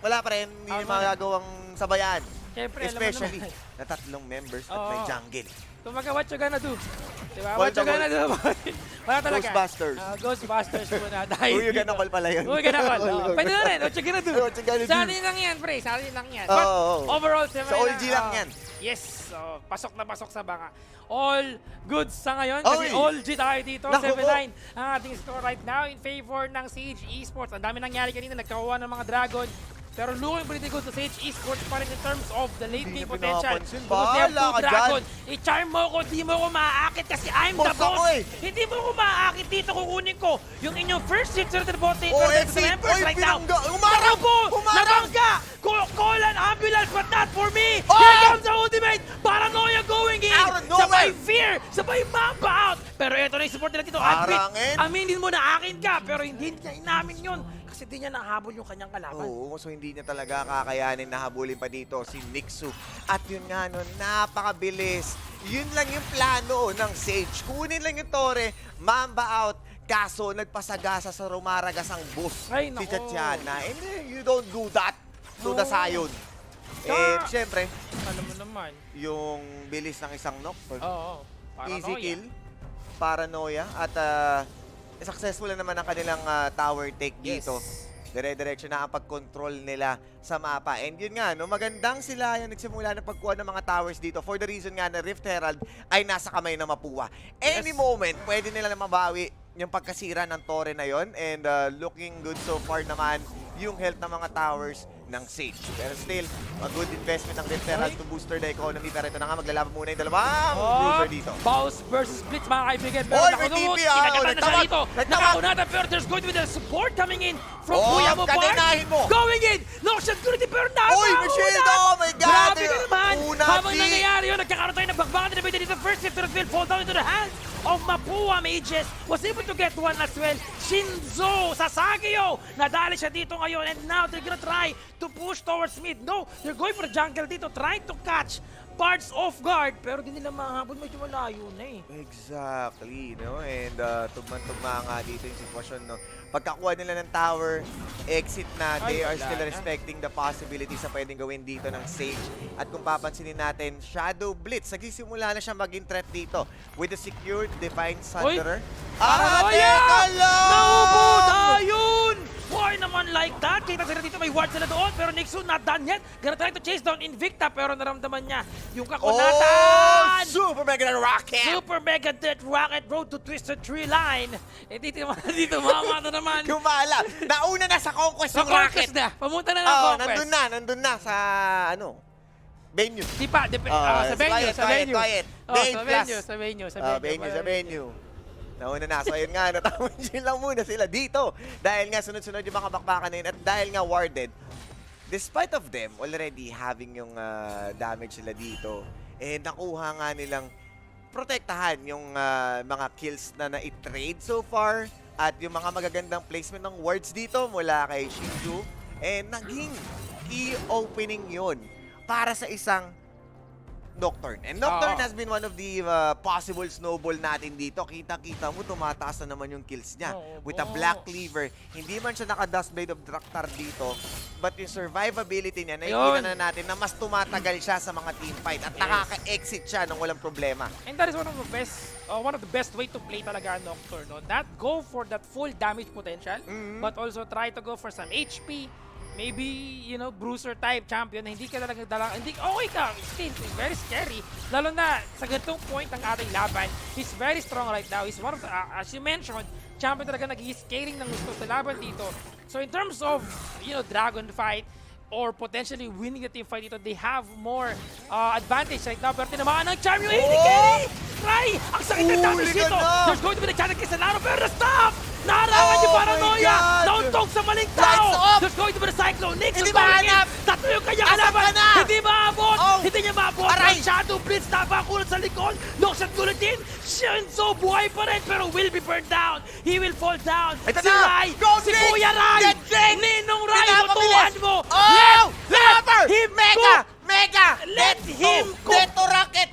Wala pa rin, hindi Tama. magagawang sabayan. Siyempre, alam mo Especially naman. na tatlong members at Oo. may jungle. Kumbaga, what you gonna do? Diba? Call What you the gonna do? Wala talaga. Ghostbusters. Ghostbusters muna. Dahil Who you gonna call pala yun? Who you gonna call? Pwede na rin. What you gonna do? What you gonna do? Sa atin lang yan, pre. Sa atin lang yan. Oo, But oo. overall, Sa OG lang yan. Yes. So, pasok na pasok sa banga. All goods sa ngayon. Kasi Oy! all G tayo dito. Naku po. 7-9 ang ating score right now in favor ng Siege Esports. Ang dami nangyari kanina. Nagkakuha ng mga Dragon. Pero looking pretty good sa Sage Esports pa rin in terms of the late Hindi game niya potential. pinapansin. Because they have Bahala two ka dragon. I-charm mo ko, di mo ko maaakit kasi I'm the Boss ako boss. eh. Hindi mo ko maaakit dito, kukunin ko yung inyong first hit sa bot lane. Oh, Pero exit! sa members Oy, right now. pinangga! Umarang! Takbo! Umarang! Nabangga! Call an ambulance but not for me! Oh! Here comes the ultimate! Paranoia going in! Out of nowhere! Sabay fear! Sabay mapa out! Pero ito na yung support nila dito. Admit, Arangin! aminin mo na akin ka, pero hindi niya inamin yun. Kasi di niya nahabol yung kanyang kalaban. Oo, so hindi niya talaga kakayanin na habulin pa dito si Nixu. At yun nga, no, napakabilis. Yun lang yung plano ng Sage. Kunin lang yung Torre, Mamba out. Kaso, nagpasagasa sa rumaragas ang boost Ay, si nako. Tatiana. And you don't do that to the No. Sion. Kaya- Siyempre, Alam mo naman. yung bilis ng isang Nocturne. Oo. Easy Paranoia. kill, paranoia, at successful na naman ang kanilang tower take dito. Yes. Dire-diretso na ang pag-control nila sa mapa. And yun nga, no, magandang sila yung nagsimula na pagkuha ng mga towers dito for the reason nga na Rift Herald ay nasa kamay ng Mapua. Any Yes. moment, pwede nila na mabawi yung pagkasira ng Torre na yon. And looking good so far naman yung health ng mga towers ng Sage. Pero still, a good investment ng Rift Herald to booster the economy. Pero ito na nga, maglalaban muna yung dalawang bruiser dito. Baus versus Blitz, mga kaibigan. Pero Oy, may nakudumot, TP, kinagatan na siya nagtawag, dito. nagtawag. Nakakunatan, pero there's going to be the support coming in from Oh, Kuya mo, Park. kadenahin mo. Going in! No shot security, pero Oy, may shield! Oh my God! Grabe ka naman! Una, Habang P. nangyayari yun, nagkakaroon tayo ng bagbakan na dito sa first hit, pero it will fall down into the hands of Mapua Mages. Was able to get one as well. Shinzo Sasageo! Nadali siya dito ngayon, and now they're gonna try to push towards mid. No, they're going for the jungle dito, trying to catch parts off guard, pero di nila mahabol, medyo malayo na eh. Exactly, no? And tugman-tugma nga dito yung sitwasyon, no? Pagkakuha nila ng tower, exit na, they are wala still na. respecting the possibilities na pwedeng gawin dito ng Sage. At kung papansinin natin, Shadow Blitz, nagsisimula na siya maging threat dito with the secured Divine Thunderer. Teka lang! Naubo yun! Why naman like that? Kita sila dito, may ward sila doon, pero Nixon not done yet. Gonna try to chase down Invicta, pero naramdaman niya yung Oh! kakunatan! Super Mega Rocket! Super Mega Death Rocket Road to Twisted Tree Line. Eh, dito mamata naman. Kumala! Nauna na sa Conquest Sa yung Rocket! Conquest na. Pamunta na ng Oh, Conquest. nandun na sa, ano, venue. Di pa, sa venue, quiet, sa venue. quiet. Oh, Main sa plus. venue, sa venue, sa venue. Sa venue. Nauna na. So, ayun nga, natawin lang muna sila dito. Dahil nga, sunod-sunod yung mga bakbakan na yun. At dahil nga warded, despite of them already having yung damage sila dito, eh, nakuha nga nilang protektahan yung mga kills na na-trade so far. At yung mga magagandang placement ng wards dito mula kay Shinju, eh, naging key opening yun para sa isang Nocturne. And Nocturne has been one of the possible snowball natin dito. Kita-kita mo, tumataas na naman yung kills niya. With a Black Cleaver, hindi man siya naka-Dust Blade of Draktar dito, but yung survivability niya, nakikita na natin na mas tumatagal siya sa mga teamfight at nakaka-exit siya nang walang problema. And that is one of the best way to play talaga Nocturne. No? Not go for that full damage potential, but also try to go for some HP. Maybe, you know, bruiser type champion na hindi ka talaga hindi, okay ka, still, it's very scary. Lalo na sa ganitong point ng ating laban, he's very strong right now. He's one of the, as you mentioned, champion talaga nag-scaling ng gusto sa laban dito. So in terms of, you know, dragon fight, or potentially winning the team fight dito, they have more advantage right now. Pero tinamaan ng charm yung AD carry! Try! Ang sakit ng damage Huli ka dito! na! There's going to be the challenge kay Sanaro, pero na-stop! Naharangan yung Oh paranoia! my God! Nauntog sa maling Lights tao! off! There's going to be the Cyclone! Nix Hindi is going in! mahanap! Tatlo yung kanyang Asan kalaban! ka na? Hindi maabot! Oh! Hindi niya maabot! Aray! Shadow Blitz, napakulot sa likod! Nokshot gulitin! Shinzo buhay pa rin, pero will be burned down! He will fall down! Ito Si na! Rai! Go, Si Drake! Kuya Rai! Get Drake! Ninong Rai! Pinapabilis! Butuhan mo! Oh! Let him Mega! cook! Mega! Let him cook! Deto Rocket!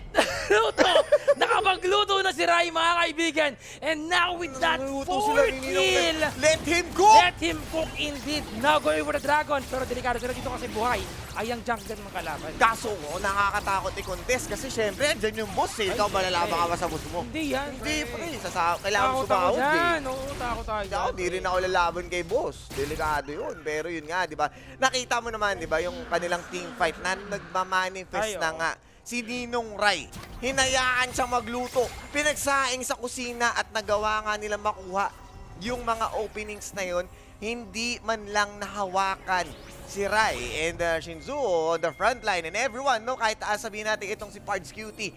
Luto! Nakapagluto na si Rai, mga kaibigan. And now with that Naluto sila, fourth Ninong. kill, Let him cook! let him cook indeed. Now going for the dragon. Pero delikado sila dito kasi buhay ay ang jungle ng kalaban. Kaso mo, nakakatakot i-contest kasi syempre, andyan yung boss eh. Ikaw malalaban ka ba sa boss mo? Hindi yan. Hindi, pre. Kailangan Takot ako sumahod eh. dyan. Oo, takot tayo Ako, dyan. di rin ako lalaban kay boss. Delikado yun. Pero yun nga, di ba? Nakita mo naman, di ba, yung kanilang team fight na nagmamanifest Ay, na oo. nga si Ninong Rai. Hinayaan siyang magluto. Pinagsaing sa kusina at nagawa nga nila makuha yung mga openings na yun hindi man lang nahawakan si Rai and Shinzuo on the front line and everyone, no? Kahit sabihin natin itong si Pards Cutie,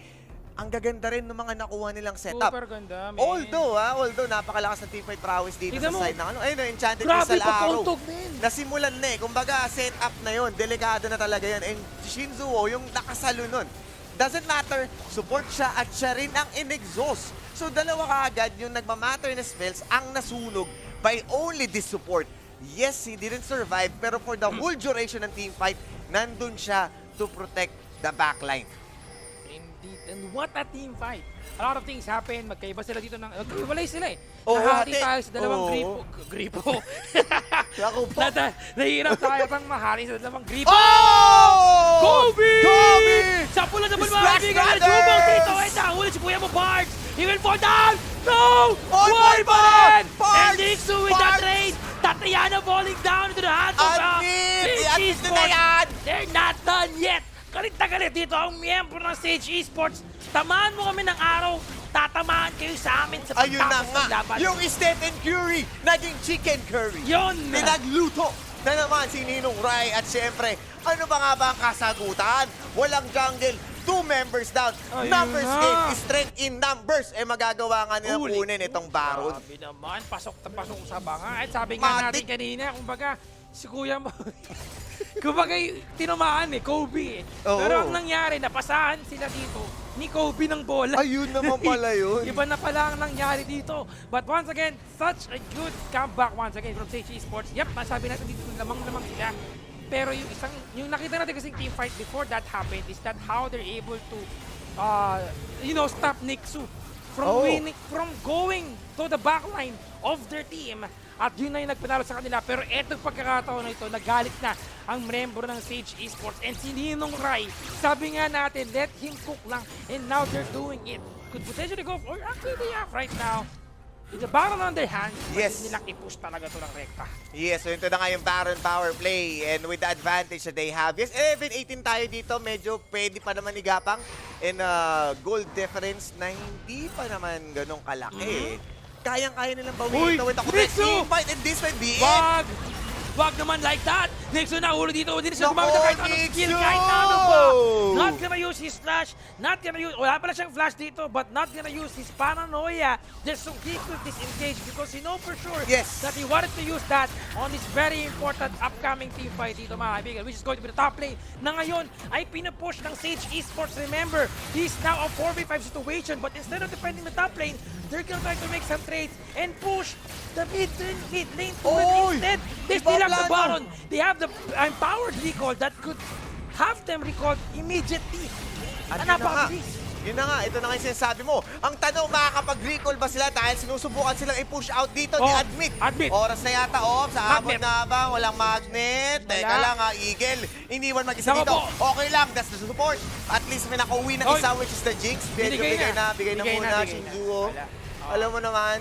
ang gaganda rin ng mga nakuha nilang setup. Super ganda, man. Although napakalakas ng teamfight prowess dito Tignan sa mo. side ng Enchanted Grabe, Crystal Arrow. pagkauntog, man. Nasimulan na eh. Kumbaga, setup na yon, delikado na talaga yan. And Shinzuo, yung nakasalo nun, doesn't matter, support siya at siya rin ang in-exhaust. So dalawa kaagad yung nagmamatter na spells ang nasunog by only this support. Yes, he didn't survive, pero for the whole duration ng teamfight, nandun siya to protect the backline. Indeed. And what a team fight. A lot of things happen. Magkaiba sila dito ng... Nagkiwalay sila eh. Oo, Nahati hati. tayo sa dalawang Oo. gripo. Ako po. Nahihirap tayo pang mahari sa dalawang gripo. Oh! Kobe! Kobe! Sa pula na Splash mga kaibigan na Brothers! jumong dito. Ay, nahuli si Kuya mo, Pards. He will fall down. No! All One for man! Pards! And Nixu with the Pards! trade. Tatiana falling down into the hands of Admit! Sage I-admit na Esports. yan! They're not done yet. Galit na galit dito ang miyembro ng Sage Esports. Tamaan mo kami ng araw. Tatamaan kayo sa amin sa Ayun na pagtapos ng nga, laban. yung Stephen Curry, naging chicken curry. Yun! Pinagluto na naman si Ninong Rai at siyempre, ano ba nga ba ang kasagutan? Walang jungle, 2 members down. Ayun Numbers na. game, strength in numbers. Magagawa nga nila Huli. kunin itong Baron. Grabe naman, pasok na pasok sa banga. At sabi nga natin Matik. kanina, kumbaga, si kuya mo, kumbaga, tinamaan Kobe. Oo. Pero ang nangyari, napasahan sila dito ni Kobe ng bola. Ayun naman pala yun. Iba na pala ang nangyari dito. But once again, such a good comeback once again from Sage Esports. Yep, masabi natin dito, lamang-lamang sila. Pero yung nakita natin kasing team fight before that happened is that how they're able to, stop Nixu from from going to the backline of their team. At yun na yung nagpanalo sa kanila. Pero etong pagkakataon na ito, nagalit na ang membro ng Sage Esports. And si Ninong Rai, sabi nga natin, let him cook lang. And now they're doing it. Could potentially go for, actually they have right now. It's a battle on their hands. Yes. Pwede nilang i-push talaga ito ng rekta. Yes, so ito na nga yung Baron power play and with the advantage that they have. Yes, 11-18 tayo dito. Medyo pwede pa naman igapang and goal difference na hindi pa naman ganong kalaki. Kayang-kaya nilang bawiin ito with the correct Nixu! team fight and this might be it. Wag naman like that! Nixu na ulo dito. Hindi siya Nako, gumamit ng kahit anong skill, Nixu! kahit ano pa. Not gonna use his flash. Not gonna use... Wala pala siyang flash dito, but not gonna use his paranoia just so he could disengage because he know for sure Yes. that he wanted to use that on this very important upcoming team fight dito, mga kaibigan, which is going to be the top lane na ngayon ay pinupush ng Sage Esports. Remember, he's now a 4v5 situation, but instead of defending the top lane, they're gonna try to make some trades and push the mid lane to it Oy! instead. They Iba still have the plano. Baron. They have the empowered recall that could have them recalled immediately. At Ano pa? yun na nga, ito na nga yung sinasabi mo. Ang tanong, makakapag-recall ba sila dahil sinusubukan silang i-push out dito ni Admit? Admit. Oras na yata, sa abot Magnet. na ba? Walang magnet. Teka Wala. lang Eagle. Iniwan mag-isa Naku dito. po. Okay lang, that's the support. At least may nakauwi ng Oy. isa, which is the Jinx. Bigay na Bigay muna, na. Shinjuo. Wala. Alam mo naman,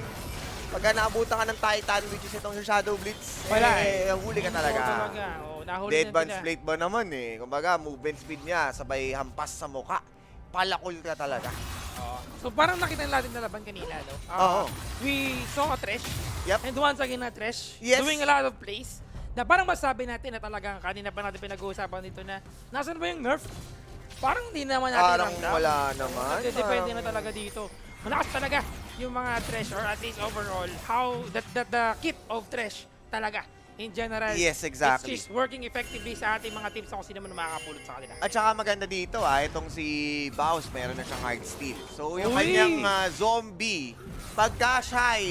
pagka naabutan ka ng Titan, which is itong Shadow Blitz, Wala huli ka talaga. Nahuli Dead na Man's sila. Plate ba naman Kumbaga, movement speed niya, sabay hampas sa muka. Palakol ka talaga. So parang nakita natin na laban kanina, no? Oo. We saw a Thresh. Yep. And once again na Thresh Yes. doing a lot of plays. Na parang masabi natin na talagang kanina pa natin pinag-uusapan dito na nasan ba yung nerf? Parang hindi naman natin Parang ramdam. wala naman. Depende na talaga dito. Malakas talaga yung mga Thresh or at least overall how the kit of Thresh talaga in general. Yes, exactly. It's just working effectively sa ating mga teams na kung sino man makakapulot sa kanila. At saka maganda dito itong si Baus, meron na siyang hard steal. So yung Uy! kanyang zombie, pagka siya ay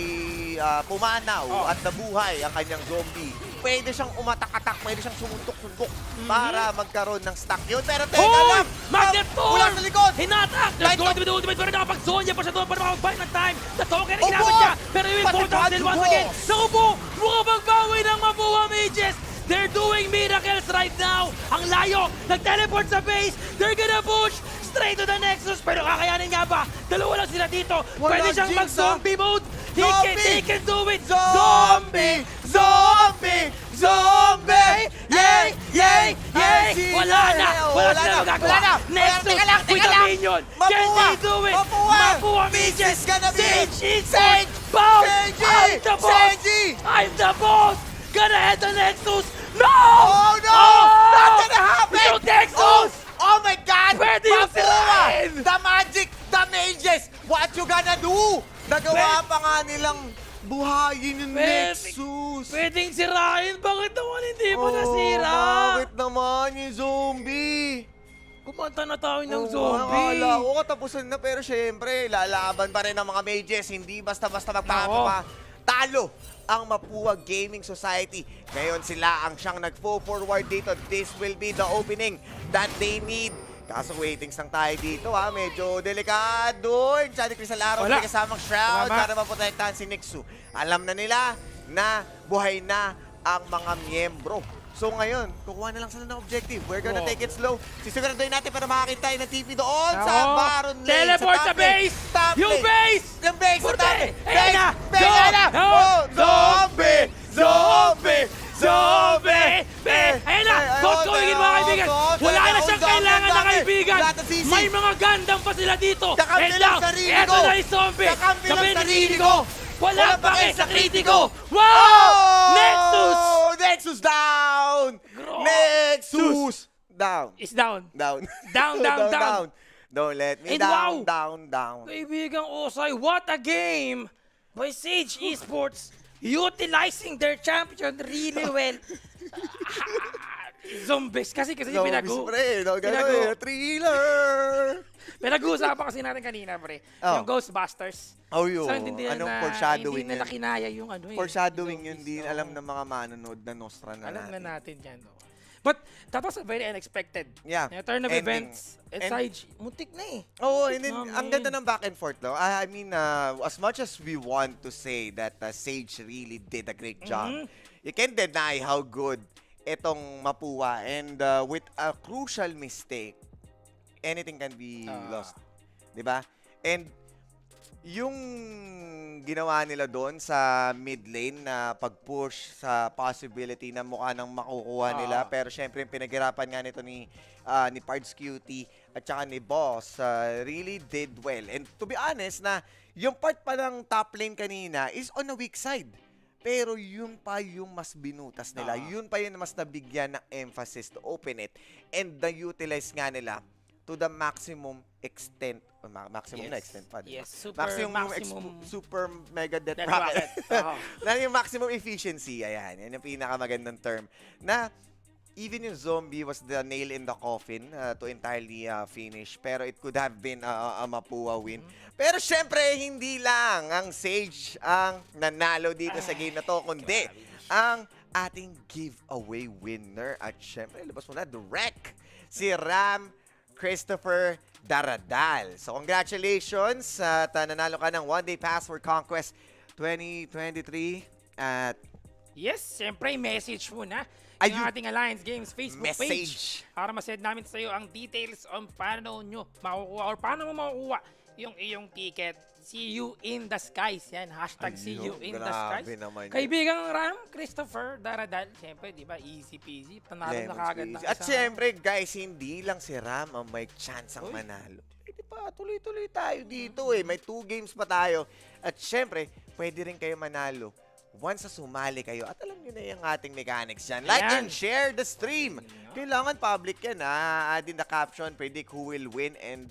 pumanaw at nabuhay ang kanyang zombie, pwede siyang umatak-atak, pwede siyang sumuntok-suntok para magkaroon ng stack yun. Pero teka lang! Magnet Thorn! Mula sa likod! Hinatak! Light That's going up! to be the ultimate pero nakapag-zone niya pa siya doon para makapag-buy ng time. The token na Opo! ginamit niya. Pero yung Pati important still once Bagubo! again. Naku po! Mukhang magbawi ng Mabuha Mages! They're doing miracles right now! Ang layo! Nag-teleport sa base! They're gonna push! Straight to the Nexus! Pero kakayanin nga ba? Dalawa lang sila dito! Wala Pwede siyang Jinx, mag-zombie mode! Zombie! He can do it! Zombie! Zombie! Zombie! Yay! Yay! Yay! Wala na! Wala sila magagawa! Wala na! Nexus Teka lang! with Teka a lang! minion! Mabuha! Can they do it? Mabuha! Mabuha This Mages! is gonna be Sage! Sage! Bounce! Seiji! I'm the boss! Seiji! I'm the boss! Gonna head the Nexus! No! Oh no! Not gonna happen! Yung Nexus! Oh my God! Pwede yung Mapuwa! sirain! The magic! The mages! What you gonna do? Nagawa pa nga nilang buhayin yung Nexus. Pwedeng sirain. Bakit naman hindi mo nasira? Bakit naman yung zombie? Kumanta na tayo ng zombie. Akala ko katapusan na pero syempre, lalaban pa rin ang mga mages. Hindi basta-basta magpapatalo ang Mapua Gaming Society. Ngayon sila ang siyang nagpo-forward dito. This will be the opening that they need. Kaso waitings lang tayo dito ha. Medyo delikado. Yung Johnny Crystal Arrow may kasamang shroud para maprotektahan si Nixu. Alam na nila na buhay na ang mga miyembro. So ngayon, kukuha na lang sila ng objective. We're gonna take it slow. Sisiguraduhin natin para makakita tayo ng TV doon sa Baron Lane. Teleport sa base! Yung base! Yung base! Forte! Base! Ayan na! Ayan na! Oh, zombie! Zombie! Zombie! Ayan na! Ghost going in mga kaibigan! Wala na siyang kailangan na kaibigan! May mga gandang pa sila dito! Kakampi And lang now, sarili eto ko! na yung zombie! Kakampi lang Sabi ni sarili Kritiko, ko! wala pa kayo sa Kritiko! Wow! Oh! Nexus! Nexus down! Nexus down! Is down. Down. Down. Don't let me And down, wow! down. Kaibigang Osay, what a game by Sage Esports, utilizing their champion really well. Zombies kasi yung Zombies, pre. No, ganun eh. Thriller! Pinag-uusapan kasi natin kanina, pre. Oh. Yung Ghostbusters. Oh, yun. So, hindi Anong na, foreshadowing hindi nila yan? kinaya yung ano eh. Foreshadowing yung yun, din alam ng mga manonood na Nostra na Alam natin. na natin yan. No? But that was a very unexpected. Yeah. Yung turn of Ending. events. And Sage, muntik na eh. Oo, and then, Oh, ang man. ganda ng back and forth, no? I mean, as much as we want to say that Sage really did a great job, you can't deny how good itong Mapua. And with a crucial mistake, anything can be lost. Diba? And yung ginawa nila doon sa mid lane na pag-push sa possibility na mukha nang makukuha nila, pero syempre yung pinaghirapan nga nito ni Pards Cutie at saka ni Boss really did well. And to be honest na yung part pa ng top lane kanina is on the weak side. Pero yun pa yung mas binutas nila. Yun pa yung mas nabigyan ng emphasis to open it. And na-utilize nga nila to the maximum extent. Maximum na extent pa. Diba? Yes, super mega death Death rocket. rocket. Na yung maximum efficiency. Ayan. Yan yung pinakamagandang term. Na even yung zombie was the nail in the coffin to entirely finish. Pero it could have been a Mapua win. Pero syempre, hindi lang ang Sage ang nanalo dito sa game na to, kundi ang ating giveaway winner. At syempre, labas mo na, direct si Ram Christopher Daradal. So, congratulations at nanalo ka ng one-day pass for CONQuest 2023 at Yes, siyempre, message mo na Ayun. yung ating Alliance Games Facebook page Message. para masend namin sa iyo ang details on paano nyo makukuha or paano mo makukuha yung iyong ticket. See you in the skies. Yan, hashtag see you in the skies. Grabe naman yun. Kaibigang Ram, Christopher Daradal, siyempre, di ba, easy peasy. Panalo na Lemon kagad ng squeezy. At isang- syempre, guys, hindi lang si Ram ang may chance ang manalo. Pwede pa, tuloy-tuloy tayo dito eh. May 2 games pa tayo. At syempre, pwede rin kayo manalo once na sumali kayo. At alam nyo na yung ating mechanics dyan. Like Ayan. and share the stream. Kailangan public yan ha. Add in the caption, predict who will win. And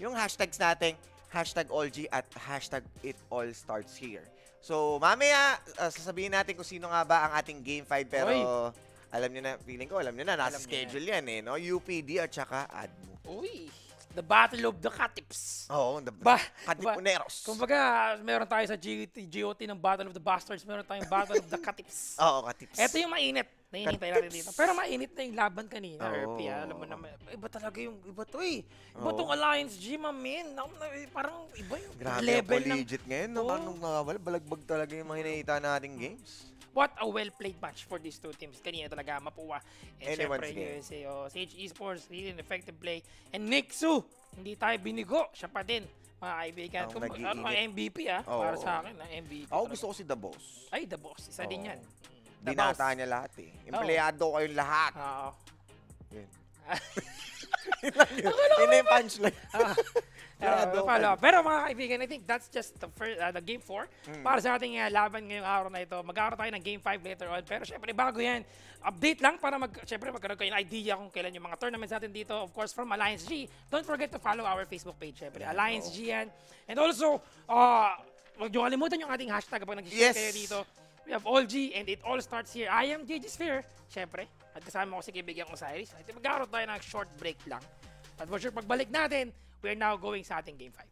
yung hashtags natin, hashtag #AllG at hashtag #ItAllStartsHere. So, mamaya, sasabihin natin kung sino nga ba ang ating Game 5. Pero, alam nyo na, feeling ko, alam nyo na, nasa schedule yan eh, no? UPD at saka ADMO. Uy, the battle of the Katips. Oo, Katipuneros. Kumbaga, meron tayo sa GOT ng Battle of the Bastards, meron tayong Battle of the Katips. Oo, Katips. Ito yung mainit. Nainintay natin Katips. dito. Pero mainit na yung laban kanina, Oo. RP. Alam mo naman, iba talaga yung, iba to eh. Iba tong Alliance G, mamin. Parang iba yung Grabe ang level ng... collegiate ngayon. No? Oo. Anong nakawala? Balagbag talaga yung mga hinahita nating games. What a well-played match for these two teams. Kanina talaga, Mapua. And Anyone's syempre, game. USA, Sage Esports, really an effective play. And Nixu, hindi tayo binigo. Siya pa din, mga kaibigan. Ang nag-iinit. MVP para sa akin, MVP. Ako talaga. gusto ko si The Boss. Ay, the boss. Isa din yan. The Binata boss. niya lahat eh. Empleyado kayong lahat. Oo. Yun. Yun na yung punchline. Follow up. Pero mga kaibigan, I think that's just the first, the game 4. Para sa ating laban ngayong araw na ito. Magkakaroon tayo ng game 5 later on. Pero syempre, bago yan, update lang para magkaroon kayo ng idea kung kailan yung mga tournaments natin dito. Of course, from Alliance G. Don't forget to follow our Facebook page. Syempre, Alliance G yan. And also, huwag nyo kalimutan yung ating hashtag kapag nag-share kayo dito. We have all G and it all starts here. I am JG Sphere, syempre. At kasama ko si kaibigan Osiris. At magkakaroon tayo ng short break lang. At for sure, pagbalik natin, we are now going sa ating game 5.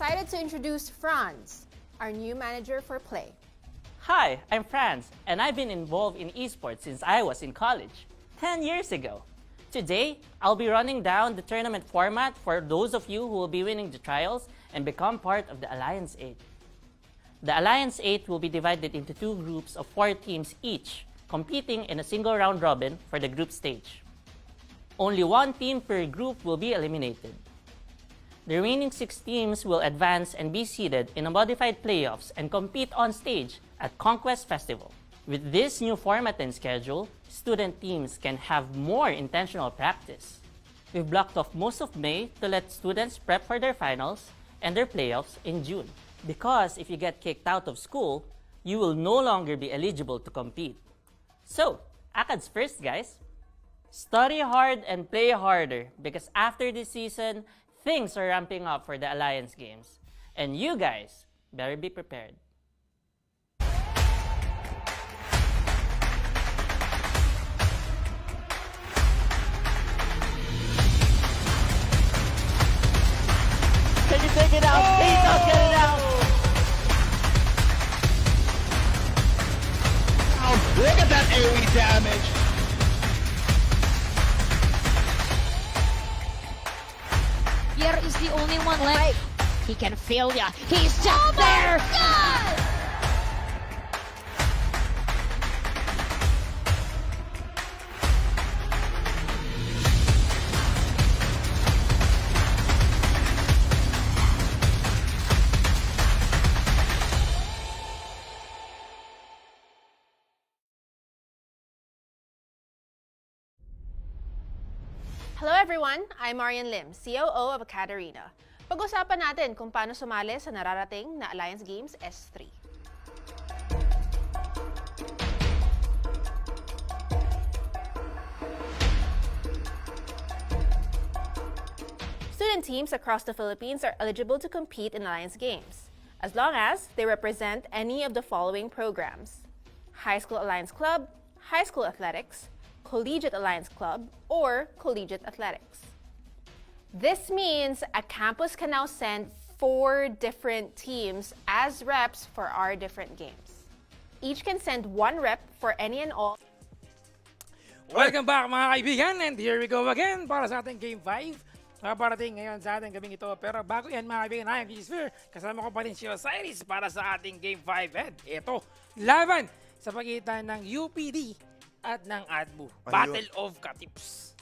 excited to introduce Franz, our new manager for Play. Hi, I'm Franz, and I've been involved in esports since I was in college, 10 years ago. Today, I'll be running down the tournament format for those of you who will be winning the trials and become part of the Alliance 8. The Alliance 8 will be divided into 2 groups of 4 teams each, competing in a single round robin for the group stage. Only 1 team per group will be eliminated. The remaining 6 teams will advance and be seeded in a modified playoffs and compete on stage at CONQuest Festival. With this new format and schedule, student teams can have more intentional practice. We've blocked off most of May to let students prep for their finals and their playoffs in June. Because if you get kicked out of school, you will no longer be eligible to compete. So, ACADS first, guys. Study hard and play harder because after this season, things are ramping up for the Alliance Games. And you guys better be prepared. Can you take it out? Please don't get it out. Look at that AoE damage. Pierre is the only one left. He can feel ya. He's just there. Hello everyone, I'm Marian Lim, COO of Acadarena. Pag-usapan natin kung paano sumali sa nararating na Alliance Games S3. Student teams across the Philippines are eligible to compete in Alliance Games, as long as they represent any of the following programs: High School Alliance Club, High School Athletics, Collegiate Alliance Club, or Collegiate Athletics. This means a campus can now send 4 different teams as reps for our different games. Each can send 1 rep for any and all. Welcome back mga kaibigan, and here we go again para sa ating Game 5. Nakaparating ngayon sa ating gabing ito. Pero bago yan mga kaibigan, I am Sphere. Kasama ko pa rin si Osiris para sa ating Game 5. And ito, laban sa pagitan ng UPD at ng ADBU. Battle of Katips.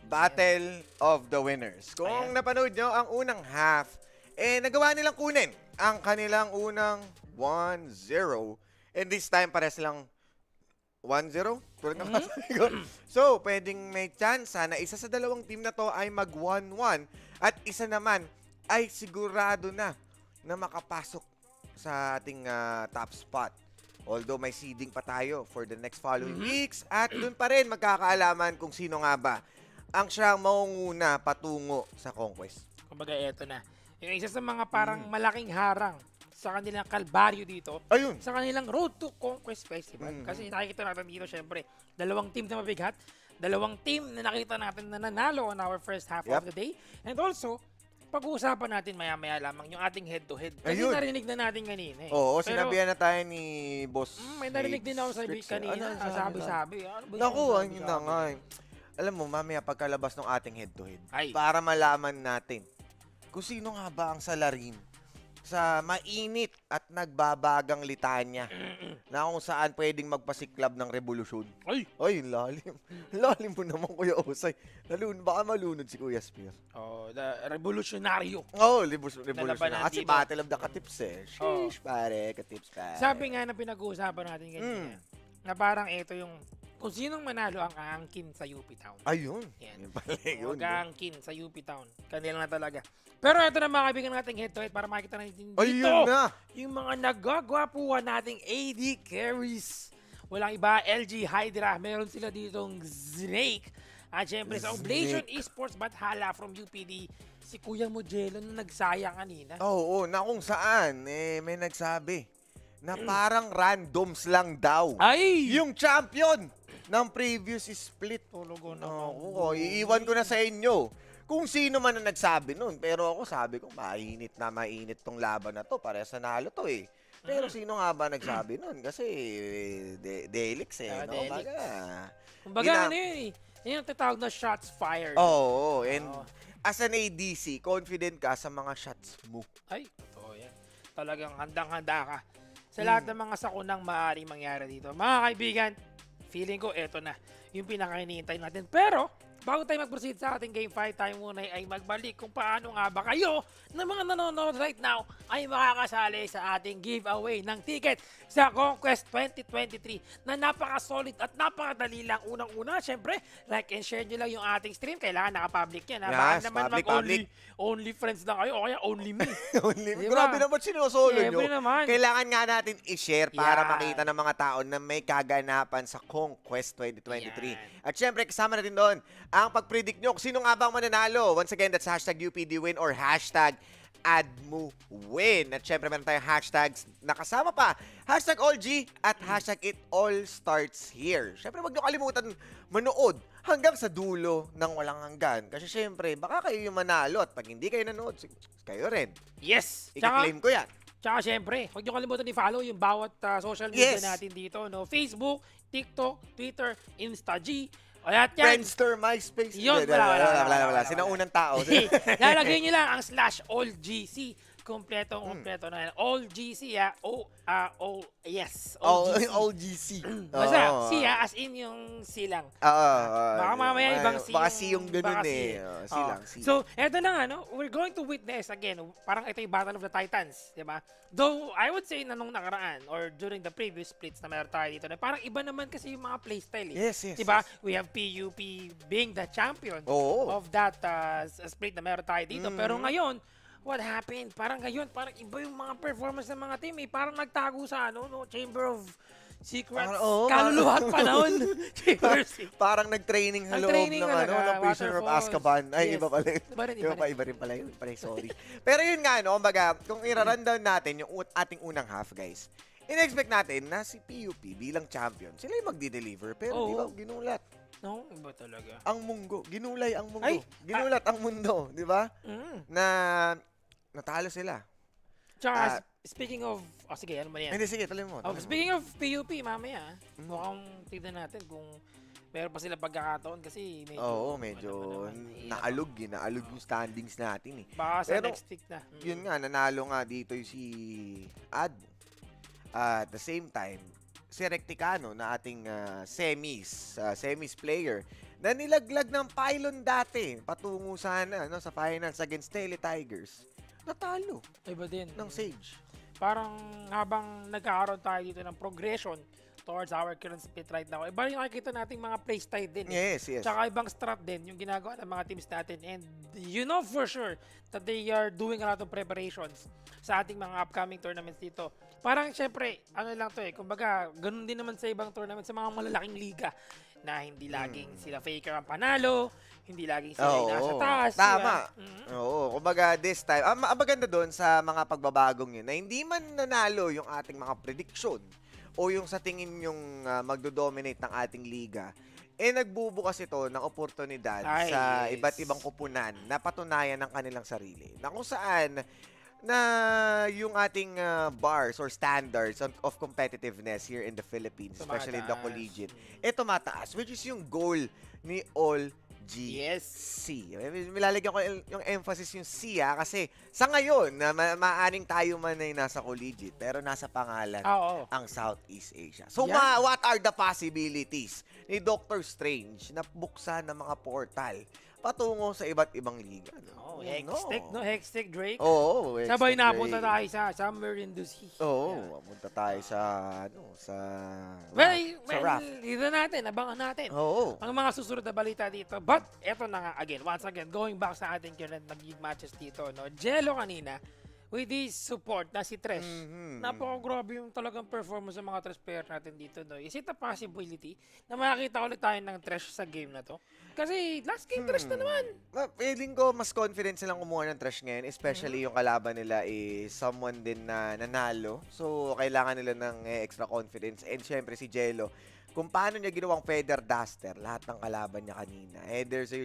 Battle of the Winners. Kung napanood nyo ang unang half, nagawa nilang kunin ang kanilang unang 1-0. And this time, pares lang 1-0? Tulad ng kasabi ko. So, pwedeng may chance na isa sa dalawang team na to ay mag 1-1 at isa naman ay sigurado na makapasok sa ating top spot. Although may seeding pa tayo for the next following weeks at dun pa rin magkakaalaman kung sino nga ba ang siyang maunguna patungo sa Conquest. Kumbaga, eto na. Yung isa sa mga parang malaking harang sa kanilang kalbaryo dito, Ayun. sa kanilang Road to Conquest Festival. Kasi nakikita natin dito, syempre, 2 team na mabigat, 2 team na nakita natin na nanalo on our first half of the day. And also, pag-uusapan natin maya-maya lamang yung ating head-to-head. Kasi Ayun. narinig na natin kanina eh. Oo, Pero, sinabihan na tayo ni Boss. may narinig din ako sa kanina. Sabi-sabi. Ano ba yun? Naku, Sabi-sabi. ayun na nga. Alam mo, mamaya pagkalabas ng ating head-to-head, Ay. para malaman natin kung sino nga ba ang salarin sa mainit at nagbabagang litanya na kung saan pwedeng magpasiklab ng revolusyon. Ay! Ay, lalim. Lalim mo naman, Kuya Osay. Baka malunod si Kuya Spear. Oh, the revolutionaryo. Oo, revolusyon. Nalabanan Kasi dito. Battle of the Katips eh. Sheesh, pare, Katips pare. Sabi nga na pinag-uusapan natin kanina, na parang ito yung kung sinong manalo ang aangkin sa UP Town. Ayun. Yan. Yun pala yun. Mag-aangkin sa UP Town. Kanila na talaga. Pero ito na mga kaibigan nating head-to-head para makita natin dito Ayun na. yung mga nagagwapuhan nating AD carries. Walang iba, LG Hydra. Meron sila ditong Snake. At syempre sa Oblation Esports Bathala from UPD, si Kuya Modelo na nagsayang kanina. Oo, na kung saan, may nagsabi na parang randoms lang daw. Ay! Yung champion ng previous split. Tulugo na. Oo, iiwan ko na sa inyo kung sino man ang nagsabi nun. Pero ako sabi ko, mainit tong laban na to. Parehas nanalo to eh. Pero sino nga ba nagsabi nun? Kasi Delix eh. No? Delix. Gina- Kumbaga, ano yun eh. Yun yung tatawag na shots fired. Oo, and as an ADC, confident ka sa mga shots mo. Ay, totoo yan. Talagang handang-handa ka sa lahat ng mga sakunang maaaring mangyari dito. Mga kaibigan, feeling ko eto na yung pinaka-hinihintay natin. Pero, bago tayo mag-proceed sa ating Game 5, tayo muna ay magbalik kung paano nga ba kayo na mga nanonood right now ay makakasali sa ating giveaway ng ticket sa CONQuest 2023 na napaka-solid at napakadali lang. Unang-una, syempre, like and share nyo lang yung ating stream. Kailangan naka-public yan. Ha? Baka Yes, naman public. only friends lang kayo o kaya only me. Diba? Grabe naman sinosolo nyo. Siyempre naman. Kailangan nga natin i-share para Yan. makita ng mga tao na may kaganapan sa CONQuest 2023. Yan. At syempre, kasama natin doon ang pag-predict nyo kung sino nga bang mananalo. Once again, that's hashtag UPDWin or hashtag AdMoWin. At syempre, meron tayong hashtags na kasama pa. Hashtag AllG at hashtag It All Starts Here. Syempre, wag nyo kalimutan manood hanggang sa dulo ng walang hanggan. Kasi syempre, baka kayo yung manalo at pag hindi kayo nanood, kayo rin. Yes! I-claim ko yan. Tsaka syempre, huwag nyo kalimutan i-follow yung bawat social media Yes. natin dito. No? Facebook, TikTok, Twitter, Insta-G. O lahat yan. Friendster, MySpace. Yun, Hindi, wala. Sinaunang tao. Lalagay nyo lang ang /allGC. Kompleto na yan. AllGC, yes. All GC. Basta, C as in yung C lang. Baka mamaya ibang C Baka yung- C yung ganun baka C. eh. C lang, C. So, eto na nga, no? We're going to witness again, parang ito yung Battle of the Titans, di ba? Though, I would say na nung nakaraan or during the previous splits na meron tayo dito, na parang iba naman kasi yung mga playstyle eh. Yes. Di ba? We have PUP being the champion Oo. of that split na meron tayo dito. Pero ngayon, what happened? Parang ngayon, parang iba yung mga performance ng mga team eh. Parang nagtago sa Chamber of Secrets, kaluluwa at panahon. Chamber of Secrets. Parang nag-training sa loob Nag-training ng, talaga, ng Prisoner of Waterfalls. Azkaban. Ay, Yes. iba pala yun. Iba Iba rin pala yun. Sorry. Pero yun nga, kumbaga, kung i-rundown natin yung ating unang half, guys, in-expect natin na si PUP bilang champion, sila yung magdi-deliver. Pero di ba, ginulat. No, iba talaga. Ang munggo. Ginulay ang mundo. Ay! Ginulat ang mundo. Di ba? Na natalo sila. Tsaka, speaking of, sige, ano ba yan? Hindi, sige, tuloy mo. Speaking of PUP, mamaya, mukhang tignan natin kung meron pa sila pagkakataon kasi medyo... Oo, medyo naalog yung standings natin eh. Baka sa Pero, next week na. Yun nga, nanalo nga dito yung si Ad. At the same time, si Recticano na ating semis player na nilaglag ng pylon dati patungo sana sa finals against Tele Tigers. Natalo Iba din. ng Sage. Parang habang nagkakaroon tayo dito ng progression towards our current split right now, iba yung nakikita nating mga playstyle din. Yes. Tsaka ibang strat din yung ginagawa ng mga teams natin. And you know for sure that they are doing a lot of preparations sa ating mga upcoming tournaments dito. Parang syempre, ano lang to kumbaga, ganun din naman sa ibang tournaments, sa mga malalaking liga na hindi laging sila faker ang panalo, hindi laging sila yung nasa taas. Tama. Diba? Oo, kumbaga this time, maganda doon sa mga pagbabagong yun na hindi man nanalo yung ating mga prediction o yung sa tingin yung magdo-dominate ng ating liga, nagbubukas ito ng oportunidad sa iba't ibang kupunan na patunayan ng kanilang sarili. Na kung saan na yung ating bars or standards of competitiveness here in the Philippines, especially in the collegiate, tumataas, which is yung goal ni All GC. Milalagyan ko yung emphasis yung C kasi sa ngayon, na maaning tayo man ay nasa collegiate, pero nasa pangalan ang Southeast Asia. So, what are the possibilities ni Doctor Strange na buksan ng mga portal patungo sa iba't ibang liga? Hextech Drake. Oo. Sabay napunta tayo sa somewhere in the sea. Oo, punta tayo sa Well, dito natin, abangan natin. Oo. Ang mga susunod na balita dito. But, eto na nga, once again, going back sa ating current nag-league matches dito, Jello kanina, with this support na si Tresh, napaka-grabe yung talagang performance ng mga Tresh player natin dito. Is it a possibility na makakita ulit tayo ng Tresh sa game na to? Kasi last game Tresh na naman. Feeling ko mas confident silang kumuha ng Tresh ngayon, especially yung kalaban nila is someone din na nanalo. So, kailangan nila ng extra confidence. And syempre si Jello, kung paano niya ginawang feather duster lahat ng kalaban niya kanina, there's a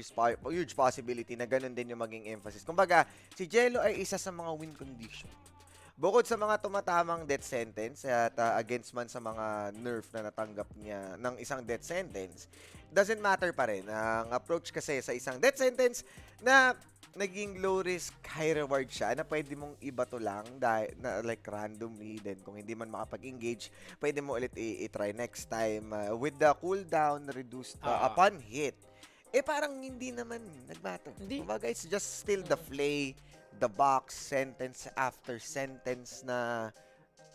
huge possibility na ganun din yung maging emphasis. Kumbaga, si Jello ay isa sa mga win condition. Bukod sa mga tumatamang death sentence at against man sa mga nerf na natanggap niya ng isang death sentence, doesn't matter pa rin. Ang approach kasi sa isang death sentence na naging low risk, high reward siya na pwede mong ibato lang dahil, na, like randomly. Then kung hindi man makapag-engage, pwede mo ulit i-try next time with the cooldown reduced upon hit. Parang hindi naman nagmatter. Kumbaga, it's just still the play, the box, sentence after sentence na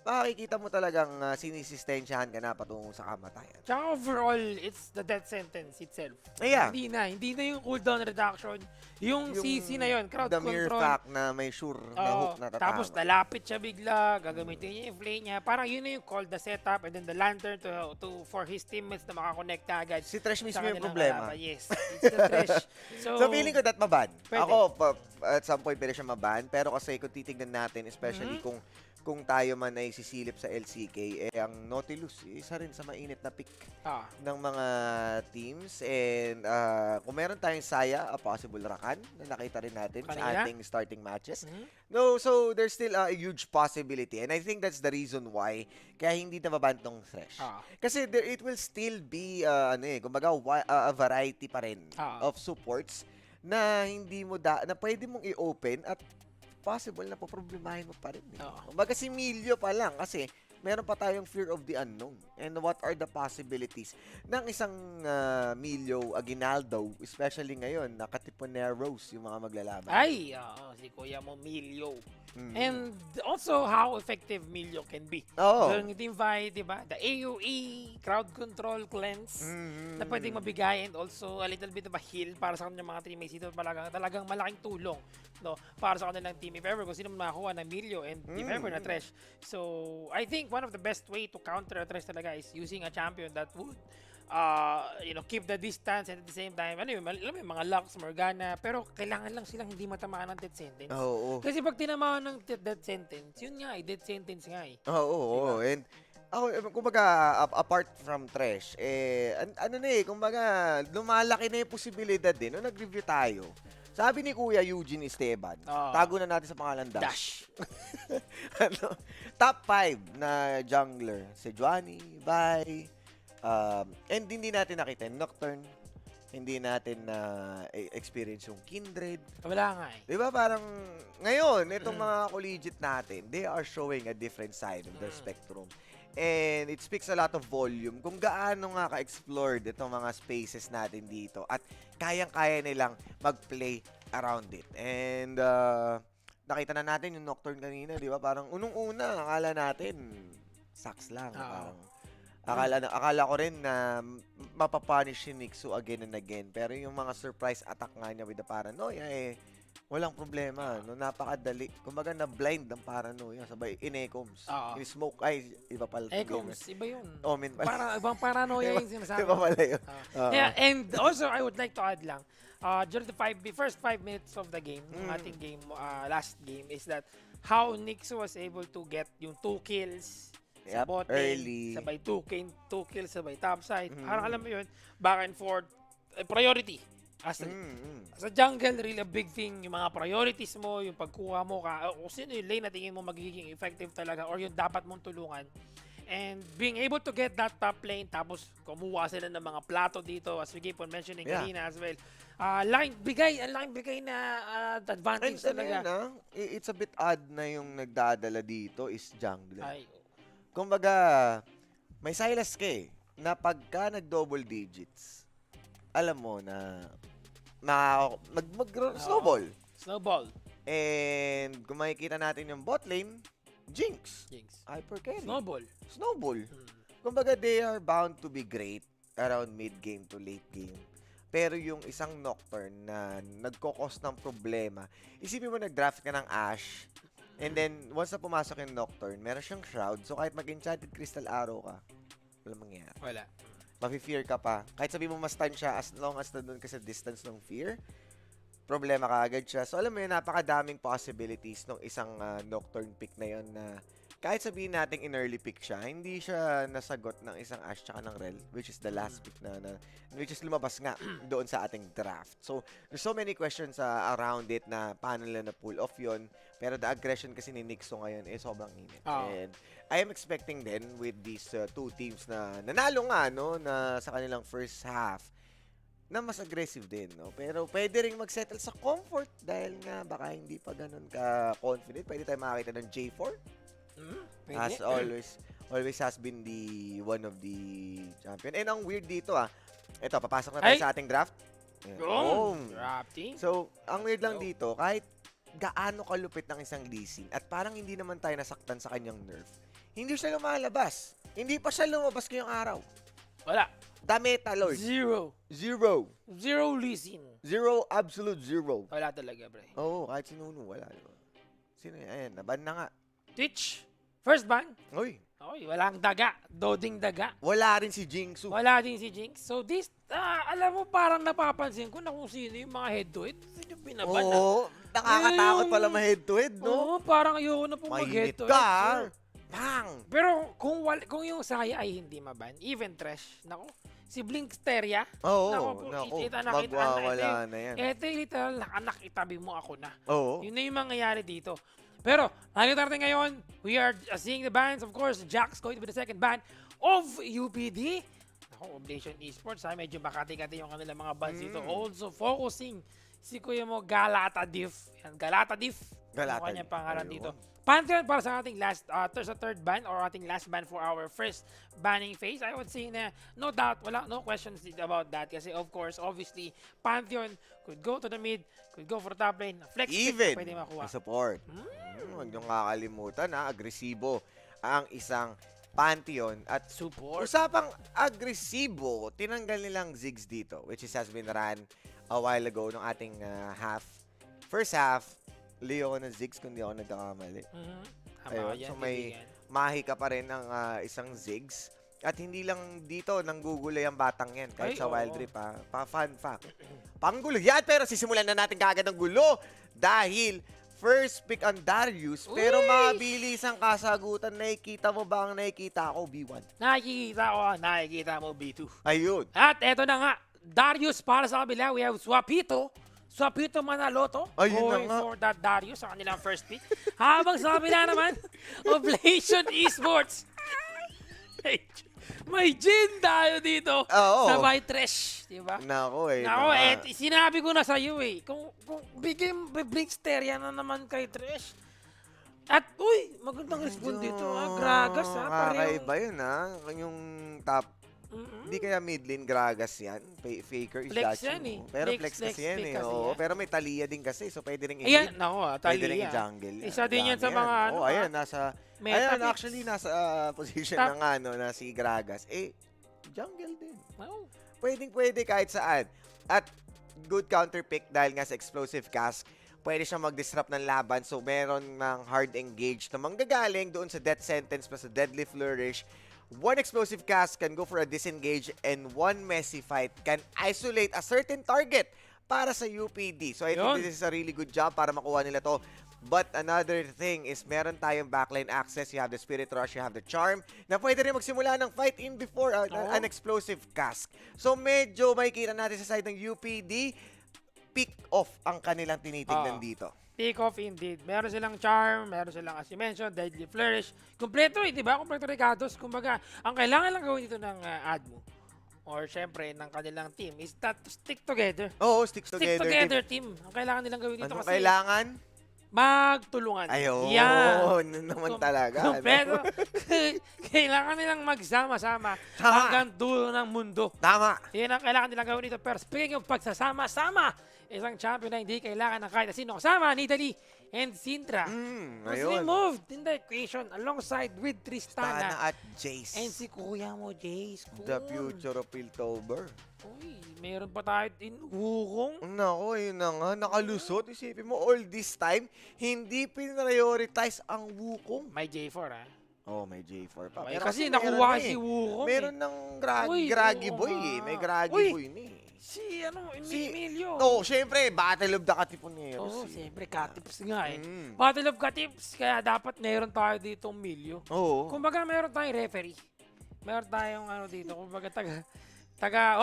makikita mo talagang sinisistensyahan ka na patungo sa kamatayan. Tsaka overall, it's the death sentence itself. Yeah. Hindi na yung cooldown reduction. Yung CC na yun, crowd the control. mere fact na may sure na hook na tatama. Tapos lalapit siya bigla, gagamitin niya yung flame niya. Parang yun na yung called the setup and then the lantern for his teammates na makakonect na agad. Si Thresh mismo sa yung kanilang problema. kalaban. Yes, it's the Thresh. So feeling ko that maban. Pwede. Ako, at some point pwede siya maban. Pero kasi kung titignan natin, especially kung tayo man ay sisilip sa LCK, ang Nautilus, isa rin sa mainit na pick ng mga teams. And kung meron tayong Saya, a possible Rakan, na nakita rin natin sa ating starting matches. No, so there's still a huge possibility. And I think that's the reason why kaya hindi nababan tong Thresh. Kasi it will still be, kumbaga, a variety pa rin of supports na hindi mo na pwede mong i-open at possible na poproblemahin mo pa rin. Kumbaga si Milio pa lang kasi meron pa tayong fear of the unknown. And what are the possibilities ng isang Milio Aguinaldo, especially ngayon, nakatiponeros yung mga maglalaban. Ay, si Kuya mo, Milio. And also, how effective Milio can be. During team fight, diba? The AoE, crowd control, cleanse, na pwedeng mabigay, and also a little bit of a heal para sa kanilang mga teammates. Ito talagang malaking tulong, no, para sa kanilang team. If ever, kung sino makakuha ng Milio, and if ever na Thresh. So, I think one of the best way to counter a Thresh talaga is using a champion that would keep the distance and at the same time, alam mo yung mga Lux, Morgana, pero kailangan lang silang hindi matamaan ng death sentence. Kasi pag tinamaan ng death sentence, yun nga death sentence nga Diba? And kumbaga, apart from Thresh, kumbaga, lumalaki na yung posibilidad din. Nung nag-review tayo, sabi ni Kuya Eugene Esteban, tago na natin sa pangalan Dash. Top 5 na jungler, Sejuani, Vi, and hindi natin nakita yung Nocturne, hindi natin na experience yung Kindred. Wala nga Diba parang ngayon, itong mga collegiate natin, they are showing a different side of their spectrum. And it speaks a lot of volume kung gaano nga ka-explored itong mga spaces natin dito at kayang-kaya nilang mag-play around it. And nakita na natin yung Nocturne kanina, di ba? Parang unang-una, akala natin, sucks lang. Akala ko rin na mapapunish si Nixu again and again. Pero yung mga surprise attack nga niya with the paranoia, walang problema. No, napakadali. Kumbaga na-blind ang paranoia. Sabay, in-ecoms. In-smoke. Ay, iba pala. Ecoms, iba yun. Omen pala. Ibang paranoia yung sinasabi. Iba pala yun. Yeah, and also, I would like to add lang, during the first 5 minutes of the game, ng ating game, last game, is that how Nixu was able to get yung 2 kills sa bot early. Sabay 2 kills, sabay topside. Parang alam mo yun, back and forth, priority. As a jungle, really a big thing, yung mga priorities mo, yung pagkuha mo, kung sino yung lane na tingin mo magiging effective talaga or yung dapat mong tulungan. And being able to get that top lane, tapos kumuha sila ng mga plato dito, as we keep on mentioning kanina as well. Laking bigay na advantage talaga. It's a bit odd na yung nagdadala dito is jungler. Kumbaga, may Sylas ka na pagka nag-double digits, alam mo na mag-snowball. Snowball. And kung makikita natin yung bot lane, Jinx. Hyper carry. Snowball. Kumbaga, they are bound to be great around mid-game to late game. Pero yung isang Nocturne na nagkokos ng problema, isipin mo nag-draft ka ng Ashe, and then once na pumasok yung Nocturne, meron siyang Shroud, so kahit mag-enchanted Crystal Arrow ka, walang mangyayari. Wala. Mafi-fear ka pa. Kahit sabi mo ma-stun siya, as long as nandun ka sa distance ng fear, problema ka agad siya. So alam mo yun, napakadaming possibilities ng isang Nocturne pick na yun na kahit sabihin natin in early pick siya, hindi siya nasagot ng isang Ash tsaka ng Rel, which is the last pick which is lumabas nga doon sa ating draft. So, there's so many questions around it na paano nila na-pull off yon. Pero the aggression kasi ni Nixo ngayon sobrang init. And I am expecting then with these two teams na nanalo nga, no, na sa kanilang first half, na mas aggressive din, no? Pero pwede ring mag-settle sa comfort dahil nga baka hindi pa ganun ka-confident. Pwede tayo makakita ng J4. As always has been one of the champion. And ang weird dito, ito, papasok na tayo sa ating draft. Drafting. So, ang weird lang dito, kahit gaano kalupit ng isang Lee Sin at parang hindi naman tayo nasaktan sa kanyang nerf, hindi siya lumalabas. Hindi pa siya lumabas ngayong araw. Wala. The Meta Lord. Zero Lee Sin. Absolute zero. Wala talaga, pre. Oo, kahit sinuno, wala. Sino yan? Ayan, naban na nga. Twitch. First ban. Uy. Oy, walang daga. Doding daga. Wala rin si Jingsu. Wala din si Jinx. So this, alam mo, parang napapansin ko na kung sino yung mga head-to-head. Sino yung binaban na? Oo, nakakatakot pala ma-head-to-head, no? Oo, parang ayoko na po Mainit mag-head-to-head. ka, Bang! Pero kung yung Saya ay hindi maban, even Trash, nako, si Blinksteria, Oo, magwawala na yan. Ito yung literal anak itabi mo ako na. Oo. Yun na yung mangyayari dito. Pero, nakikita natin ngayon, we are seeing the bans. Of course, Jack's going to be the second ban of UPD. Ako, Oblation Esports, medyo makati-kati yung kanilang mga bans dito. Also focusing si Kuya mo, Galata Diff. Yan, Galata Diff. Ano kanyang pangalan dito. Pantheon para sa ating third ban or ating last ban for our first banning phase. I would say na no doubt, no questions about that kasi of course, obviously, Pantheon could go to the mid, could go for top lane, flex pick, pwede makuha. Support. Huwag niyong kakalimutan, agresibo ang isang Pantheon at Support. Usapang agresibo, tinanggal nilang Ziggs dito, which has been run a while ago ng ating first half. Leo ko ng Ziggs kung di ako nagkakamali. Ayun, so may mahi ka pa rin ng isang Ziggs. At hindi lang dito nanggugulay ang batang yan. Kahit sa Wild Rift, fun fact. Panggulo yan, pero sisimulan na natin kaagad ng gulo. Dahil first pick ang Darius, pero mabilis ang kasagutan. Nakikita mo ba ang nakikita ko, B1? Nakikita mo, B2. Ayun. At eto na nga, Darius para sa kabila, we have Swapito Manaloto going for that Darius sa kanilang first pick. Habang sa kabila naman, Oblation Esports. May Jin tayo dito. Sabay Trash, di ba? Nako sinabi ko na sa iyo kung bigyan Blinksteria na naman kay Trash. At magandang respond dito Gragas Kakaiba yun yung top. Hindi kaya mid lane Gragas yan. Faker is flex dashing yan Pero flex kasi yan Pero may Talia din kasi. So pwede rin i-mid. Talia. Pwede rin i-jungle. Isa din yan sa mga ayan, actually nasa position na si Gragas. Jungle din. Pwede kahit saan. At good counter pick dahil nga sa explosive cask. Pwede siya mag-disrupt ng laban. So meron ng hard engage na manggagaling doon sa death sentence pa sa deadly flourish. One explosive cast can go for a disengage and one messy fight can isolate a certain target para sa UPD. So I think this is a really good job para makuha nila to. But another thing is meron tayong backline access. You have the Spirit Rush, you have the Charm na pwede rin magsimula ng fight in before an explosive cast. So medyo makikita natin sa side ng UPD, pick off ang kanilang tinitignan dito. Pick off indeed. Meron silang Charm, meron silang, as you mentioned, Deadly Flourish. Kompleto di ba? Kompleto Ricardos. Kumbaga, ang kailangan lang gawin dito ng Admo or syempre ng kanilang team is that to stick together. Stick together team. Ang kailangan nilang gawin dito kasi kailangan? Magtulungan. Ayun. Naman talaga. Kompleto. Kailangan nilang magsama-sama hanggang dulo ng mundo. Tama. Yan ang kailangan nilang gawin dito. Pero speaking of pagsasama-sama, isang champion na hindi kailangan ng kahit sino kasama, Nidalee and Sintra. Was removed in the equation alongside with Tristana at Jace. And si kuya mo, Jace. The future of Piltover. Meron pa tayo din Wukong. Nako, yun na nga. Nakalusot. Isipin mo, all this time, hindi pinrioritize ang Wukong. May J4, may J4 pa. Kasi nakuha si Wukong. Meron ng Graggy Boy May Graggy Boy ni Si Si- Emilio. Oo, syempre, Battle of the Katipuneros. Oo, siyempre, Katips nga eh. Mm. Battle of Katips, kaya dapat meron tayo dito Emilio. Oo. Kumbaga, meron tayong referee. Meron tayong dito, kumbaga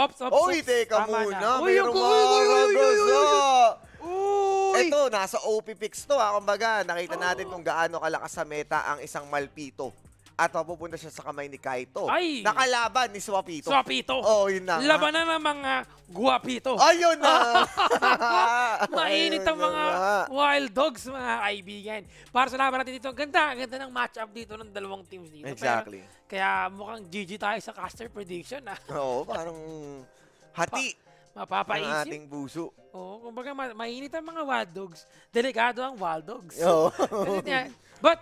ops. Oy, teka Tama muna. na. Uy, Mayroong uy, mga uy, uy, uy, ragos, uy, uy. ah. Uy! Ito, nasa OP picks to ha. Kumbaga, nakita natin kung gaano kalakas sa meta ang isang Malpito. At mapupunta siya sa kamay ni Kaito. Ay! Nakalaban ni Swapito. Swapito. Oo, yun na. Labanan ng mga guwapito. Ayun na! Mainit ang Ayun na mga nga. wild dogs, mga kaibigan. Para sa laban natin dito, ganda ng match-up dito ng dalawang teams dito. Exactly. Pero, kaya mukhang GG tayo sa caster prediction. Oo, parang hati ang Mapapaisip. ating buso. Oo, kumbaga mainit ang mga wild dogs. Delikado ang wild dogs. Oo. But,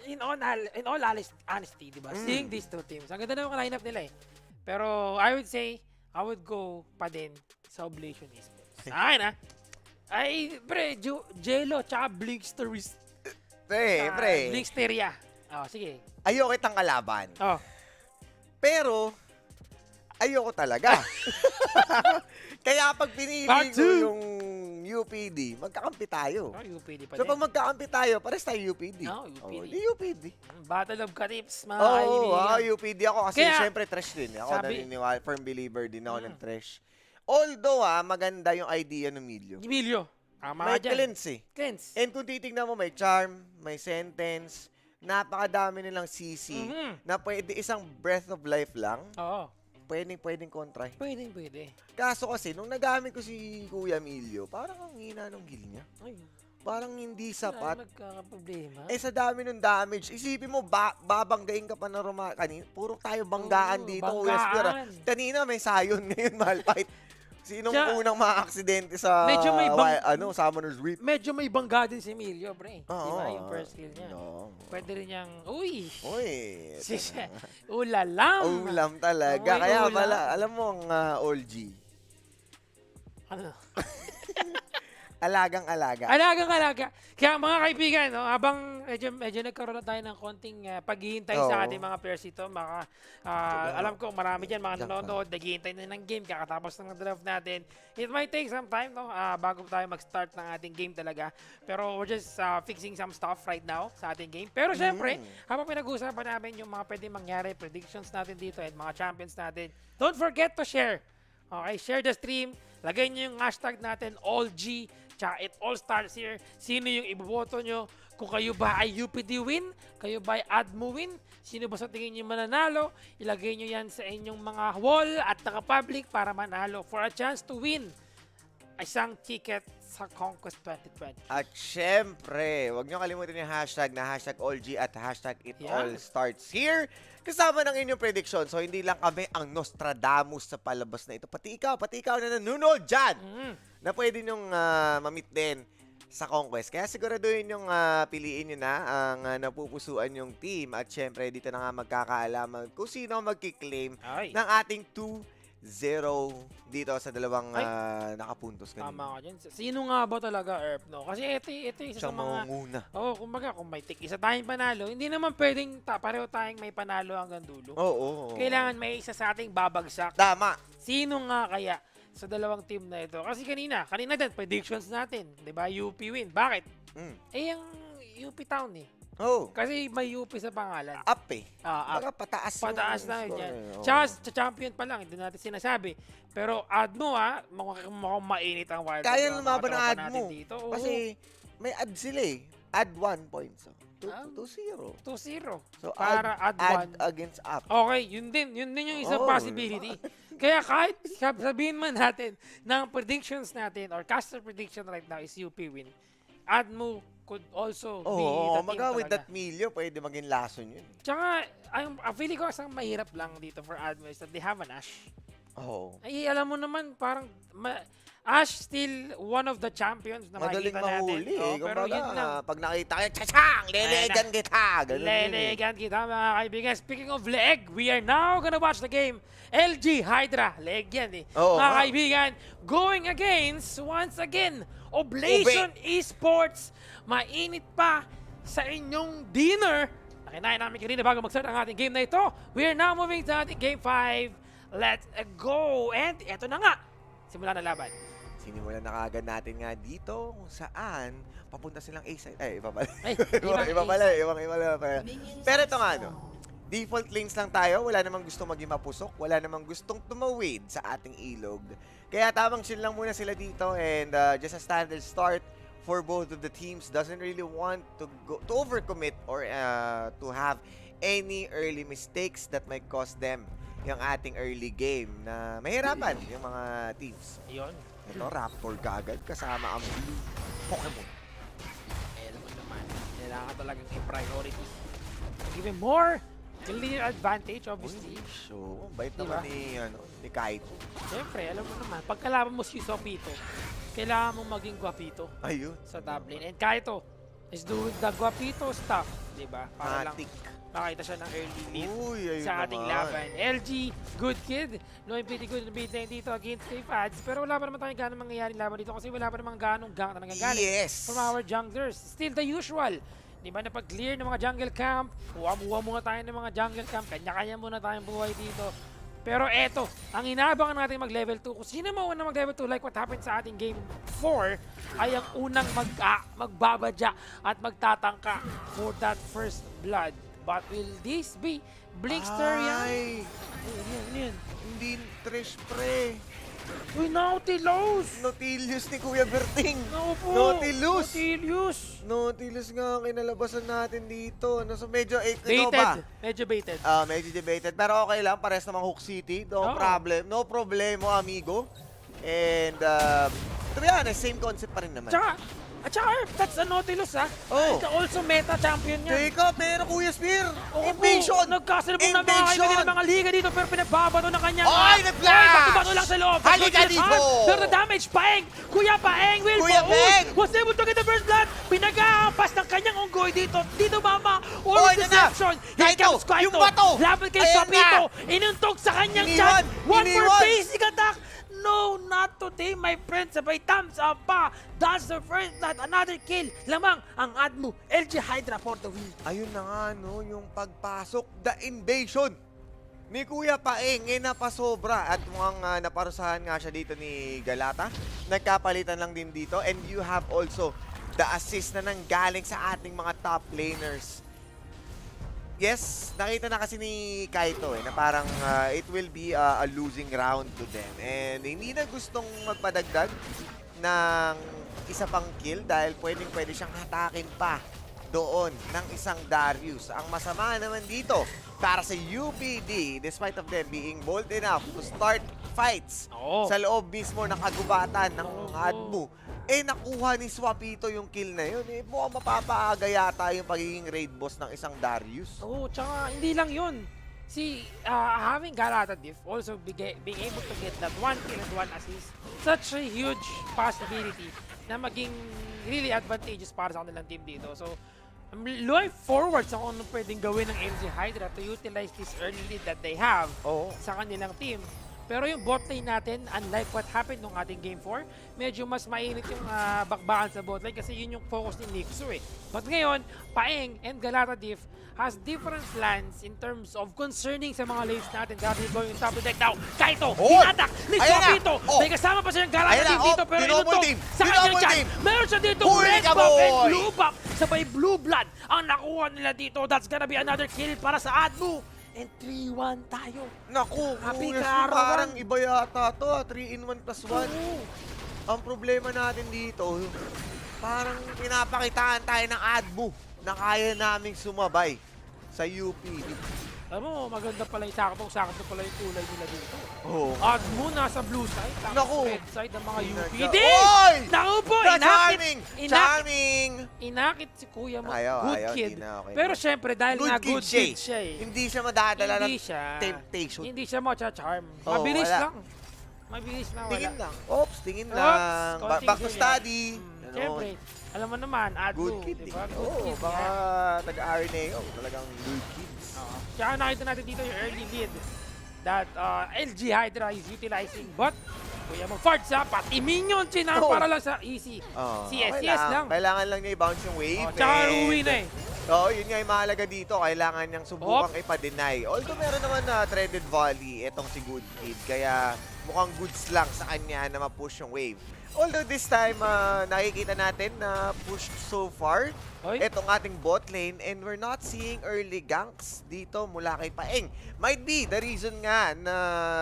in all honesty, diba? Seeing these two teams, ang ganda ng lineup nila eh. Pero I would say, I would go pa din sa Oblation Esports. Akin ay, pre, Jello tsaka Blinksteris. Pre. Blinksteria. Oh, sige. Ayoko kitang kalaban. Oh. Pero, ayoko talaga. Kaya pag pinili Part ko two. yung UPD, magkakampi tayo. Oh, UPD pa So din. pag magkakampi tayo, pares tayo UPD. Oh, UPD. Di UPD. Battle of Katips, mga Oo, kaibigan. UPD ako kasi Kaya, syempre trash din. Ako sabi- naniniwala, firm believer din ako ng trash. Although maganda yung idea ng Emilio. Emilio. Tama May ka dyan. cleanse eh. Cleanse. And kung titignan mo, may charm, may sentence, napakadami nilang CC na pwede isang breath of life lang, Oo. pwedeng kontra. Pwede. Kaso kasi, nung nagamit ko si Kuya Emilio, parang ang hina ng heal niya. Ay, Parang hindi sapat. nagkakaproblema. Eh sa dami ng damage, isipin mo, babanggain ka pa na kanina. Puro tayo banggaan Oo, dito, banggaan. Kuya Spear. Kanina may sayon, ngayon Malphite. Sinong unang mga-aksidente sa Medyo may Summoner's Reap? Medyo may bangga din si Emilio, pre. Oo. Diba? Yung first kill niya. No. Pwede rin niyang, uy! Uy, Ulalam! ulam talaga. Uy, Kaya ulam. pala, alam mo ang all G. Ano? Alagang-alaga. Alagang-alaga. Kaya mga kaibigan, no, habang medyo nagkaroon na tayo ng konting paghihintay Oo. sa ating mga players ito, alam ko marami dyan mga nanonood, naghihintay na ng game, kakatapos ng draft natin. It might take some time, no, bago tayo mag-start ng ating game talaga. Pero we're just fixing some stuff right now sa ating game. Pero syempre, habang pinag-uusapan namin yung mga pwede mangyari, predictions natin dito, at mga champions natin, don't forget to share. Okay, share the stream. Lagay nyo yung hashtag natin, AllG, tsaka it all starts here. Sino yung iboboto nyo? Kung kayo ba ay UPD win? Kayo ba ay ADMO win? Sino ba sa tingin nyo mananalo? Ilagay nyo yan sa inyong mga wall at naka-public para manalo for a chance to win isang ticket sa CONQuest 2020. At syempre, huwag niyo kalimutan yung hashtag na hashtag AllG at hashtag it all starts here. Kasama ng inyong prediction. So, hindi lang kami ang Nostradamus sa palabas na ito. Pati ikaw na nanonood dyan, na pwede nyong mamit din sa CONQuest. Kaya siguraduhin yung piliin nyo na ang napupusuan yung team. At syempre, dito na nga magkakaalaman kung sino ang magkiklaim ng ating 2-0 dito sa dalawang nakapuntos kanina. Tama ka dyan. Sino nga ba talaga, Erp, no? Kasi ito isa sa Siyang mga... mangunguna. Kumbaga, kung may isa tayong panalo, hindi naman pwedeng pareho tayong may panalo hanggang dulo. Oo. Kailangan may isa sa ating babagsak. Tama. Sino nga kaya sa dalawang team na ito? Kasi kanina din, predictions natin. Diba? UP win. Bakit? Yung UP Town eh. Oh. Kasi may UP sa pangalan. Up eh. Up. Baka pataas Pataas yung na yun score yan. eh. Tsaka sa champion pa lang, hindi natin sinasabi. Pero ADMO mukhang mainit ang wild. Kaya Card, lumaban ng mga ad tropa mo. natin dito. Oo. Kasi may ad sila eh. Add 1 points. 2-0. 2-0. So, Para add add 1. against up. Okay, yun din yung isang possibility. Kaya kahit sabihin man natin ng predictions natin or caster prediction right now is UP win, ADMO could also be the team with talaga. that Milyo, pwede maging lason yun. Tsaka, ang feeling ko isang mahirap lang dito for ADMO is that they have an Ashe. Oo. Ay, alam mo naman, parang Ashe still one of the champions na Madaling makikita natin. mahuli eh. Pero Kumbaga, yun lang. pag nakita kayo, tsasang! Lelegan kita! Ganun yun eh. Lelegan kita mga kaibigan. Speaking of leg, we are now gonna watch the game. LG Hydra, leg yan eh. Oo, mga nga. kaibigan, going against, once again, Oblation Esports. Mainit pa sa inyong dinner. Nakinain namin kanina bago mag-start ang ating game na ito. We are now moving to ating game 5. Let's go! And eto na nga, Simula na laban. Sinimulan na kagad natin nga dito kung saan papunta silang A-side. Ay, iba pala. Ay, iba pala. Pero ito nga, no? Default lanes lang tayo. Wala namang gustong maging mapusok. Wala namang gustong tumawid sa ating ilog. Kaya tamang chill lang muna sila dito. And just a standard start for both of the teams. Doesn't really want to overcommit or to have any early mistakes that might cost them yung ating early game na mahirapan yung mga teams. Yun. Ito, Raptor kagad kasama ang blue Pokemon. Alam mo naman, kailangan talagang i-priority. Give him more clear advantage, obviously. So, bait Diba? naman ni Kaito. Siyempre, alam mo naman, pagkalaban mo si Sopito, kailangan mong maging guwapito Ayun. sa top lane. And Kaito is doing the guwapito stuff, di ba? Para lang Matik. makita siya ng early lead Uy, ayun sa ating naman. laban. LG, good kid. Knowing pretty good na beat lane dito against Safe Ads. Pero wala pa naman tayong ganong mangyayari laban dito kasi wala pa naman ganong gank na nanggagaling Yes! from our junglers. Still the usual. Di ba, napag-clear ng mga jungle camp, huwa muna tayo ng mga jungle camp, kanya-kanya muna tayong buhay dito. Pero eto, ang inaabangan natin mag-level 2, kung sino mauna mag-level 2 like what happened sa ating game 4, ay ang unang magbabadya at magtatangka for that first blood. But will this be Blinkster yan? Ay! Yun. Hindi Trish pre. Uy, Nautilus! Nautilus ni Kuya Berting. No po! Nautilus! Nautilus! Nautilus nga ang kinalabasan natin dito. So medyo, Baited. Medyo baited. Medyo debated. Pero okay lang, pares namang Hook City. No Oo. problem. No problemo, amigo. And, to be honest, same concept pa rin naman. At saka, that's a Nautilus ha. Oh. It's also meta champion niya. Teka, pero Kuya Spear! Oo po, Invasion! nagkasalubong na mga Invasion! kaibigan ng mga liga dito pero pinagbabato ng kanyang... Oy, nag-flash! Bato-bato lang sa loob. Halika Nautilus dito! arm, pero the damage, Paeng! Kuya Paeng will Kuya go Paeng! was able to get the first blood. Pinag-aampas ng kanyang unggoy dito. Dito mama. Oy, All na! deception. Here Kaito, comes Kaito. yung bato! Laban kay Ayan Sopito. na! Inuntog sa kanyang Iniwan! chan. One more Iniwan! basic attack. No, not today, my friends. Sabay thumbs up pa. That's the first blood. Another kill. Lamang ang Admu. LG Hydra for the win. Ayun na nga, no, yung pagpasok, the invasion ni Kuya Paeng, napasobra at mukhang naparusahan nga siya dito ni Galata. Nagkapalitan lang din dito and you have also the assist na nanggaling sa ating mga top laners. Yes, nakita na kasi ni Kaito na parang it will be a losing round to them. And hindi na gustong magpadagdag ng isa pang kill dahil pwede siyang hatakin pa doon ng isang Darius. Ang masama naman dito para sa UPD, despite of them being bold enough to start fights sa loob mismo ng kagubatan ng Admu, nakuha ni Swapito yung kill na yun. Mukhang mapapaaga yata yung pagiging raid boss ng isang Darius. Tsaka hindi lang yun. Having Galata Diff also being able to get that 1 kill and 1 assist, such a huge possibility na maging really advantageous para sa kanilang team dito. So, I'm looking forward sa kung ano pwedeng gawin ng LG Hydra to utilize this early lead that they have sa kanilang team. Pero yung bot lane natin, unlike what happened nung ating Game 4, medyo mas mainit yung bakbakan sa bot lane kasi yun yung focus ni Nixu eh. But ngayon, Paeng and Galata Diff has different plans in terms of concerning sa mga lanes natin. Dahil going top to deck now, Kaito, hinatak ni Swapito. May kasama pa siyang Galata Diff dito pero inutog sa kanyang chan. Meron siya dito red buff and blue buff. Sabay blue blood ang nakuha nila dito. That's gonna be another kill para sa Admu. And 3-1 tayo. Naku, Happy Kuya, ka, parang Rodan. iba yata to. 3-in-1 plus 1. Ang problema natin dito, parang pinapakitaan tayo ng Admu na kaya naming sumabay sa UPD. Alam mo, maganda pala yung sakto pala yung kulay nila dito. Admu nasa blue side, tapos Naku. red side ng mga UPD. Oy! Naku po, Charming! inakit si kuya mo. Ayaw, good kid. di na, okay Pero na. syempre, dahil nga good kid siya eh. Hindi siya madadala ng Hindi siya. temptation. Hindi siya charm. Oo, Mabilis wala. lang. Mabilis lang, wala. Tingin lang. Ops, tingin Oops, lang. konting Back to sulyap. study. Syempre, alam mo naman, Admu, Good kid. diba? Good Oo, kid. baka Yeah. taga-RNAO. Talagang good kids. Tsaka nakita natin dito yung early lead that LG Hydra is utilizing. But, kuya mo, Fards ha, pati minions yun para lang sa easy. CS lang. Kailangan lang niya i-bounce yung wave. Tsaka uwi na eh. Oo, yun nga yung mahalaga dito. Kailangan niyang subukang ipa-deny. Although meron naman na threaded volley itong si Good Kid. Kaya mukhang goods lang sa kanya na ma-push yung wave. Although this time, nakikita natin na push so far itong ating bot lane and we're not seeing early ganks dito mula kay Paeng. Might be the reason nga na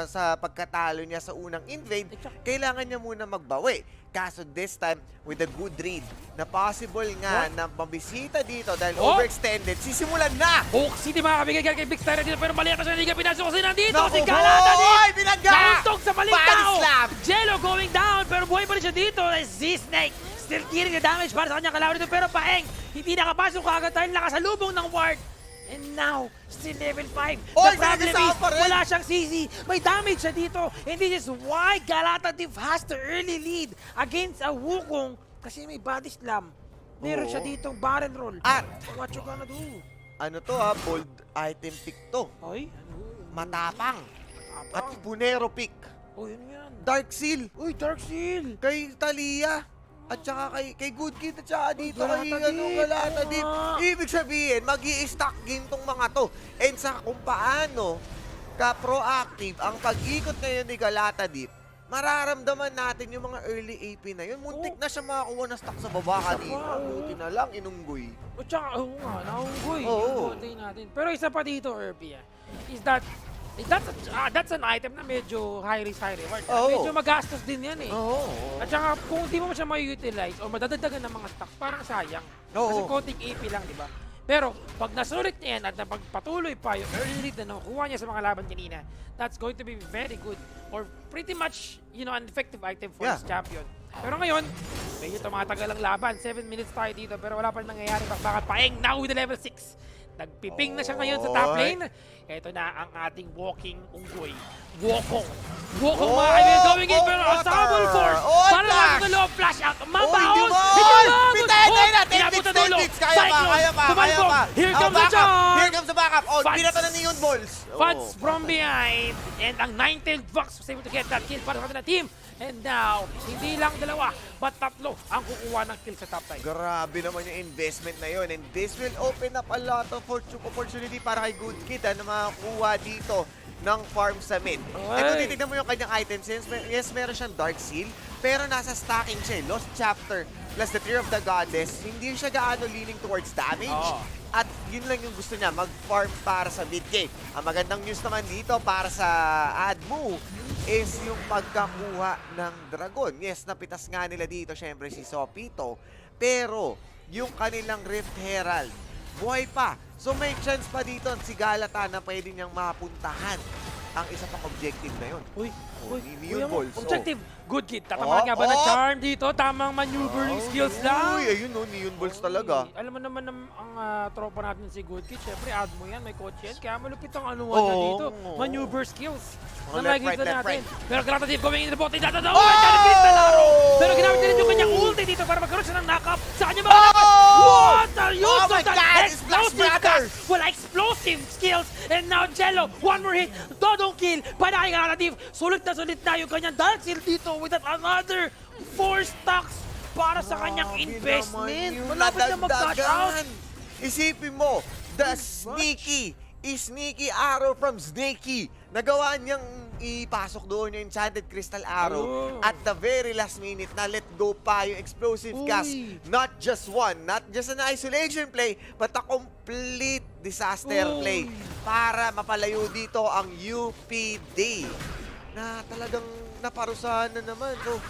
sa pagkatalo niya sa unang invade, kailangan niya muna magbawi. Kaso this time, with a good read, na possible nga na mabisita dito dahil overextended, sisimulan na! Oak City mga kabigay kay Big Star dito pero mali ako sa liga. Pinasok kasi nandito Naku, si Galata boy! Binangga! Nauntog sa maling Body tao! slam! Jello going down pero buhay pa rin siya dito. Z-Snake still dealing the damage para sa kanyang kalaban dito pero Paeng hindi nakapasok kagad dahil nakasalubong ng ward. And now, still level 5. The problem is, wala siyang CC. May damage siya dito. And this is why Galata Div has the early lead against a Wukong kasi may body slam. Meron siya ditong barrel roll. At, what you gonna do? ano to bold item pick to. Ay, Matapang. At Punero pick. oh, yun yan. Dark Seal. Uy, Dark Seal. Kay Talia. At saka kay Good Kid at saka dito kay Galata Galata Div. Div. Ibig sabihin, mag-i-stack game tong mga to. And sa kung paano ka-proactive ang pag-ikot ngayon ni Galata Div, mararamdaman natin yung mga early AP na yun. Muntik na siya makakuha na stack sa baba kanina. Buti na lang, inunggoy. O tsaka, oo nga, naunggoy. Oo. Yung natin. Pero isa pa dito, Irby, is that that's an item na medyo high risk, high reward. Medyo magastos din yan eh. At saka kung hindi mo siya ma-utilize o madadagdagan ng mga stocks, parang sayang. Kasi konting AP lang, di ba? Pero pag nasulit niya yan at napagpatuloy pa yung early lead na nakuha niya sa mga laban kanina, that's going to be very good or pretty much, an effective item for his champion. Pero ngayon, medyo tumatagal ang laban. 7 minutes tayo dito pero wala pa rin nangyayari. Bakbakan Paeng now with the level 6. Nagpiping na siya ngayon sa top lane. Ito na ang ating walking unggoy. Wokong mga kaibigan going in pero assemble force. Para lang sa loob flash out. Mabaon! Pitay na! 10 Inabutan bits, 10 ulo. bits! Kaya pa! Here comes the charge! Here comes the backup! Fats. Pinata na Neon Balls! Fats from behind. And ang 9-tailed Fox was able to get that kill para sa ating team. And now, hindi lang dalawa, but tatlo ang kukuha ng kill sa top side. Grabe naman yung investment na yun. And this will open up a lot of opportunity para kay Good Kid na makakuha dito ng farm sa mid. At kung titignan mo yung kanyang items, yes, meron siyang Dark Seal, pero nasa stacking siya. Lost Chapter plus the Tear of the Goddess, hindi siya gaano leaning towards damage. At yun lang yung gusto niya, mag-farm para sa mid game. Ang magandang news naman dito para sa Admu is yung pagkakuha ng Dragon. Yes, napitas nga nila dito, syempre si Sopito. Pero yung kanilang Rift Herald, buhay pa. So may chance pa dito si Galata na pwede niyang mapuntahan ang isa pang objective na yun. Neon Balls. Objective, Good Kid. Tatamaan nga ba ng charm dito? Tamang maneuvering skills lang. Ayun Neon Balls talaga. Alam mo naman ang tropa natin si Good Kid, syempre add mo yan, may coach yan. Kaya malupit ang anuan na dito. Maneuver skills. Na makikita natin. Pero Galata Div going in the bot. Pero ginamit din yung kanyang ulti dito para magkaroon siya ng knock-up sa kanyang mga laban. What are you Oh my doing? God, it's Black Splatter! Wala explosive skills. And now Jello, one more hit. Dodong kill. Para kay Galata Div. Sulit na yung kanyang Dark Seal dito with that another 4 stocks para sa kanyang investment. Malapit na mag-cash out. Isipin mo, the sneaky arrow from Snakey. Nagawa niyang ipasok doon yung Enchanted Crystal Arrow at the very last minute na let go pa yung explosive cast. Not just one, not just an isolation play, but a complete disaster play para mapalayo dito ang UPD na talagang naparusahan na naman. So,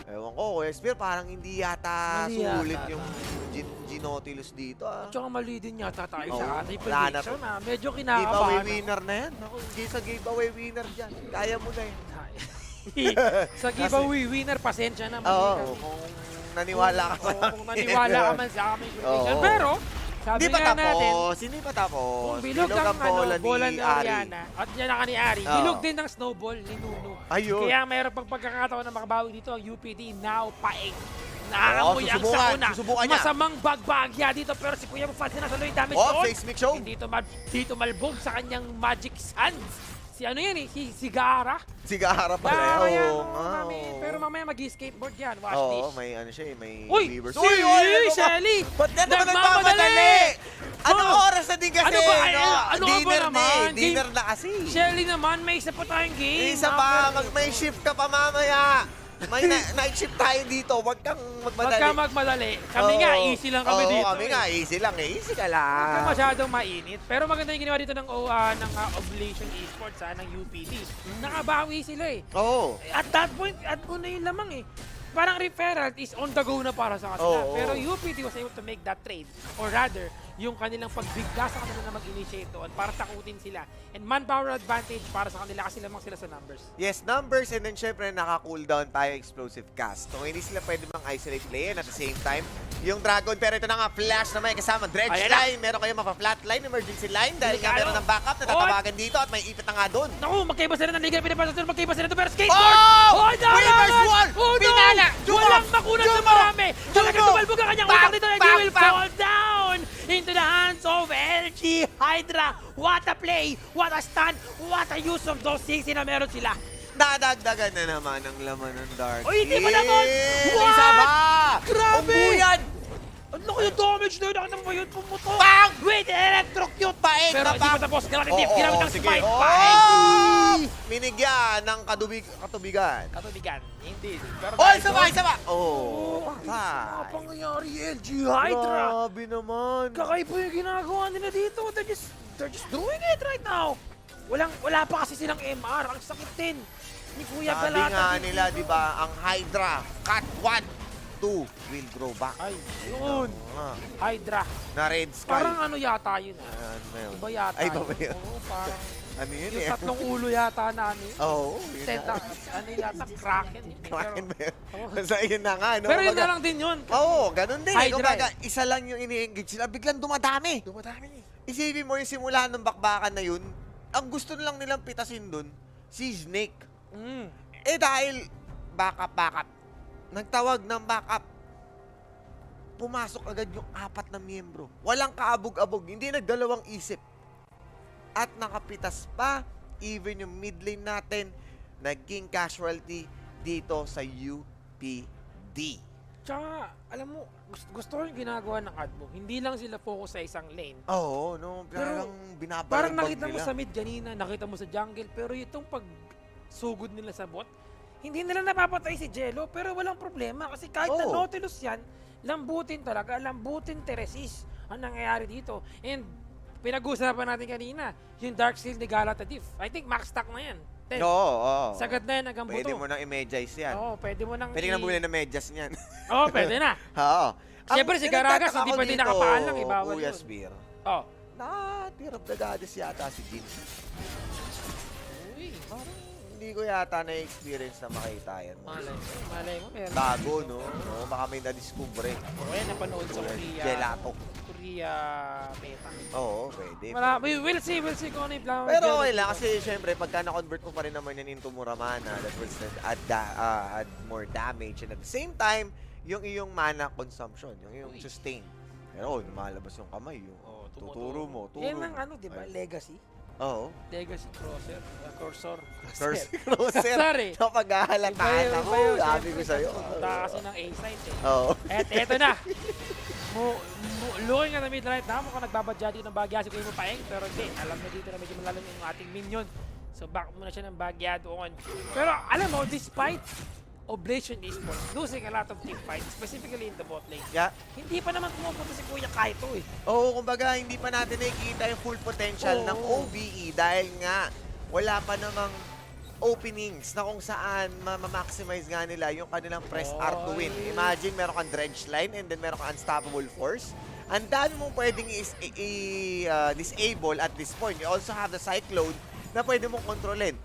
ewan ko, Esper, parang hindi yata sulit yung Nautilus dito. Tsaka mali din yata tayo sa ating wala na prediction. to. Medyo Giveaway kinakabahan. winner na yan. Ako, hindi sa giveaway winner dyan. Kaya mo na yan. Sa giveaway winner, pasensya na. Kung naniwala ka sa akin. Kung naniwala ka man sa aming prediction. Oo. Pero, sabi Hindi pa nga natin, tapos. Hindi pa tapos. kung bilog ang bola ni Ariana at yan ang ni Ari, bilog din ng snowball ni Nuno. Ayun. Kaya mayroon pang pagkakataon na makabawi dito ang UPD now Paeng. Naaamoy ang sakuna. Susubukan niya. Masamang bagbagya dito pero si Kuya Mufad sinasalo yung damage doon. Face mix show. Dito malbog sa kanyang magic sands. Si ano yan eh, si Gara. Sigara pa rin. Pero mamaya mag-skateboard yan. Watch Oo, this. may ano siya eh, may Uy! levers. Si Shelly! Ba't na naman Nagmamadali! nagmamadali? Anong oras na din kasi, Ano ba? no? Ano ka ba Dinner na naman? eh. Dinner na kasi. Shelly naman, may isa pa tayong game. Isa pa, may shift ka pa mamaya. May night shift tayo dito. Huwag kang magmadali. Huwag kang magmadali. Kami nga, easy lang kami dito. Kami nga, easy lang eh. Easy ka Huwag lang. kang masyadong mainit. Pero maganda yung ginawa dito ng Oblation Esports, ng UPD. Nakabawi sila eh. Oo. At that point, at una yung lamang eh. Parang referral is on the go na para sa kanila. Oo. Pero UPD was able to make that trade. Or rather, yung kanilang pagbigla sa kanila na mag-initiate doon para takutin sila. And manpower advantage para sa kanila kasi lamang sila sa numbers. Yes, numbers and then syempre naka-cooldown tayo explosive cast. So hindi sila pwede mang isolate play and at the same time, yung Dragon, pero ito na nga, flash na may kasama, dredge Ayan line, meron kayo mapa-flatline, emergency line, dahil nga meron ng backup na tatawagan dito at may ipit na nga doon. Naku, magkaiba sila ng liga, pinapasok sila, magkaiba sila ito, pero skateboard! Oh! Weaver's Wall! Oh, no! Pinala! Walang makunan sa marami! Talaga Jumo! tumalbog ang kanyang Bang! utak dito, and he Bang! will Bang! fall down into the hands of LG Hydra. What a play! What a stand! What a use of those things na meron sila! Dadagdagan na naman ang laman ng Dark. Oy, hindi pa naman! What? Isa pa! Grabe! Umbuyan! Ang laki yung damage na yun! Nakita mo ba yun? Pumuto! Bang! Wait! Electrocute! Paeng Pero na hindi pa! pa tapos. Ginamit ang sige. spike. Oh! Paeng! Minigyan ng katubigan. Katubigan. Hindi. Pero Oh, dahil isa doon- pa, isa pa! Oh! Ano Patay. pangyayari, LG Hydra? Grabe naman. Kakaiba yung ginagawa nila dito. They're just doing it right now. Wala pa kasi silang MR. Ang sakit din. Ni Kuya Sabi Galata. nga dito. nila, di ba, ang Hydra, cut 1, 2 will grow back. Ay, yun. Hydra. Na Red Sky. Parang ano yata yun. Ano ba yun? Iba yata. Ay, iba ba yun? Oo, parang Ano yun yung eh? tatlong ulo yata na ano yun. Oo. yun na. Ano yata, Kraken. Kraken ba yun? Oo. Basta yun na nga, no? Pero yun Kumbaga, na lang din yun. Oo, ganun din. Hydra Kumbaga, isa lang yung ini-engage sila, biglang dumadami. Dumadami. Isipin mo yung simula ng bakbakan na yun, ang gusto nilang nilang pitasin dun, si Snake. Mm. Eh dahil backup, nagtawag ng backup, pumasok agad yung 4 na miyembro. Walang kaabog-abog, hindi nagdalawang isip. At nakapitas pa, even yung mid lane natin, naging casualty dito sa UPD. Tsaka, alam mo, gusto ko yung ginagawa ng Admo. Hindi lang sila focus sa isang lane. Oo, no, parang Parang binabalagbag nakita mo nila. sa mid kanina, nakita mo sa jungle, pero itong pagsugod nila sa bot, hindi nila napapatay si Jello, pero walang problema. Kasi kahit na Oo. Nautilus yan, lambutin talaga, lambutin Teresis ang nangyayari dito. And pinag-usapan natin kanina, yung Dark Seal ni Galata Diff. I think max stack na yan. Oo. Sagad na yan hanggang buto. Pwede mo nang i-medize yan. Oo, pwede mo nang Pwede ka nang bumili ng medyas niyan. Oo, pwede na. Oo. Siyempre, si Garagas, hindi pwede nakapaan lang, ibawal Kuya yun. Spear. Oh. Tear of the Goddess yata si Jin. Uy, Parang hindi ko yata na-experience na makita yan. malay mo, meron. Bago, no? Baka may na-discover eh. O yan, napanood sa Korea. Gelato. Korea beta. Oo, pwede. We'll see kung ano yung plano. Pero okay lang kasi syempre pagka na-convert mo pa rin naman yan into Muramana, that will add more damage and at the same time, yung iyong mana consumption, yung iyong sustain. Pero lumalabas yung kamay, yung tuturo mo, turo Yan ang mo. ano, di ba? Ay. Legacy. Oo. Legacy Cursor. Crosser. Sorry. Napag-ahalataan ako. Sabi ko sa'yo. Punta kasi ng A-side eh. Oo. At eto na. Looking at the mid right now, mukhang nagbabadya dito ng bagya si Kuya Paeng, pero hindi, alam na dito na medyo malalim yung ating minion. So back muna siya ng bagya doon. Pero alam mo, despite Oblation Esports losing a lot of team fights, specifically in the bot lane, Yeah. hindi pa naman pumupunta si Kuya Kaito eh. Oo, kumbaga hindi pa natin nakikita yung full potential ng OBE dahil nga wala pa namang openings na kung saan ma-maximize nga nila yung kanilang press R to win. Imagine meron kang dredge line and then meron kang unstoppable force. Ang dami mong pwedeng disable at this point. You also have the cyclone na pwede mong kontrolin.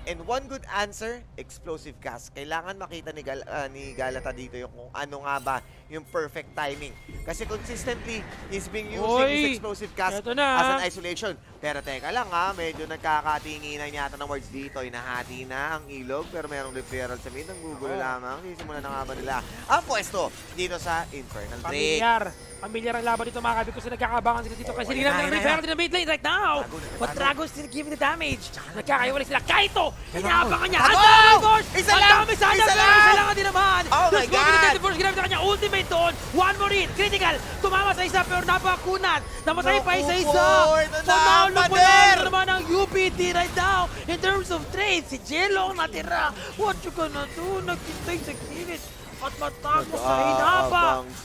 And one good answer, explosive cast. Kailangan makita ni Galata dito yung kung ano nga ba yung perfect timing. Kasi consistently, he's been using his explosive cast Eto na. as an isolation. Pero teka lang medyo nagkakatinginan yata ng words dito. Inahati na ang ilog, pero mayroong referral sa mid. Ang gugulo lamang. Sisimulan na nga ba nila ang pwesto dito sa Infernal Drake. Pamilyar ang laban dito mga kaibigan kasi nagkakabangan sila dito kasi hindi lang repair din ang mid lane right now. But Dragon still giving the damage. Nagkakaiwalay sila. Kaito! Inaabangan niya. Ako! Ang dami force! Isa Ang lang! dami sana! Isa Pero lang! isa lang ang dinaman! Oh my Just moving God! the force. Ginamit na kanya ultimate! ultimate doon. One more hit. Critical. Tumama sa isa pero napakakunat. Namatay pa isa-isa. Panalo naman ang UPD right now. In terms of trade, si Jello ang natira. What you gonna do? Nagkintay sa gilid. At matapos sa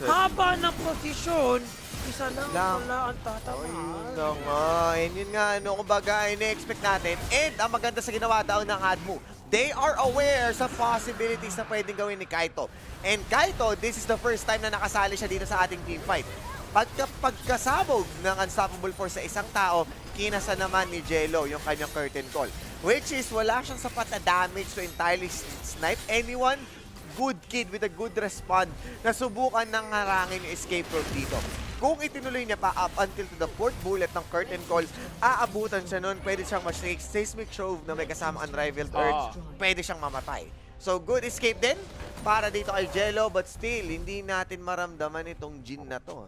haba ng posisyon. Isa lang wala ang tatamaan. Yun nga. And yun nga, kumbaga, ine-expect natin. And ang maganda sa ginawa daw ng Admu, they are aware sa possibilities na pwedeng gawin ni Kaito. And Kaito, this is the first time na nakasali siya dito sa ating team fight. Pagkasabog ng Unstoppable Force sa isang tao, kinasa naman ni Jello yung kanyang curtain call. Which is, wala siyang sapat na damage to entirely snipe anyone. Good kid with a good respond na subukan ng harangin yung escape route dito. Kung itinuloy niya pa up until to the 4th bullet ng curtain call, aabutan siya nun, pwede siyang seismic shove na may kasama unrivaled urge, pwede siyang mamatay. So good escape din para dito kay Jello, but still, hindi natin maramdaman itong Jin na to.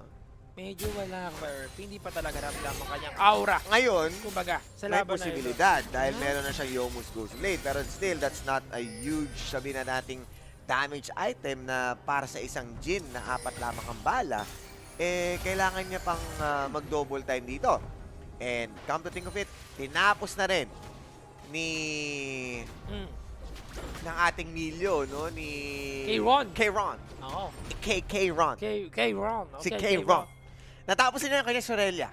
Medyo wala, Murph. Hindi pa talaga ramdam ang kanyang aura. Ngayon, Kumbaga, sa may laban posibilidad dahil meron na siyang Yomu's Ghost Blade, pero still, that's not a huge, sabi na nating damage item na para sa isang Jin na 4 lamang ang bala, kailangan niya pang mag-double time dito. And come to think of it, tinapos na rin ni ng ating Milyo, no? Ni K-Ron. K-Ron. Oo. K-Ron. K-Ron. Si K-Ron. Natapos niya yung kanyang Sorelya.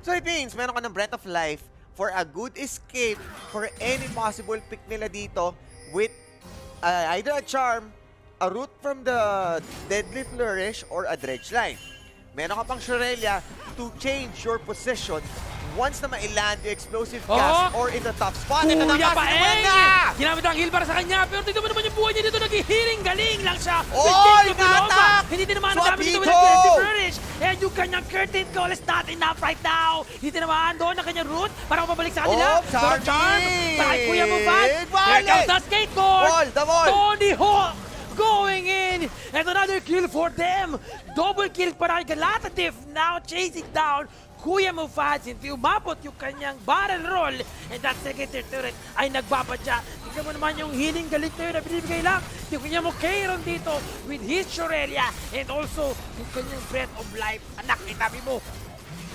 So it means, meron ka ng Breath of Life for a good escape for any possible pick nila dito with either a Charm, a Root from the Deadly Flourish, or a Dredge Line. Meron ka pang Shurelya to change your position once na mailand yung explosive cast or in the top spot. Ito na Kuya nga, Paeng! sinuwenda! Ginamit ang heal para sa kanya, pero tignan mo naman yung buhay niya dito, nag-healing, galing lang siya. Oy, natak! Hindi din naman Swap nagamit ito dito! with the Flourish. And yung kanyang curtain call is not enough right now. Hindi naman doon ang kanyang root para mapabalik sa kanila. Oh, Charm! Para kay Kuya Mufat. Here comes the skateboard. The ball! Tony Hawk going in. And another kill for them. Double kill para kay Galatatif. Now chasing down Kuya Mufat. Hindi umabot yung kanyang barrel roll. And that second turret ay nagbabadya. Tingnan mo naman yung healing galing na yun na binibigay lang. Yung kanyang Mokairon dito with his Shurelya. And also yung kanyang Breath of Life. Anak, itabi mo.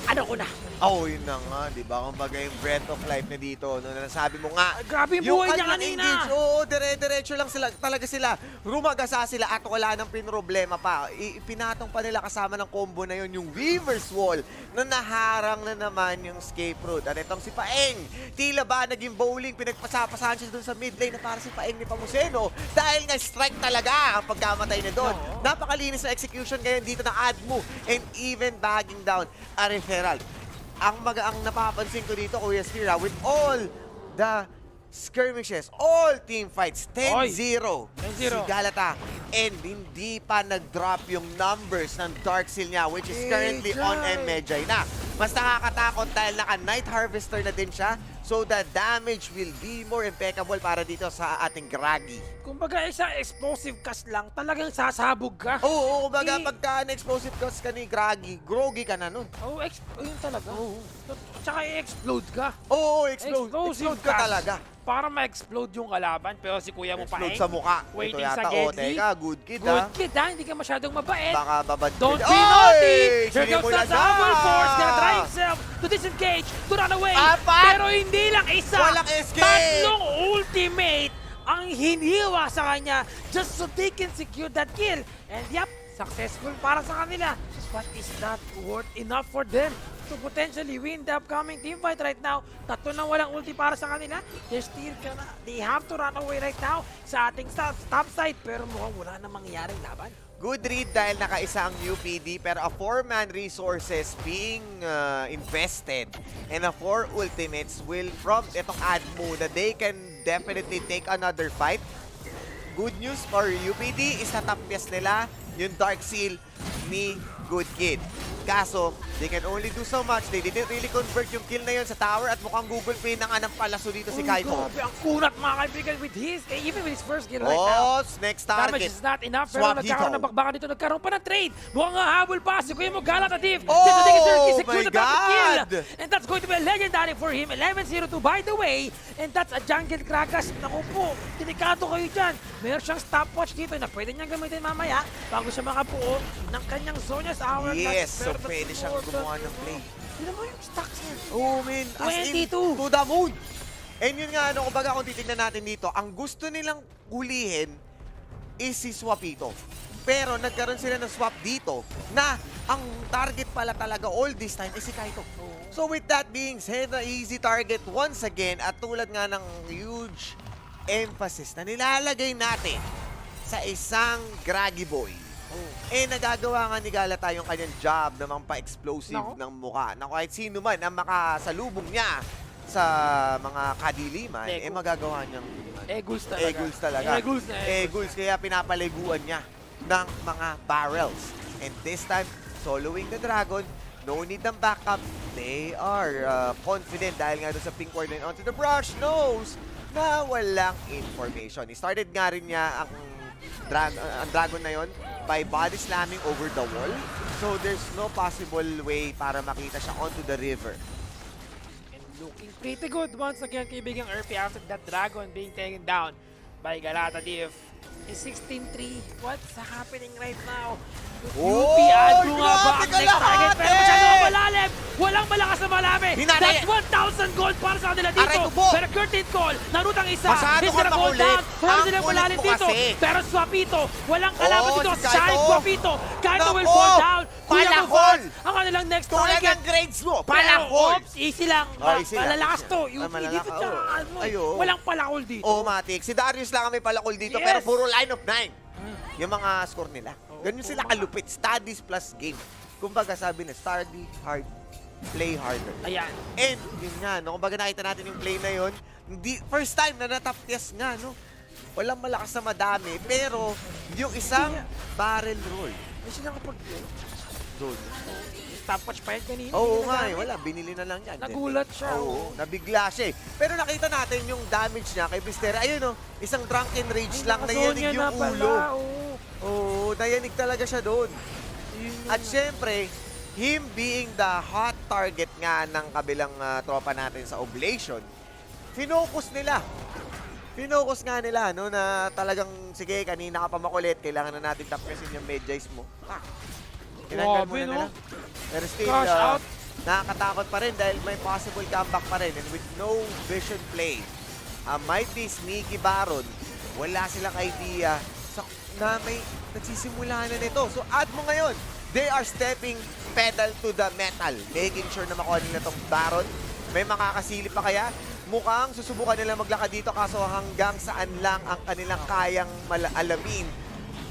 Ano ko na? Oh, yun na nga, di ba? Kumbaga yung Breath of Life na dito, no, na nasabi mo nga. Grabe yung buhay niya kanilang kanina. engage, oo, dire-diretso lang sila, talaga sila. Rumagasa sila at wala nang pinroblema pa. Pinatong pa nila kasama ng combo na yun, yung Weaver's Wall, na naharang na naman yung escape route. At itong si Paeng, tila ba naging bowling, pinagpasapasahan siya dun sa mid lane na para si Paeng ni Pamuseno. Dahil nga strike talaga ang pagkamatay na doon. Napakalinis na execution ngayon dito ng Admu and even bagging down a referral. Ang napapansin ko dito, Kuya Skira, with all the skirmishes, all team fights, 10-0 si Galata. And hindi pa nag-drop yung numbers ng Dark Seal niya, which is currently on Medjay na. Mas nakakatakot dahil naka-Night Harvester na din siya. So the damage will be more impeccable para dito sa ating Gragi. Kumbaga isang explosive cast lang, talagang sasabog ka. Oo, kumbaga pagka na-explosive cast ka ni Gragi, groggy ka na nun. Oo, yun talaga. Tsaka i-explode ka. Oo, explode ka talaga. Para ma-explode yung kalaban, pero si Kuya mo Explode sa mukha. Waiting Ito sa yata, Gedli. teka, good kid Good kid ha, hindi ka masyadong mabait. Baka babad Don't kid. be naughty! Here Sinimula comes the na! double force, gonna try himself to disengage, to run away. Apat! Pero hindi lang isa. Walang escape! Tatlong ultimate ang hiniwa sa kanya just so they can secure that kill. And yep, successful para sa kanila. But is that worth enough for them to potentially win the upcoming team fight right now? Tatlo nang walang ulti para sa kanila. They have to run away right now sa ating top side. Pero mukhang wala na mangyayaring laban. Good read dahil nakaisa ang UPD pero a 4-man resources being invested and a 4 ultimates will prompt itong Admu that they can definitely take another fight. Good news for UPD is natapyas nila yung Dark Seal ni Good Kid. Kaso, they can only do so much. They didn't really convert yung kill na yun sa tower at mukhang Google Pay na nga ng palaso dito si Kaito. Grabe, ang kunat mga kaibigan with his, even with his first kill right now. Next Damage target. is not enough, pero Swap nagkaroon dito. ng bakbakan dito, nagkaroon pa ng trade. Mukhang nga habol pa, si Kuya mo Galatative. Oh my God! And that's going to be a legendary for him. 11-0-2 by the way. And that's a jungle Krakas. Naku po, delikado kayo dyan. Meron siyang stopwatch dito na pwede niyang gamitin mamaya bago siya makabuo ng kanyang zona sa hourglass. Yes, so Pero pwede siyang gumawa ng play. Sino mo yung stocks niya? Oh, man. As in, 22. to the moon. And yun nga, kumbaga kung titignan natin dito, ang gusto nilang hulihin is si Swapito. Pero nagkaroon sila ng swap dito na ang target pala talaga all this time is si Kaito. So with that being said, na easy target once again at tulad nga ng huge emphasis na nilalagay natin sa isang Graggy Boy. Eh, nagagawa nga ni Galata yung kanyang job na mampa-explosive ng mukha na kahit sino man ang makasalubong niya sa mga kadiliman, eh magagawa niyang Eguls talaga. Eguls talaga. Eguls na Eguls, kaya pinapaliguan niya ng mga barrels. And this time, soloing the dragon, no need ng backup. They are confident dahil nga doon sa pink ward and onto the brush knows na walang information. Started nga rin niya ang dragon na yon by body slamming over the wall. So there's no possible way para makita siya onto the river. And looking pretty good once again, kaibigang RP after that dragon being taken down by Galata Div. In 16-3, what's happening right now? Oh, UP Adro nga ba ang grabe next target? Galate! Pero masyadong malalim! Walang malakas na malami! Hinanay! That's 1,000 gold para sa kanila Aray dito! ko po! Pero curtain call, narutang isa! Masyado He's ka gonna go makulit. down! Pero Ang sila kulit malalim mo dito! kasi. Pero Swapito, walang kalaban Oo, dito! si Kaito. Shine Swapito! Kaito will Nako! fall down! Kuya Palakol! Mufan, ang kanilang next Tulad target! ng grades mo, Pero, palakol! oops, easy lang. Oh, easy lang, Malalakas easy to. lang. UP Malalakas, dito siya. oo. Ano, Ay, oo. walang palakol dito. Oh, Matik. Si Darius lang ang may palakol dito, Yes. pero puro line of 9. Yung mga score nila. Ganun sila kalupit. Studies plus game. Kumbaga sabi na, study hard, play harder. Ayan. And yun nga, no? Kumbaga nakita natin yung play na yun. Hindi, first time na natap test nga, no? Walang malakas na madami, pero yung isang barrel roll. May silang kapag Doon. stopwatch pa yan kanina. Oo hindi nga nagamit. Wala, binili na lang yan. Nagulat siya, Oo, oo. nabigla siya eh. Pero nakita natin yung damage niya kay Pistera. Ayun oh, isang drunken rage lang, nayanig yung ulo. Oo, nayanig talaga siya doon. At syempre, him being the hot target nga ng kabilang tropa natin sa Oblation, finocus nila. Finocus nga nila, no, na talagang, sige, kanina ka pa makulit, kailangan na natin tapyasin yung medjays mo. Tinanggal muna nila. Pero still, Crash out. nakakatakot pa rin dahil may possible comeback pa rin. And with no vision play, might be sneaky Baron, wala silang idea na may nagsisimula na nito. So add mo ngayon, they are stepping pedal to the metal, making sure na makuha nila tong Baron. May makakasilip pa kaya? Mukhang susubukan nila maglakad dito kaso hanggang saan lang ang kanilang kayang alamin.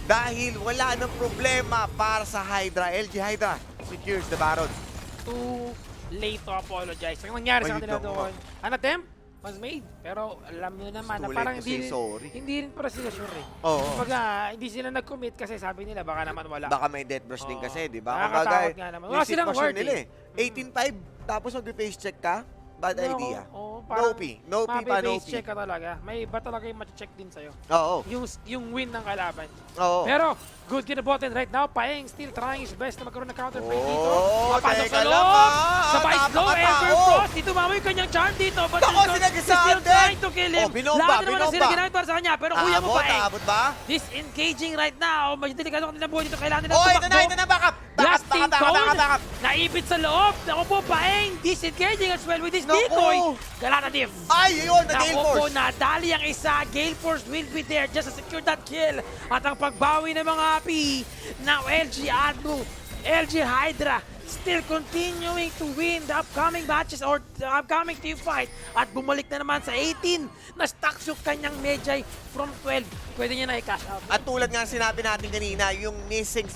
Dahil wala nang problema para sa Hydra. LG Hydra secures the Baron. Too late to apologize. Ang nangyari sa Ay, kanila ito, doon, an attempt was made. Pero alam nyo naman na Too late parang to say sorry. hindi rin para sila sure eh. Oo. Kumbaga, hindi sila nag-commit kasi sabi nila baka naman wala. Baka may death brush din Oo. kasi, di ba? Nakakatakot nga naman. Wala yung silang sitwasyon word nila eh. 18-5, tapos mag-face check ka? Bad idea. Oo, No P. No P pa, no Mabe-base P. check ka talaga. May iba talaga yung check din sa'yo. Oo. Yung win ng kalaban. Oo. Pero, good to the button right now. Paeng still trying his best na magkaroon ng counter play dito. Oh, Papasok teka sa lang, loob. ah. Sabay slow, Napakatao. Everfrost. Dito mamo yung kanyang charm dito. But Nako, Wilson is sinagasaan still din. trying to kill him. Oh, binomba, Lahat naman ang sila binomba. ginamit para sa kanya. Pero kuya mo Paeng. Abot ba? Disengaging right now. Medyo delikado kanilang buhay dito. Kailangan nila Oh, ito tumakbo. na, backup. Blasting cone. Backup. Naipit sa loob. Naku po, Paeng. Disengaging as well with this Naku. decoy. Galata Div. Ay, yun, na Gale Naku po, Force. nadali ang isa. Gale Force will be there just to secure that kill. At ang pagbawi ng mga P. Now, LG Adlu, LG Hydra, still continuing to win the upcoming matches or the upcoming team fight. At bumalik na naman sa 18. Na-stacks yung kanyang Medjay from 12. Pwede niya na i-cash out. At tulad nga sinabi natin kanina, yung missing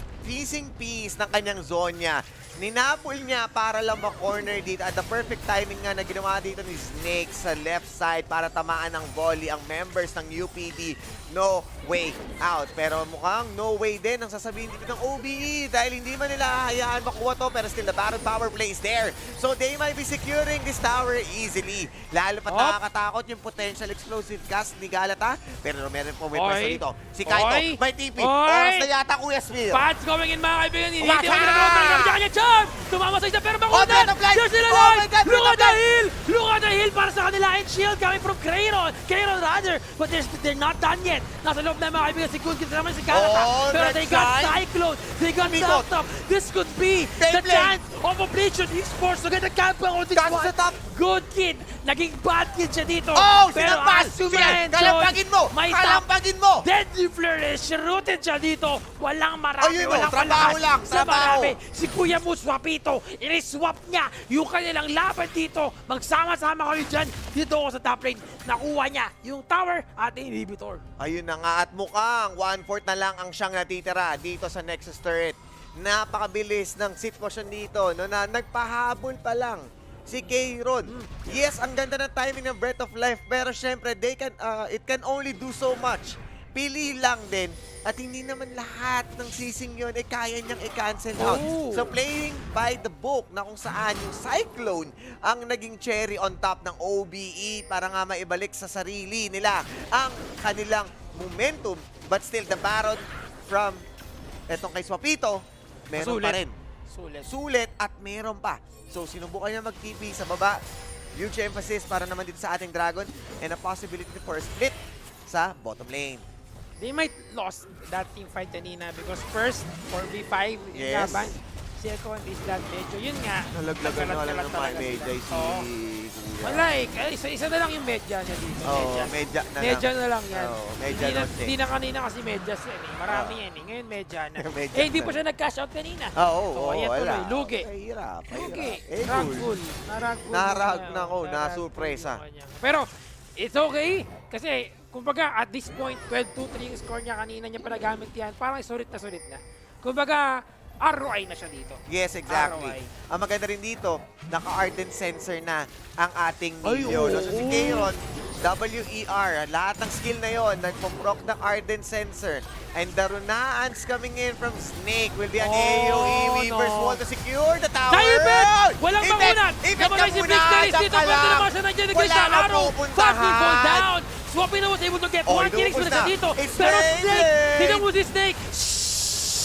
piece ng kanyang zone niya. Ninapol niya para lang ma-corner dito at the perfect timing nga na ginawa dito ni Snake sa left side para tamaan ng volley ang members ng UPD. No way out. Pero mukhang no way din ang sasabihin dito ng OBE dahil hindi man nila hayaan makuha to pero still the battle power play is there. So they might be securing this tower easily. Lalo pa nakakatakot yung potential explosive cast ni Galata. Pero meron po may person dito. Si Kaito, may TP. Oras na yata Kuya Smil. Pat's going in mga kaibigan. Hindi Umakyat! naman ginagawa kanya charm! Tumama sa isa pero Oh, makunan! breath of life! They're still Oh alive! my God, Look breath at of the life! heal! Look at the heal para sa kanila and shield coming from Crayron! Crayron rather! But they're not done yet! Nasa loob na mga kaibigan si Kun, kita naman si Galata. Oh, Pero they got Red Side. Cyclone! They got Umikot. knocked up! This could be the Beyblade. chance of Operation Esports to get the camper on this Cut one! sa top. Good kid! Naging bad kid siya dito! Oh, pero sinampas! as Sige, sumahenson, kalampagin mo! may top Kalampagin mo! Deadly Flourish, rooted siya dito. Walang marami, Ayun, walang trabaho malakas lang, sa trabaho. marami. Si Kuya Mo Swapito, iniswap niya yung kanilang laban dito. Magsama-sama kayo dyan. Dito ako sa top lane. Nakuha niya yung tower at inhibitor. Ayun na nga at mukhang 1/4 na lang ang siyang natitira dito sa Nexus turret. Napakabilis ng sitwasyon dito no, na nagpahabol pa lang si Kayron. Yes, ang ganda ng timing ng Breath of Life pero syempre it can only do so much. Pili lang din at hindi naman lahat ng sising yun kaya niyang i-cancel out. So playing by the book na kung saan yung Cyclone ang naging cherry on top ng OBE para nga maibalik sa sarili nila ang kanilang momentum. But still the Baron from etong kay Swapito, meron pa rin. Sulit at meron pa. So sinubukan niya mag-TP sa baba. Huge emphasis para naman dito sa ating Dragon and a possibility for a split sa bottom lane. They might lost that team fight kanina because first, 4v5 yung Yes. laban. Second is that medyo, yun nga. Nalaglagan na lang ng talaga Medjay sila. si Oo. Kuya. Wala isa na lang yung medya niya dito. Oo, medya na lang. Medya na lang yan. Oo, medya Hindi na, lang din. hindi na kanina kasi medyas yan eh. Marami yan eh. Ngayon medya na. Medya Hindi na. pa siya nag-cash out kanina. Oo, So, oo, ayan wala. tuloy. Lugi. Mahirap, Lugi. mahirap. Ragful. Naragful. Narag yung na ako, naragful nasurpresa. yung kanya. Pero, it's okay. Kasi, kumbaga, at this point, 12-2-3 yung score niya kanina niya panagamit yan. Parang sulit na. Kumbaga, ROI na siya dito. Yes, exactly. ROI. Ang maganda rin dito, naka-ardent sensor na ang ating Neo. oo. No? So si Kayron, WER, lahat ng skill na yon nagpo-proc ng ardent sensor. And the Runaans coming in from Snake will be an AoE Weaver's no. Wall to secure the tower. Kaya Ibet! Walang Ibet! bangunan! Ibet Namatay ka si muna! Blixteris Diyan dito! ka Pwede lang! naman siya nandiyan na Wala Crystal kang Arrow! pupuntahan! 5 will fall down! Swapping was able to get Oh, one killing lumabas spree na na. dito! It's Pero Beyblade! Snake! Tignan mo si Snake!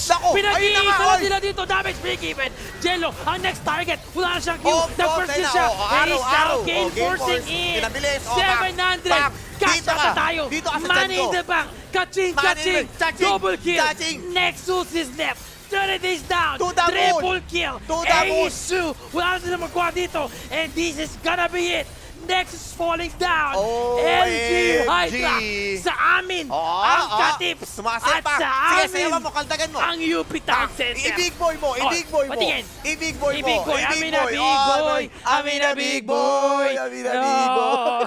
Naku! Ayun na nga! Pinag-iisa oy! nila dito! Damage break even! Jello, ang next target! Wala na siyang kill! Oh, Nag-first tayo kill na. siya! Oh, And he's now araw. game Oh, game forcing force. in! Pinabilis. Oh, back. 700! Back. Cash Dito out ka. na tayo! Dito ka sa Money dyan in ko. the bank! Kaching! Money in Kaching! the- Kaching! Double kill! Kaching! Nexus is left! 30 days down! To the moon. Triple kill! To the moon. Ace 2! Wala na sila magawa dito! And this is gonna be it! Nexus falling down! LG Hydra! Sa amin! ang katips! Sumasay At pa. sa Sige, amin! sayawan mo, kaldagan mo. Ang UP Town Center! I-big boy mo, i-big boy mo. patingin. I-big boy mo. I-big boy, amin na big Oh, boy, amin na big boy. Amin na big boy.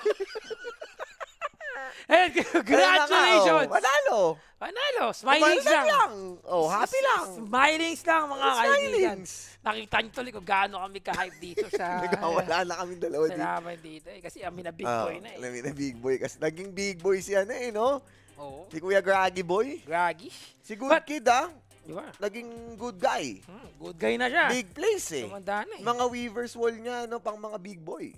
And congratulations! Panalo. Panalo! Smilings lang! Oh, happy lang. Smilings lang mga kaibigan. Smilings. Nakita niyo tuloy kung gaano kami ka-hype dito sa Wala na kaming dalawa sa dito. laban dito eh. Kasi amin na big boy na eh. Alam na big boy. Kasi naging big boy siya na no? Oo. Si Kuya Graggy Boy. Graggy. Si Good But- Kid, Di ba? Naging good guy. Good guy na siya. Big place eh. Tumanda na eh. Mga Weaver's Wall niya, pang mga big boy.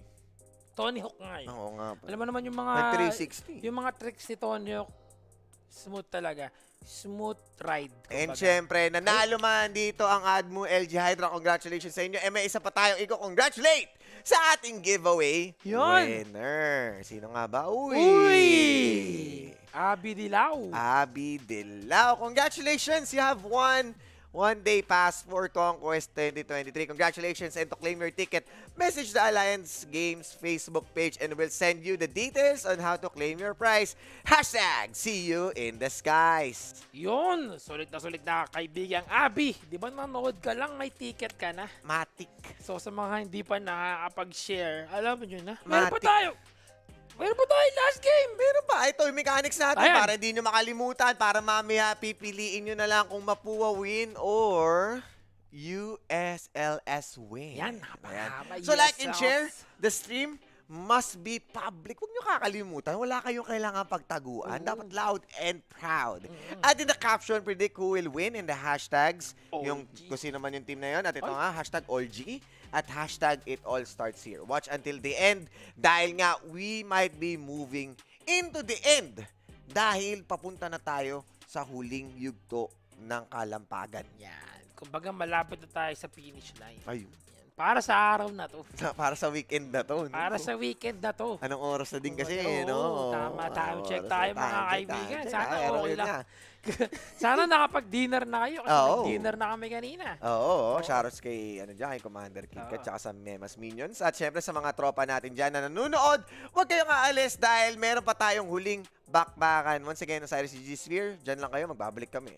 Tony Hawk nga eh. Oo nga. Alam mo naman yung mga... Nag 360. Yung mga tricks ni Tony Hawk, smooth talaga. Smooth ride. And kumbaga. syempre, nanalo man dito ang Admu LG Hydra. Congratulations sa inyo. May isa pa tayong i-congratulate sa ating giveaway Yun. winner. Sino nga ba? Uy! Abi Dilaw. Abi Dilao. Congratulations! You have won one-day pass for CONQuest 2023. Congratulations, and to claim your ticket, message the Alliance Games Facebook page and we'll send you the details on how to claim your prize. Hashtag, see you in the skies. Yun. Sulit na kaibigang Abi. Di ba nanood ka lang, may ticket ka na? Matik. So sa mga hindi pa nakakapag-share, alam mo yun na. Meron pa Matik. tayo. Meron pa tayo last game. Meron pa. Ito yung mechanics natin Ayan. para hindi nyo makalimutan. Para mamaya pipiliin nyo na lang kung Mapua win or USL yes win. Yan, napahaba. So like and Yes, share, the stream must be public. Huwag nyo kakalimutan, wala kayong kailangan pagtaguan. Dapat loud and proud. At in the caption, predict who will win in the hashtags. Yung kung sino man yung team na yun. At ito nga, hashtag AllG at hashtag It All Starts Here. Watch until the end dahil nga we might be moving into the end dahil papunta na tayo sa huling yugto ng kalampagan. Yan. Kumbaga malapit na tayo sa finish line. Ayun. Yan. Para sa araw na to. Para sa weekend na to. No? Para sa weekend na to. Anong oras na din kasi, Oo, no? tama. Time check Oras tayo na, mga time check, kaibigan. time check. Sana Pero okay yun lang. nga. Sana nakapag-dinner na kayo kasi Oo. nag-dinner na kami kanina. Oo, shoutouts kay, kay Commander King at saka sa Memas Minions. At syempre sa mga tropa natin dyan na nanonood, huwag kayong aalis dahil meron pa tayong huling bakbakan. Once again, sa RCG Sphere, dyan lang kayo, magbabalik kami.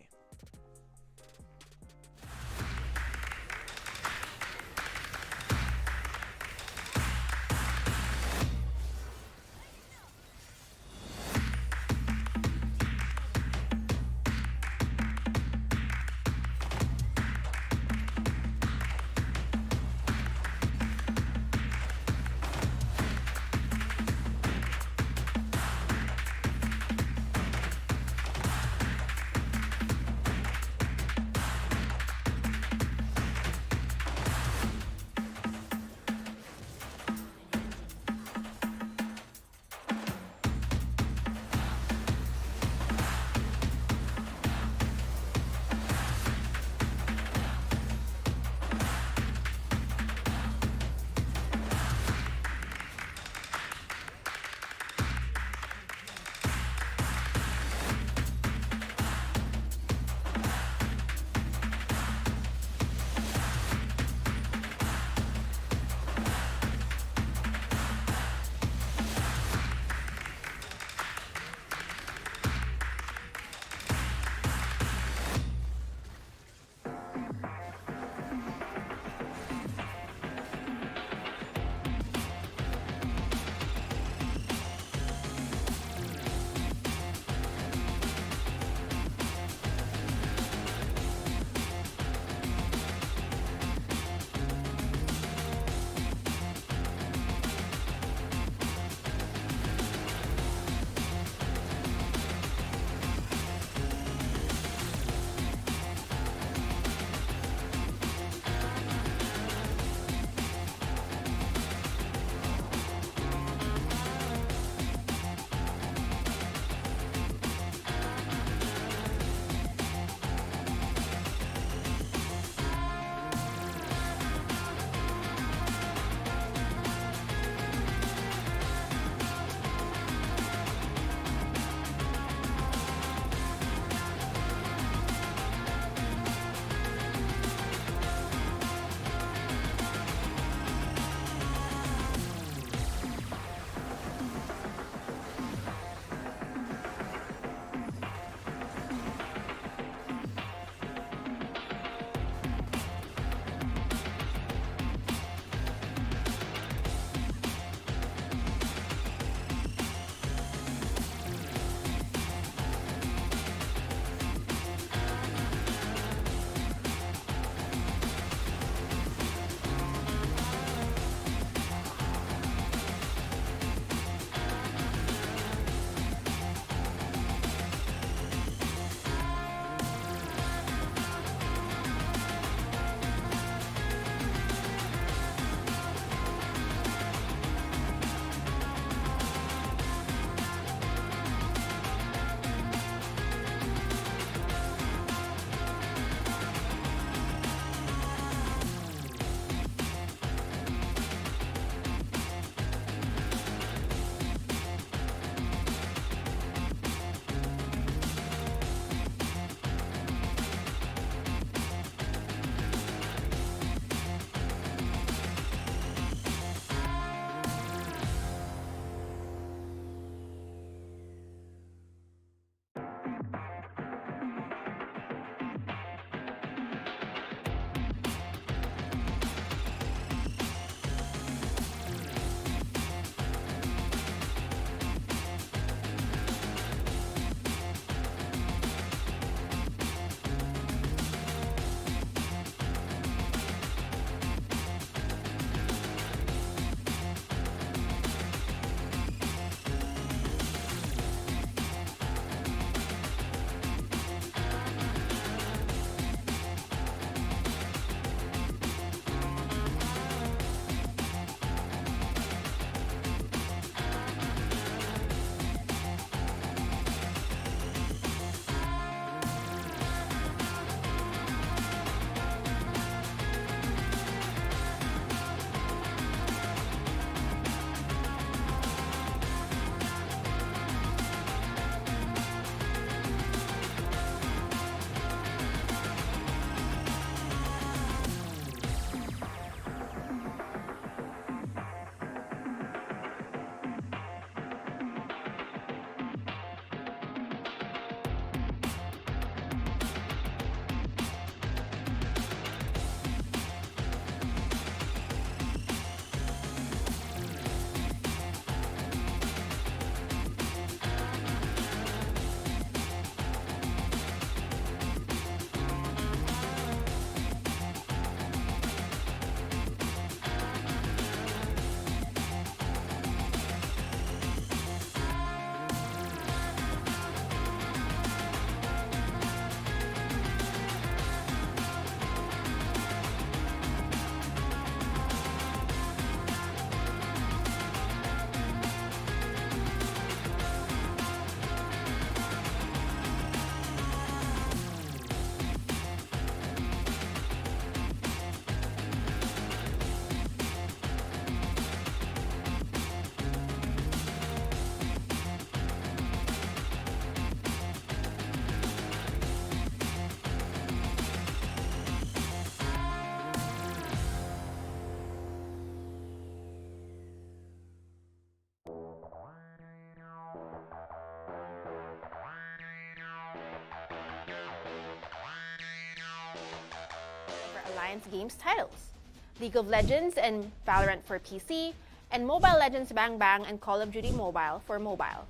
Alliance Games titles: League of Legends and Valorant for PC, and Mobile Legends Bang Bang and Call of Duty Mobile for mobile.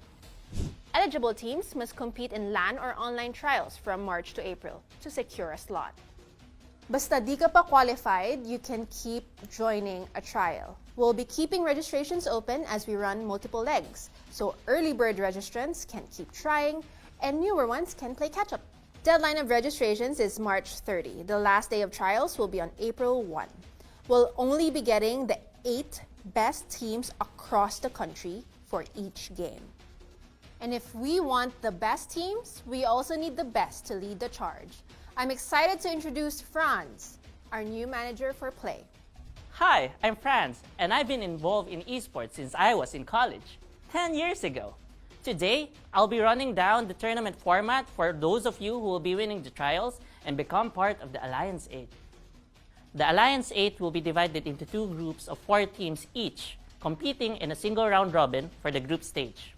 Eligible teams must compete in LAN or online trials from March to April to secure a slot. Basta di ka pa qualified, you can keep joining a trial. We'll be keeping registrations open as we run multiple legs, so early bird registrants can keep trying and newer ones can play catch-up. Deadline of registrations is March 30. The last day of trials will be on April 1. We'll only be getting the 8 best teams across the country for each game. And if we want the best teams, we also need the best to lead the charge. I'm excited to introduce Franz, our new manager for Play. Hi, I'm Franz, and I've been involved in esports since I was in college, 10 years ago. Today, I'll be running down the tournament format for those of you who will be winning the trials and become part of the Alliance 8. The Alliance 8 will be divided into 2 groups of 4 teams each, competing in a single round robin for the group stage.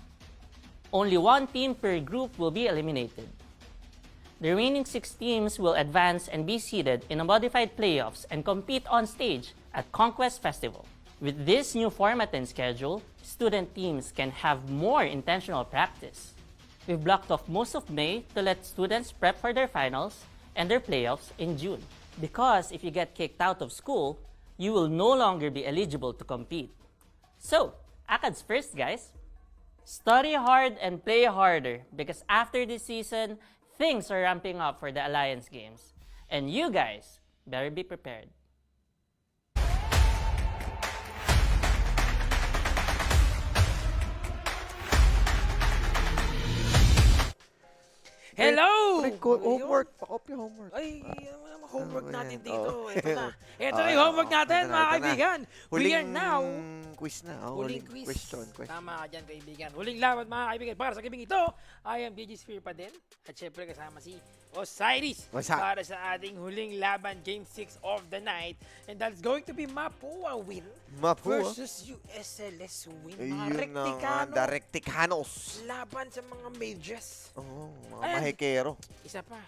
Only 1 team per group will be eliminated. The remaining 6 teams will advance and be seeded in a modified playoffs and compete on stage at CONQuest Festival. With this new format and schedule, student teams can have more intentional practice. We've blocked off most of May to let students prep for their finals and their playoffs in June. Because if you get kicked out of school, you will no longer be eligible to compete. So, ACADS first, guys. Study hard and play harder because after this season, things are ramping up for the Alliance Games. And you guys better be prepared. Hello! Homework. Pa-copy homework. Ay, homework Ano natin yan? dito. Oh. Ito na. Ito na yung homework natin, Ito na, mga ito na. kaibigan. We are now... quiz na. Huling Huling quiz. question. Tama ka dyan, kaibigan. Huling laban, mga kaibigan. Para sa gabing ito, I am DJ Sphere pa din. At syempre kasama si Osiris. What's up? Para sa ating huling laban, Game 6 of the night. And that's going to be Mapua win Mapua? versus USLS win. Mga Yun Recticano. the Recticanos. Laban sa mga mages. Oo, mga Ayan. mahekero. Isa pa.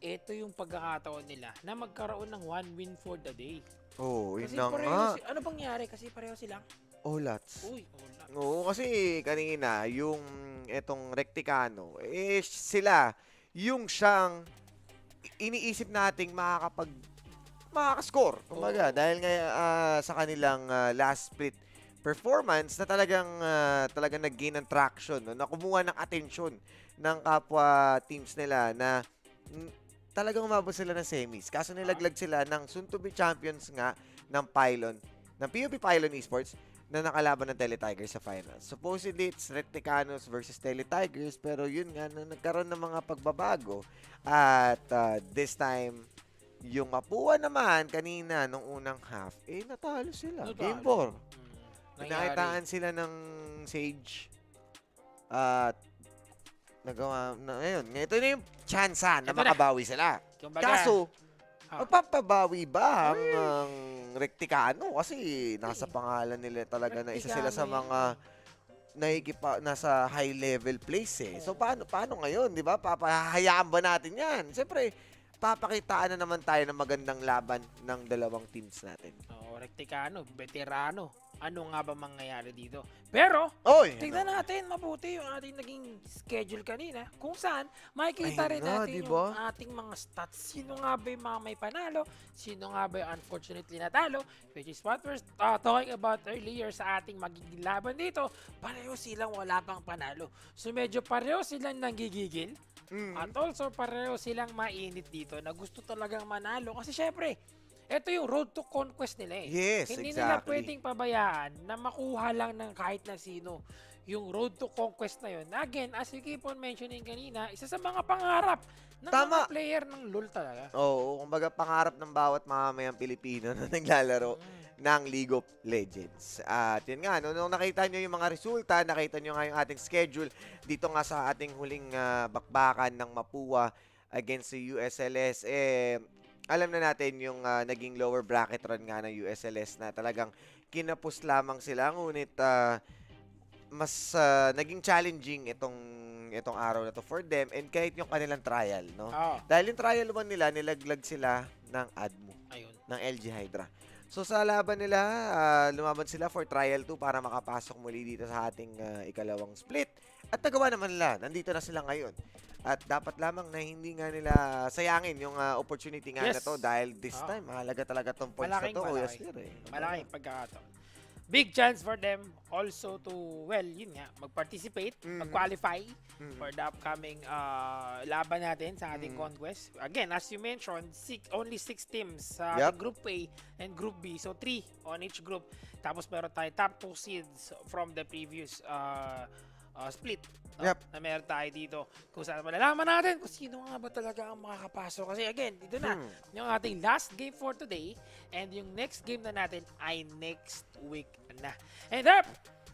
Ito yung pagkakataon nila na magkaroon ng 1 win for the day. Oo, yun Kasi na pareho nga. ano bang nangyari? Kasi pareho silang, Olats. uy, wala. Oo, kasi kanina, yung etong Recticano, sila, yung siyang iniisip nating makakascore. Kumbaga, dahil nga sa kanilang last split performance na talagang nag-gain ng traction, no? Na kumuha ng atensyon ng kapwa teams nila na talagang umabot sila ng semis. Kaso nilaglag sila ng soon-to-be champions nga ng Pylon, ng PUP Pylon Esports na nakalaban ng Teletigers sa finals. Supposedly, it's Recticanos versus Teletigers, pero yun nga, nagkaroon ng mga pagbabago. At this time, yung Mapua naman, kanina, nung unang half, natalo sila. Natalo. Game 4. Nangyari. Pinakitaan sila ng Sage. At nagawa na ngayon. Ito na yung chance na Ito na. makabawi sila. Kumbaga, Kaso, Ah. magpapabawi ba ang Recticano? Kasi nasa pangalan nila talaga na isa sila sa Recticano mga nasa high level place eh. So paano ngayon, 'di ba? Papahayaan ba natin 'yan? Siyempre, papakitaan na naman tayo ng magandang laban ng dalawang teams natin. Recticano, veterano. Ano nga ba mangyayari dito? Pero, Oy, tignan natin mabuti yung ating naging schedule kanina. Kung saan, makikita Ayun rin na, natin diba? yung ating mga stats. Sino nga ba yung mga may panalo? Sino nga ba yung unfortunately natalo? Which is what we're talking about earlier sa ating magiging laban dito. Pareho silang wala pang panalo. So medyo pareho silang nagigigil. At also pareho silang mainit dito na gusto talagang manalo. Kasi syempre, ito yung road to conquest nila eh. Yes, Hindi nila exactly. pwedeng pabayaan na makuha lang ng kahit na sino yung road to conquest na yun. Again, as we keep on mentioning kanina, isa sa mga pangarap ng Tama. mga player ng LoL talaga. Oo, kumbaga pangarap ng bawat mamamayang Pilipino na naglalaro ng League of Legends. At yun nga, nung nakita nyo yung mga resulta, nakita nyo nga yung ating schedule dito nga sa ating huling bakbakan ng Mapua against the USLS, alam na natin yung naging lower bracket run nga ng USLS na talagang kinapos lamang sila. Ngunit mas naging challenging itong araw na to for them and kahit yung kanilang trial, no? Oo. Dahil yung trial 1 nila, nilaglag sila ng ADMO. Ayun. ng LG Hydra. So sa laban nila, lumaban sila for trial 2 para makapasok muli dito sa ating ikalawang split. At nagawa naman nila, nandito na sila ngayon. At dapat lamang na hindi nga nila sayangin yung opportunity nga na to dahil this time, mahalaga talaga tong points na to. Malaking pagkakataon. Big chance for them also to, well, yun nga, mag-participate, mag-qualify for the upcoming laban natin sa ating Conquest. Again, as you mentioned, only 6 teams sa ating Group A and Group B. So, 3 on each group. Tapos meron tayo top 2 seeds from the previous split. No? Na meron tayo dito kung saan malalaman natin kung sino nga ba talaga ang makakapasok. Kasi again, dito na yung ating last game for today and yung next game na natin ay next week na. And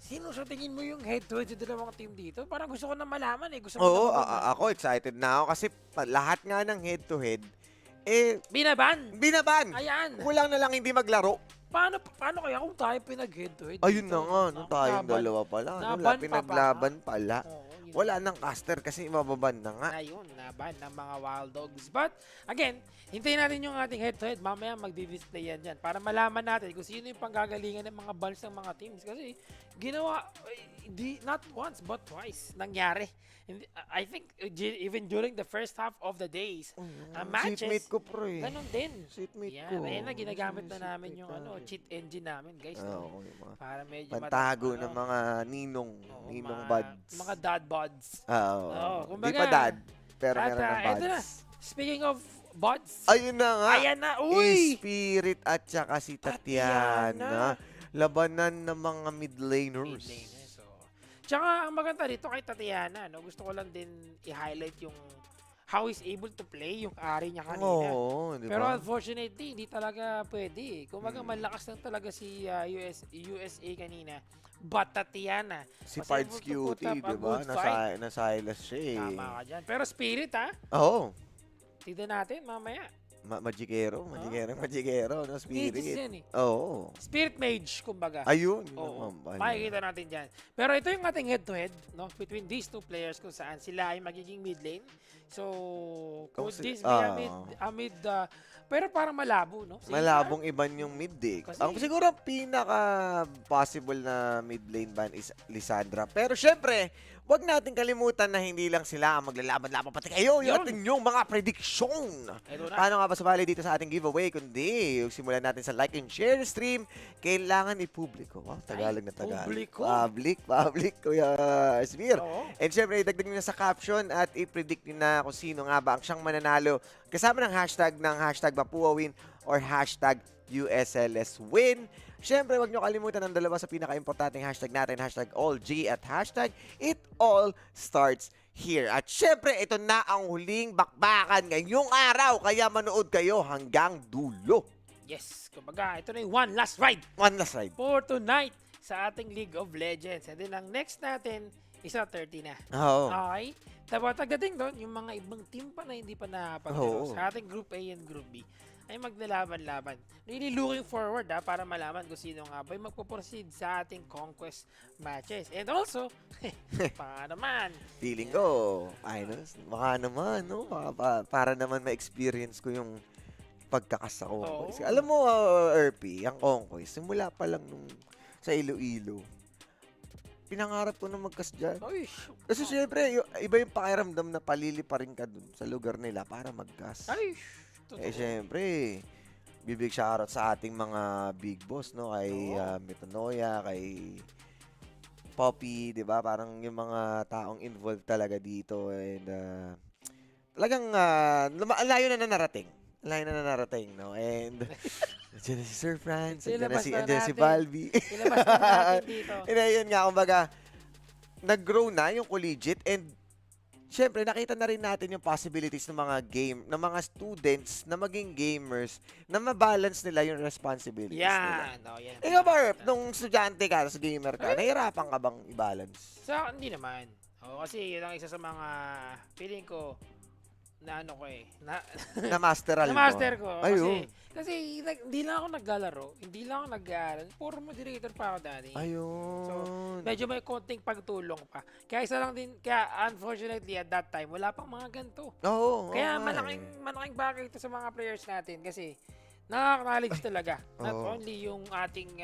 sino sa tingin mo yung head-to-head sa dalawang team dito? Parang gusto ko na malaman eh. Gusto ko na ako excited na ako kasi lahat nga ng head-to-head binaban. Ayan. Kulang na lang hindi maglaro. Paano kaya kung tayo pinag-head-to-head? Ayun na nga, tayong dalawa pala. Pinaglaban pala. Wala nang caster kasi mababan na nga. Ayun, naban ng mga Wild Dogs. But, again, hintayin natin yung ating head-to-head. Mamaya magdi-display yan dyan para malaman natin kung sino yung panggagalingan ng mga bans ng mga teams. Kasi, ginawa, not once but twice nangyari. I think even during the first half of the days, matches, seatmate ko pre. Ganun din. Seatmate ko. Ayan na, ginagamit na namin yung cheat engine namin, guys. Para medyo pantago ng mga ninong buds. Mga dad buds. Di pa dad, pero meron ng buds. Na. Speaking of buds. Ayun na nga. Ayan na, uy! Spirit at saka si Tatiana. Labanan ng mga mid laners. Tsaka ang maganda dito kay Tatiana, no? Gusto ko lang din i-highlight yung how he's able to play yung ari niya kanina. Diba? Pero unfortunately, hindi talaga pwede. Kumaga malakas lang talaga si USA kanina. But Tatiana, si Pards Cutie, diba? Nasilas siya eh. Tama ka dyan. Pero Spirit tignan natin mamaya. Magikero, no? Spirit. Yan, eh. Spirit Mage, kumbaga. Ayun. Makikita natin dyan. Pero ito yung ating head-to-head, no? Between these two players kung saan sila ay magiging mid lane. So, could this be a mid pero parang malabo, no? Malabong iban yung mid eh. Ang siguro pinaka-possible na mid lane ban is Lissandra. Pero syempre, wag natin kalimutan na hindi lang sila ang maglalaban-laban pati kayo yung ating yung mga prediction. Paano nga ba sumali dito sa ating giveaway? Kundi, simulan natin sa like and share stream. Kailangan ipubliko. Wow, Tagalog na Tagalog. Public, Kuya Asmir. And syempre, idagdag nyo na sa caption at i-predict nyo na kung sino nga ba ang siyang mananalo. Kasama ng hashtag #MapuaWin or hashtag #USLSWin. Siyempre, huwag nyo kalimutan ang dalawa sa pinaka-importanting hashtag natin, hashtag AllG at hashtag #ItAllStartsHere. At siyempre, ito na ang huling bakbakan ngayong araw, kaya manood kayo hanggang dulo. Yes, kumbaga, ito na yung one last ride. For tonight sa ating League of Legends. And then, ang next natin, isa 30 na. Okay? Tapos, pagdating doon, yung mga ibang team pa na hindi pa napag-draw sa ating Group A and Group B ay maglalaban-laban. Really looking forward para malaman kung sino nga ba magpo-proceed sa ating Conquest matches. And also, baka naman. Feeling ko, baka naman, no? Para naman ma-experience ko yung pagkakas sa Conquest. Alam mo, RP, ang Conquest, simula pa lang nung sa Iloilo, pinangarap ko na magkas dyan. Kasi syempre, iba yung pakiramdam na palili pa rin ka dun sa lugar nila para magkas. Syempre, bibig shoutout sa ating mga big boss, no? Kay Metanoia, kay Poppy, di ba? Parang yung mga taong involved talaga dito. And talagang layo na narating. No? And dyan na si Sir Franz, dyan na si Balbi. Ilabas na natin dito. And ayun nga, kumbaga, nag-grow na yung collegiate and syempre, nakita na rin natin yung possibilities ng mga students na maging gamers na mabalance nila yung responsibilities nila. Ikaw ba, Herb, nung estudyante ka, sa gamer ka, nahirapan ka bang i-balance? Hindi naman. Kasi yun ang isa sa mga feeling ko na Na-masteral mo? Na-master ko. Ayun. Kasi hindi lang ako naglalaro, hindi lang ako nag-aaral. Puro moderator pa ako dati. Ayun. So, medyo may konting pagtulong pa. Kaya isa lang din, unfortunately at that time, wala pang mga ganito. Kaya malaking bagay ito sa mga players natin kasi nakaka-knowledge talaga. Not Oo. only yung ating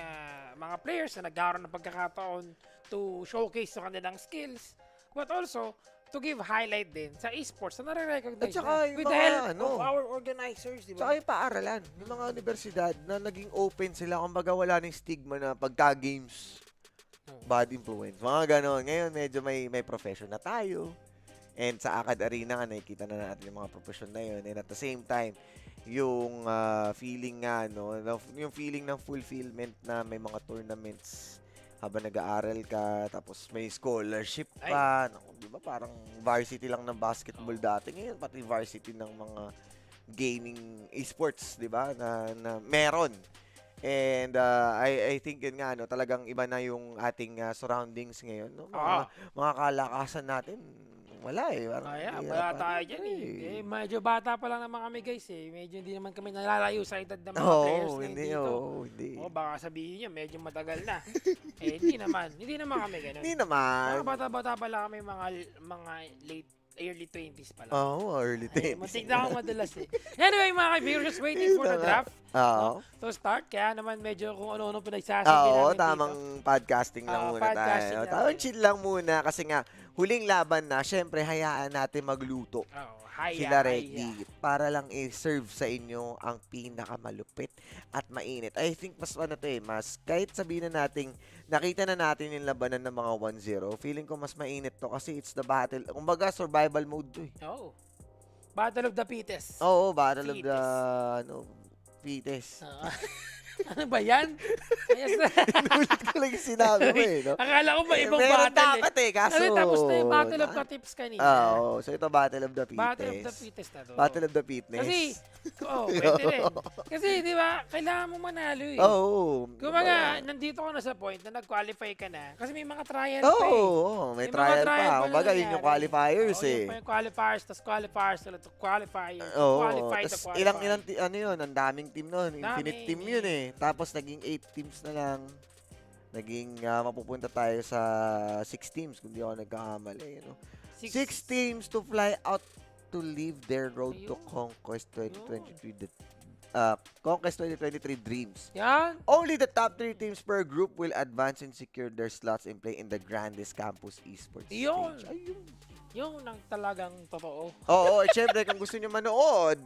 mga players na nagkaroon ng pagkakataon to showcase sa kanilang skills, but also to give highlight din sa esports na nare-recognize At saka na yung with the mga, help ano, of our organizers, di Tsaka ba? yung paaralan, yung mga universidad na naging open sila, kumbaga wala nang stigma na pagka-games, bad influence. Mga ganon. Ngayon, medyo may profession na tayo. And sa Akad Arena nga, nakikita na natin yung mga profession na yun. And at the same time, yung feeling nga, no, yung feeling ng fulfillment na may mga tournaments habang nag-aaral ka, tapos may scholarship pa. Naku, di ba parang varsity lang ng basketball dati. Ngayon, pati varsity ng mga gaming esports, di ba, na meron. And I think yun nga, no, talagang iba na yung ating surroundings ngayon. No? Mga kalakasan natin, wala eh. Parang Kaya, hirap wala pa tayo rin dyan eh. Medyo bata pa lang naman kami guys eh. Medyo hindi naman kami nalalayo sa edad ng mga players na hindi, dito. hindi. Baka sabihin nyo, medyo matagal na. Hindi naman. Hindi naman kami ganun. Hindi naman. Mga bata-bata pa lang kami, mga early 20s pa lang. Early 20s. Muntik na ako madalas eh. Anyway, mga kaibigan, just waiting for the draft to start. Kaya naman medyo kung ano-ano pinagsasabi namin tamang dito. podcasting lang muna podcasting tayo. lang. Tamang chill lang muna kasi nga, huling laban na, syempre hayaan natin magluto. Sila ready para lang i-serve sa inyo ang pinakamalupit at mainit. I think mas mas kahit sabihin na natin, nakita na natin yung labanan ng mga 1-0, feeling ko mas mainit to kasi it's the battle. Kumbaga, survival mode to eh. Battle of the Fittest. Oo, battle of the, fittest. Ano ba yan? Inulit ko lang yung sinabi mo eh, no? Akala ko ba ibang Meron battle dapat eh, kaso... tapos na yung Battle of the Tips kanina. So ito Battle of the Fittest. Battle of the Fittest na to. Battle of the Fitness. Kasi, pwede rin. Kasi, di ba, kailangan mo manalo eh. Kumbaga, nandito ka na sa point na nag-qualify ka na. Kasi may mga trial pa eh. May May mga trial trial pa. pa Kumbaga, na yun yung nangyari. qualifiers eh. Yun pa yung qualifiers, tas qualifiers, ulit to qualifiers, qualify to Tas qualify. ilang, ano yun, ang daming team nun. Infinite team yun eh. Tapos naging 8 teams na lang. Naging mapupunta tayo sa 6 teams kung di ako nagkakamali. You know? 6 teams to fly out to leave their road to CONQuest 2023. CONQuest 2023 Dreams. Yan. Only the top 3 teams per group will advance and secure their slots and play in the grandest campus esports Yun. stage. Ayun. Yung nang talagang totoo. Oo, at syempre kung gusto nyo manood,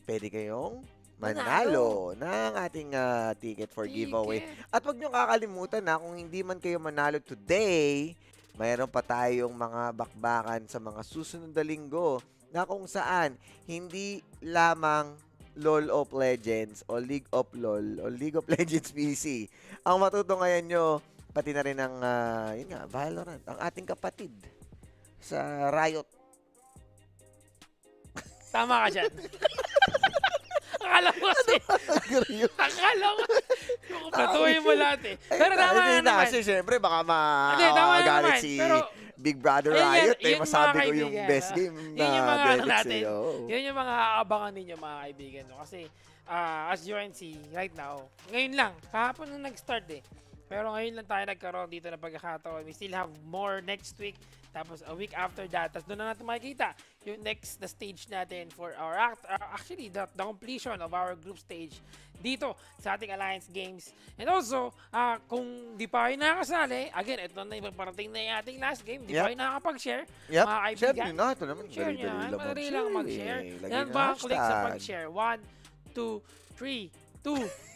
pwede kayong manalo ng ating ticket for giveaway. At huwag nyo kakalimutan na kung hindi man kayo manalo today, mayroon pa tayong mga bakbakan sa mga susunod na linggo na kung saan hindi lamang LOL of Legends o League of LOL o League of Legends PC ang matutungayan nyo, pati na rin ang yun nga, Valorant, ang ating kapatid sa Riot. Tama ka dyan. Akala ko kasi. Akala ko. Patuloy mo lahat eh. Pero tama na naman. Kasi syempre baka tama na magalit naman. si Pero, Big Brother Ayun, Riot. yun Masabi mga ko yung kaibigan, best game yun na yung mga ano Delix natin. eh. Oo. Yun yung mga aabangan ninyo mga kaibigan. No? Kasi as you can see right now, ngayon lang, kahapon nung nag-start eh. Pero ngayon lang tayo nagkaroon dito ng pagkakataon. We still have more next week. Tapos a week after that, tapos doon na natin makikita yung next the stage natin for our actually the completion of our group stage dito sa ating Alliance Games. And also, kung di pa kayo nakakasali, again, ito na yung parating na yung ating last game, di pa kayo nakakapag-share, mga kaibigan. Siyempre na, ito naman. Share nyo, madali lang mag-share. Lagyan Yan ng ba ang click sa hashtag. pag-share? 1, 2, 3, 2.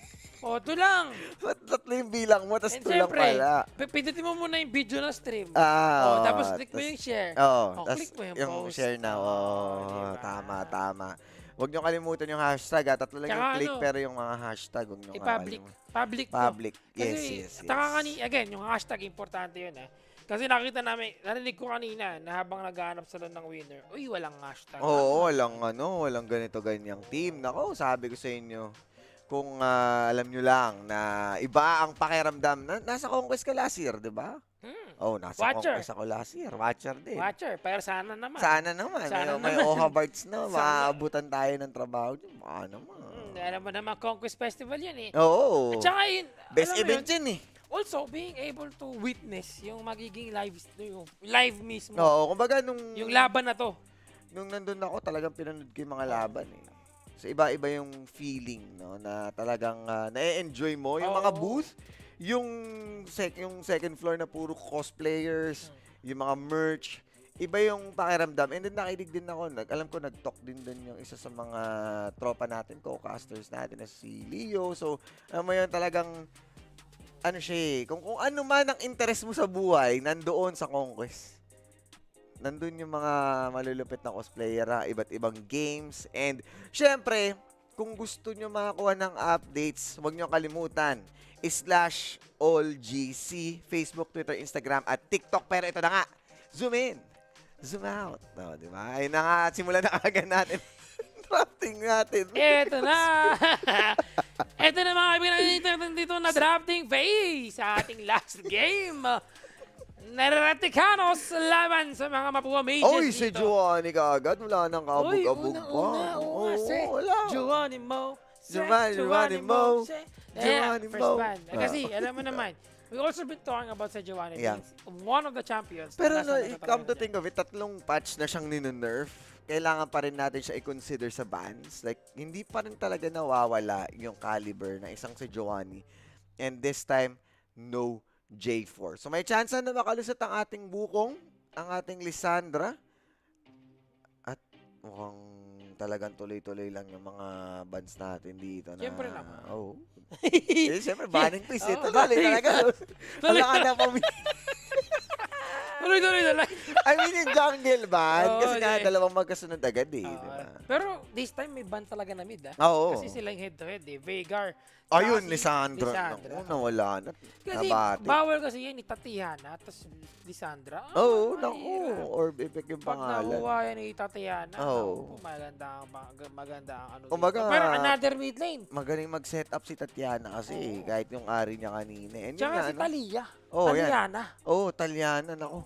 O, ito lang. Ba't tatlo yung bilang mo, tapos And ito lang syempre, pala. pindutin mo muna yung video na stream. Oo, Tapos click mo yung share. Oo, Click mo yung post. share na. Diba? Tama. Huwag nyo kalimutan yung hashtag. Tatlo lang Tsaka yung click, ano, pero yung mga hashtag, huwag nyo I-public. kakalimutan. Public. Yes. Again, yung hashtag, importante yun Kasi nakita namin, narinig ko kanina na habang naghahanap sila ng winner, uy, walang hashtag. Oo, walang ganito-ganyang team. Nako, sabi ko sa inyo, kung alam nyo lang na iba ang pakiramdam, nasa CONQuest ka last year, di ba? Nasa Watcher. CONQuest ako last year. Watcher din. Pero sana naman. Sana naman. May OHA Barts na, maaabutan tayo ng trabaho. Baka naman. Alam mo naman, CONQuest Festival yan Oo. At saka yun, Best alam mo event yun eh. Also, being able to witness yung magiging live mismo. Oo, kumbaga Yung laban na to. nung nandun ako, talagang pinanood ko yung mga laban eh. So iba-iba yung feeling, no, na talagang na-enjoy mo yung mga booth, yung yung second floor na puro cosplayers, yung mga merch, iba yung pakiramdam. And then nakinig din ako, alam ko nag-talk din yung isa sa mga tropa natin, co-casters natin na si Leo. So alam mo yun, talagang ano siya kung ano man ang interest mo sa buhay, nandoon sa CONQuest. Nandun yung mga malulupit na cosplayer, iba't ibang games. And, syempre, kung gusto nyo makakuha ng updates, huwag nyo kalimutan, /allgc, Facebook, Twitter, Instagram, at TikTok. Pero ito na nga, zoom in, zoom out. No, di ba? Ayun na nga, simulan na agad natin. Drafting natin. Ito na! Ito na mga kaibigan dito na drafting phase sa ating last game. Narratikanos laban sa mga Mapua Mages Oy, si dito. Giovanni kaagad. Wala nang kabog-abog pa. Oo, wala. Giovanni Mo. Giovanni Mo. Giovanni First Mo. ban. Kasi, alam mo naman, we also been talking about sa Giovanni. Yeah. One of the champions. Pero na no, nasa come to natatawag think of it, 3 patch na siyang ninenerf. Kailangan pa rin natin siya i-consider sa bans. Like, hindi pa rin talaga nawawala yung caliber na isang si Giovanni. And this time, no J4. So may chance na makalusot ang ating bukong, ang ating Lissandra. At mukhang talagang tuloy-tuloy lang yung mga bans natin dito. Siyempre naman. Oo. Siyempre, banning piece. Oo, Tuloy talaga. Tuloy Wala ka na Tuloy-tuloy na lang. I mean, yung jungle ban. Oo, Kasi nga, okay. dalawang magkasunod agad eh. Diba? Pero this time may ban talaga na mid Oo. Kasi sila yung head-to-head Veigar. Ayun, Kasi Lissandra. Naku, nawala na. Kasi Nabate. bawal kasi yan ni Tatiana tapos Lissandra. Oo, mahirap. naku. Orb effect yung Pag pangalan. nakuha yan ni Tatiana, Oo. maganda ang ano Kumbaga, dito. Pero another mid lane. Magaling mag-set up si Tatiana kasi kahit yung ari niya kanina. And yun Tsaka nga, si ano? Talia. Oo, yan. Taliana. Oo, Taliana. Naku.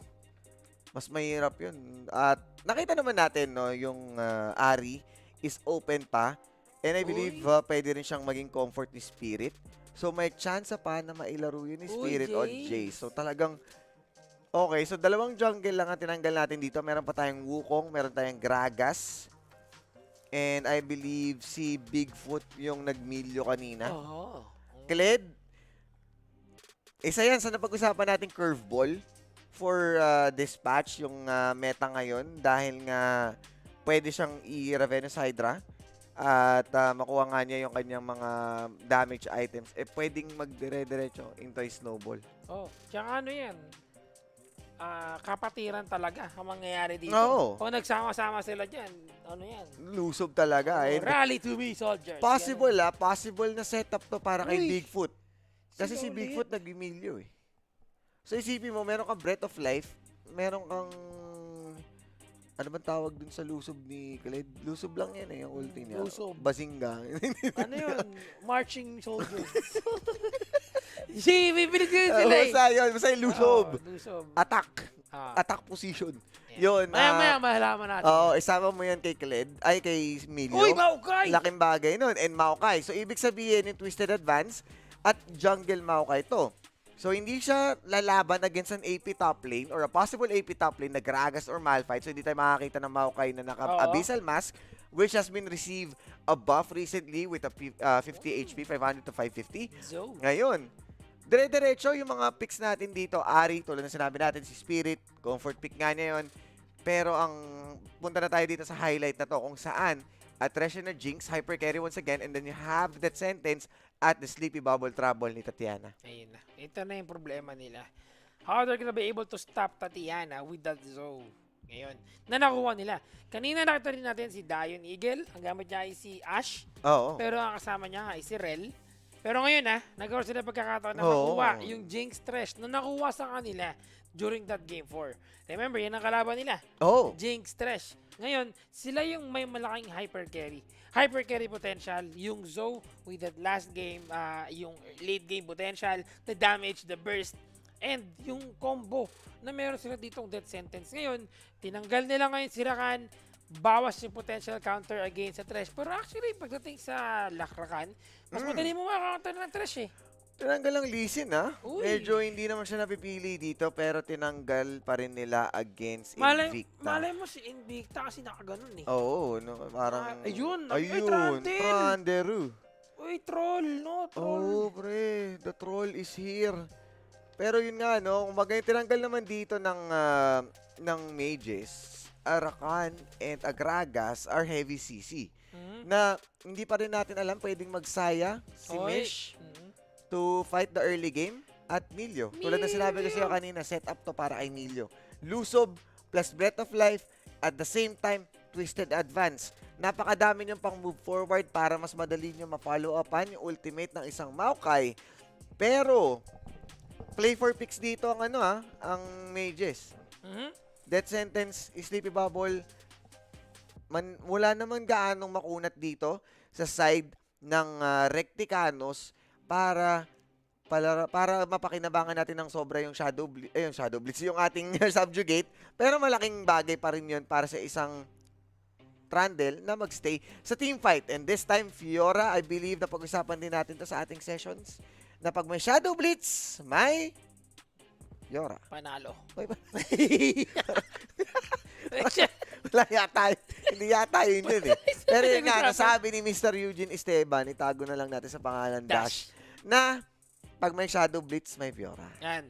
Mas mahirap yun. At nakita naman natin, no, yung ari is open pa. And I believe pwede rin siyang maging comfort ni Spirit. So may chance pa na mailaro yun ni Spirit on Jace. So talagang okay. So dalawang jungle lang ang tinanggal natin dito. Meron pa tayong Wukong, meron tayong Gragas. And I believe si Bigfoot yung nagmilyo kanina. Oo. Kled, isa yan sa napag-usapan nating curveball for dispatch yung meta ngayon dahil nga pwede siyang i-Ravenous Hydra at makuha nga niya yung kanyang mga damage items. Pwedeng magdire-diretso into snowball. Oh, tsaka ano yan? Kapatiran talaga ang mangyayari dito. Oo. Kung nagsama-sama sila dyan, ano yan? Lusob talaga. Oh, rally to me, soldiers. Possible possible na setup to para kay Uy. Bigfoot. Kasi si Bigfoot nag-milyo eh. So isipin mo, meron kang Breath of Life, meron kang ano bang tawag dun sa lusob ni Khaled? Lusob lang yan eh, yung ulti niya. Lusob. Bazinga. Ano yun? Marching soldiers. Bibilit ko yun sila eh. Basta yun, basta yung lusob. Lusob. Attack. Ah. Attack position. Yun. Maya-maya mahalaman natin. Oo, isama mo yan kay Khaled, ay kay Milio. Uy, Maokai! Laking bagay nun. And Maokai. So, ibig sabihin yung Twisted Advance at Jungle Maokai to. So, hindi siya lalaban against an AP top lane or a possible AP top lane na Gragas or Malphite. So, hindi tayo makakita ng Maokai na naka-Abyssal Mask, which has been received a buff recently with a 50 HP, 500 to 550. So, Ngayon, dire-diretso yung mga picks natin dito. Ari, tulad na sinabi natin, si Spirit, comfort pick nga niya yun. Pero ang punta na tayo dito sa highlight na to kung saan Atresia na Jinx, hyper carry once again, and then you have that sentence at the Sleepy Bubble Trouble ni Tatiana. ayun na. Ito na yung problema nila. How they're gonna be able to stop Tatiana with that Zoe. Ngayon, na nakuha nila. Kanina nakita rin natin si Dion Eagle. Ang gamit niya ay si Ash. Oo. Pero ang kasama niya ay si Rel. Pero ngayon nagkaroon sila pagkakataon na Oo. makuha yung Jinx Trash na nakuha sa kanila during that game 4. Remember, yan ang kalaban nila. Oh. Jinx Trash. Ngayon, sila yung may malaking hyper carry. Hyper carry potential, yung Zoe with that last game, yung late game potential, the damage, the burst, and yung combo na meron sila ditong death sentence. Ngayon, tinanggal nila ngayon si Rakan, bawas yung potential counter against sa Trash. Pero actually, pagdating sa Lakrakan, mas madali mo makakounter ng Trash eh. Tinanggal ang Lee Sin, ha? Uy. Medyo hindi naman siya napipili dito, pero tinanggal pa rin nila against Malay Invicta. mo si Invicta kasi nakaganon eh. Oo, no, parang... Ayun, Ayun, Trandel! Tranderu. Uy, troll, no? Troll. Oo, pre. The troll is here. Pero yun nga, no? Kumbaga yung tinanggal naman dito ng mages, Arakan and Agragas are heavy CC. Na hindi pa rin natin alam, pwedeng magsaya si Oy. Mish to fight the early game at Milyo. Tulad na sinabi ko sa'yo kanina, set up to para kay Milyo. Lusob plus Breath of Life at the same time, Twisted Advance. Napakadami niyong pang move forward para mas madali niyo ma-follow upan yung ultimate ng isang Maokai. Pero, play for picks dito ang ang mages. Death Sentence, Sleepy Bubble, wala naman gaanong makunat dito sa side ng Recticanos para mapakinabangan natin ng sobra yung Shadow Blitz, yung ating Subjugate, pero malaking bagay pa rin yun para sa isang Trandel na magstay sa team fight. And this time, Fiora, I believe na pag-usapan din natin to sa ating sessions, na pag may Shadow Blitz, may Fiora. Panalo. Wala yata, hindi yata yun eh. Pero yun nga, nasabi ni Mr. Eugene Esteban, itago na lang natin sa pangalan Dash, na pag may Shadow Blitz, may Fiora. Yan.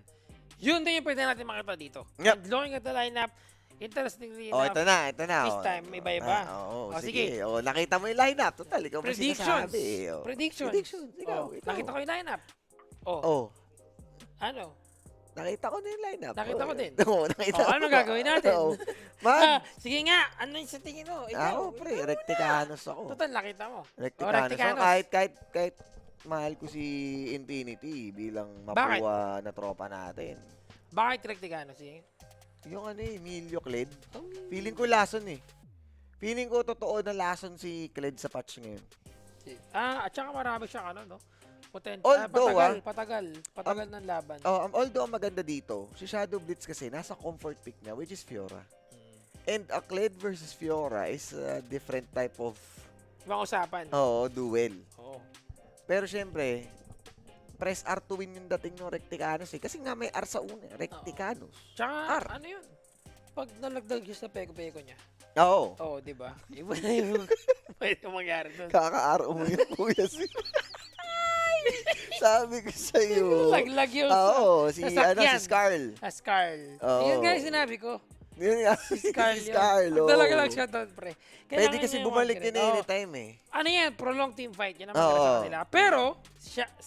Yun din yung pwede natin makita dito. Yep. And looking at the lineup, interestingly Oh, enough, ito na. this time, iba-iba. Oo, Oh, sige. sige. Oh, nakita mo yung lineup. Total, ikaw ba Predictions. sinasabi? Oh. Predictions. Ikaw. Nakita ko yung lineup. Oh, Ano? nakita ko na yung lineup. Nakita ko din. Oo, nakita ko. Ano gagawin natin? Oo. Man, Sige nga, ano yung sa tingin mo? Ikaw. ako pre, Recticanos ako. Total, nakita mo. Recticanos. Recticanos. Kahit mahal ko si Infinity bilang mapuwa na tropa natin. Bakit Recticanos? Yung Emilio Kled. Feeling ko lason eh. Feeling ko totoo na lason si Kled sa patch ngayon. At saka marami siyang no? Although, patagal ng laban. Although ang maganda dito, si Shadow Blitz kasi nasa comfort pick niya, which is Fiora. And a Kled versus Fiora is a different type of Ibang usapan. duel. Oo. Pero syempre, press R to win yung dating ng Recticanos eh. Kasi nga may R sa una, Recticanos. Tsaka, R. ano yun? Pag nalagdag yung sa peko-peko niya. Oo. Oo, di ba? Iba na yung pwede mangyari doon. Kaka-R mo yung kuya Sabi ko sa'yo. Laglag yung si sasakyan. Scarl. Scarl. Oo. Yun nga yung sinabi ko. Yun nga, Si Scarl si yun. Scarl. Pag talaga lang siya doon, pre. Pwede Kailangan kasi niya bumalik mag-grade. yun anytime eh. Ano yan? Prolonged team fight. Yan ang Oo. maganda sa kanila. Pero,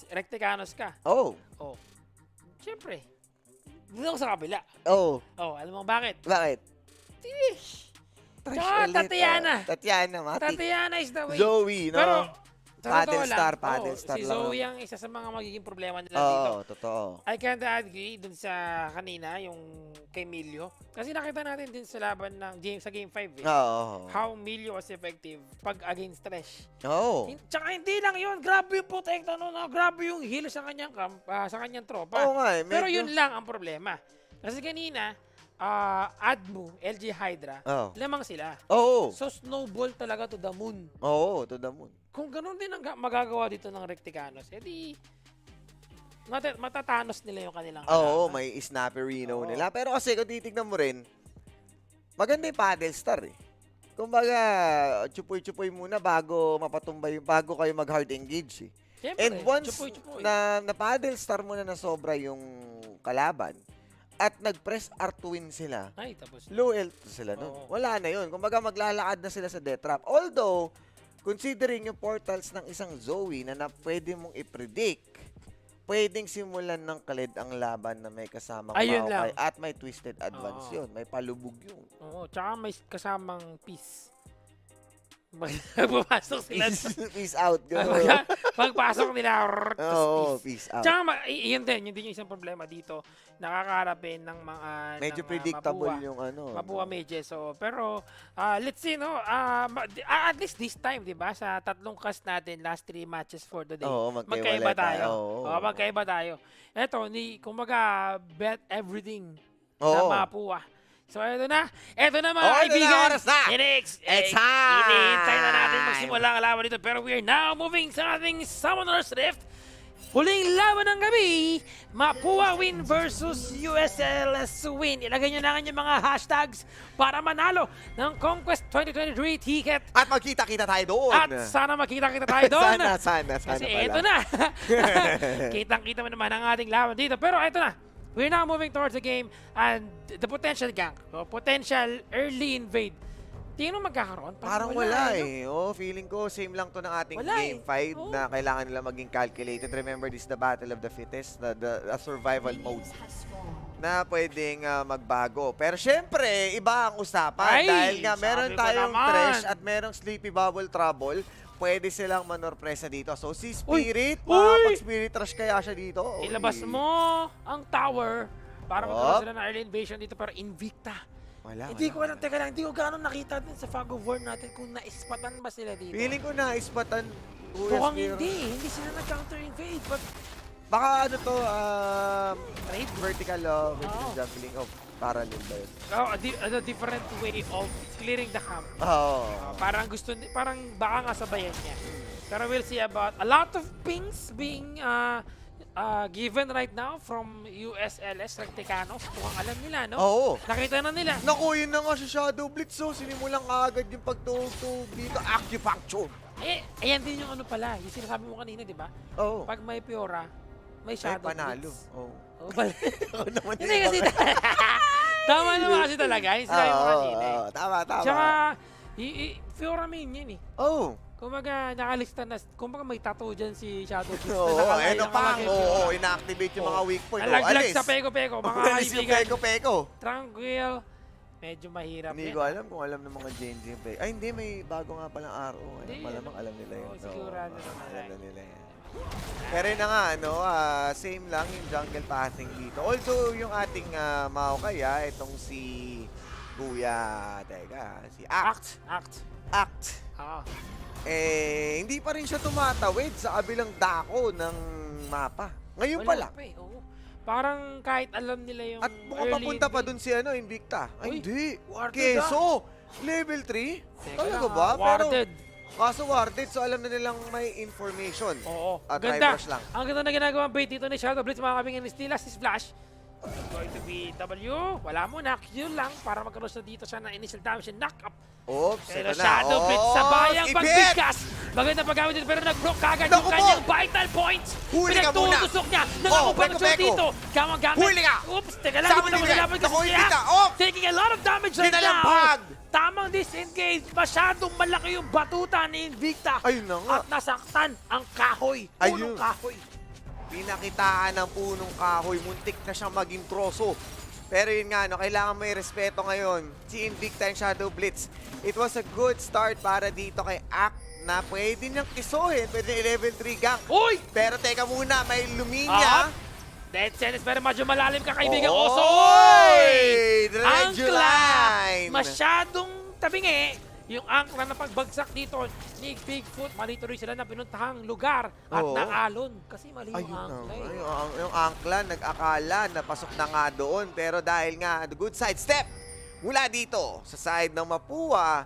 Recticanos ka. Oh. Siyempre. Dito ko sa kabila. Oh. Alam mo bakit? Bakit? Tish! Trash Tsaka ulit, Tatiana. Tatiana, matik. Tatiana is the way. Zoe, no? Pero, sa totoo lang, Paddle star si lang. Zoe ang isa sa mga magiging problema nila dito. Oo, totoo. I can't agree dun sa kanina, yung kay Milyo. Kasi nakita natin din sa laban ng sa game 5 eh. Oo. How Milyo was effective pag against Trash. Oo. Tsaka hindi lang yun, grabe yung protect, grabe yung heal sa kanyang tropa. Oo nga eh. Pero medyo- yun lang ang problema. Kasi kanina, Admu, LG Hydra, Oo. lamang sila. Oo. So snowball talaga to the moon. Oo, to the moon. Kung ganun din ang magagawa dito ng Recticanos, edi matatanos nila yung kanilang Oo, kalaban. may snapperino Oo. nila. Pero kasi kung titignan mo rin, maganda yung paddle star eh. Kumbaga, chupoy-chupoy muna bago mapatumbay, bago kayo mag-hard engage eh. Siyempre, And once chupoy-chupoy. na paddle star muna na sobra yung kalaban, at nag-press R to win sila, Ay, tapos. low health sila nun. Oo. Wala na yun. Kumbaga maglalakad na sila sa death trap. Although, considering yung portals ng isang Zoe na pwede mong i-predict, pwedeng simulan ng Khaled ang laban na may kasamang Ayun Maokai lang. at may twisted advance Oo. yun. May palubog yun. Oo, tsaka may kasamang peace. Pumasok sila. Peace out. Go. Pagpasok nila, Oo, peace. peace out. Tsaka, yun din yung isang problema dito. Nakakaharapin ng mga Medyo ng, predictable mapuwa. yung ano. Mapuwa Mages. So, pero, let's see, no? At least this time, di ba? Sa tatlong cast natin, last 3 matches for the day. Oo, magkaiba tayo. Oo. Magkaiba tayo. Eto, kumbaga, bet everything Oo. sa Mapua. So, eto na mga Oh, ito na, kaibigan. oras na. It's time. Hinihintay na natin magsimula ang laban dito. Pero we are now moving sa ating Summoner's Rift. Huling laban ng gabi, Mapua win versus USLS win. Ilagay nyo na ang inyong mga hashtags para manalo ng CONQuest 2023 ticket. At magkita-kita tayo doon. At sana makita-kita tayo doon. sana Kasi pala. eto na. Kitang-kita mo naman ang ating laban dito. Pero eto na. We're now moving towards the game and the potential gank. So, potential early invade. Tingnan mo magkakaroon? Parang wala eh. Oh, feeling ko same lang to ng ating Wala game eh. 5 na kailangan nila maging calculated. Remember, this is the battle of the fittest, the survival mode na pwedeng magbago. Pero syempre, iba ang usapan. Ay, Dahil nga meron sabi ko tayong naman. Thresh at merong Sleepy Bubble Trouble, pwede silang manorpresa dito. So si Spirit, Uy! makapag-Spirit Rush kaya siya dito. Uy. Ilabas mo ang tower para magkaroon sila ng early invasion dito pero Invicta. Hindi ko alam, teka lang, hindi ko gano'n nakita din sa Fog of War natin kung naispatan ba sila dito. Feeling ko na ispatan. Mukhang hindi sila nag-counter-invade. But Baka ano to, vertical juggling of parallel ba yun? a different way of clearing the camp. Parang parang baka nga sabayan niya. Pero we'll see about a lot of pings being given right now from USLS Recticanos. Mukhang alam nila, no? Oo. Nakita na nila. Naku, yun na nga si Shadow Blitz. So, sinimulang agad yung pagtuhog dito. Acupuncture. Ayan din yung ano pala. Yung sinasabi mo kanina, di ba? Oo. Pag may Fiora, may Shadow panalo. Blitz. Oo. Ako naman Hindi kasi tama naman kasi talaga. Yung sinabi mo kanina. Tama. Tsaka, Fiora main yan eh. Oo. Kumbaga, nakalista na, kumbaga may tattoo dyan si Shadow Blitz. Oo, ina-activate yung mga weak point. Alaglag sa peko-peko, mga Alis yung kaibigan. peko-peko. Tranquil. Medyo mahirap Hindi ko alam kung alam ng mga Gen Z. Ay, hindi. May bago nga palang RO. Malamang alam nila yun. Sigurado naman. Alam na nila yan. Pero yun na nga, same lang yung jungle pathing dito. Although, yung ating Maokai, itong si Kuya, si Act. Hindi pa rin siya tumatawid sa kabilang dako ng mapa. Ngayon pa lang. Oo. Parang kahit alam nila yung At mukhang papunta pa dun si Invicta. Ay, hindi. Keso, level 3? Talaga ba? Warded. Kaso warded, so alam na nilang may information. Oo. At Ganda. drivers lang. Ang ganda na ginagawang bait dito ni Shadow Blitz, mga kabingin ni Stila, si Splash. Going to be W. Wala mo na. Q lang para magkaroon siya dito siya ng initial damage and knock-up. Oops, Pero ito na. Shadow Blitz sa bayang Ibit! pagbigkas. Maganda paggamit dito pero nag-block kagad Naku yung po! kanyang vital points. Huli ka muna! Pinagtutusok niya. Nakakupang siya peko-peko. dito. Kamang gamit. Huli ka! Oops, teka lang. Sama Hindi mo nila. nalaman kasi Naku, siya. Invicta. Oh! Taking a lot of damage right now. Dinalampag! Tamang disengage. Masyadong malaki yung batuta ni Invicta. Ayun na nga. At nasaktan ang kahoy. Ayun. Punong kahoy. Pinakitaan ng punong kahoy. Muntik na siyang maging troso. Pero yun nga, kailangan may respeto ngayon. Si Invicta and Shadow Blitz. It was a good start para dito kay Act na pwede niyang kisuhin. Pwede level 3 gank. Uy! Pero teka muna, may luminya. Dead Sentence pero medyo malalim ka kaibigan. Oo. Osoy! Diretso line! Masyadong tabingi. Yung angkla na pagbagsak dito ni Bigfoot, malito rin sila na pinuntahang lugar at Oo. naalon. Kasi mali yung Ayun angkla na. eh. Yung angkla, nag-akala na pasok na nga doon. Pero dahil nga, the good side step mula dito sa side ng Mapua,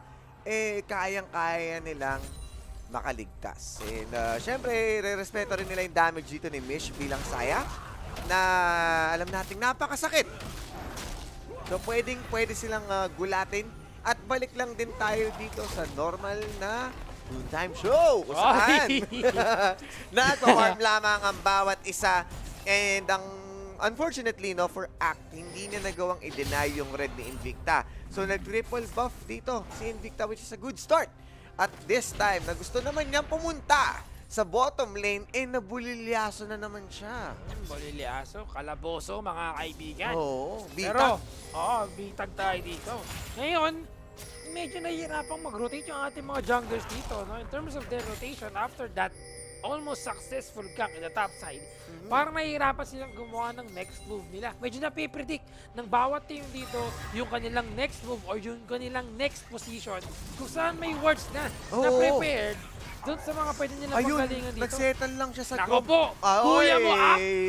kayang-kaya nilang makaligtas. And syempre, re-respeto rin nila yung damage dito ni Mish bilang saya na alam nating napakasakit. So pwede silang gulatin. At balik lang din tayo dito sa normal na noontime show. Kung saan nagpa-farm lamang ang bawat isa. And unfortunately, for Act, hindi niya nagawang i-deny yung red ni Invicta. So nag-triple buff dito si Invicta, which is a good start. At this time, na gusto naman niyang pumunta sa bottom lane, nabulilyaso na naman siya. Bolilyaso, kalaboso, mga kaibigan. Oo, Pero, bitag tayo dito. Ngayon, medyo nahihirapang mag-rotate yung ating mga junglers dito. No? In terms of their rotation, after that almost successful gank in the top side, parang nahihirapan silang gumawa ng next move nila. Medyo napipredict ng bawat team dito yung kanilang next move or yung kanilang next position kung saan may words na prepared doon sa mga pwede nilang paggalingan dito. Nagsettle lang siya sa Nako po, Kuya mo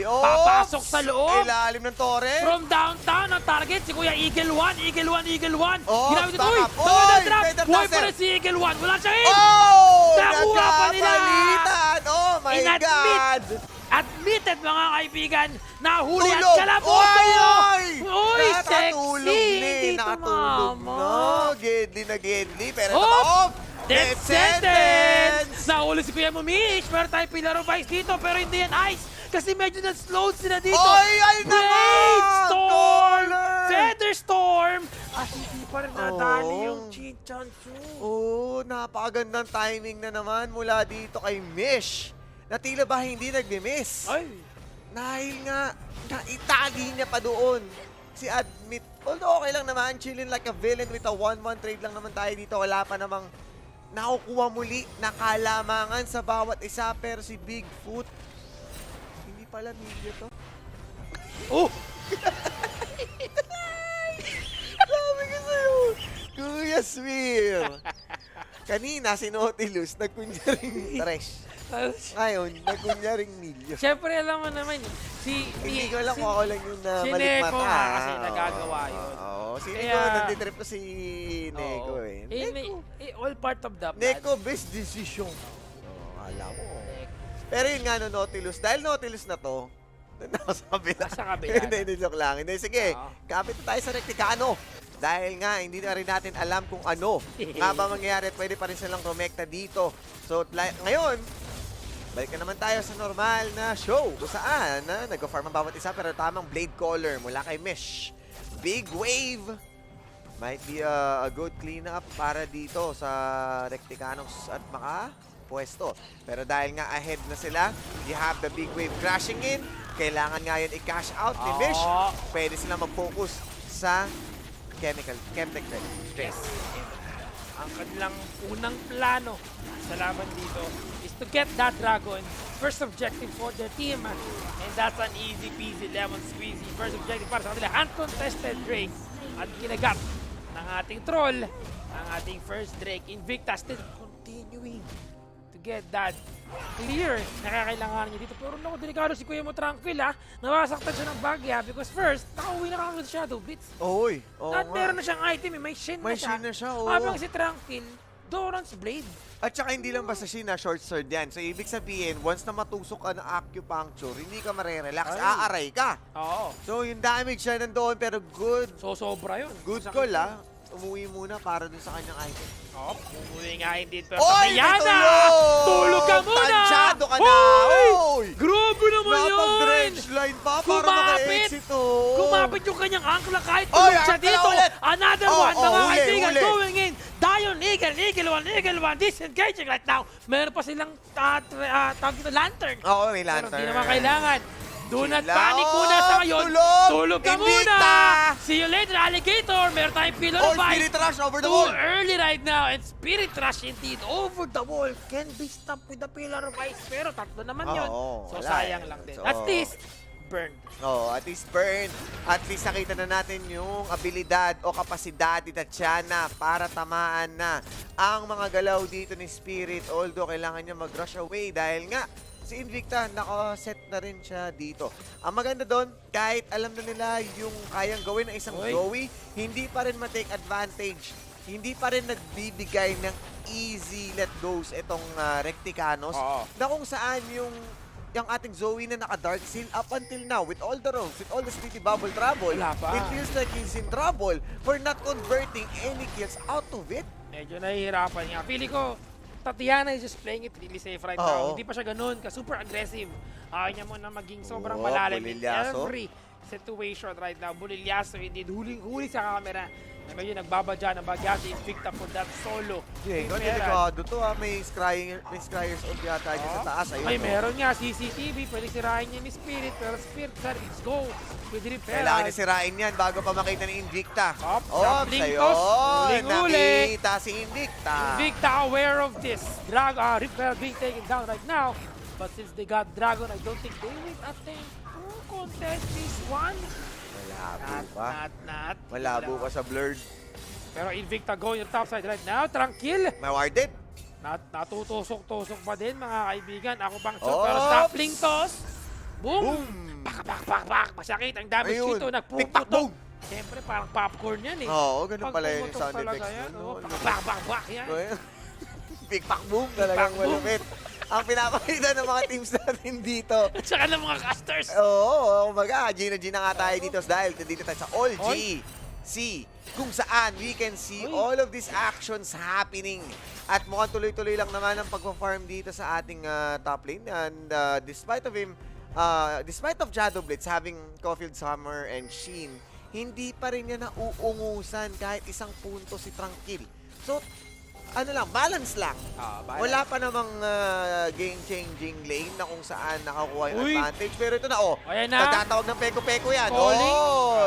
papasok sa loob. Ilalim ng tore. From downtown, ang target si Kuya Eagle 1. Ginamit ito. Uy! Oy, Tawag na drop! Feather Buhay Duster. pa rin si Eagle 1. Wala siya hit! Oh! Nakuha pa nila! Nagkapalitan! Oh my Inadmit God! Admitted mga kaibigan, nahuli at Tulog! kalaboto! Oy! Uy, Nakatulog sexy! ni, Hindi nakatulog tumama. na. Gedli na gedli, pero Oh! tumaob! Death sentence! Nahuli si Kuya Mumish. Meron tayong pillar of ice dito, pero hindi yan ice. Kasi medyo na-slowed sila dito. Oy, ay naman! Brainstorm! Caller! Feather Storm! At hindi pa rin nadali Oh. yung Chinchanchu. Oh, napakagandang timing na naman mula dito kay Mish. Na tila ba hindi nagmi-miss? Ay! Dahil nga, naitagi niya pa doon. Si Admit, although okay lang naman, chilling like a villain with a 1-1 trade lang naman tayo dito. Wala pa namang nakukuha muli na kalamangan sa bawat isa. Pero si Bigfoot, hindi pala media to. Oh! Sabi ko sa'yo, Kuya Swir. Kanina si Nautilus, nagkunyaring trash. Ngayon, nagkunyaring milyo. Siyempre, alam mo naman, Hindi ko alam kung ako lang yung si malikmata. Neko nga kasi nagagawa yun. Oo, si Neko, Kaya- nanditrip ko si Neko Oo. eh. All part of the plan. Neko, best decision. Oo, alam mo. Pero yun nga no, Nautilus, dahil Nautilus na to, doon ako sa kabila. Sa kabila Hindi, joke lang. Hindi, sige, Oo. kapit na tayo sa Recticano. Dahil nga, hindi na rin natin alam kung ano nga ba mangyayari at pwede pa rin silang rumekta dito. So, ngayon, balik na naman tayo sa normal na show kung saan nag-farm ang bawat isa pero tamang blade caller mula kay Mish. Big wave. Might be a good cleanup para dito sa Recticanos at makapwesto. Pero dahil nga ahead na sila, you have the big wave crashing in. Kailangan nga yun i-cash out ni Mish. Pwede sila mag-focus sa chemical stress. Ang kanilang unang plano sa laban dito is to get that dragon. First objective for their team. And that's an easy peasy lemon squeezy. First objective para sa kanila. Uncontested Drake. At kinagat ng ating troll. Ang ating first Drake. Invicta still continuing to get that clear na kakailanganan niya dito. Pero naku, delikado si Kuya mo Tranquil ha. Nawasaktan siya ng bagya because first, nakauwi na kagad Shadow Blitz. Oy, oo At nga. meron na siyang item, may Shin na May siya. Shin na siya, oo. Habang si Tranquil, Doran's Blade. At saka hindi lang basta Shin na short sword yan. So, ibig sabihin, once na matusok ka ng acupuncture, hindi ka marerelax, Ay. aaray ka. Oo. So, yung damage siya nandoon, pero good. So, sobra yun. Good Sakit call, yun. ah. Umuwi muna para dun sa kanyang item. Oo, umuwi nga hindi. Pero Oy, Tatiana! tulog! Tulog ka muna! Tansyado ka na! Hoy! Oy! Grabe naman yun! Napag-dredge line pa para Kumapit! maka-exit, oh. Kumapit yung kanyang angkla kahit Oy, tulog siya angkla dito. ulit! Another Oh, one, oh, mga huli, kaibigan, huli. going in. Dion, Eagle one, disengaging right now. Meron pa silang tawag dito, lantern. Oo, may Pero lantern. di naman kailangan. Do not Sila. panic muna sa ngayon. Tulog! Tulog ka Invicta! muna! See you later, Alligator! Meron tayong pillar Oh, of ice. Spirit Rush over the Too wall. early right now, and Spirit Rush indeed over the wall can be stopped with the pillar of ice. Pero tatlo naman yun. Oo, So wala sayang eh. lang din. So, At least, burned. Oh, at least burn. At least nakita na natin yung abilidad o kapasidad ni Tatiana para tamaan na ang mga galaw dito ni Spirit. Although kailangan niya mag-rush away dahil nga si Invicta naka-set na rin siya dito. Ang maganda doon, kahit alam na nila yung kayang gawin ng isang Oy. Zoe, hindi pa rin ma-take advantage. Hindi pa rin nagbibigay ng easy let goes itong Recticanos Oo. na kung saan yung ating Zoe na naka-dark seal up until now with all the rogues, with all the speedy bubble trouble, Wala pa. it feels like he's in trouble for not converting any kills out of it. Medyo nahihirapan nga. Feeling ko, Tatiana is just playing it really safe right now. Oo. Hindi pa siya ganun, super aggressive. Ayaw niya muna maging sobrang Oo, malalim in bulilyaso. every situation right now. Bulilyaso indeed. Huli sa camera. Na medyo nagbabadya ng bagya si Invicta for that solo. Yeah, Meron. delikado to may scryers of yata dyan sa taas. Ayun, Ay, oh. meron nga, CCTV. Pwede sirahin niya ni Spirit. Pero Spirit, let's go. Pwede repair. Kailangan niya sirain yan bago pa makita ni Invicta. Up, Oh, jumping sa'yo. toss. Huling-huli. Nakita si Invicta. Invicta aware of this. Repair being taken down right now. But since they got Dragon, I don't think they will attempt to contest this one. Malabo pa. Not. Malabo pa sa blurred. Pero Invicta going to the top side right now. Tranquil. May warded. Natutusok-tusok pa din mga kaibigan. Ako pang Oops! pero sapling toss. Boom! Boom! Pak! Masakit ang damage Ayun. dito. Tiktak, Nagpuputok. boom! Siyempre parang popcorn yan eh. Oo, ganun Pag pala yung pumutok sound talaga effects yan, nun, oh, no? Pak yan. Big pack boom, talagang Big pack boom. malupit. ang pinapakita ng mga teams natin dito. At saka ng mga casters. Oo, umaga. Gina nga tayo dito dahil dito tayo sa All GC kung saan we can see all of these actions happening. At mukhang tuloy-tuloy lang naman ang pagpa-farm dito sa ating top lane. And despite of Shadow Blitz having Caulfield Summer and Sheen, hindi pa rin niya nauungusan kahit isang punto si Tranquil. So, ano lang, balance lang. Wala pa namang game-changing lane na kung saan nakakuha yung advantage. Pero ito na, Ayan na. nagtatawag ng peko-peko yan. Calling.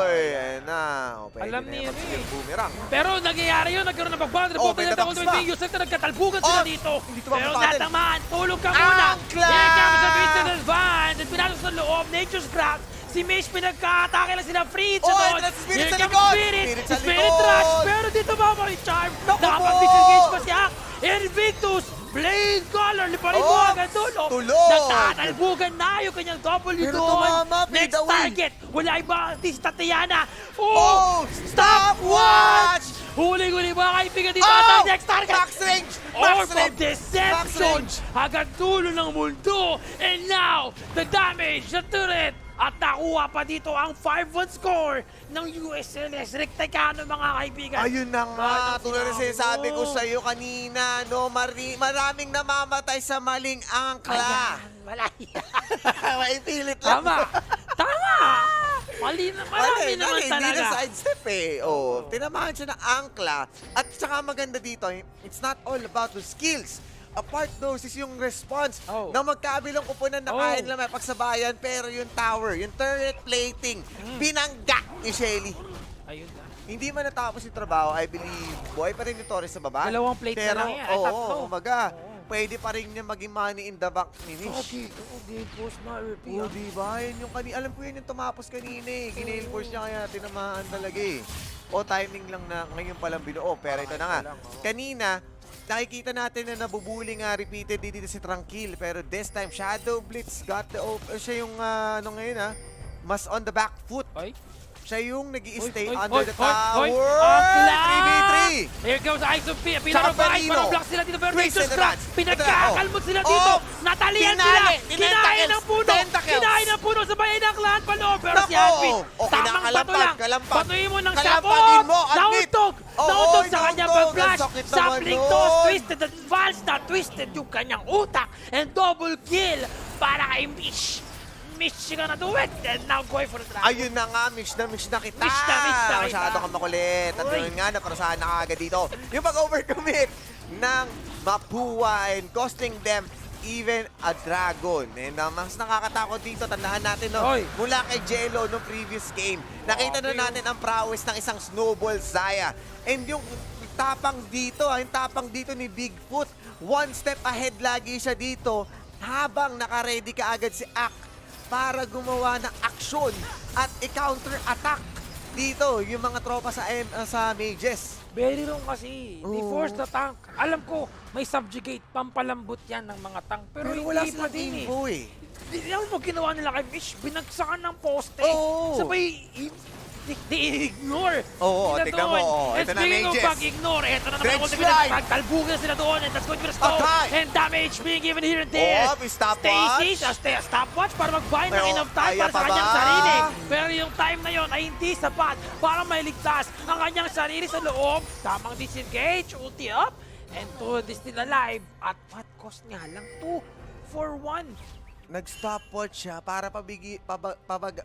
Ayan na. Pwede Alam na niya yung rin. mag-skill boomerang. Pero nangyayari yun, nagkaroon ng pag-bound. Oh, Report may na natabox ultimate pa. being used. Nagkatalbugan sila dito. Hindi Pero tumapatid. natamaan. Tulog ka muna. Angkla! Here comes the Twisted Advance. At pinasok sa loob. Nature's Craft. Si Mish pinagka-atake lang sila free. Oh, and that's Spirit sa likod! Spirit sa Spirit likod! Rush. Pero dito ba mo yung charm? Naku po! Nakapag-disengage pa siya. Invictus. Blade Color. Liparin mo agad dulo. Tulog! Nagtatalbugan na yung kanyang W Pero doon. tumama, Next fade away. target. Wala iba. Artist Tatiana. Oh! Stopwatch! Huli-huli mga kaibigan dito. Oh! At ang next target. Max range! Orb Max of range! Max Deception! range! Hanggang dulo ng mundo! And now, the damage, the turret! At nakuha pa dito ang 5-1 score ng USLS Rectecano mga kaibigan. Ayun na nga, Bakit tulad na sinabi sinasabi ko mo? sa iyo kanina, no, maraming namamatay sa maling angkla. Wala Maipilit lang. Tama! Tama! Marami naman Hindi talaga. na sidestep eh. Oh, tinamahan siya ng angkla. At saka maganda dito, it's not all about the skills. Apart those is yung response na magkabilang kupunan na kaya nila may pagsabayan, pero yung tower, yung turret plating, binangga ni Shelly. Ayun na. Hindi man natapos yung trabaho, I believe, buhay pa rin yung Torres sa baba. Dalawang plate na pero, lang yan, ay, tatlo. umaga, pwede pa rin niya maging money in the bank ni Nish. Game post na RP. Diba? Yan yung alam ko yun yung tumapos kanina eh. Ginail force niya kaya tinamaan talaga eh. O timing lang na ngayon palang binuo. Pero ito na nga. Kanina, nakikita natin na nabubuling repeated dito si Tranquil. Pero this time, Shadow Blitz got the siya yung mas on the back foot. Siya yung nag-i-stay under the tower. 3v3! Here comes Ice of P. Tsaka Pillar of Ice. Pelino. Parang block sila dito. Pero Twisted Nature's Craft. Advance. Pinagkakalmot sila dito. Natalian sila. Kinain ng puno. Tentacles. Kinain ng puno. Sabayan ng clan paloob. Pero si Nako! Advin, O, tamang kinakalampag, bato lang. kalampag. Patuloy mo ng Kalampagin sapot. mo, Advin. Nauntog. Oo, Nauntog sa kanyang nauntog. pag-flash. Ang sakit naman Sapling nun. toss. Twisted Advance na twisted yung kanyang utak. And double kill para kay Mish. Mish ka na do it. And now going for the dragon. Ayun na nga, miss na kita. Miss na kita. Masyado kang makulit. At yun nga, naparusahan na agad dito. Yung pag-overcommit ng Mapua and costing them even a dragon. And mas nakakatakot dito, tandaan natin, no? Mula kay Jello no previous game, nakita na natin ang prowess ng isang Snowball Zaya. And yung tapang dito ni Bigfoot, one step ahead lagi siya dito habang naka-ready ka agad si Ak para gumawa ng aksyon at i-counter-attack dito yung mga tropa sa mages. Very wrong kasi. They force the tank. Alam ko, may subjugate, pampalambot yan ng mga tank. Pero wala hindi pa silang din info eh. Alam mo, ginawa nila kay Mish, binagsakan ng poste. Oo. Sabay, they ignore. Oo, Sila tignan mo. doon. Oo, And ito na, speaking of mages. pag-ignore, ito na naman Dredge ang ultimate. slide. Pagtalbugan sila doon, and that's going to be a stone. Patay. And damage being given here and there. Oh, stopwatch. Stacy, stopwatch para mag-buy ng Pero, enough time kaya para sa pa kanyang ba? sarili. Pero yung time na yon ay hindi sapat para mailigtas ang kanyang sarili sa loob. Tamang disengage, ulti up, and Toad is still alive. At what cost nga lang? 2 for 1. Nag-stopwatch siya para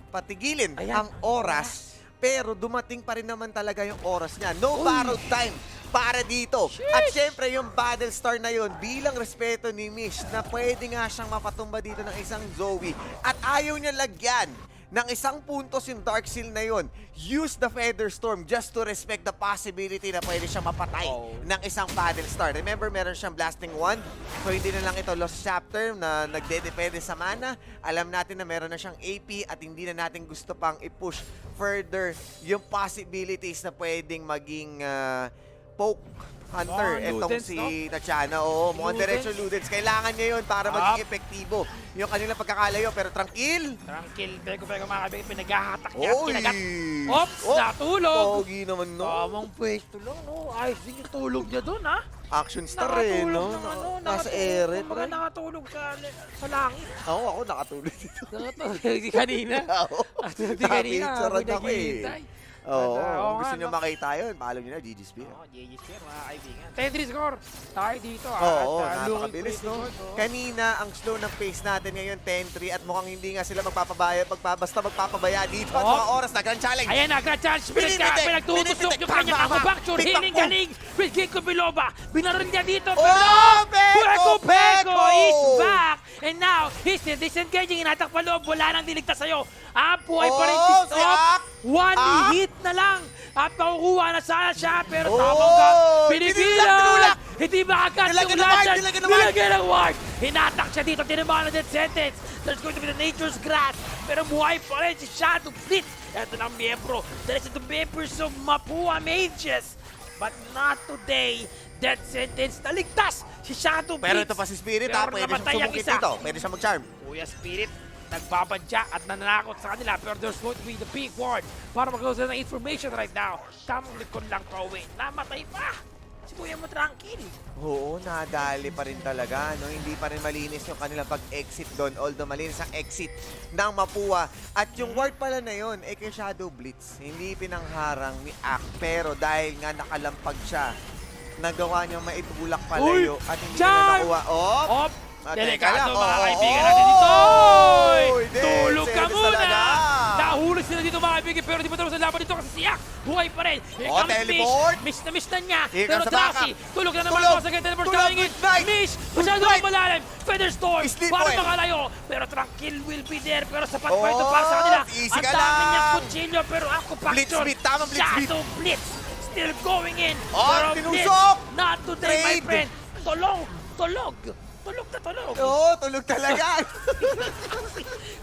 patigilin Ayan. ang oras. Pero dumating pa rin naman talaga yung oras niya. No borrowed time para dito. At syempre yung Battle Star na yun, bilang respeto ni Mish na pwede nga siyang mapatumba dito ng isang Zoe. At ayaw niya lagyan ng isang puntos yung Dark Seal na yun. Use the Feather Storm just to respect the possibility na pwede siyang mapatay ng isang Battle Star. Remember, meron siyang Blasting Wand. So, hindi na lang ito Lost Chapter na nagdedepende sa mana. Alam natin na meron na siyang AP at hindi na natin gusto pang i-push further yung possibilities na pwedeng maging poke hunter. Itong Ludens, si no? Tatiana. Oo, mukhang diretso Ludens. Kailangan niya yun para maging epektibo yung kanilang pagkakalayo. Pero Tranquil. Tranquil, pero mga kaibigan, pinaghahatak niya. Oy! Kinagat. Ops, natulog. Pogi naman, no? Tamang pwesto lang, no? Ayos din yung tulog niya doon, ha? Action star eh, no? Nasa ere, Kumbaga pre. nakatulog sa langit. Ako nakatulog dito. Nakatulog di kanina. Oo. Di kanina, Napicturean ako eh. naghihintay. Oo, Oo gusto nga, nyo no? makita yun, paalam nyo na, GG Spear. Oh, JJ Spear, mga kaibigan. 10-3 score. Tayo dito. Oo, at, napakabilis, no? Kanina, ang slow ng pace natin ngayon, 10-3, at mukhang hindi nga sila basta magpapabaya dito at Oh. mga oras na Grand Challenge. Ayan na, Grand Challenge Spirit ka. Pinipitik, Pinagtutusok pinipitik, yung kanyang bang, bang, akabakture. bang, Hiling bang, galing. With Ginkgo biloba. Binaril niya dito. Oh, Peko Peko! is back. And now, he's disengaging. Inatak pa loob. Wala nang diligtas sa'yo. Buhay pa rin si Oh, si Stop. Ak! One Ak! hit na lang. At makukuha na sana siya. Pero Oh, tamang ka. tinulak! Pinipilan. Hindi makakat Nilagyan yung ng ward, lasan. nilagyan ng ward. Nilagyan ng ward. Hinatak siya dito. Tinamaan na death sentence. There's going to be the nature's grass. Pero buhay pa rin si Shadow Blitz. Ito ng miyembro. There is the members of Mapua Mages. But not today. Death sentence. Naligtas si Shadow Blitz. Pero ito pa si Spirit, ha? Pero Pwede namatay siyang ang sumukit isa. dito. Pwede siyang mag-charm. Kuya Spirit, nagbabadya at nananakot sa kanila. Pero there's going to be the big ward para mag-close ng information right now. Tamang likod lang pa uwi. Namatay pa. Si Kuya mo tranquil. Oo, nadali pa rin talaga, no? Hindi pa rin malinis yung kanilang pag-exit doon. Although malinis ang exit ng Mapua. At yung ward pala na yun, kay Shadow Blitz. Hindi pinangharang ni Ak. Pero dahil nga nakalampag siya, nagawa niya maitulak palayo at hindi niya na nakuha. Oh! Op! Teka Delikado lang, mga oo. kaibigan natin dito. Oy! Tulog ka Dead muna! talaga. Nahulog sila dito mga kaibigan pero di pa tapos ang laban dito kasi siyak. Buhay pa rin. Here Oh, comes teleport. Mish. Miss na niya. Here Pero comes the Drasy, backup. tulog na naman Tulog. ako sa kanya. Teleport Tulog. coming in. Good night. Mish, Good masyado night. ang malalim. Featherstorm, Sleep para well. makalayo. Pero Tranquil will be there. Pero sapat pa ito Oh, para sa kanila. easy Ang ka dami lang. niyang kutsilyo pero ako Blitz beat, tamang blitz beat. Shadow Blitz. Still going in. Oh, Pero tinusok. Blitz, not today my Trade. friend. Tulog. Tulog. Tulog na tulog. Oo, tulog talaga.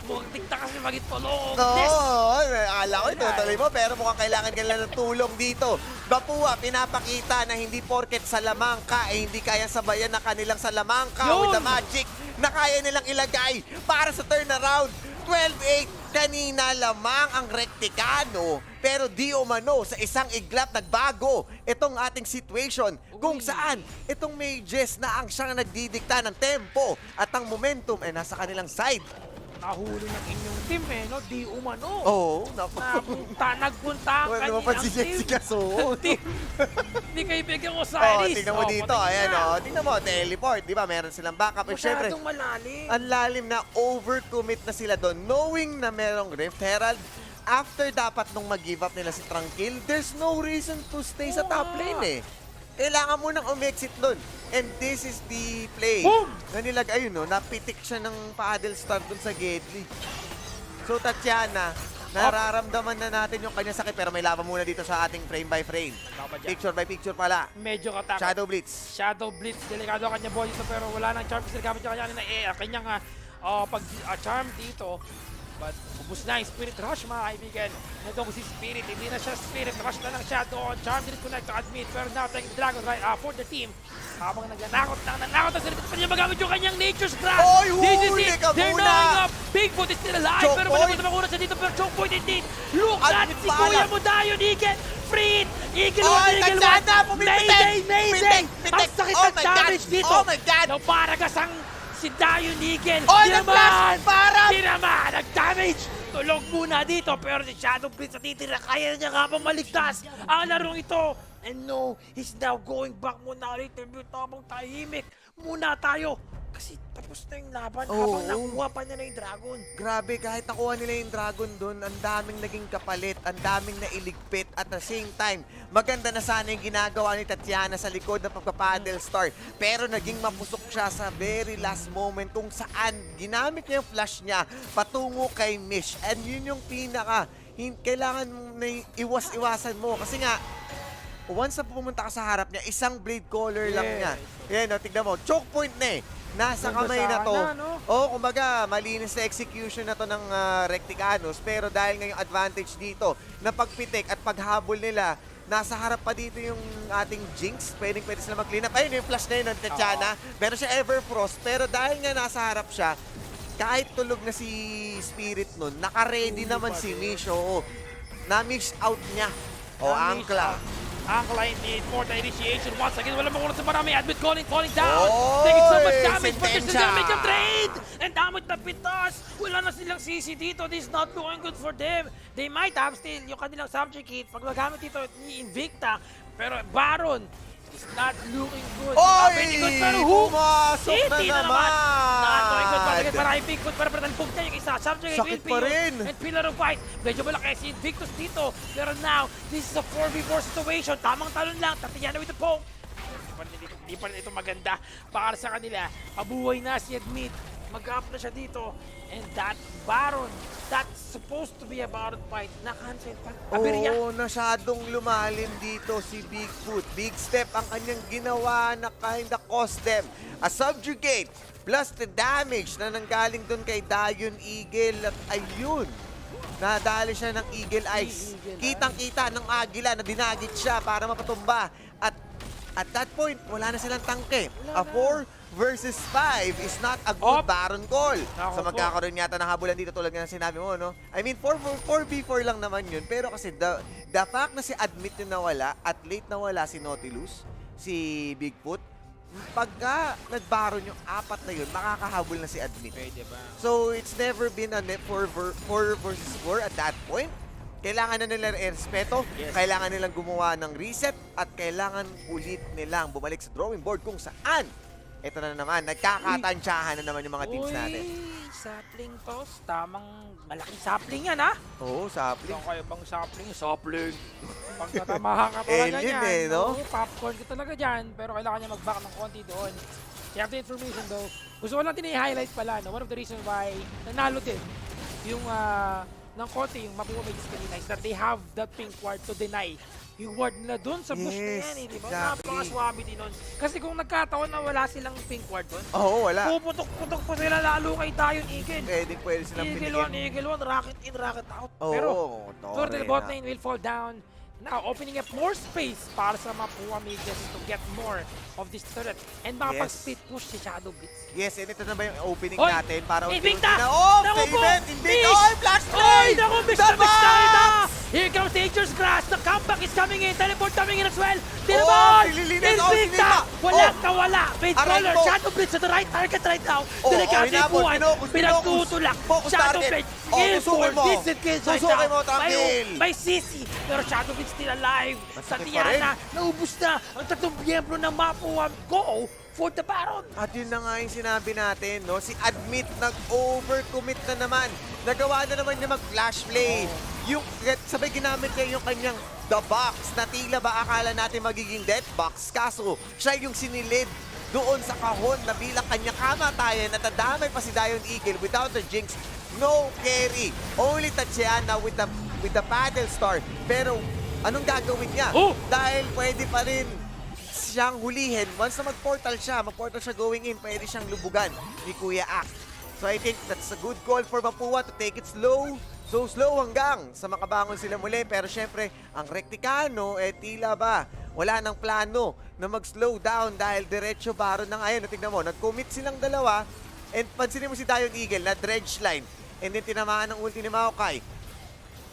Mukhang tikta kasi maging tulog. Oo, akala ko itutuloy mo pero mukhang kailangan nila ng tulong dito. Mapua, pinapakita na hindi porket sa lamang ka, hindi kaya sabayan na kanilang sa lamang ka with the magic na kaya nilang ilagay para sa turnaround. 12-8, kanina lamang ang Rektikano. Pero di umano, sa isang iglap nagbago itong ating situation kung saan itong Mages na ang siyang nagdidikta ng tempo at ang momentum ay nasa kanilang side. Nahuli ng inyong team no? Di umano. Oo, Nagpunta ang Wala naman kanilang pa si team. Jessica Soul. Hindi kaibigan ko sa Oh, Iris. tingnan mo dito. Ayan, tingnan mo, teleport. Di ba? Meron silang backup. At syempre, Masyadong malalim. ang lalim na overcommit na sila doon. Knowing na merong Rift Herald, after dapat nung mag-give up nila si Tranquil, there's no reason to stay sa top lane eh. Kailangan mo nang umexit doon. And this is the play. Boom! Na nilagay, ayun, no, napitik siya ng paddle start doon sa Gedli. So, Tatiana, nararamdaman na natin yung kanya sakit pero may laban muna dito sa ating frame by frame. Picture by picture pala. Medyo katakot. Shadow Blitz. Shadow Blitz. Delikado ang kanya boy dito pero wala nang charm. Kasi gamit niya kanyang charm dito. But ubus na yung Spirit Rush mga kaibigan. Ito si Spirit. Hindi na siya Spirit Rush na lang siya doon. Charm didn't connect to admit. Pero now taking Dragon right for the team. Habang nananakot ang Spirit. Pa niya magamit yung kanyang Nature's Grasp. Oy, This is huli it. ka They're muna. knocking up. Bigfoot is still alive. Choke Pero point. malapit na makuha siya dito. Pero choke point indeed. Look At at si pala. Kuya mo tayo. Eagle. Free. Eagle Oh, one. Eagle one. Tatiana, pumipitik. Mayday. Pitik. Ang sakit Oh ng my damage God. dito. Oh my God. Now Paragas ang si Dayo Nigel. Oh, nag-flash! Parang! Di naman! Nag-damage! Tulog muna dito pero si Shadow Blitz sa titira. Kaya niya nga bang maligtas ang larong ito. And no, he's now going back muna later. Tamang tahimik muna tayo. Kasi tapos na yung laban habang nakuha pa niya na yung dragon. Grabe, kahit nakuha nila yung dragon doon, ang daming naging kapalit, ang daming nailigpit at the same time, maganda na sana yung ginagawa ni Tatiana sa likod ng pagpapaddle star. Pero naging mapusok siya sa very last moment kung saan ginamit niya yung flash niya patungo kay Mish. And yun yung pinaka, kailangan na iwas-iwasan mo. Kasi nga, once na pumunta ka sa harap niya, isang blade caller lang niya. Yan, tignan mo, choke point na eh. Nasa kamay na to. Kumbaga, malinis na execution na to ng Recticanos. Pero dahil nga yung advantage dito, na pagpitik at paghabol nila, nasa harap pa dito yung ating Jinx. Pwede sila mag-clean up. Ayun yung flash na yun ng Tatiana. Meron siya Everfrost. Pero dahil nga nasa harap siya, kahit tulog na si Spirit nun, naka-ready naman si Mish. Oo. Na-mix out niya. Angkla. Ang client need for the initiation. Once again, wala makunat sa marami. Admit falling down. Taking so much damage, but there's still damage of trade. And damage na pitas. Wala na silang CC dito. This is not looking good for them. They might have still yung kanilang subject hit. Pag magamit dito ni Invicta. Pero Baron is not looking good. Oy! Pero who? Pumasok na City naman! Not looking good. Once again, para Invictus. Para talbog na yung isa. Subject hit Sakit will pa be rin. used. And Pillar of Fight. Medyo malaki si Invictus dito. Pero now, this is a 4v4 situation. Tamang talon lang. Tatiana with the poke. Hindi pa rin ito maganda para sa kanila. Pabuhay na si Admit. Mag-up na siya dito. And that Baron, that's supposed to be a Baron fight. Na-cancel pa. Aberya. Oo, masyadong lumalim dito si Bigfoot. Big step ang kanyang ginawa na kinda cost them. A subjugate plus the damage na nanggaling dun kay Dayon Eagle. At ayun, nadali siya ng Eagle Eyes. Kitang-kita ng Agila na dinagit siya para mapatumba. At that point, wala na silang tangke. A 4 versus 5 is not a good Baron call. So magkakaroon yata ng habulan dito tulad nga ng sinabi mo, no? I mean, 4v4 lang naman yun. Pero kasi the fact na si Admit yung nawala at late nawala si Nautilus, si Bigfoot, pagka nag-Baron yung apat na yun, makakahabol na si Admit. So it's never been a 4 versus 4 at that point. Kailangan na nilang respeto, kailangan nilang gumawa ng reset, at kailangan ulit nilang bumalik sa drawing board kung saan. Ito na naman, nagkakatansyahan na naman yung mga teams natin. Sapling toss. Tamang malaking sapling yan, ha? Oo, sapling. Saan kayo bang sapling? Sapling. Pag natamahan ka talaga Alien yan. no? Popcorn ka talaga dyan. Pero kailangan niya mag-back ng konti doon. You have the information though. Gusto ko lang din i-highlight pala, no? One of the reasons why nanalo din yung ng konti, yung mabuha may kanina is that they have that pink ward to deny yung ward nila dun sa bush na yan, di ba? Exactly. Napaka-swabe din nun. Kasi kung nagkataon na wala silang pink ward dun, Oo, wala. puputok-putok pa sila lalo kay Dayon Eagle. Pwede silang Eagle binigyan. 1, rocket in, rocket out. Oo, Pero, Torre the bot lane will fall down. Now, opening up more space para sa Mapua Mages to get more of this turret. And makapag-split push si Shadow Blitz. Yes, and ito na ba yung opening Hoy! natin para Invicta! na off Naku the po! event. Invicta! Miss! Oy, flash play! Oy, naku, miss The na ina! box! Here comes Nature's Grass. The comeback is coming in. Teleport coming in as well. Oh, Tinabon! nililinis. Oh, Invicta! sinima. Walang Oh. kawala. Bait Aray caller. po. Shadow Blitz at the right target right now. Oh, Delikado okay na yung po. buwan. Pinocus. Pinagtutulak. Focus Shadow target. Blitz. Oh, Kill susukin for mo. decent kills right Susukin now. mo, Tranquil. May CC. Pero Shadow Blitz still alive. Masakit pa Tatiana, naubos na ang tatlong miyembro ng Mapua. Go for the Baron. At yun na nga yung sinabi natin, no? Si Admit nag-overcommit na naman. Nagawa na naman niya mag-flash play. Yung, sabay ginamit niya yung kanyang the box na tila ba akala natin magiging death box. Kaso, siya yung sinilid doon sa kahon na bilang kanyang kamatayan. Natadamay pa si Dayon Eagle without the jinx. No carry. Only Tatiana with the paddle star. Pero, anong gagawin niya? Oh! Dahil pwede pa rin siyang hulihin. Once na mag-portal siya going in, pwede siyang lubugan ni Kuya Ak. So I think that's a good call for Mapua to take it slow. So slow hanggang sa makabangon sila muli. Pero syempre, ang Rektikano, tila ba, wala nang plano na mag-slow down dahil diretso Baron na ngayon. Tignan mo, nag-commit silang dalawa. And pansinin mo si Dayon Eagle na dredge line. And then tinamaan ng ulti ni Maokai.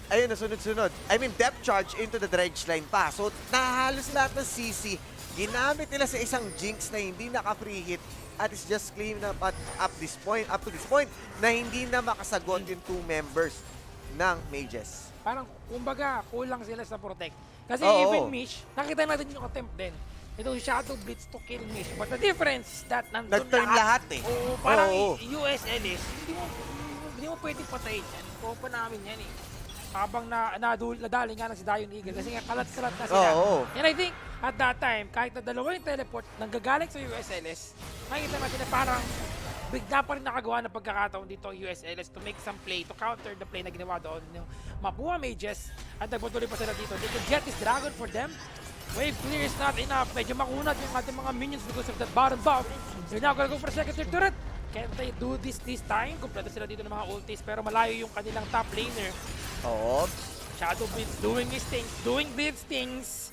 Ayun, nasunod-sunod. I mean, depth charge into the dredge line pa. So, nahalos lahat ng CC. Ginamit nila sa isang jinx na hindi naka-free hit. At it's just clean up to this point na hindi na makasagot yung two members ng Mages. Parang, kumbaga, kulang sila sa protect. Kasi Oo. even Mish, nakita natin yung attempt din. Ito yung Shadow Blitz to kill Mish. But the difference is that nandun Nag-turn lahat eh. Oo, parang Oo. USLS, hindi mo pwedeng patayin yan. Kopa namin yan eh. Habang nadali nga na si Dayon Eagle kasi nga kalat-kalat na sila. Oo. And I think at that time, kahit na dalawa yung teleport nanggagaling sa USLS, nakikita natin na parang bigla pa rin nakagawa ng pagkakataon dito ang USLS to make some play, to counter the play na ginawa doon ng Mapua Mages. At nagpatuloy pa sila dito. They can get this dragon for them. Wave clear is not enough. Medyo makunat yung ating mga minions because of that bottom buff. They're now gonna go for a second tier turret. Can they do this time? Kompleto sila dito ng mga ultis pero malayo yung kanilang top laner. Oo. Shadow Blitz doing his things, doing Blitz things.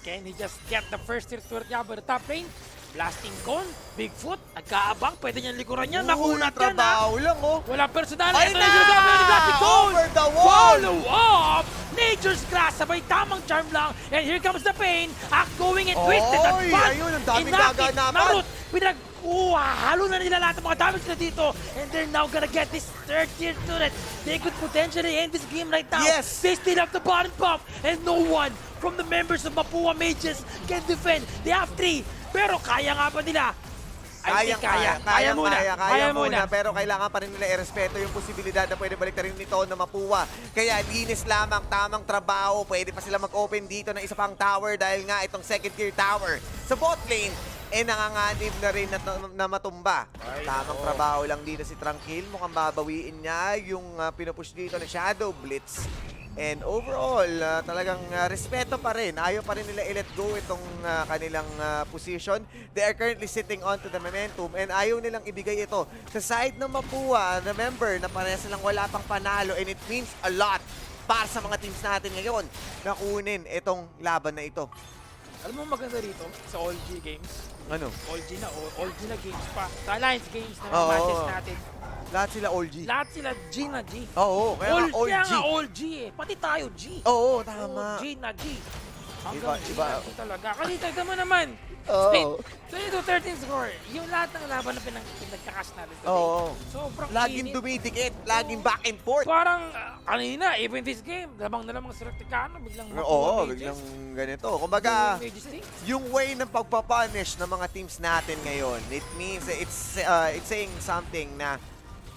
Can he just get the first tier turret niya by the top lane? Blasting Cone, Bigfoot, nagkaabang, pwede niyang likuran yan, makunat yan ha. Trabaho lang, oh. Wala personal, Ay ito na! yung gagawin ni Blasting Cone. Over the wall! Follow up! Nature Nature's Grass, sabay tamang charm lang. And here comes the pain. Act going and twisted. That's Oy, bad. ayun, ang daming Inaki, gaganapan. Narut, halo na nila lahat ng mga damage na dito. And they're now gonna get this third tier turret. They could potentially end this game right now. Yes. They still have the bottom buff. And no one from the members of Mapua Mages can defend. They have 3. Pero kaya nga ba nila? Kaya muna. Pero kailangan pa rin nila i-respeto yung posibilidad na pwede balik rin nito na Mapua. Kaya linis lamang, tamang trabaho. Pwede pa sila mag-open dito ng isa pang tower dahil nga itong second tier tower sa bot lane nanganganib na rin na matumba. Tamang trabaho lang dito si Tranquil. Mukhang babawiin niya yung pinupush dito na Shadow Blitz. And overall, talagang respeto pa rin. Ayaw pa rin nila i-let go itong kanilang position. They are currently sitting onto the momentum and ayaw nilang ibigay ito sa side ng Mapua. Remember, na parehas silang wala pang panalo and it means a lot para sa mga teams natin ngayon na kunin itong laban na ito. Alam mo maganda rito sa All G games? Ano? All G na games pa. Sa Alliance games na matches natin. Lahat sila all G. Lahat sila G na G. Oo, kaya all G. All G eh. Pati tayo G. Oo, tama. G na G. Hanggang G Iba. na G talaga. Kasi tignan mo naman. Oo. 22-13 score. Yung lahat ng laban na pinagkakas natin today. Oo. Sobrang Laging init. dumidikit, laging back and forth. Parang kanina, even this game, lamang na lamang si Recticano, biglang Oo, biglang ganito. Kumbaga, Mages thing. yung way ng pagpapunish ng mga teams natin ngayon, it means it's saying something na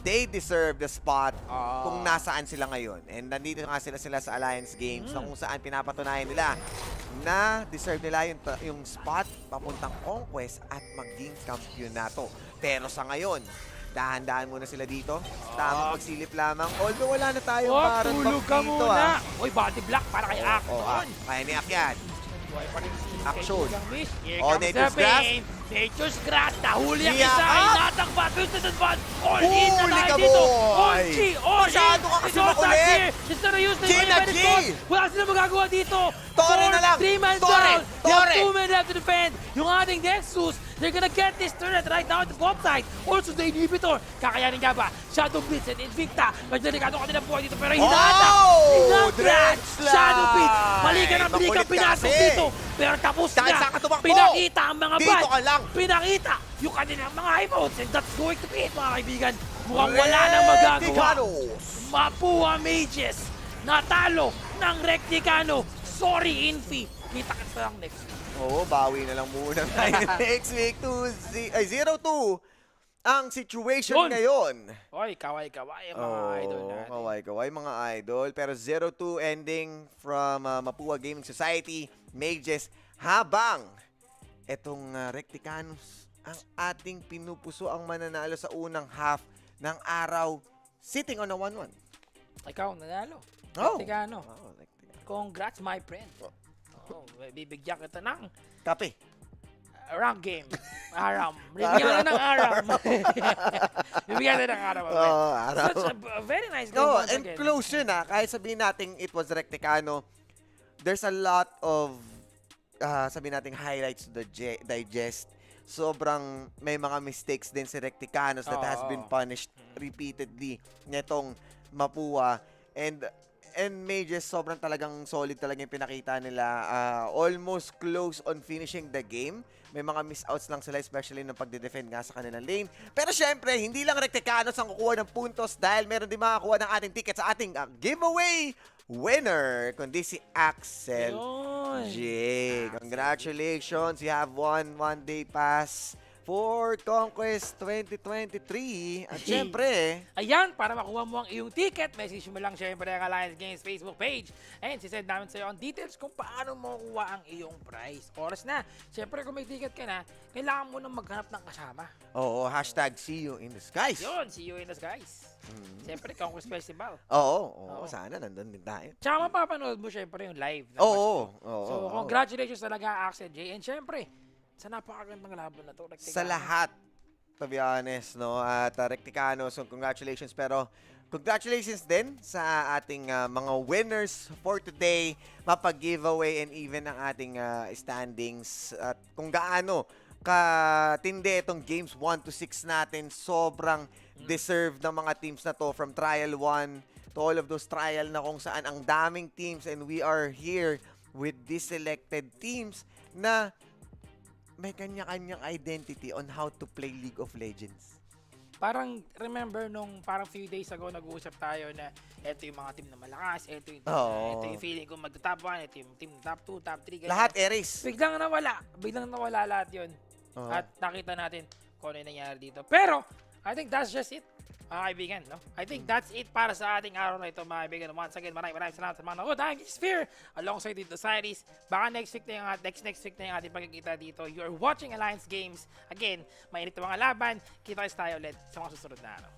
they deserve the spot kung nasaan sila ngayon. And nandito nga sila sa Alliance Games na kung saan pinapatunayan nila na deserve nila yung spot papuntang Conquest at maging kampyonato. Pero sa ngayon, dahan-dahan muna sila dito. Tamang pagsilip lamang. Although wala na tayong parang tulog ka dito. muna. Uy, body block para kay Akon. Kaya ni Akyat. Buhay pa rin si Action. Kaibigang Miss. Here Oh, comes Nature's the Grass. pain. Nature's Grass. Nahuli ang Yeah, isa. up. Inatakbat. Twisted advance. All in na Huli tayo ka, dito. boy. All G. All Masyado in. ka kasi It's all makulit. back here. It's gonna use the G na event G. response. Wala sila magagawa dito. Tore na lang. 3 man Tore. down. They have Tore. 2 men left to defend. Yung ating Nexus, they're gonna get this turret right now at the bot side. Also the inhibitor. Kakayanin nga ba? Shadow Blitz and Invicta. Magdelikado ka din ang buhay dito pero hinata. Hinata. Drexler. Shadow Blitz. Mali ka ng bili Makulit kang pinasok kasi. dito. Pero tapos Dahil na. saan ka tumakbo? Pinakita ang mga Dito bad. ka lang. Pinakita yung kanilang mga emotes. And that's going to be it mga kaibigan. Mukhang wala nang magagawa. Recticanos. Mapua Mages. Natalo ng Recticano. Sorry, Infi. Kita ka sa lang next. Oo, bawi na lang muna tayo next week. 0-2 ang situation Yun. ngayon. Oy, kaway-kaway ang mga idol natin. Kaway-kaway mga idol. Pero 0-2 ending from Mapua Gaming Society, Mages, habang etong Recticanos ang ating pinupuso ang mananalo sa unang half ng araw, sitting on a 1-1. Ikaw, nanalo. Oh. Recticano. Oh, Recticanos. Congrats, my friend. Oh, bibigyan kita ng Kape. rank game. Aram. Bibigyan kita ng aram. Bibigyan kita ng aram. Oh, aram. Such a very nice game. No, once and again. close yun kahit sabihin natin it was Recticano, there's a lot of sabihin natin highlights to digest. Sobrang may mga mistakes din si Recticanos that has been punished repeatedly netong Mapua. And Mages, sobrang talagang solid talaga yung pinakita nila. Almost close on finishing the game. May mga miss-outs lang sila, especially nung pagde-defend nga sa kanilang lane. Pero syempre, hindi lang Recticanos ang kukuha ng puntos dahil meron din makakuha ng ating ticket sa ating giveaway winner, kundi si Axel Yun. J. Congratulations, you have won one-day pass for CONQuest 2023. At syempre, Ayan, para makuha mo ang iyong ticket, message mo lang syempre ang Alliance Games Facebook page. And sisend namin sa'yo ang details kung paano mo kuha ang iyong prize. Oras na. Syempre, kung may ticket ka na, kailangan mo nang maghanap ng kasama. oo, hashtag see you in the skies. Yun, see you in the skies. Syempre, CONQuest Festival. Oo, sana nandun din tayo. Tsaka mapapanood mo syempre yung live. na Oo, match mo. So, oo. congratulations talaga, Axel J. And syempre, sa napakagandang laban na to. Sa lahat, to be honest, no? At Recticano, so congratulations. Pero congratulations din sa ating mga winners for today. Mapag-giveaway and even ang ating standings. At kung gaano katindi itong games 1 to 6 natin, sobrang deserve ng mga teams na to from Trial 1 to all of those trial na kung saan ang daming teams and we are here with these selected teams na may kanya-kanyang identity on how to play League of Legends. Parang, remember nung parang few days ago, nag-uusap tayo na ito yung mga team na malakas, ito yung, ito yung feeling ko mag-top 1, ito yung team top 2, top 3, ganyan. Lahat Ares. Biglang nawala lahat yun. At nakita natin kung ano yung nangyari dito. Pero, I think that's just it, mga kaibigan. No? I think that's it para sa ating araw na ito, mga kaibigan. Once again, maraming salamat sa mga nanood. I'm Sphere, alongside dito Cyrus. Baka next week na yung ating pagkikita dito. You're watching Alliance Games. Again, mainit na mga laban. Kita tayo ulit sa mga susunod na araw.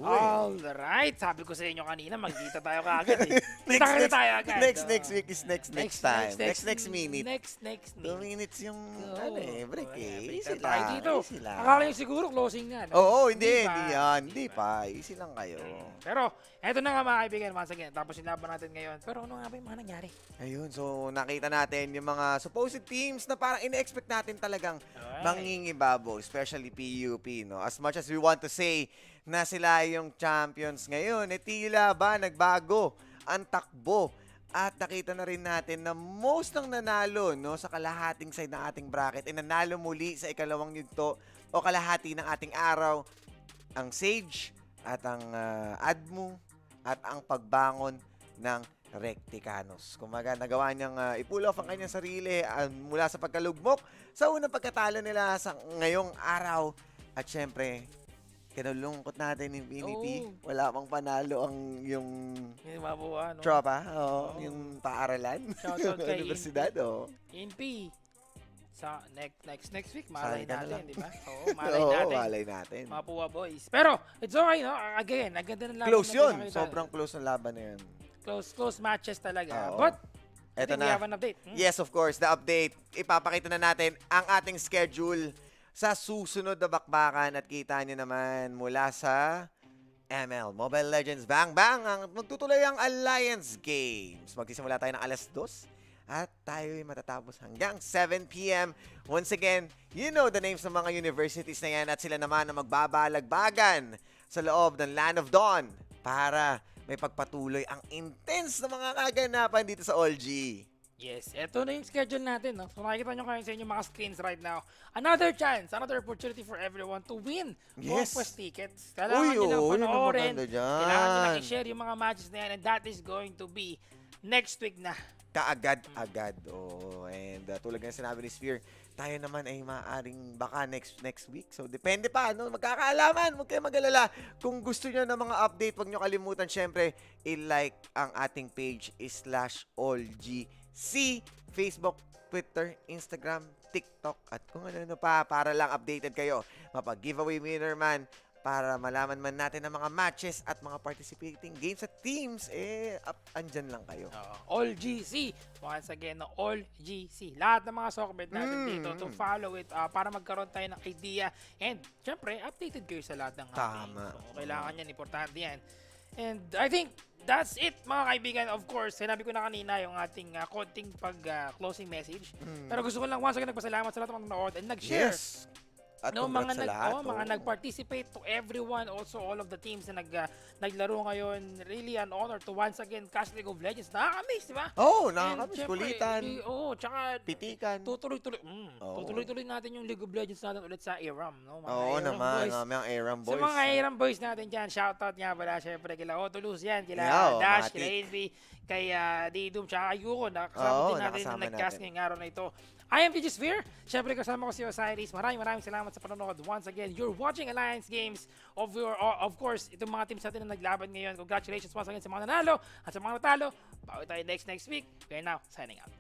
Alright, sabi ko sa inyo kanina, magkita tayo kaagad eh. Kita tayo agad. Next week is next time. Next minute. Next 2 minutes yung break eh. Easy Easy tayo lang. dito. Easy lang. Akala nyo siguro closing na. No? Oo, hindi pa. yan. Hindi pa. Easy lang kayo. Pero, eto na nga mga kaibigan, once again, tapos yung laban natin ngayon. Pero ano nga ba yung mga nangyari? Ayun, so nakita natin yung mga supposed teams na parang ine-expect natin talagang mangingibabaw, especially PUP, no? As much as we want to say na sila yung champions ngayon, tila ba nagbago ang takbo At nakita na rin natin na most ng nanalo no, sa kalahating side ng ating bracket ay nanalo muli sa ikalawang yugto o kalahati ng ating araw ang Sage at ang Admu at ang pagbangon ng Recticanos. Kumaga, nagawa niyang i-pull off ang kanyang sarili mula sa pagkalugmok sa unang pagkatalo nila sa ngayong araw. At syempre, kinulungkot natin Infinity. Oh. Wala pang panalo ang yung Yung mabuha, no? tropa, yung paaralan, Shoutout kay universidad. Impi. Sa next week, Sali malay ka na natin, lang. di ba? Oo, malay Oo, natin. malay natin. Mapuwa boys. Pero, it's okay, no? Again, ang ganda ng laban. Close na yun. pinakita. Sobrang close ng laban na yun. Close matches talaga. Oo. But, I Eto think we na. have an update. Yes, of course, the update. Ipapakita na natin ang ating schedule sa susunod na bakbakan at kita niyo naman mula sa ML, Mobile Legends Bang Bang, ang magtutuloy ang Alliance Games. Magsisimula tayo ng alas 2 at tayo'y matatapos hanggang 7 p.m. Once again, you know the names ng mga universities na yan at sila naman ang magbabalagbagan sa loob ng Land of Dawn para may pagpatuloy ang intense na mga kaganapan dito sa OLG. Yes, eto na yung schedule natin, no? So makikita nyo kayo sa inyong mga screens right now. Another chance, another opportunity for everyone to win Yes. CONQuest tickets. Kailangan nyo lang yun ang panoorin. maganda dyan. Kailangan nyo lang i-share yung mga matches na yan and that is going to be next week na. Kaagad-agad. Oh, and tulad ng sinabi ni Sphere, tayo naman ay maaaring baka next week. So, depende pa. No? Magkakaalaman. Huwag kayo mag-alala. Kung gusto nyo ng mga update, huwag nyo kalimutan, syempre, i-like ang ating page /allgc, Facebook, Twitter, Instagram, TikTok, at kung ano pa para lang updated kayo. Mapag-giveaway winner man, para malaman man natin ang mga matches at mga participating games at teams, andyan lang kayo. All GC. Once again, no, All GC. Lahat ng mga sockbet natin dito to follow it para magkaroon tayo ng idea. And, syempre, updated kayo sa lahat ng Tama. So, kailangan yan. Importante yan. And I think that's it, mga kaibigan. Of course, sinabi ko na kanina yung ating konting pag-closing message. Pero gusto ko lang once again nagpasalamat sa lahat ng mga nanood and nag-share. Yes. At No, congrats mga sa lahat. mga nag-participate, to everyone, also all of the teams na naglaro ngayon. Really an honor to once again catch League of Legends. Nakakamiss, di ba? Oo, And nakakamiss. syempre, Kulitan. tsaka Pitikan. tutuloy-tuloy. Oo. Tutuloy-tuloy natin yung League of Legends natin ulit sa ARAM, no? Mga Oo ARAM naman. boys. Mga ARAM boys. Sa mga ARAM boys natin dyan, shoutout nga pala syempre kila Otolus yan, kila Yeah, Dash, Matic. kila Envy, kay Didum, tsaka Yuko. Nakasama Oo, din natin nakasama na nag-cast natin. ngayong araw na ito. I am DJ Sphere. Syempre kasama ko si Osiris. Maraming salamat sa panonood. Once again, you're watching Alliance Games. Of course, itong mga teams natin na naglaban ngayon. Congratulations once again sa mga nanalo at sa mga natalo. Bawi tayo next week. We are now signing out.